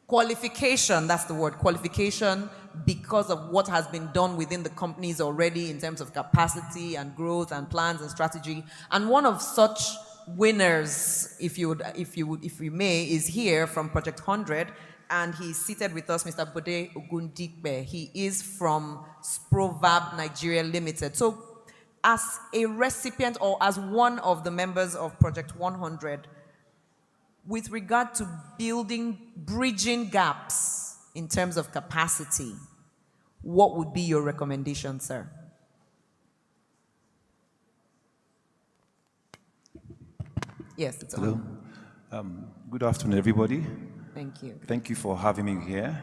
Qualification, that's the word, qualification, because of what has been done within the companies already in terms of capacity and growth and plans and strategy. And one of such winners, if you may, is here from Project 100, and he's seated with us, Mr. Bode Ogundikbe. He is from Sprovab Nigeria Limited. So as a recipient or as one of the members of Project 100, with regard to bridging gaps in terms of capacity, what would be your recommendation, sir? Yes, it's Hello. on. Good afternoon, everybody. Thank you. Thank you for having me here.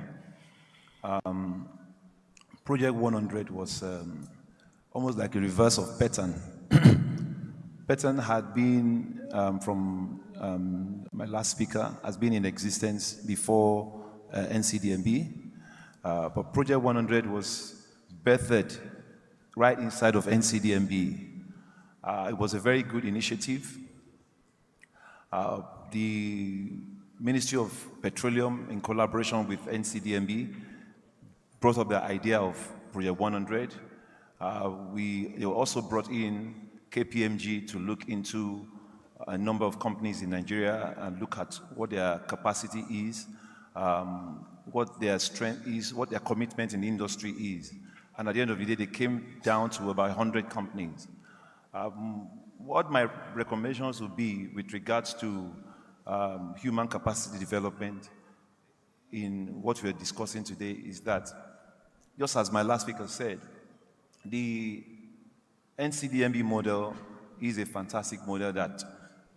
Project 100 was almost like a reverse of PETAN. PETAN had been, from my last speaker, has been in existence before NCDMB. But Project 100 was birthed right inside of NCDMB. It was a very good initiative. The Ministry of Petroleum, in collaboration with NCDMB, brought up the idea of Project 100. They also brought in KPMG to look into a number of companies in Nigeria and look at what their capacity is, what their strength is, what their commitment in the industry is. And at the end of the day, they came down to about 100 companies. What my recommendations would be with regards to human capacity development in what we're discussing today is that, just as my last speaker said, the NCDMB model is a fantastic model that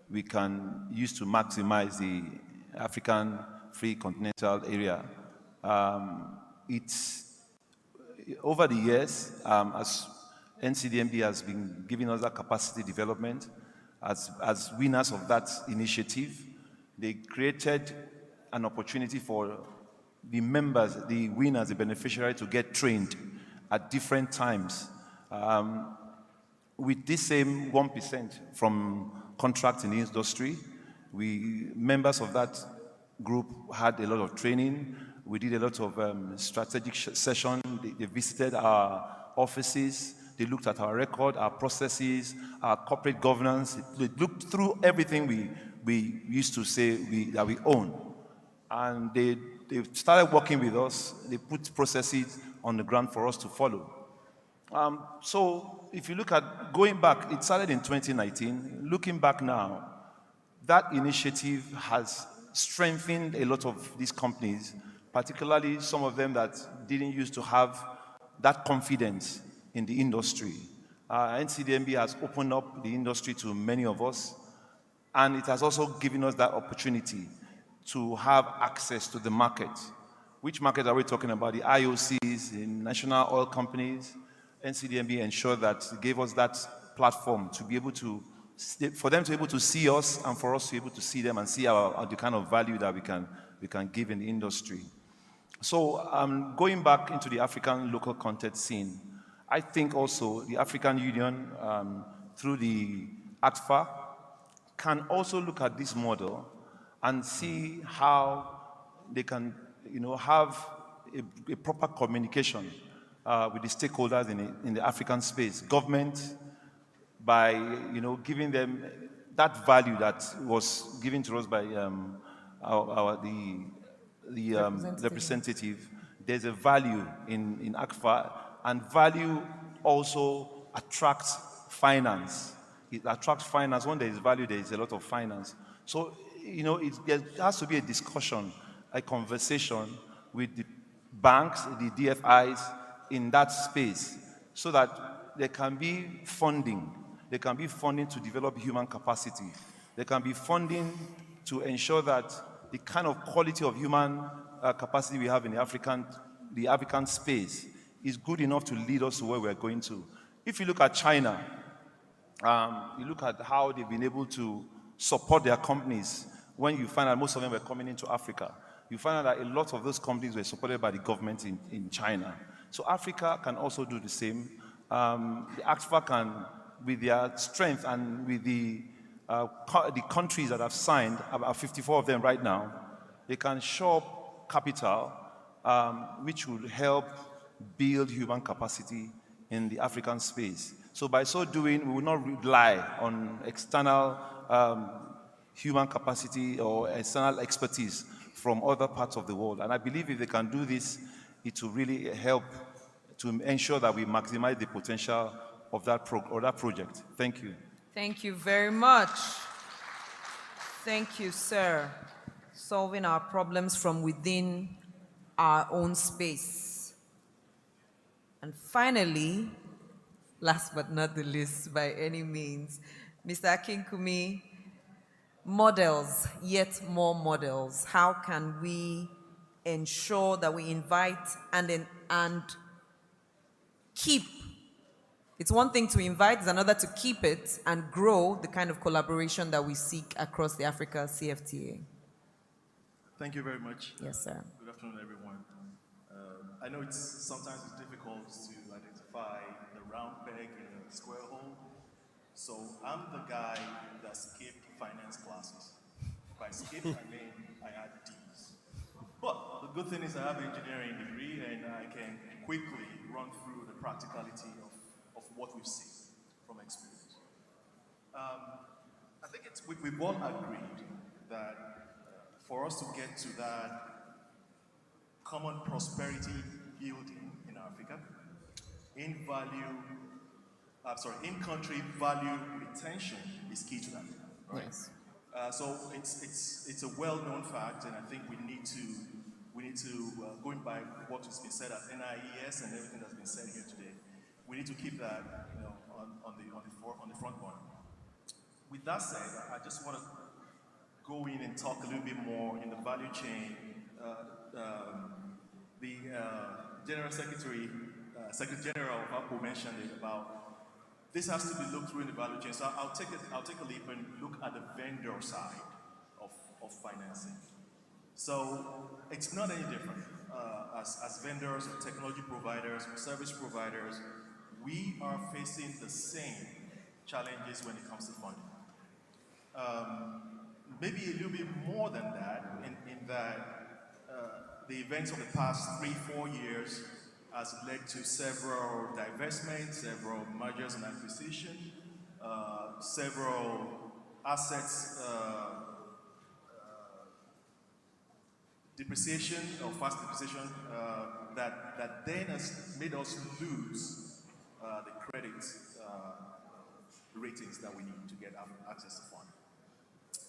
we can use to maximize the African free continental area. Over the years, as NCDMB has been giving us that capacity development, as winners of that initiative, they created an opportunity for the members, the winners, the beneficiaries to get trained at different times. With this same 1% from contracts in the industry, members of that group had a lot of training. We did a lot of strategic session. They visited our offices. They looked at our record, our processes, our corporate governance. They looked through everything we used to say that we own. And they started working with us. They put processes on the ground for us to follow. So if you look at going back, it started in 2019. Looking back now, that initiative has strengthened a lot of these companies, particularly some of them that didn't used to have that confidence in the industry. NCDMB has opened up the industry to many of us, and it has also given us that opportunity to have access to the market. Which market are we talking about? The IOCs, the national oil companies. NCDMB ensured that it gave us that platform to be able to, for them to be able to see us and for us to be able to see them and see the kind of value that we can give in the industry. So going back into the African local content scene, I think also the African Union, through the ACFA, can also look at this model and see how they can, have a proper communication with the stakeholders in the African space. Government, by giving them that value that was given to us by the representative. There's a value in ACFA, and value also attracts finance. It attracts finance. When there is value, there is a lot of finance. So, there has to be a discussion, a conversation with the banks, the DFIs in that space, so that there can be funding. There can be funding to develop human capacity. There can be funding to ensure that the kind of quality of human capacity we have in the African space is good enough to lead us to where we're going to. If you look at China, you look at how they've been able to support their companies. When you find out most of them were coming into Africa, you find out that a lot of those companies were supported by the government in China. So Africa can also do the same. The ACFA can, with their strength and with the countries that have signed, about 54 of them right now, they can show up capital which will help build human capacity in the African space. So by so doing, we will not rely on external human capacity or external expertise from other parts of the world. And I believe if they can do this, it will really help to ensure that we maximize the potential of that project. Thank you. Thank you very much. Thank you, sir. Solving our problems from within our own space. And finally, last but not the least by any means, Mr. Akinkumi, models, yet more models. How can we ensure that we invite and keep? It's one thing to invite, it's another to keep it and grow the kind of collaboration that we seek across the Africa CFTA. Thank you very much. Yes, sir. Good afternoon, everyone. I know sometimes it's difficult to identify the round peg in a square hole. So I'm the guy that skipped finance classes. By skip, I mean I had D's. But the good thing is I have an engineering degree and I can quickly run through the practicality of what we've seen from experience. I think we've all agreed that for us to get to that common prosperity building in Africa, in-country value retention is key to that, right? Yes. So it's a well-known fact, and I think we need to going by what has been said at NIES and everything that's been said here today, we need to keep that on the front burner. With that said, I just want to go in and talk a little bit more in the value chain. The General Secretary General of APO mentioned it about this has to be looked through in the value chain. So I'll take a leap and look at the vendor side of financing. So it's not any different. As vendors or technology providers or service providers, we are facing the same challenges when it comes to funding. Maybe a little bit more than that, in that the events of the past 3-4 years has led to several divestments, several mergers and acquisition, several assets depreciation or fast depreciation that then has made us lose the credit ratings that we need to get access to funding.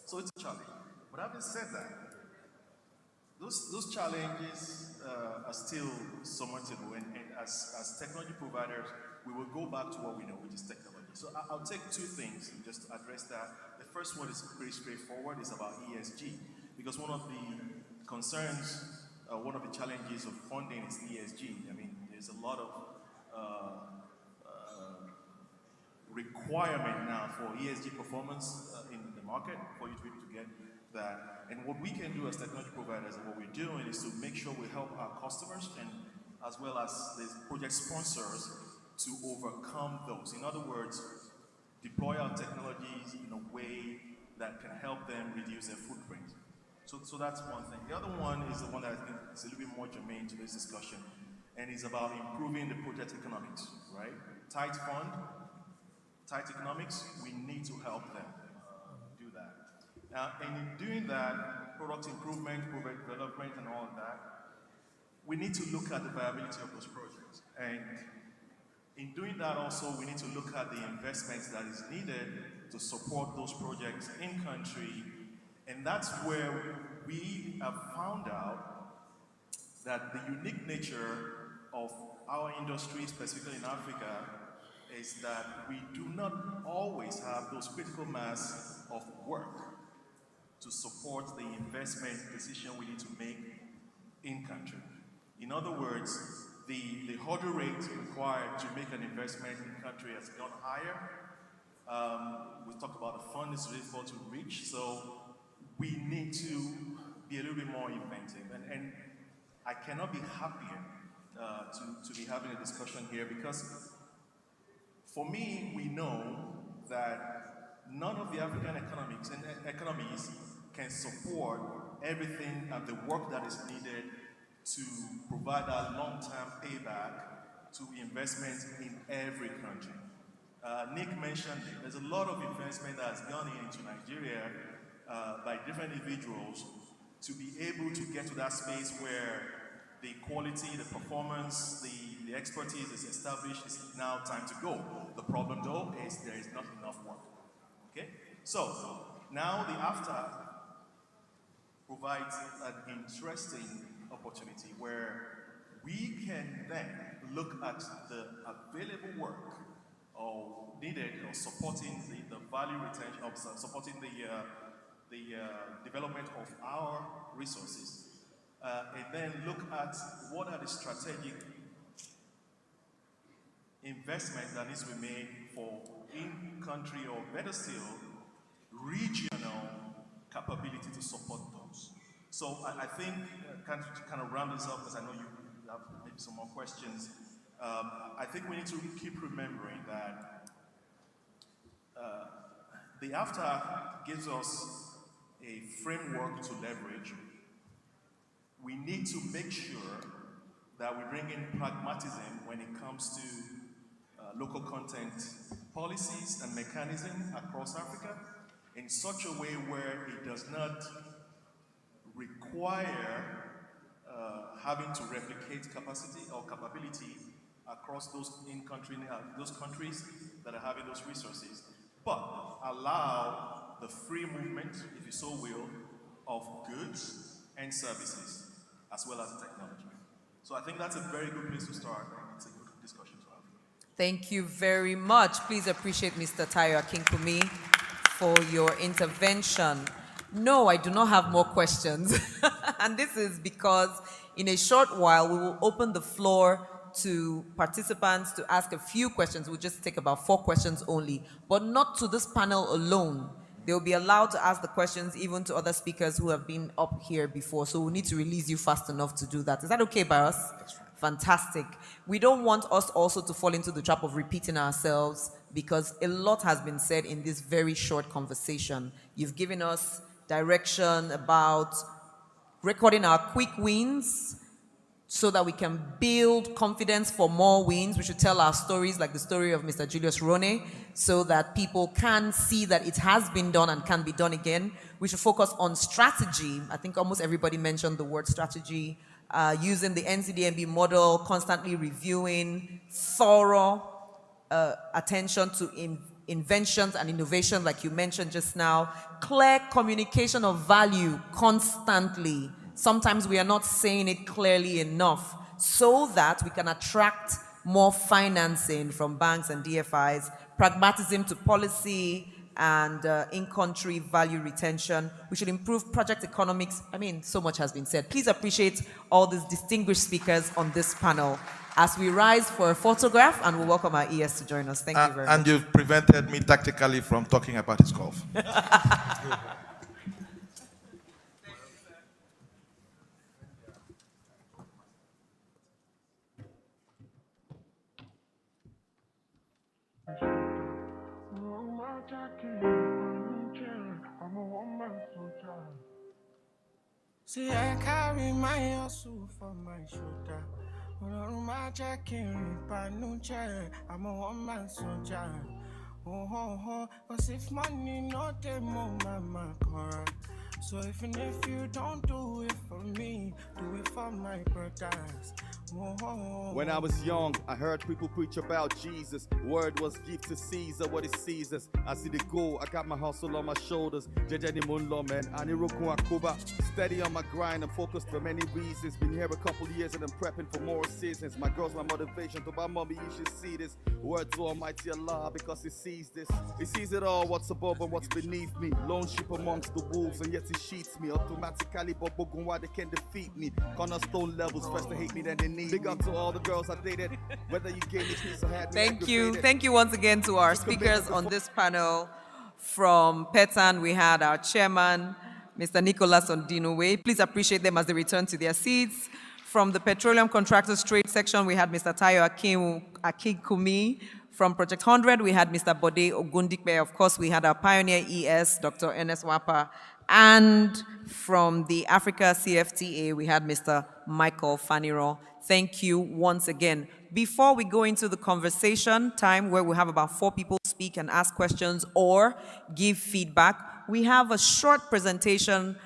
So it's a challenge. But having said that, those challenges are still surmountable, and as technology providers, we will go back to what we know, which is technology. So I'll take two things just to address that. The first one is pretty straightforward. It's about ESG, because one of the concerns, one of the challenges of funding is ESG. I mean, there's a lot of requirement now for ESG performance in the market for you to be able to get that. And what we can do as technology providers and what we're doing is to make sure we help our customers and as well as the project sponsors to overcome those. In other words, deploy our technologies in a way that can help them reduce their footprint. So that's one thing. The other one is the one that I think is a little bit more germane to this discussion, and it's about improving the project economics, right? Tight fund, tight economics, we need to help them do that. And in doing that, product improvement, product development, and all of that, we need to look at the viability of those projects. And in doing that also, we need to look at the investments that is needed to support those projects in country. And that's where we have found out that the unique nature of our industry, specifically in Africa, is that we do not always have those critical mass of work to support the investment decision we need to make in country. In other words, the hurdle rate required to make an investment in country has gone higher. We talked about the fund is difficult to reach, so we need to be a little bit more inventive. And I cannot be happier to be having a discussion here, because for me, we know that none of the African economies can support everything and the work that is needed to provide that long-term payback to investments in every country. Nick mentioned it. There's a lot of investment that has gone into Nigeria by different individuals to be able to get to that space where the quality, the performance, the expertise is established. It's now time to go. The problem though is there is not enough work. Okay? So now the AFTA provides an interesting opportunity where we can then look at the available work or needed or supporting the value retention, of supporting the development of our resources, and then look at what are the strategic investments that needs to be made for in-country, or better still, regional capability to support those. So I think, kind of round this up, because I know you have maybe some more questions. I think we need to keep remembering that the AFTA gives us a framework to leverage. We need to make sure that we bring in pragmatism when it comes to local content policies and mechanisms across Africa in such a way where it does not require having to replicate capacity or capability across those those countries that are having those resources, but allow the free movement, if you so will, of goods and services, as well as technology. So I think that's a very good place to start, and it's a good discussion to have. Thank you very much. Please appreciate Mr. Tayo Akinkunmi for your intervention. No, I do not have more questions. And this is because in a short while, we will open the floor to participants to ask a few questions. We'll just take about 4 questions only, but not to this panel alone. They will be allowed to ask the questions even to other speakers who have been up here before. So we need to release you fast enough to do that. Is that okay by us? That's right. Fantastic. We don't want us also to fall into the trap of repeating ourselves, because a lot has been said in this very short conversation. You've given us direction about recording our quick wins so that we can build confidence for more wins. We should tell our stories, like the story of Mr. Julius Rone, so that people can see that it has been done and can be done again. We should focus on strategy. I think almost everybody mentioned the word strategy. Using the NCDMB model, constantly reviewing, thorough attention to inventions and innovation, like you mentioned just now. Clear communication of value constantly. Sometimes we are not saying it clearly enough, so that we can attract more financing from banks and DFIs, pragmatism to policy, and in-country value retention. We should improve project economics. I mean, so much has been said. Please appreciate all these distinguished speakers on this panel as we rise for a photograph, and we'll welcome our ES to join us. Thank you very much. And you've prevented me tactically from talking about his golf. See, I carry my hustle for my shoulder. I'm a one-man soldier. Cause if money not the mama correct. So even if you don't do it for me, do it for my brothers. When I was young, I heard people preach about Jesus. Word was give to Caesar what is Caesar's. I see the goal, I got my hustle on my shoulders. Jejani Munlo, man, Aniroku Akuba. Steady on my grind, I'm focused for many reasons. Been here a couple years and I'm prepping for more seasons. My girl's my motivation, to my mommy, you should see this. Word to Almighty Allah, because He sees this. He sees it all, what's above and what's beneath me. Lone sheep amongst the wolves, and yet He sheets me. Automatically, but why they can defeat me. Cornerstone levels, first to hate me, then they need. Big up to all the girls I dated, whether you gave me peace or had me aggravated. Thank you once again to our speakers on this panel. From Petan, we had our chairman, Mr. Nicholas Ondinowe. Please appreciate them as they return to their seats. From the Petroleum Contractors Trade section, we had Mr. Tayo Akinkumi. From Project 100, we had Mr. Bode Ogundikbe. Of course, we had our pioneer ES, Dr. Ernest Wapa. And from the Africa CFTA, we had Mr. Michael Faniro. Thank you once again. Before we go into the conversation time where we have about 4 people speak and ask questions or give feedback, we have a short presentation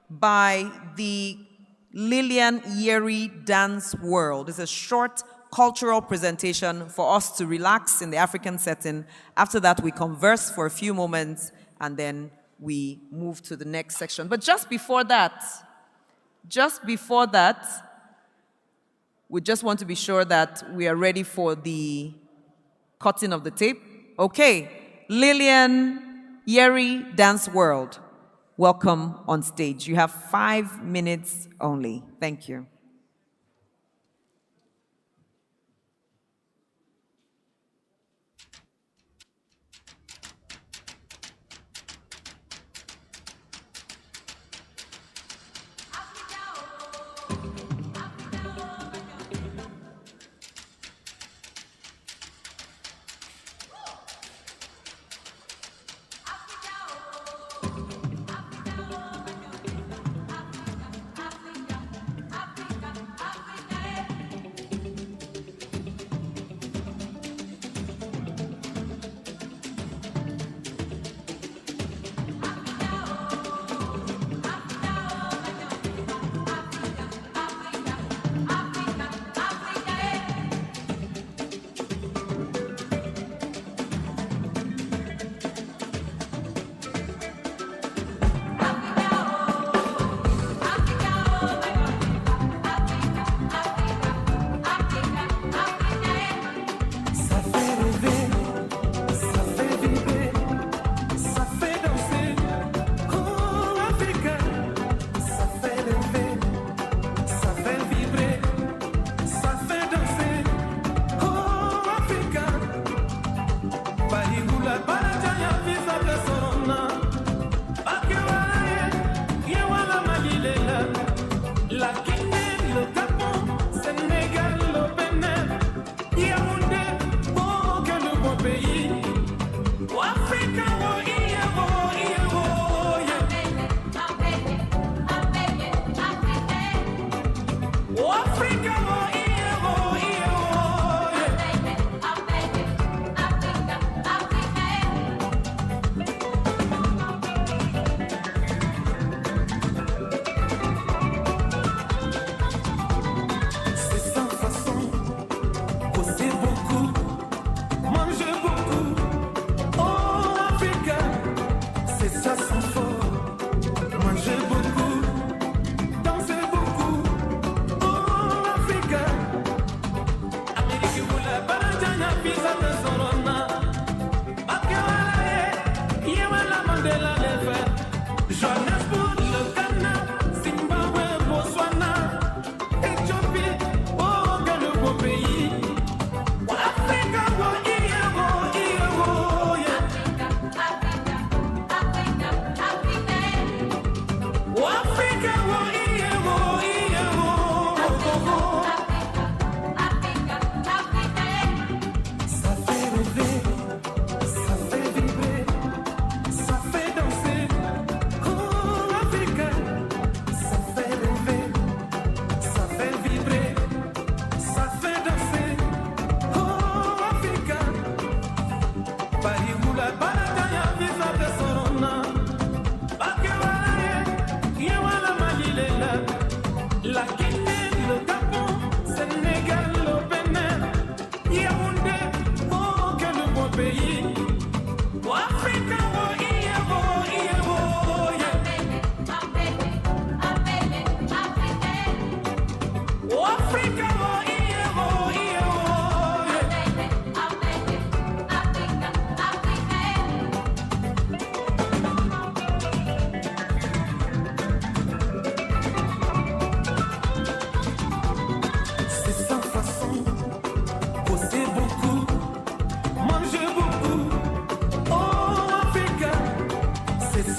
by the Lillian Yeri Dance World. It's a short cultural presentation for us to relax in the African setting. After that, we converse for a few moments and then we move to the next section. But just before that, we just want to be sure that we are ready for the cutting of the tape. Okay, Lillian Yeri Dance World, welcome on stage. You have 5 minutes only. Thank you.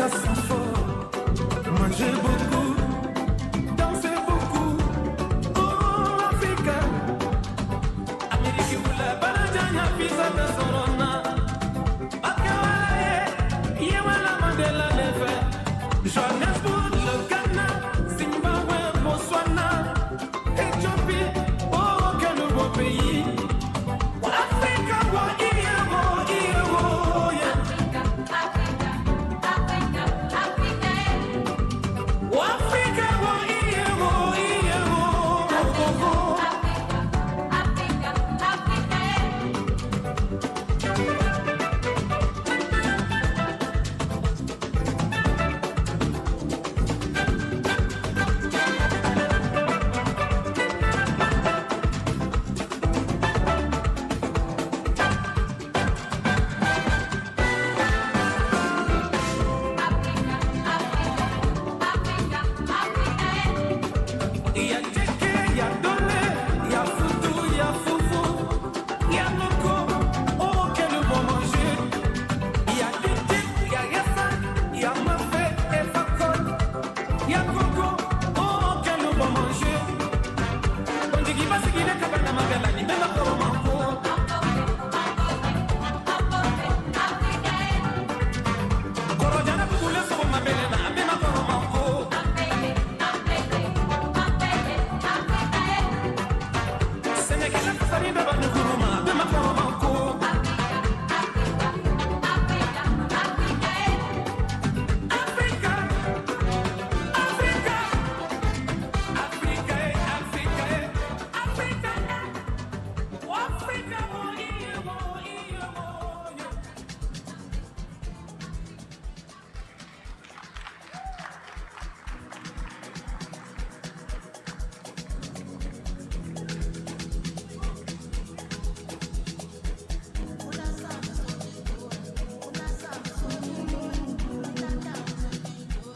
ça sent fort. Mangez beaucoup, dansez beaucoup. Oh, Africa. Ameriki ula banajanya pizza da sorona. Akawale, yewala Mandela neve. Johannesburg, le Ghana, Zimbabwe, Botswana, Éthiopie, oh, quel beau pays. Africa, oh, yeah.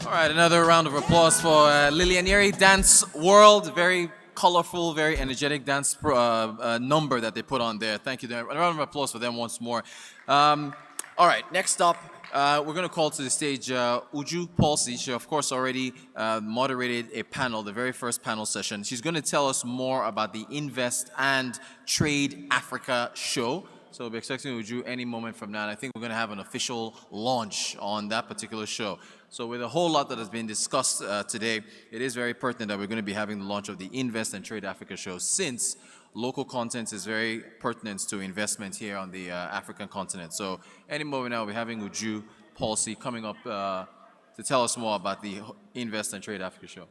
All right, another round of applause for Lilianieri Dance World. Very colorful, very energetic dance number that they put on there. Thank you. A round of applause for them once more. All right, next up, we're going to call to the stage Uju Palsy. She, of course, already moderated a panel, the very first panel session. She's going to tell us more about the Invest and Trade Africa show. So we'll be expecting Uju any moment from now. And I think we're going to have an official launch on that particular show. So with a whole lot that has been discussed today, it is very pertinent that we're going to be having the launch of the Invest and Trade Africa show, since local content is very pertinent to investment here on the African continent. So any moment now, we're having Uju Palsy coming up to tell us more about the Invest and Trade Africa show.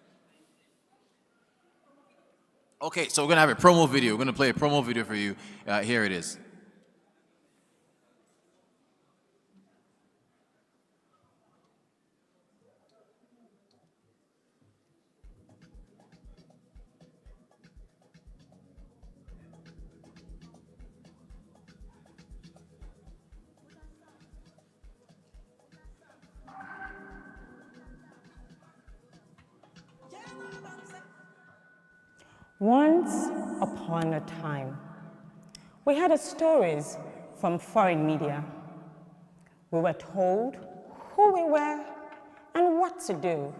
Okay, so we're going to have a promo video. We're going to play a promo video for you. Here it is. Once upon a time, we heard stories from foreign media. We were told who we were and what to do.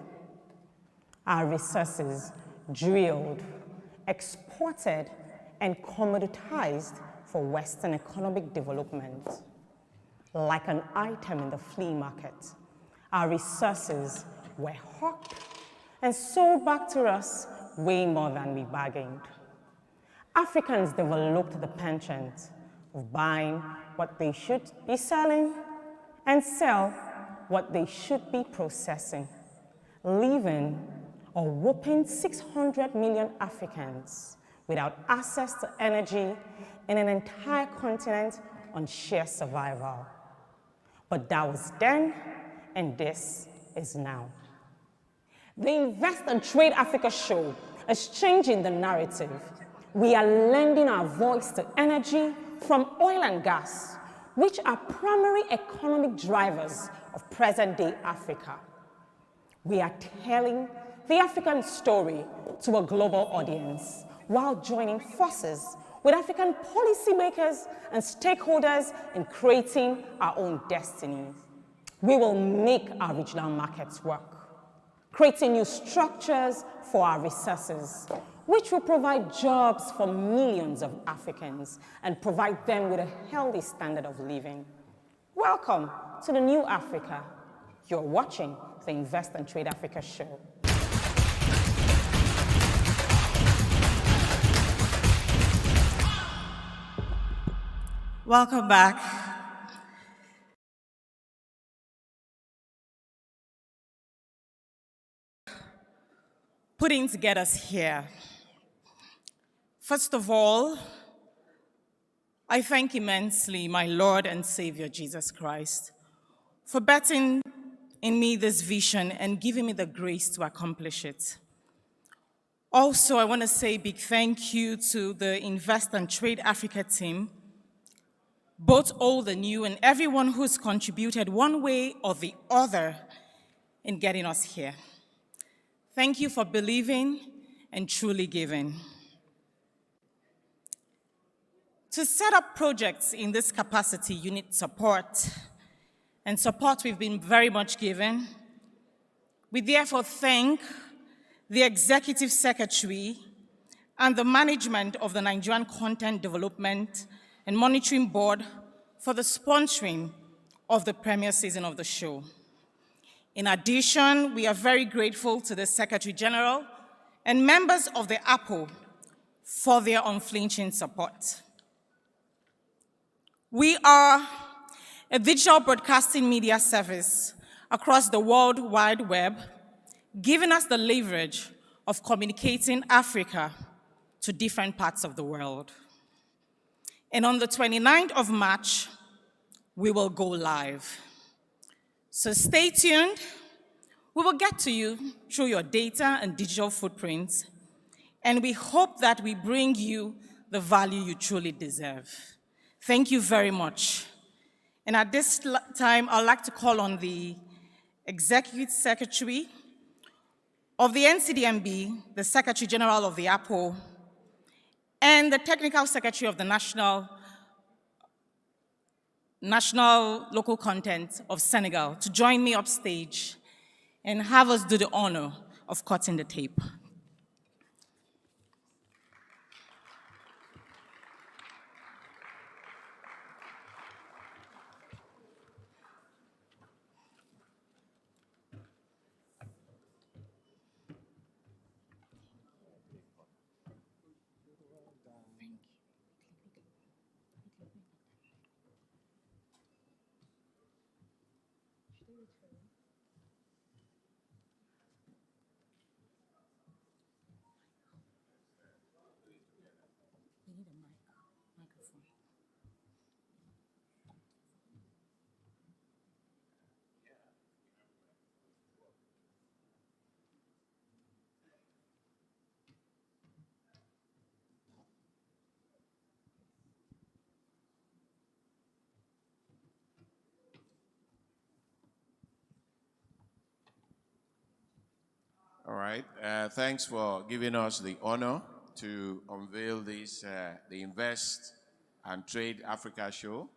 Our resources drilled, exported, and commoditized for Western economic development. Like an item in the flea market, our resources were hawked and sold back to us way more than we bargained. Africans developed the penchant of buying what they should be selling and sell what they should be processing, leaving a whopping 600 million Africans without access to energy in an entire continent on sheer survival. But that was then, and this is now. The Invest and Trade Africa show is changing the narrative. We are lending our voice to energy from oil and gas, which are primary economic drivers of present-day Africa. We are telling the African story to a global audience while joining forces with African policymakers and stakeholders in creating our own destinies. We will make our regional markets work, creating new structures for our resources, which will provide jobs for millions of Africans and provide them with a healthy standard of living. Welcome to the new Africa. You're watching the Invest and Trade Africa show. Welcome back. Putting together us here. First of all, I thank immensely my Lord and Savior Jesus Christ for betting in me this vision and giving me the grace to accomplish it. Also, I want to say a big thank you to the Invest and Trade Africa team, both old and new, and everyone who's contributed one way or the other in getting us here. Thank you for believing and truly giving. To set up projects in this capacity, you need support, and support we've been very much given. We therefore thank the Executive Secretary and the management of the Nigerian Content Development and Monitoring Board for the sponsoring of the premiere season of the show. In addition, we are very grateful to the Secretary General and members of the APO for their unflinching support. We are a digital broadcasting media service across the World Wide Web, giving us the leverage of communicating Africa to different parts of the world. And on the 29th of March, we will go live. So stay tuned. We will get to you through your data and digital footprints, and we hope that we bring you the value you truly deserve. Thank you very much. And at this time, I'd like to call on the Executive Secretary of the NCDMB, the Secretary General of the APO, and the Technical Secretary of the National Local Content of Senegal to join me upstage and have us do the honor of cutting the tape. All right, thanks for giving us the honor to unveil this, the Invest and Trade Africa show.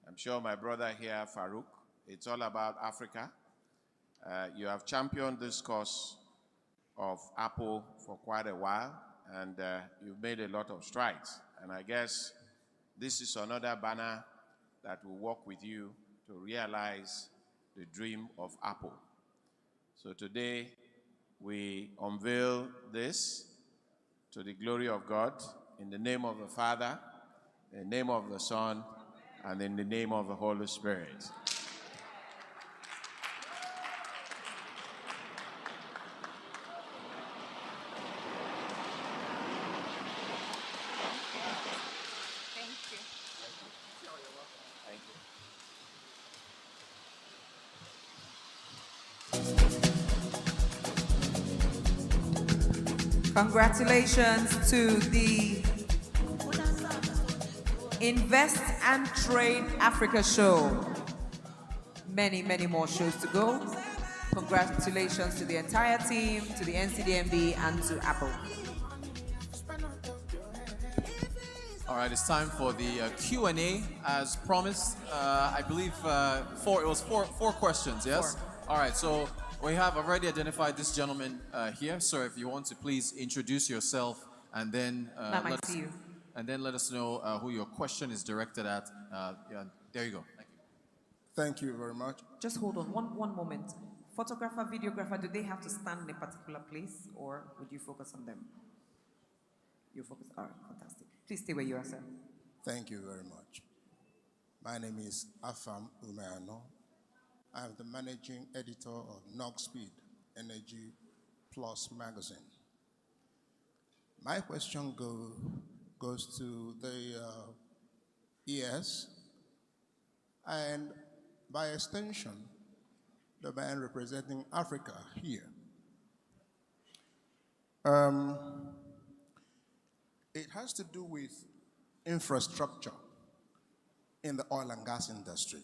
I'm sure my brother here, Farouk, it's all about Africa. You have championed this cause of Apple for quite a while, and you've made a lot of strides. And I guess this is another banner that will work with you to realize the dream of Apple. So today, we unveil this to the glory of God in the name of the Father, in the name of the Son, and in the name of the Holy Spirit. Congratulations to the Invest and Trade Africa show. Many, many more shows to go. Congratulations to the entire team, to the NCDMB, and to Apple. All right, it's time for the Q&A. As promised, I believe it was four questions, yes? All right, so we have already identified this gentleman here. Sir, if you want to please introduce yourself and then, let us know who your question is directed at. Yeah, there you go. Thank you. Thank you very much. Just hold on one moment. Photographer, videographer, do they have to stand in a particular place or would you focus on them? You focus, all right, fantastic. Please stay where you are, sir. Thank you very much. My name is Afam Umeano. I'm the managing editor of Knoxpeed Energy Plus magazine. My question goes to the ES and by extension, the man representing Africa here. It has to do with infrastructure in the oil and gas industry.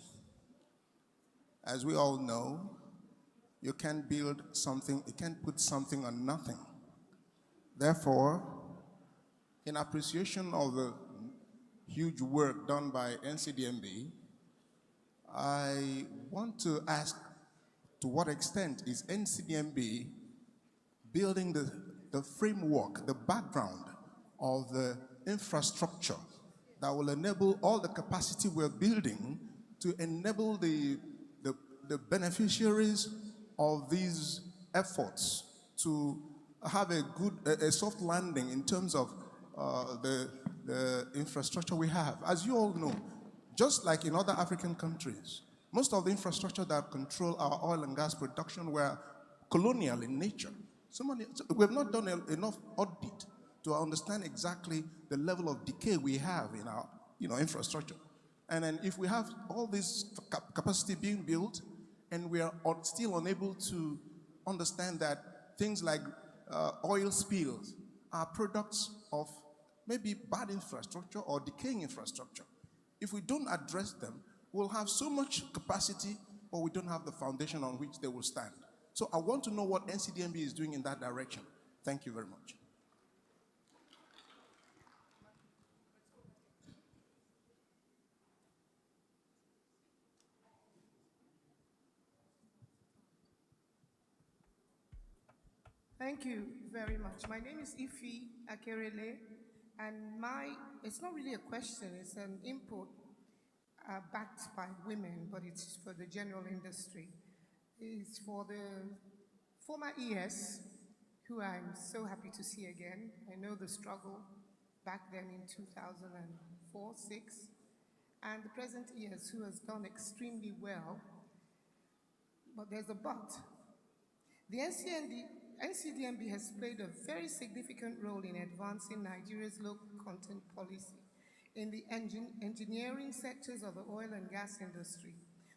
As we all know, you can't build something, you can't put something on nothing. Therefore, in appreciation of the huge work done by NCDMB, I want to ask to what extent is NCDMB building the framework, the background of the infrastructure that will enable all the capacity we're building to enable the beneficiaries of these efforts to have a soft landing in terms of the infrastructure we have. As you all know, just like in other African countries, most of the infrastructure that control our oil and gas production were colonial in nature. We've not done enough audit to understand exactly the level of decay we have in our infrastructure. And then if we have all this capacity being built and we are still unable to understand that things like oil spills are products of maybe bad infrastructure or decaying infrastructure. If we don't address them, we'll have so much capacity, but we don't have the foundation on which they will stand. So I want to know what NCDMB is doing in that direction. Thank you very much. Thank you very much. My name is Ifi Akerele, and it's not really a question, it's an input backed by women, but it's for the general industry. It's for the former ES, who I'm so happy to see again. I know the struggle back then in 2004-06, and the present ES, who has done extremely well, but there's a but. The NCDMB has played a very significant role in advancing Nigeria's local content policy in the engineering sectors of the oil and gas industry.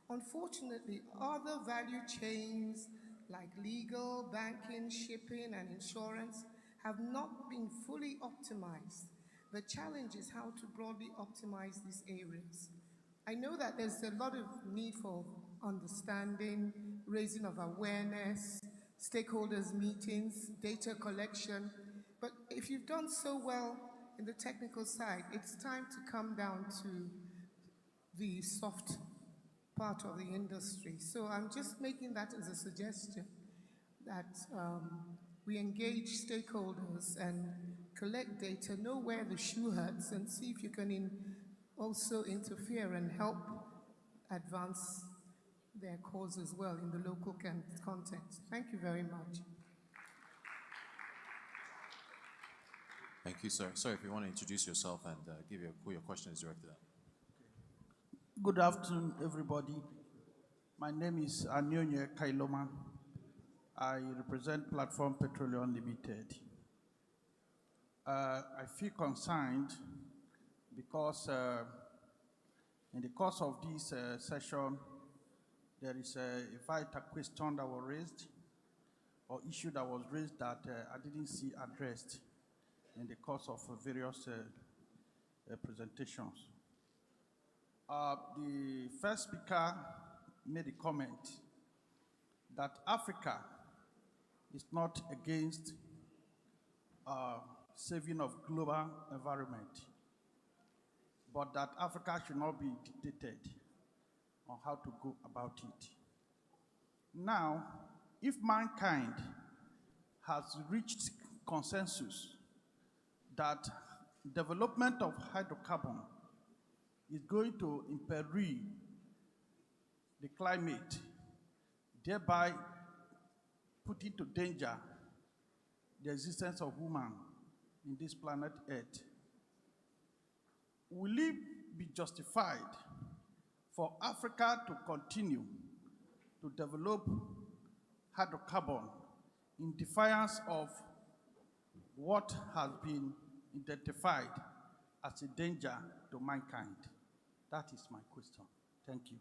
Unfortunately, other value chains like legal, banking, shipping, and insurance have not been fully optimized. The challenge is how to broadly optimize these areas. I know that there's a lot of need for understanding, raising of awareness, stakeholders meetings, data collection, but if you've done so well in the technical side, it's time to come down to the soft part of the industry. So I'm just making that as a suggestion that we engage stakeholders and collect data, know where the shoe hurts, and see if you can also interfere and help advance their cause as well in the local context. Thank you very much. Thank you, sir. Sir, if you want to introduce yourself and give who your question is directed at. Good afternoon, everybody. My name is Anyonye Kailoma. I represent Platform Petroleum Limited. I feel concerned because in the course of this session, there is a vital question that was raised, or issue that was raised that I didn't see addressed in the course of various presentations. The first speaker made a comment that Africa is not against saving of global environment. but that Africa should not be dictated on how to go about it. Now, if mankind has reached consensus that development of hydrocarbon is going to imperil the climate, thereby put into danger the existence of woman in this planet Earth, will it be justified for Africa to continue to develop hydrocarbon in defiance of what has been identified as a danger to mankind? That is my question. Thank you.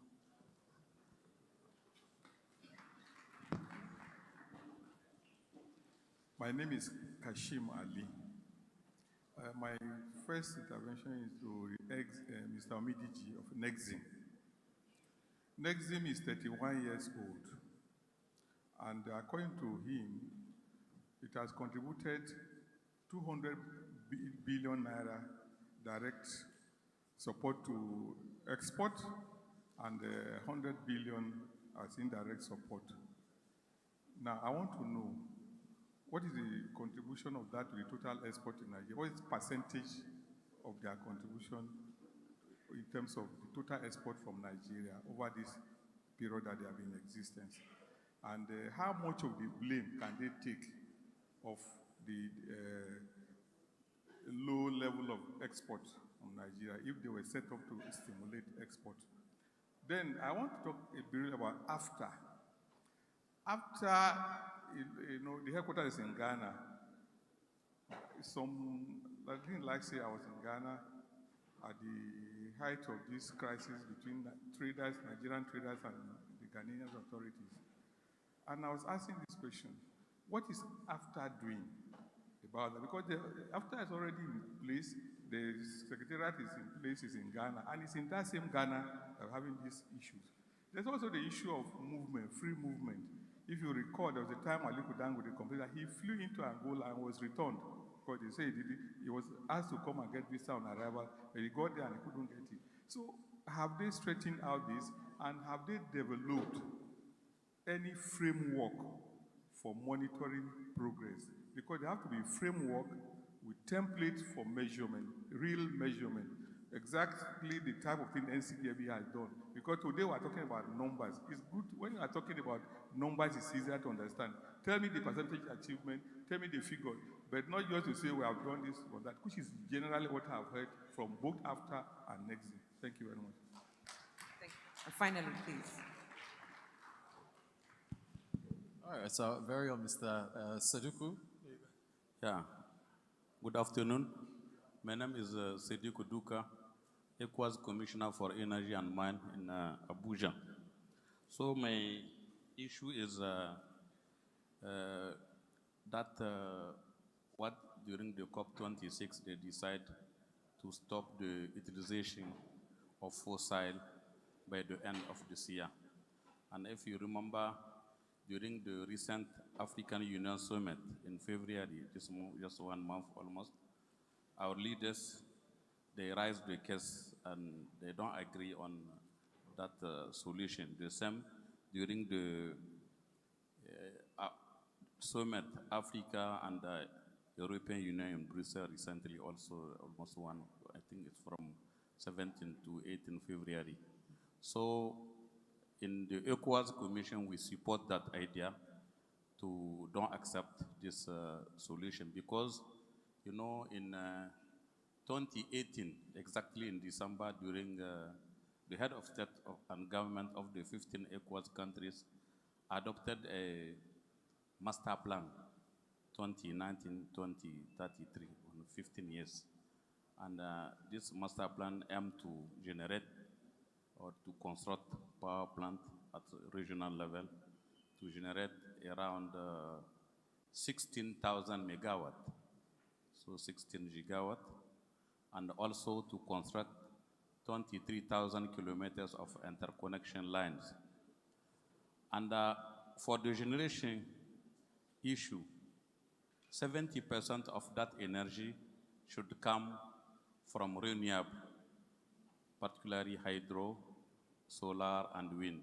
My name is Kashim Ali. My first intervention is to Mr. Omidiji of Nexim. Nexim is 31 years old, and according to him, it has contributed 200 billion naira direct support to export and 100 billion as indirect support. Now, I want to know, what is the contribution of that to the total export in Nigeria? What is the percentage of their contribution in terms of the total export from Nigeria over this period that they have been in existence? And how much of the blame can they take of the low level of export from Nigeria if they were set up to stimulate export? Then I want to talk a bit about after. After, the headquarters is in Ghana. I didn't like say I was in Ghana at the height of this crisis between traders, Nigerian traders, and the Ghanaian authorities. And I was asking this question: what is AFTA doing about that? Because AFTA is already in place, the secretariat is in place, is in Ghana, and it's in that same Ghana that are having these issues. There's also the issue of movement, free movement. If you recall, there was a time Aliko Dangote complained that he flew into Angola and was returned because they said he was asked to come and get visa on arrival, but he got there and he couldn't get it. So have they straightened out this, and have they developed any framework for monitoring progress? Because there have to be a framework with templates for measurement, real measurement, exactly the type of thing NCDB has done. Because today we're talking about numbers. It's good when you are talking about numbers, it's easier to understand. Tell me the percentage achievement, tell me the figure, but not just to say we have done this or that, which is generally what I've heard from both AFTA and Nexi. Thank you very much. Thank you. And finally, please. All right, so very own Mr. Seduku. Yeah, good afternoon. My name is Seduku Duka, ECOWAS Commissioner for Energy and Mine in Abuja. So my issue is that what during the COP26 they decide to stop the utilization of fossil by the end of this year. And if you remember, during the recent African Union Summit in February, just 1 month almost, our leaders, they raised the case and they don't agree on that solution. The same during the summit, Africa and the European Union in Brussels recently also, almost one, I think it's from 17 to 18 February. So in the ECOWAS Commission, we support that idea to don't accept this solution because, you know, in 2018, exactly in December, during the head of state and government of the 15 ECOWAS countries adopted a master plan 2019-2033 on 15 years. And this master plan aimed to generate or to construct power plant at regional level to generate around 16,000 megawatt, so 16 gigawatt, and also to construct 23,000 kilometers of interconnection lines. And for the generation issue, 70% of that energy should come from renewable, particularly hydro, solar, and wind.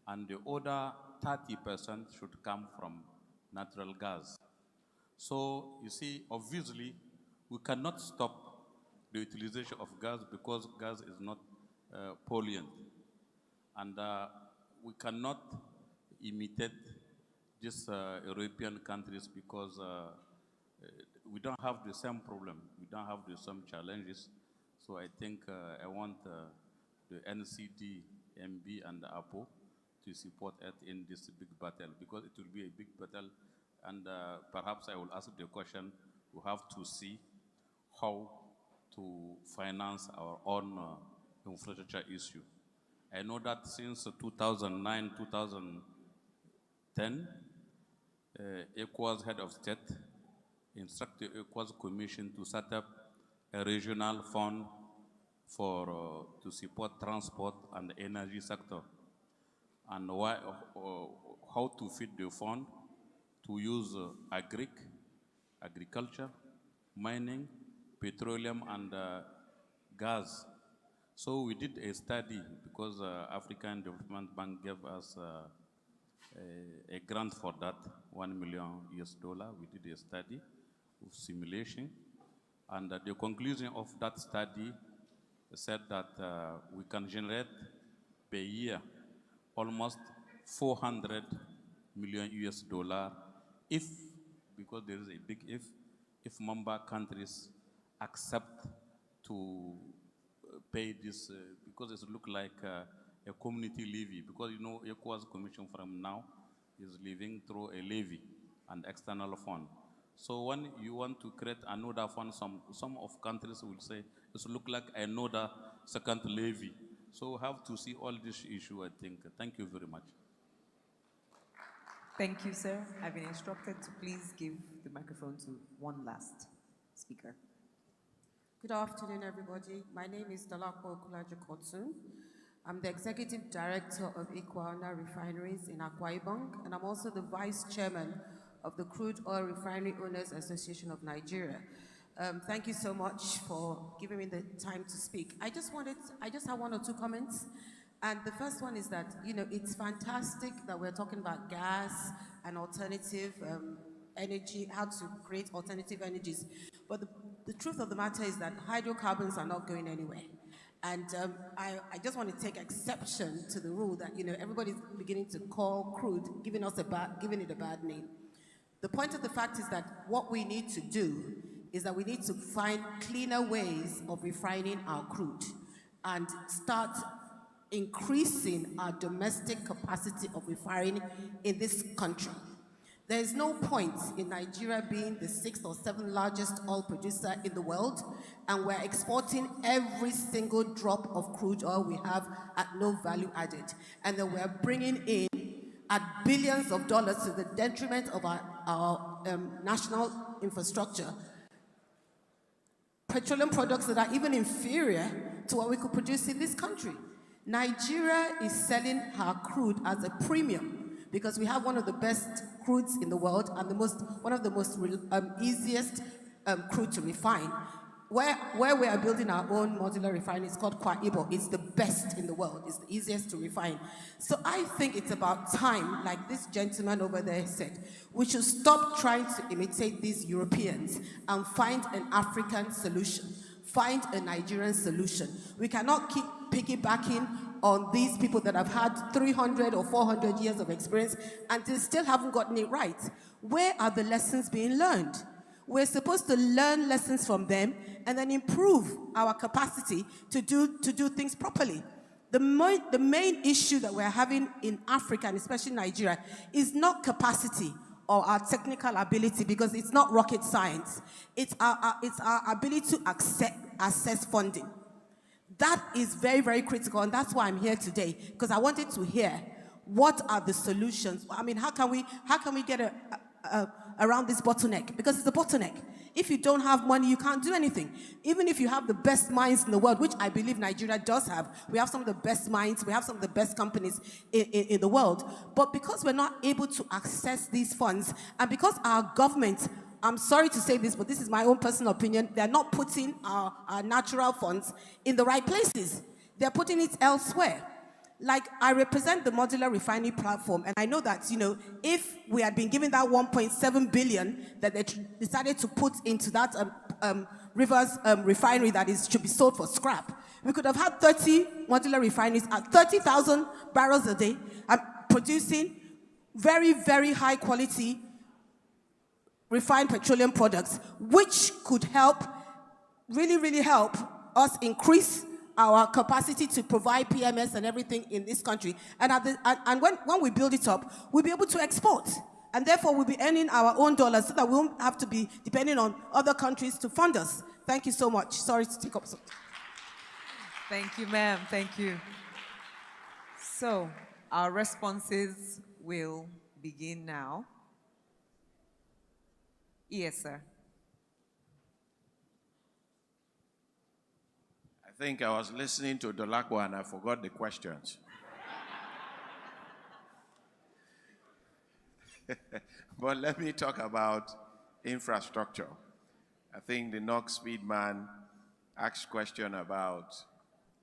And the other 30% should come from natural gas. So you see, obviously, we cannot stop the utilization of gas because gas is not pollutant. And we cannot imitate these European countries because we don't have the same problem. We don't have the same challenges. So I think I want the NCD, MB, and the APO to support it in this big battle because it will be a big battle. And perhaps I will ask the question, we have to see how to finance our own infrastructure issue. I know that since 2009, 2010, ECOWAS head of state instructed ECOWAS Commission to set up a regional fund for to support transport and the energy sector. And why, how to feed the fund, to use agriculture, mining, petroleum, and gas. So we did a study because African Development Bank gave us a grant for that, $1 million. We did a study of simulation. And the conclusion of that study said that we can generate per year almost 400 million if, because there is a big if member countries accept to pay this, because it looks like a community levy, because you know ECOWAS Commission from now is living through a levy and external fund. So when you want to create another fund, some of countries will say it look like another second levy. So we have to see all this issue, I think. Thank you very much. Thank you, sir. I've been instructed to please give the microphone to one last speaker. Good afternoon, everybody. My name is Dalakwa Okulajo-Kotun. I'm the Executive Director of Ikwana Refineries in Akwa Ibom, and I'm also the Vice Chairman of the Crude Oil Refinery Owners Association of Nigeria. Thank you so much for giving me the time to speak. I just have one or two comments. And the first one is that, you know, it's fantastic that we're talking about gas and alternative energy, how to create alternative energies. But the truth of the matter is that hydrocarbons are not going anywhere. And I just want to take exception to the rule that, you know, everybody's beginning to call crude, giving it a bad name. The point of the fact is that what we need to do is that we need to find cleaner ways of refining our crude and start increasing our domestic capacity of refining in this country. There is no point in Nigeria being the 6th or 7th largest oil producer in the world, and we're exporting every single drop of crude oil we have at no value added. And then we're bringing in at billions of dollars to the detriment of our national infrastructure petroleum products that are even inferior to what we could produce in this country. Nigeria is selling her crude as a premium because we have one of the best crudes in the world and one of the most easiest crude to refine. Where we are building our own modular refinery, it's called Kwa Ibo. It's the best in the world. It's the easiest to refine. So I think it's about time, like this gentleman over there said, we should stop trying to imitate these Europeans and find an African solution, find a Nigerian solution. We cannot keep piggybacking on these people that have had 300 or 400 years of experience and they still haven't gotten it right. Where are the lessons being learned? We're supposed to learn lessons from them and then improve our capacity to do things properly. The main issue that we're having in Africa, and especially Nigeria, is not capacity or our technical ability, because it's not rocket science. It's our ability to access funding. That is very, very critical, and that's why I'm here today, because I wanted to hear what are the solutions. I mean, how can we get around this bottleneck? Because it's a bottleneck. If you don't have money, you can't do anything. Even if you have the best minds in the world, which I believe Nigeria does have. We have some of the best minds. We have some of the best companies in the world. But because we're not able to access these funds, and because our government, I'm sorry to say this, but this is my own personal opinion, they're not putting our natural funds in the right places. they're putting it elsewhere. Like, I represent the modular refinery platform, and I know that, if we had been given that 1.7 billion that they decided to put into that Rivers refinery that should be sold for scrap, we could have had 30 modular refineries at 30,000 barrels a day, producing very, very high quality refined petroleum products, which could help, really, really help us increase our capacity to provide PMS and everything in this country. And when we build it up, we'll be able to export. And therefore, we'll be earning our own dollars so that we won't have to be depending on other countries to fund us. Thank you so much. Sorry to take up so. Thank you, ma'am. Thank you. So, our responses will begin now. Yes, sir. I think I was listening to Dolakwa and I forgot the questions. But let me talk about infrastructure. I think the Knox Speedman asked a question about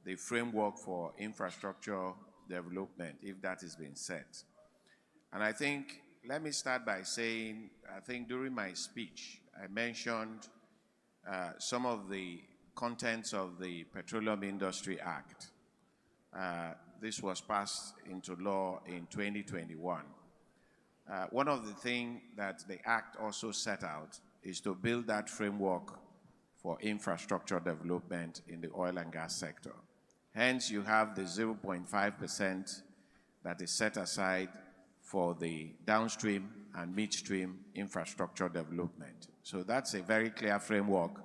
the framework for infrastructure development, if that has been set. And I think, let me start by saying, I think during my speech, I mentioned some of the contents of the Petroleum Industry Act. This was passed into law in 2021. One of the things that the Act also set out is to build that framework for infrastructure development in the oil and gas sector. Hence, you have the 0.5% that is set aside for the downstream and midstream infrastructure development. So that's a very clear framework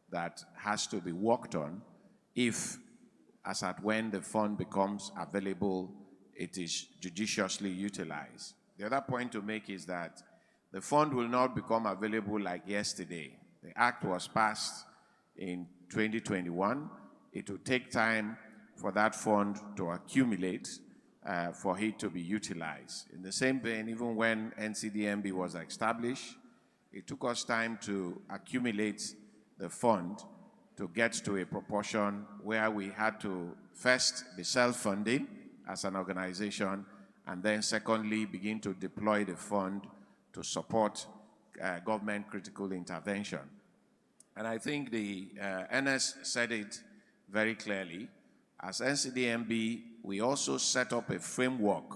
that has to be worked on if, as at when the fund becomes available, it is judiciously utilized. The other point to make is that the fund will not become available like yesterday. The Act was passed in 2021. It will take time for that fund to accumulate for it to be utilized. In the same vein, even when NCDMB was established, it took us time to accumulate the fund to get to a proportion where we had to first be self-funding as an organization, and then secondly, begin to deploy the fund to support government critical intervention. And I think the NS said it very clearly. As NCDMB, we also set up a framework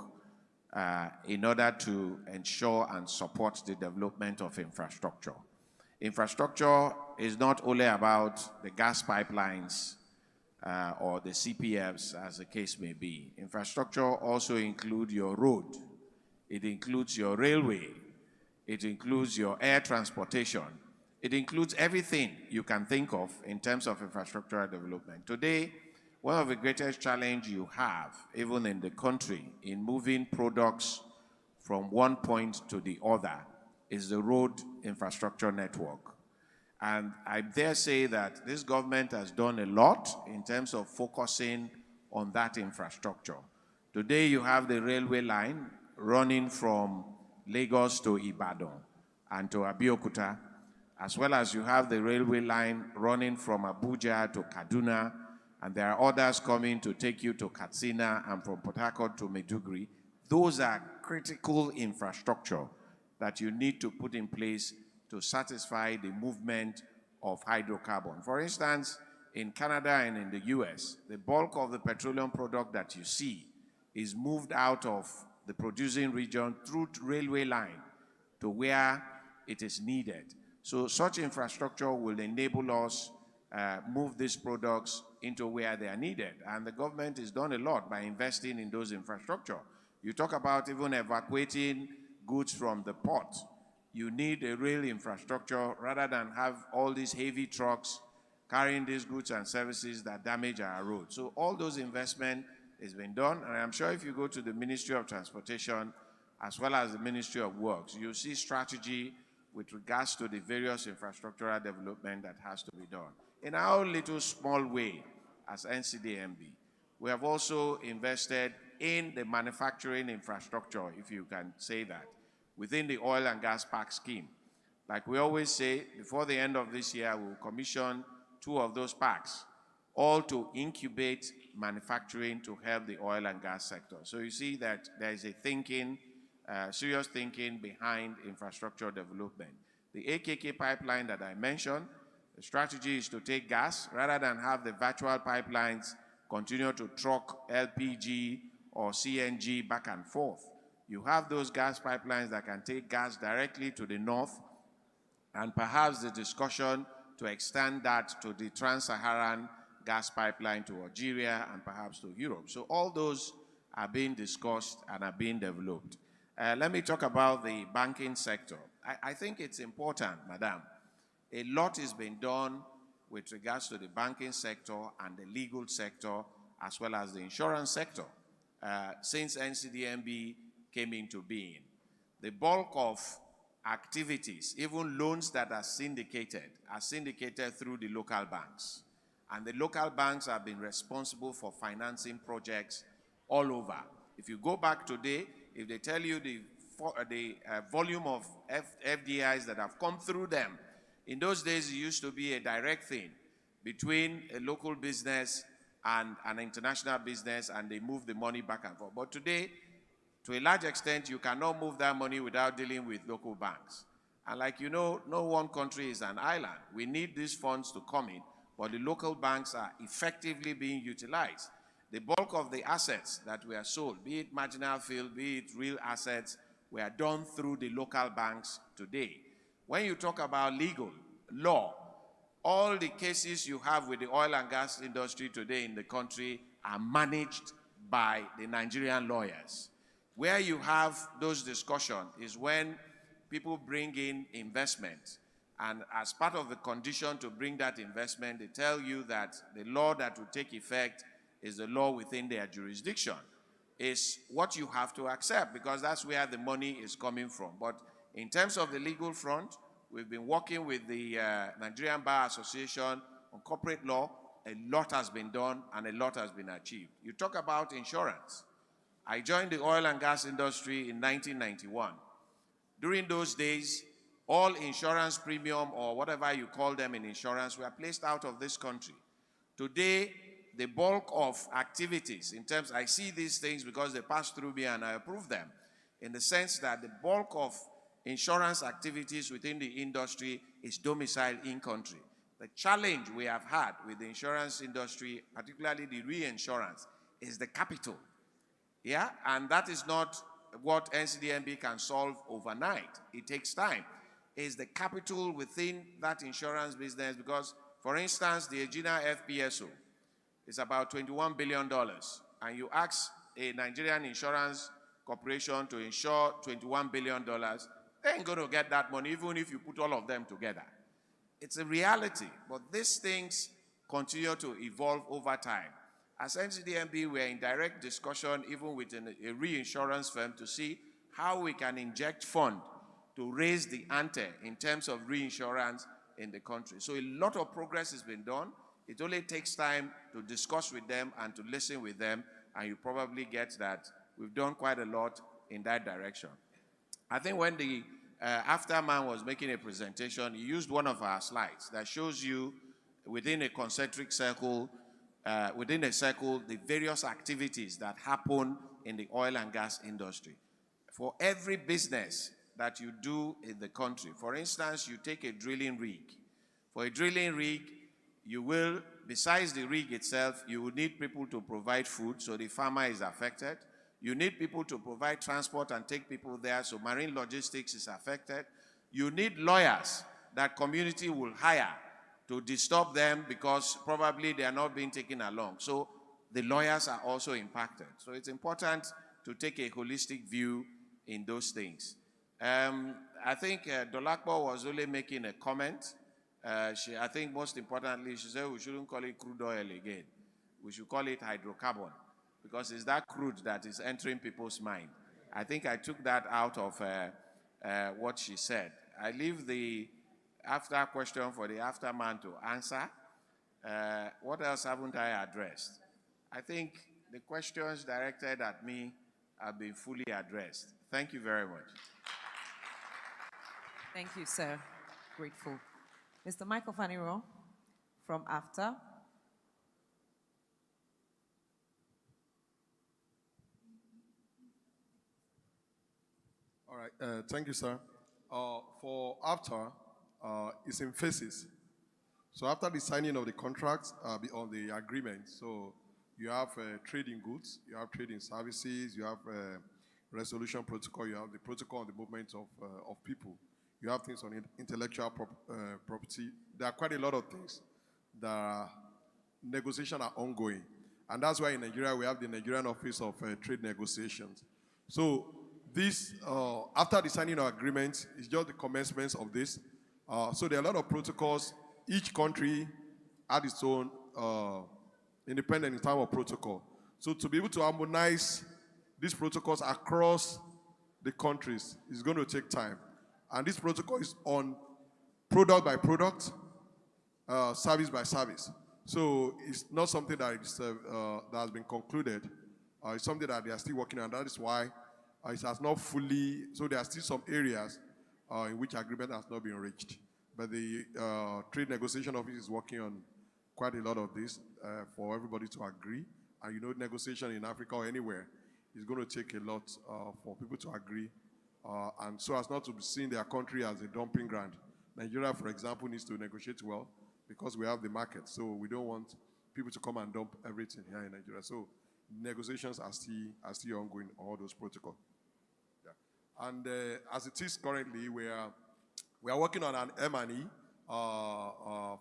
in order to ensure and support the development of infrastructure. Infrastructure is not only about the gas pipelines or the CPFs, as the case may be. Infrastructure also includes your road. It includes your railway. It includes your air transportation. It includes everything you can think of in terms of infrastructural development. Today, one of the greatest challenges you have, even in the country, in moving products from one point to the other is the road infrastructure network. And I dare say that this government has done a lot in terms of focusing on that infrastructure. Today, you have the railway line running from Lagos to Ibadan and to Abeokuta, as well as you have the railway line running from Abuja to Kaduna, and there are others coming to take you to Katsina and from Port Harcourt to Maiduguri. Those are critical infrastructure that you need to put in place to satisfy the movement of hydrocarbon. For instance, in Canada and in the US, the bulk of the petroleum product that you see is moved out of the producing region through railway line to where it is needed. So such infrastructure will enable us move these products into where they are needed. And the government has done a lot by investing in those infrastructure. You talk about even evacuating goods from the port. You need a rail infrastructure rather than have all these heavy trucks carrying these goods and services that damage our roads. So all those investment has been done, and I'm sure if you go to the Ministry of Transportation as well as the Ministry of Works, you'll see strategy with regards to the various infrastructural development that has to be done. In our little small way as NCDMB, we have also invested in the manufacturing infrastructure, if you can say that, within the oil and gas park scheme. Like we always say, before the end of this year, we'll commission 2 of those parks all to incubate manufacturing to help the oil and gas sector. So you see that there is a thinking, serious thinking behind infrastructure development. The AKK pipeline that I mentioned, the strategy is to take gas rather than have the virtual pipelines continue to truck LPG or CNG back and forth. You have those gas pipelines that can take gas directly to the north, and perhaps the discussion to extend that to the trans-Saharan gas pipeline to Algeria and perhaps to Europe. So all those are being discussed and are being developed. Let me talk about the banking sector. I think it's important, madam. A lot is being done with regards to the banking sector and the legal sector, as well as the insurance sector, since NCDMB came into being. The bulk of activities, even loans that are syndicated through the local banks. And the local banks have been responsible for financing projects all over. If you go back today, if they tell you the volume of FDIs that have come through them, in those days it used to be a direct thing between a local business and an international business, and they move the money back and forth. But today, to a large extent, you cannot move that money without dealing with local banks. And like you know, no one country is an island. We need these funds to come in, but the local banks are effectively being utilized. The bulk of the assets that were sold, be it marginal field, be it real assets, were done through the local banks today. When you talk about legal law, all the cases you have with the oil and gas industry today in the country are managed by the Nigerian lawyers. Where you have those discussions is when people bring in investment, and as part of the condition to bring that investment, they tell you that the law that will take effect is the law within their jurisdiction. Is what you have to accept, because that's where the money is coming from. But in terms of the legal front, we've been working with the Nigerian Bar Association on corporate law. A lot has been done and a lot has been achieved. You talk about insurance. I joined the oil and gas industry in 1991. During those days, all insurance premium, or whatever you call them in insurance, were placed out of this country. Today, the bulk of activities, in terms, I see these things because they pass through me and I approve them, in the sense that the bulk of insurance activities within the industry is domiciled in country. The challenge we have had with the insurance industry, particularly the reinsurance, is the capital. Yeah, and that is not what NCDMB can solve overnight. It takes time. It's the capital within that insurance business, because, for instance, the Egina FPSO is about $21 billion, and you ask a Nigerian insurance corporation to insure $21 billion, they ain't going to get that money, even if you put all of them together. It's a reality, but these things continue to evolve over time. As NCDMB, we're in direct discussion even with a reinsurance firm to see how we can inject funds to raise the ante in terms of reinsurance in the country. So a lot of progress has been done. It only takes time to discuss with them and to listen with them, and you probably get that we've done quite a lot in that direction. I think when the afterman was making a presentation, he used one of our slides that shows you within a concentric circle, within a circle, the various activities that happen in the oil and gas industry. For every business that you do in the country, for instance, you take a drilling rig. For a drilling rig, you will, besides the rig itself, you will need people to provide food, so the farmer is affected. You need people to provide transport and take people there, so marine logistics is affected. You need lawyers that community will hire to disturb them because probably they are not being taken along. So the lawyers are also impacted. So it's important to take a holistic view in those things. I think Dolakbo was only making a comment. I think most importantly, she said we shouldn't call it crude oil again. We should call it hydrocarbon, because it's that crude that is entering people's mind. I think I took that out of what she said. I leave the after question for the afterman to answer. What else haven't I addressed? I think the questions directed at me have been fully addressed. Thank you very much. Thank you, sir. Grateful. Mr. Michael Faniro from AFTA. Right, thank you, sir. For after, it's in phases. So after the signing of the contract, on the agreement, so you have trading goods, you have trading services, you have resolution protocol, you have the protocol on the movement of people, you have things on intellectual property. There are quite a lot of things that negotiations are ongoing. And that's why in Nigeria we have the Nigerian Office of Trade Negotiations. So this, after the signing of agreement, is just the commencement of this. So there are a lot of protocols. Each country had its own independent in terms of protocol. So to be able to harmonize these protocols across the countries is going to take time. And this protocol is on product by product, service by service. So it's not something that, that has been concluded. It's something that they are still working on. That is why it has not fully, so there are still some areas in which agreement has not been reached. But the Trade Negotiation Office is working on quite a lot of this for everybody to agree. And you know, negotiation in Africa or anywhere is going to take a lot for people to agree. And so as not to be seen their country as a dumping ground. Nigeria, for example, needs to negotiate well because we have the market. So we don't want people to come and dump everything here in Nigeria. So negotiations are still ongoing, all those protocols. Yeah. And as it is currently, we are working on an M&E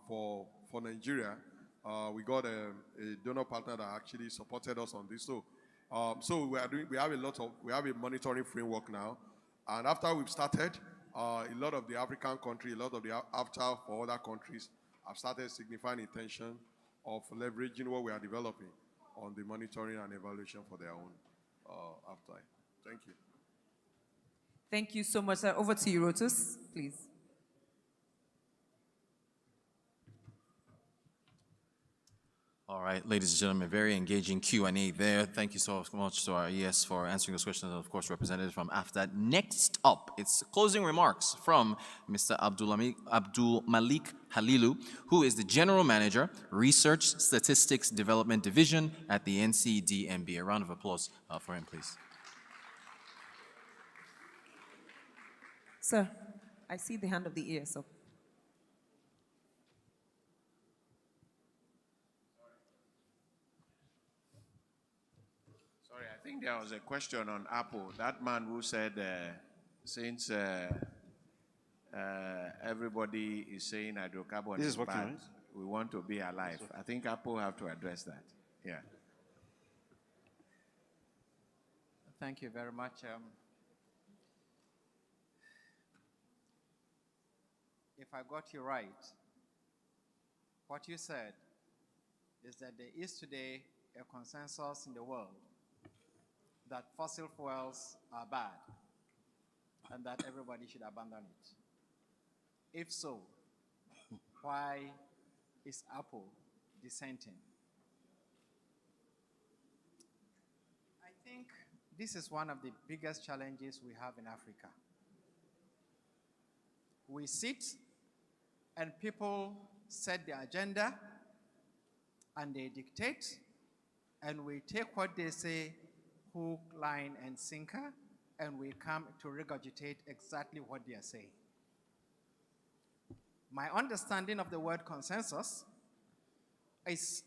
for Nigeria. We got a donor partner that actually supported us on this. So, so we have a monitoring framework now. And after we've started, a lot of the African countries, a lot of the AFTA for other countries have started signifying intention of leveraging what we are developing on the monitoring and evaluation for their own AFTA. Thank you. Thank you so much, sir. Over to you, Rotus, please. All right, ladies and gentlemen, very engaging Q&A there. Thank you so much to our ES for answering those questions, and of course, representatives from AFTA. Next up, it's closing remarks from Mr. Abdul Malik Halilu, who is the General Manager, Research Statistics Development Division at the NCDMB. A round of applause for him, please. Sir, I see the hand of the ES up. I think there was a question on Apple. That man who said, since everybody is saying hydrocarbon is bad, right? We want to be alive. I think Apple have to address that. Yeah. Thank you very much. If I got you right, what you said is that there is today a consensus in the world that fossil fuels are bad and that everybody should abandon it. If so, why is Apple dissenting? I think this is one of the biggest challenges we have in Africa. We sit and people set the agenda and they dictate, and we take what they say hook, line, and sinker, and we come to regurgitate exactly what they are saying. My understanding of the word consensus is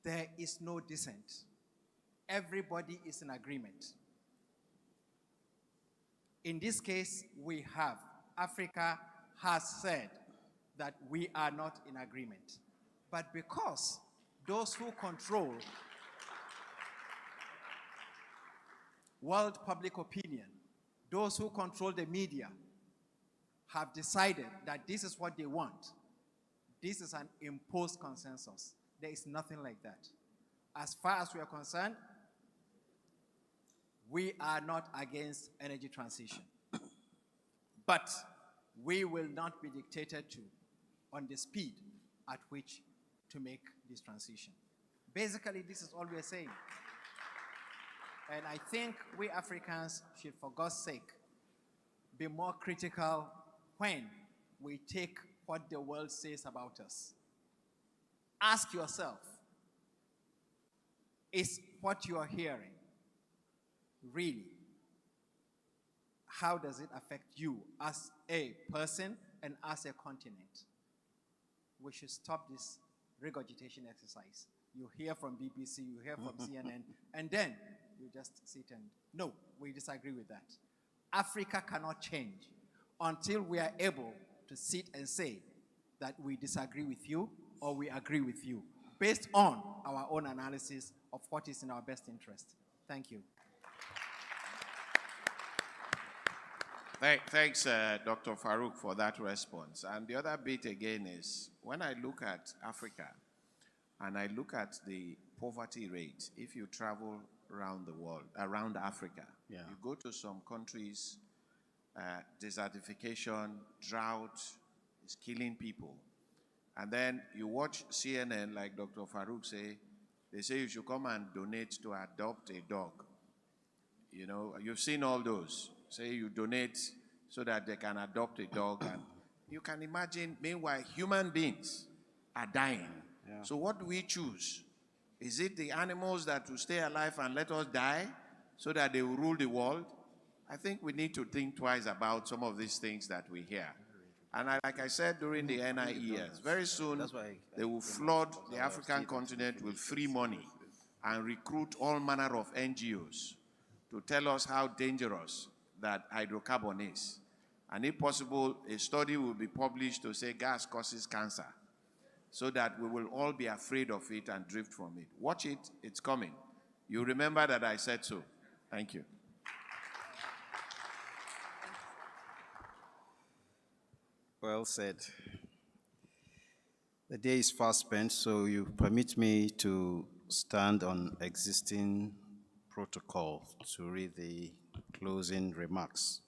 there is no dissent. Everybody is in agreement. In this case, we have, Africa has said that we are not in agreement. But because those who control world public opinion, those who control the media, have decided that this is what they want, this is an imposed consensus. There is nothing like that. As far as we are concerned, we are not against energy transition. But we will not be dictated to on the speed at which to make this transition. Basically, this is all we are saying. And I think we Africans should, for God's sake, be more critical when we take what the world says about us. Ask yourself, is what you are hearing really how does it affect you as a person and as a continent? We should stop this regurgitation exercise. You hear from BBC, you hear from CNN, and then you just sit and, no, we disagree with that. Africa cannot change until we are able to sit and say that we disagree with you or we agree with you based on our own analysis of what is in our best interest. Thank you. Thanks, Dr. Farouk, for that response. And the other bit again is, when I look at Africa and I look at the poverty rate, if you travel around the world, around Africa, you go to some countries, desertification, drought is killing people. And then you watch CNN, like Dr. Farouk say, they say you should come and donate to adopt a dog. You know, you've seen all those. Say you donate so that they can adopt a dog. And you can imagine, meanwhile, human beings are dying. So what do we choose? Is it the animals that will stay alive and let us die so that they will rule the world? I think we need to think twice about some of these things that we hear. And like I said during the NI years, very soon they will flood the African continent with free money and recruit all manner of NGOs to tell us how dangerous that hydrocarbon is. And if possible, a study will be published to say gas causes cancer, so that we will all be afraid of it and drift from it. Watch it, it's coming. You remember that I said so. Thank you. Well said. The day is fast spent, so you permit me to stand on existing protocol to read the closing remarks.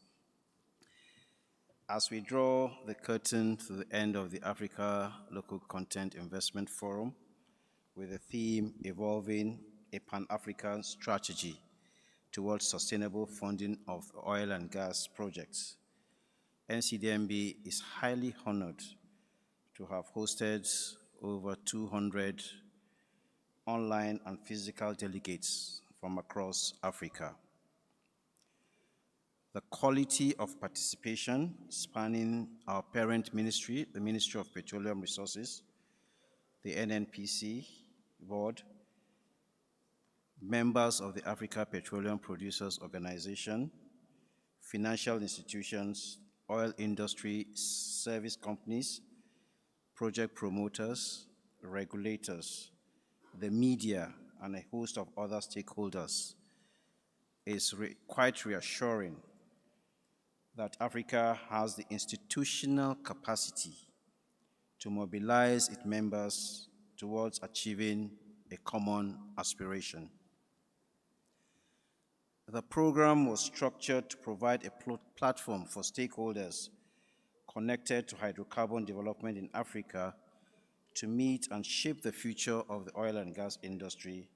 As we draw the curtain to the end of the Africa Local Content Investment Forum with the theme Evolving a Pan-African Strategy towards Sustainable Funding of Oil and Gas Projects, NCDMB is highly honored to have hosted over 200 online and physical delegates from across Africa. The quality of participation spanning our parent ministry, the Ministry of Petroleum Resources, the NNPC board, members of the Africa Petroleum Producers Organization, financial institutions, oil industry service companies, project promoters, regulators, the media, and a host of other stakeholders is quite reassuring that Africa has the institutional capacity to mobilize its members towards achieving a common aspiration. The program was structured to provide a platform for stakeholders connected to hydrocarbon development in Africa to meet and shape the future of the oil and gas industry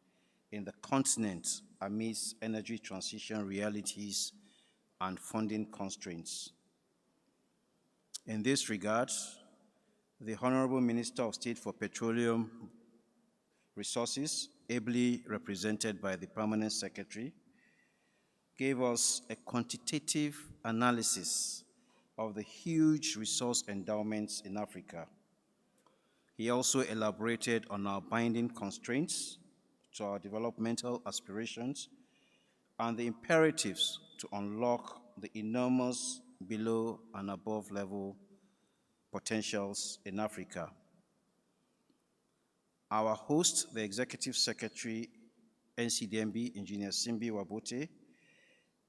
in the continent amidst energy transition realities and funding constraints. In this regard, the Honorable Minister of State for Petroleum Resources, ably represented by the Permanent Secretary, gave us a quantitative analysis of the huge resource endowments in Africa. He also elaborated on our binding constraints to our developmental aspirations and the imperatives to unlock the enormous below and above level potentials in Africa. Our host, the Executive Secretary, NCDMB, Engineer Simbi Wabote,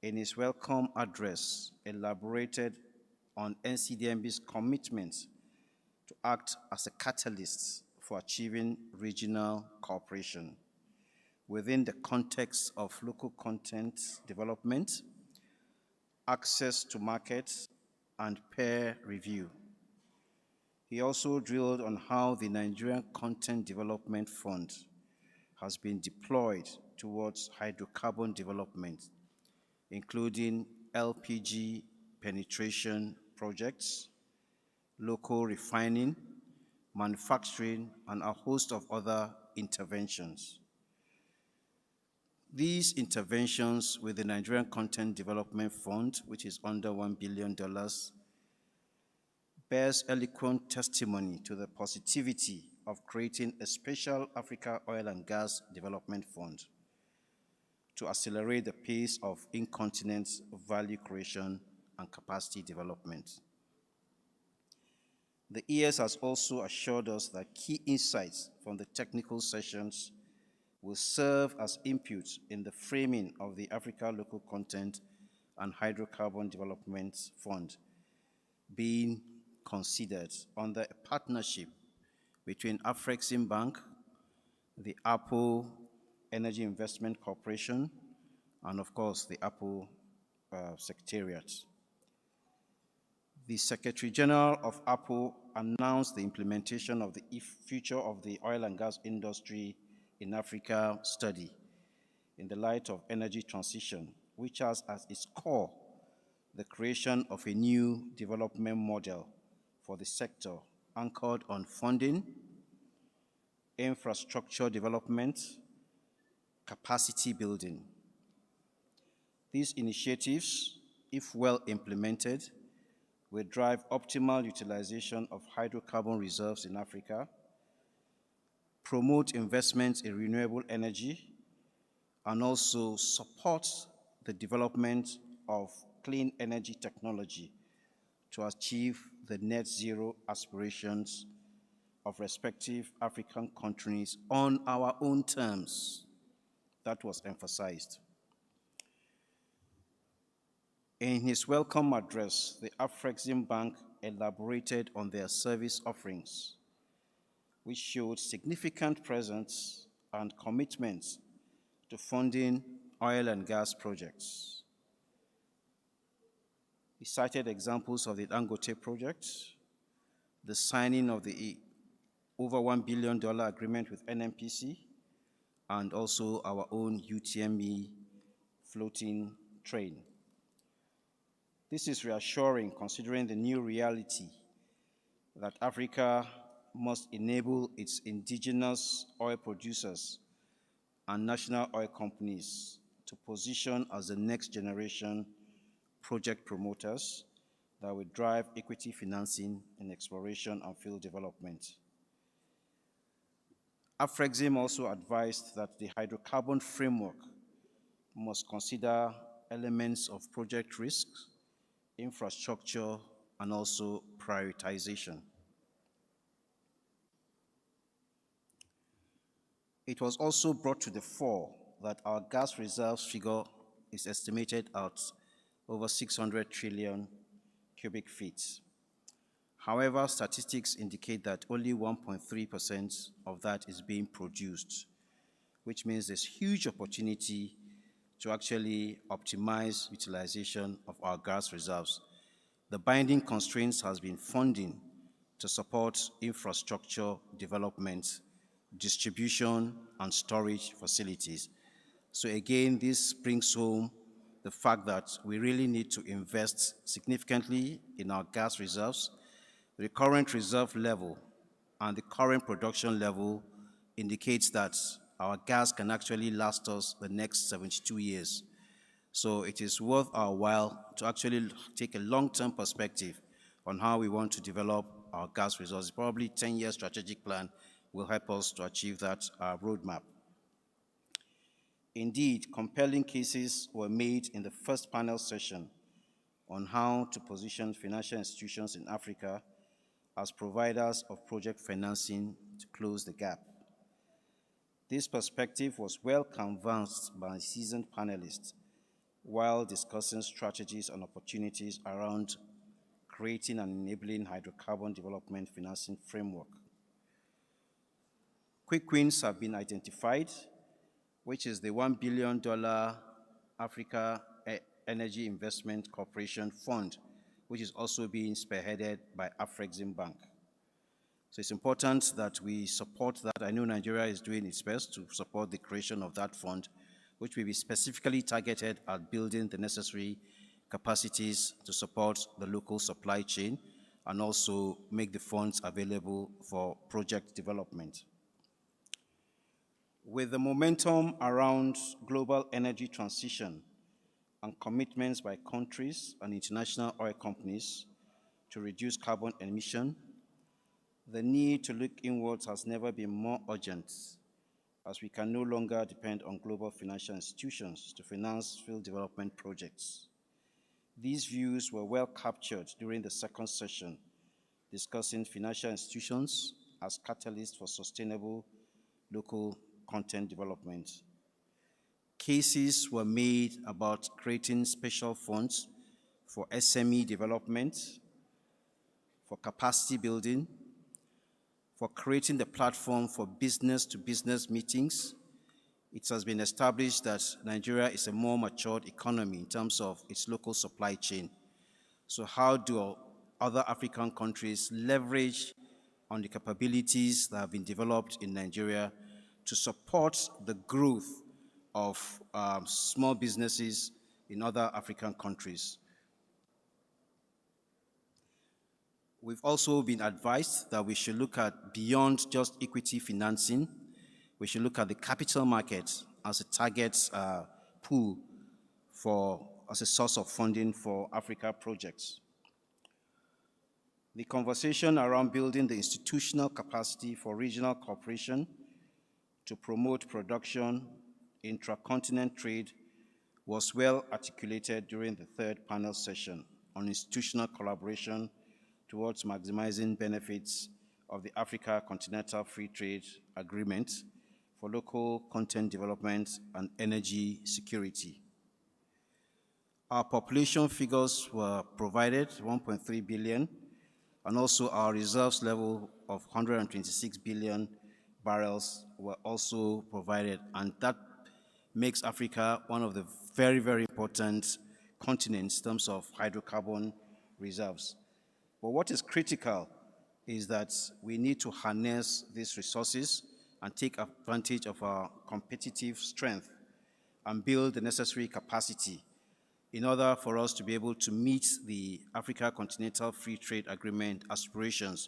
in his welcome address, elaborated on NCDMB's commitment to act as a catalyst for achieving regional cooperation within the context of local content development, access to markets, and peer review. He also drilled on how the Nigerian Content Development Fund has been deployed towards hydrocarbon development, including LPG penetration projects, local refining, manufacturing, and a host of other interventions. These interventions with the Nigerian Content Development Fund, which is under $1 billion, bears eloquent testimony to the positivity of creating a special Africa Oil and Gas Development Fund to accelerate the pace of in-continent value creation and capacity development. The ES has also assured us that key insights from the technical sessions will serve as input in the framing of the Africa Local Content and Hydrocarbon Development Fund being considered under a partnership between Afreximbank, the Apple Energy Investment Corporation, and of course the Apple Secretariat. The Secretary General of Apple announced the implementation of the Future of the Oil and Gas Industry in Africa study in the light of energy transition, which has as its core the creation of a new development model for the sector anchored on funding, infrastructure development, capacity building. These initiatives, if well implemented, will drive optimal utilization of hydrocarbon reserves in Africa, promote investments in renewable energy, and also support the development of clean energy technology to achieve the net zero aspirations of respective African countries on our own terms. That was emphasized. In his welcome address, the Afreximbank elaborated on their service offerings, which showed significant presence and commitments to funding oil and gas projects. He cited examples of the Dangote project, the signing of the over $1 billion agreement with NNPC, and also our own UTME floating train. This is reassuring considering the new reality that Africa must enable its indigenous oil producers and national oil companies to position as the next generation project promoters that will drive equity financing in exploration and field development. Afrexim also advised that the hydrocarbon framework must consider elements of project risks, infrastructure, and also prioritization. It was also brought to the fore that our gas reserves figure is estimated at over 600 trillion cubic feet. However, statistics indicate that only 1.3% of that is being produced, which means there's huge opportunity to actually optimize utilization of our gas reserves. The binding constraints has been funding to support infrastructure development, distribution, and storage facilities. So again, this brings home the fact that we really need to invest significantly in our gas reserves. The current reserve level and the current production level indicates that our gas can actually last us the next 72 years. So it is worth our while to actually take a long-term perspective on how we want to develop our gas resources. Probably 10-year strategic plan will help us to achieve that roadmap. Indeed, compelling cases were made in the first panel session on how to position financial institutions in Africa as providers of project financing to close the gap. This perspective was well canvassed by seasoned panelists while discussing strategies and opportunities around creating and enabling hydrocarbon development financing framework. Quick wins have been identified, which is the $1 billion Africa Energy Investment Corporation Fund, which is also being spearheaded by Afreximbank. So it's important that we support that. I know Nigeria is doing its best to support the creation of that fund, which will be specifically targeted at building the necessary capacities to support the local supply chain and also make the funds available for project development. With the momentum around global energy transition and commitments by countries and international oil companies to reduce carbon emission, the need to look inwards has never been more urgent, as we can no longer depend on global financial institutions to finance field development projects. These views were well captured during the second session, discussing financial institutions as catalysts for sustainable local content development. Cases were made about creating special funds for SME development, for capacity building, for creating the platform for business-to-business meetings. It has been established that Nigeria is a more matured economy in terms of its local supply chain. So how do other African countries leverage on the capabilities that have been developed in Nigeria to support the growth of small businesses in other African countries? We've also been advised that we should look at beyond just equity financing. We should look at the capital market as a target pool as a source of funding for Africa projects. The conversation around building the institutional capacity for regional cooperation to promote production, intra-continent trade was well articulated during the third panel session on institutional collaboration towards maximizing benefits of the Africa Continental Free Trade Agreement for local content development and energy security. Our population figures were provided, 1.3 billion, and also our reserves level of 126 billion barrels were also provided, and that makes Africa one of the very, very important continents in terms of hydrocarbon reserves. But what is critical is that we need to harness these resources and take advantage of our competitive strength and build the necessary capacity in order for us to be able to meet the Africa Continental Free Trade Agreement aspirations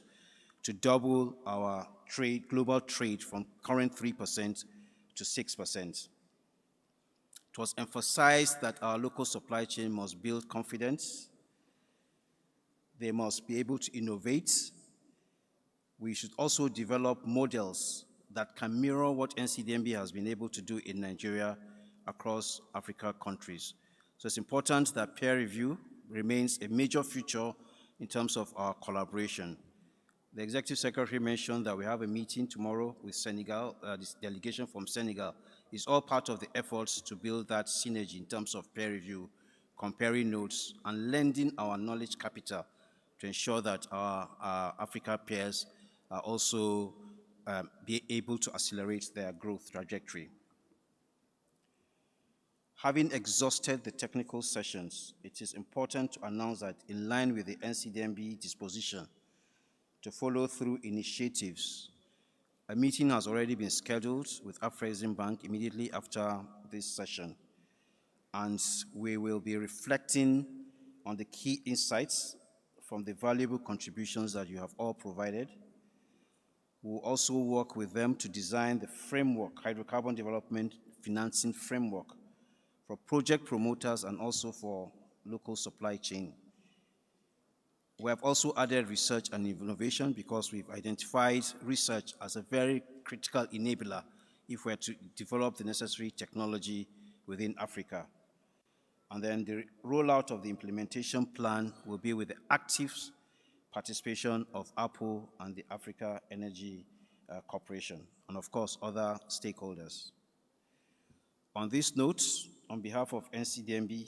to double our trade, global trade from current 3% to 6%. It was emphasized that our local supply chain must build confidence. They must be able to innovate. We should also develop models that can mirror what NCDMB has been able to do in Nigeria across Africa countries. So it's important that peer review remains a major feature in terms of our collaboration. The Executive Secretary mentioned that we have a meeting tomorrow with Senegal, this delegation from Senegal. It's all part of the efforts to build that synergy in terms of peer review, comparing notes, and lending our knowledge capital to ensure that our Africa peers are also be able to accelerate their growth trajectory. Having exhausted the technical sessions, it is important to announce that in line with the NCDMB disposition to follow through initiatives, a meeting has already been scheduled with Afreximbank immediately after this session, and we will be reflecting on the key insights from the valuable contributions that you have all provided. We'll also work with them to design the framework, hydrocarbon development financing framework for project promoters and also for local supply chain. We have also added research and innovation because we've identified research as a very critical enabler if we're to develop the necessary technology within Africa. And then the rollout of the implementation plan will be with the active participation of Apple and the Africa Energy Corporation, and of course, other stakeholders. On this note, on behalf of NCDMB,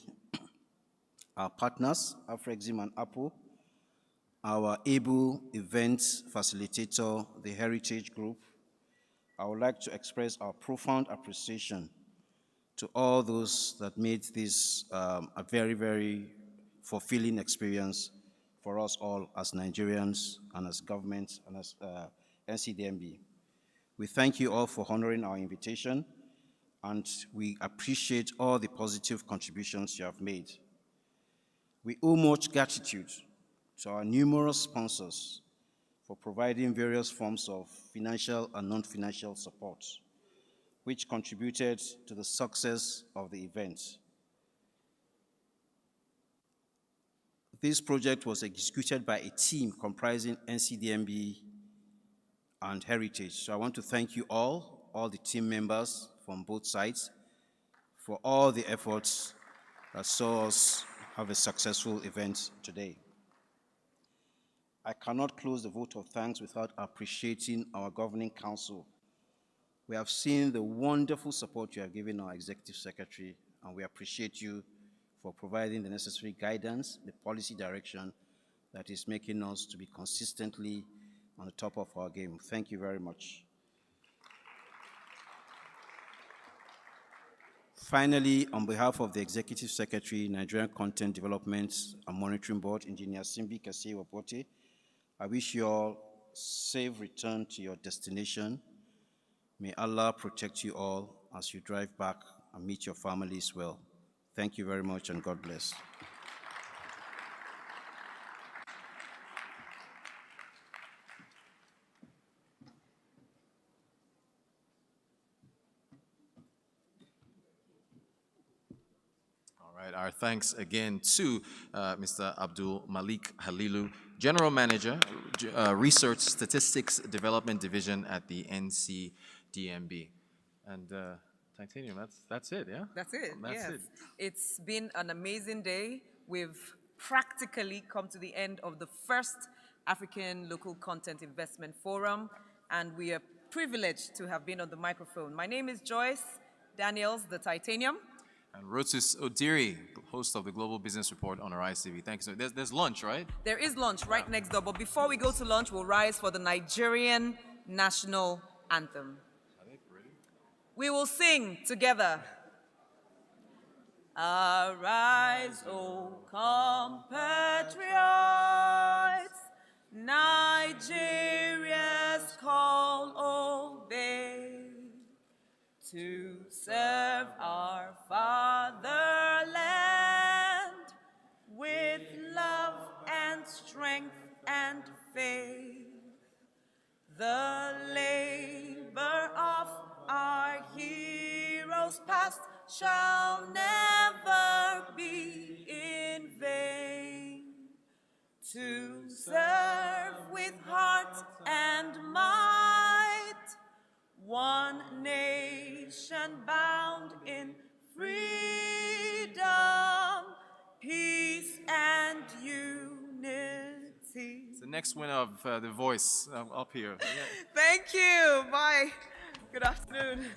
our partners, Afrexim and Apple, our able events facilitator, the Heritage Group, I would like to express our profound appreciation to all those that made this a very, very fulfilling experience for us all as Nigerians and as government and as NCDMB. We thank you all for honoring our invitation, and we appreciate all the positive contributions you have made. We owe much gratitude to our numerous sponsors for providing various forms of financial and non-financial support. which contributed to the success of the event. This project was executed by a team comprising NCDMB and Heritage. So I want to thank you all the team members from both sides, for all the efforts that saw us have a successful event today. I cannot close the vote of thanks without appreciating our governing council. We have seen the wonderful support you have given our executive secretary, and we appreciate you for providing the necessary guidance, the policy direction that is making us to be consistently on the top of our game. Thank you very much. Finally, on behalf of the Executive Secretary, Nigerian Content Development and Monitoring Board, Engineer Simbi Kasi Wapote, I wish you all safe return to your destination. May Allah protect you all as you drive back and meet your families well. Thank you very much, and God bless. All right, our thanks again to Mr. Abdul Malik Halilu, General Manager, Research Statistics Development Division at the NCDMB. And Titanium, that's it, yeah? That's it, That's yes. it. It's been an amazing day. We've practically come to the end of the first African Local Content Investment Forum, and we are privileged to have been on the microphone. My name is Joyce Daniels, the Titanium. And Rotus Odiri, host of the Global Business Report on Arise TV. Thank you. So there's lunch, right? There is lunch right next door, but before we go to lunch, we'll rise for the Nigerian National Anthem. We will sing together. Arise, O compatriots, Nigeria's call obey, to serve our fatherland with love and strength and faith. The labor of our heroes past shall never be in vain. To serve with heart and might, one nation bound in freedom, peace and unity. It's the next winner of The Voice up here. Thank you. Bye. Good afternoon.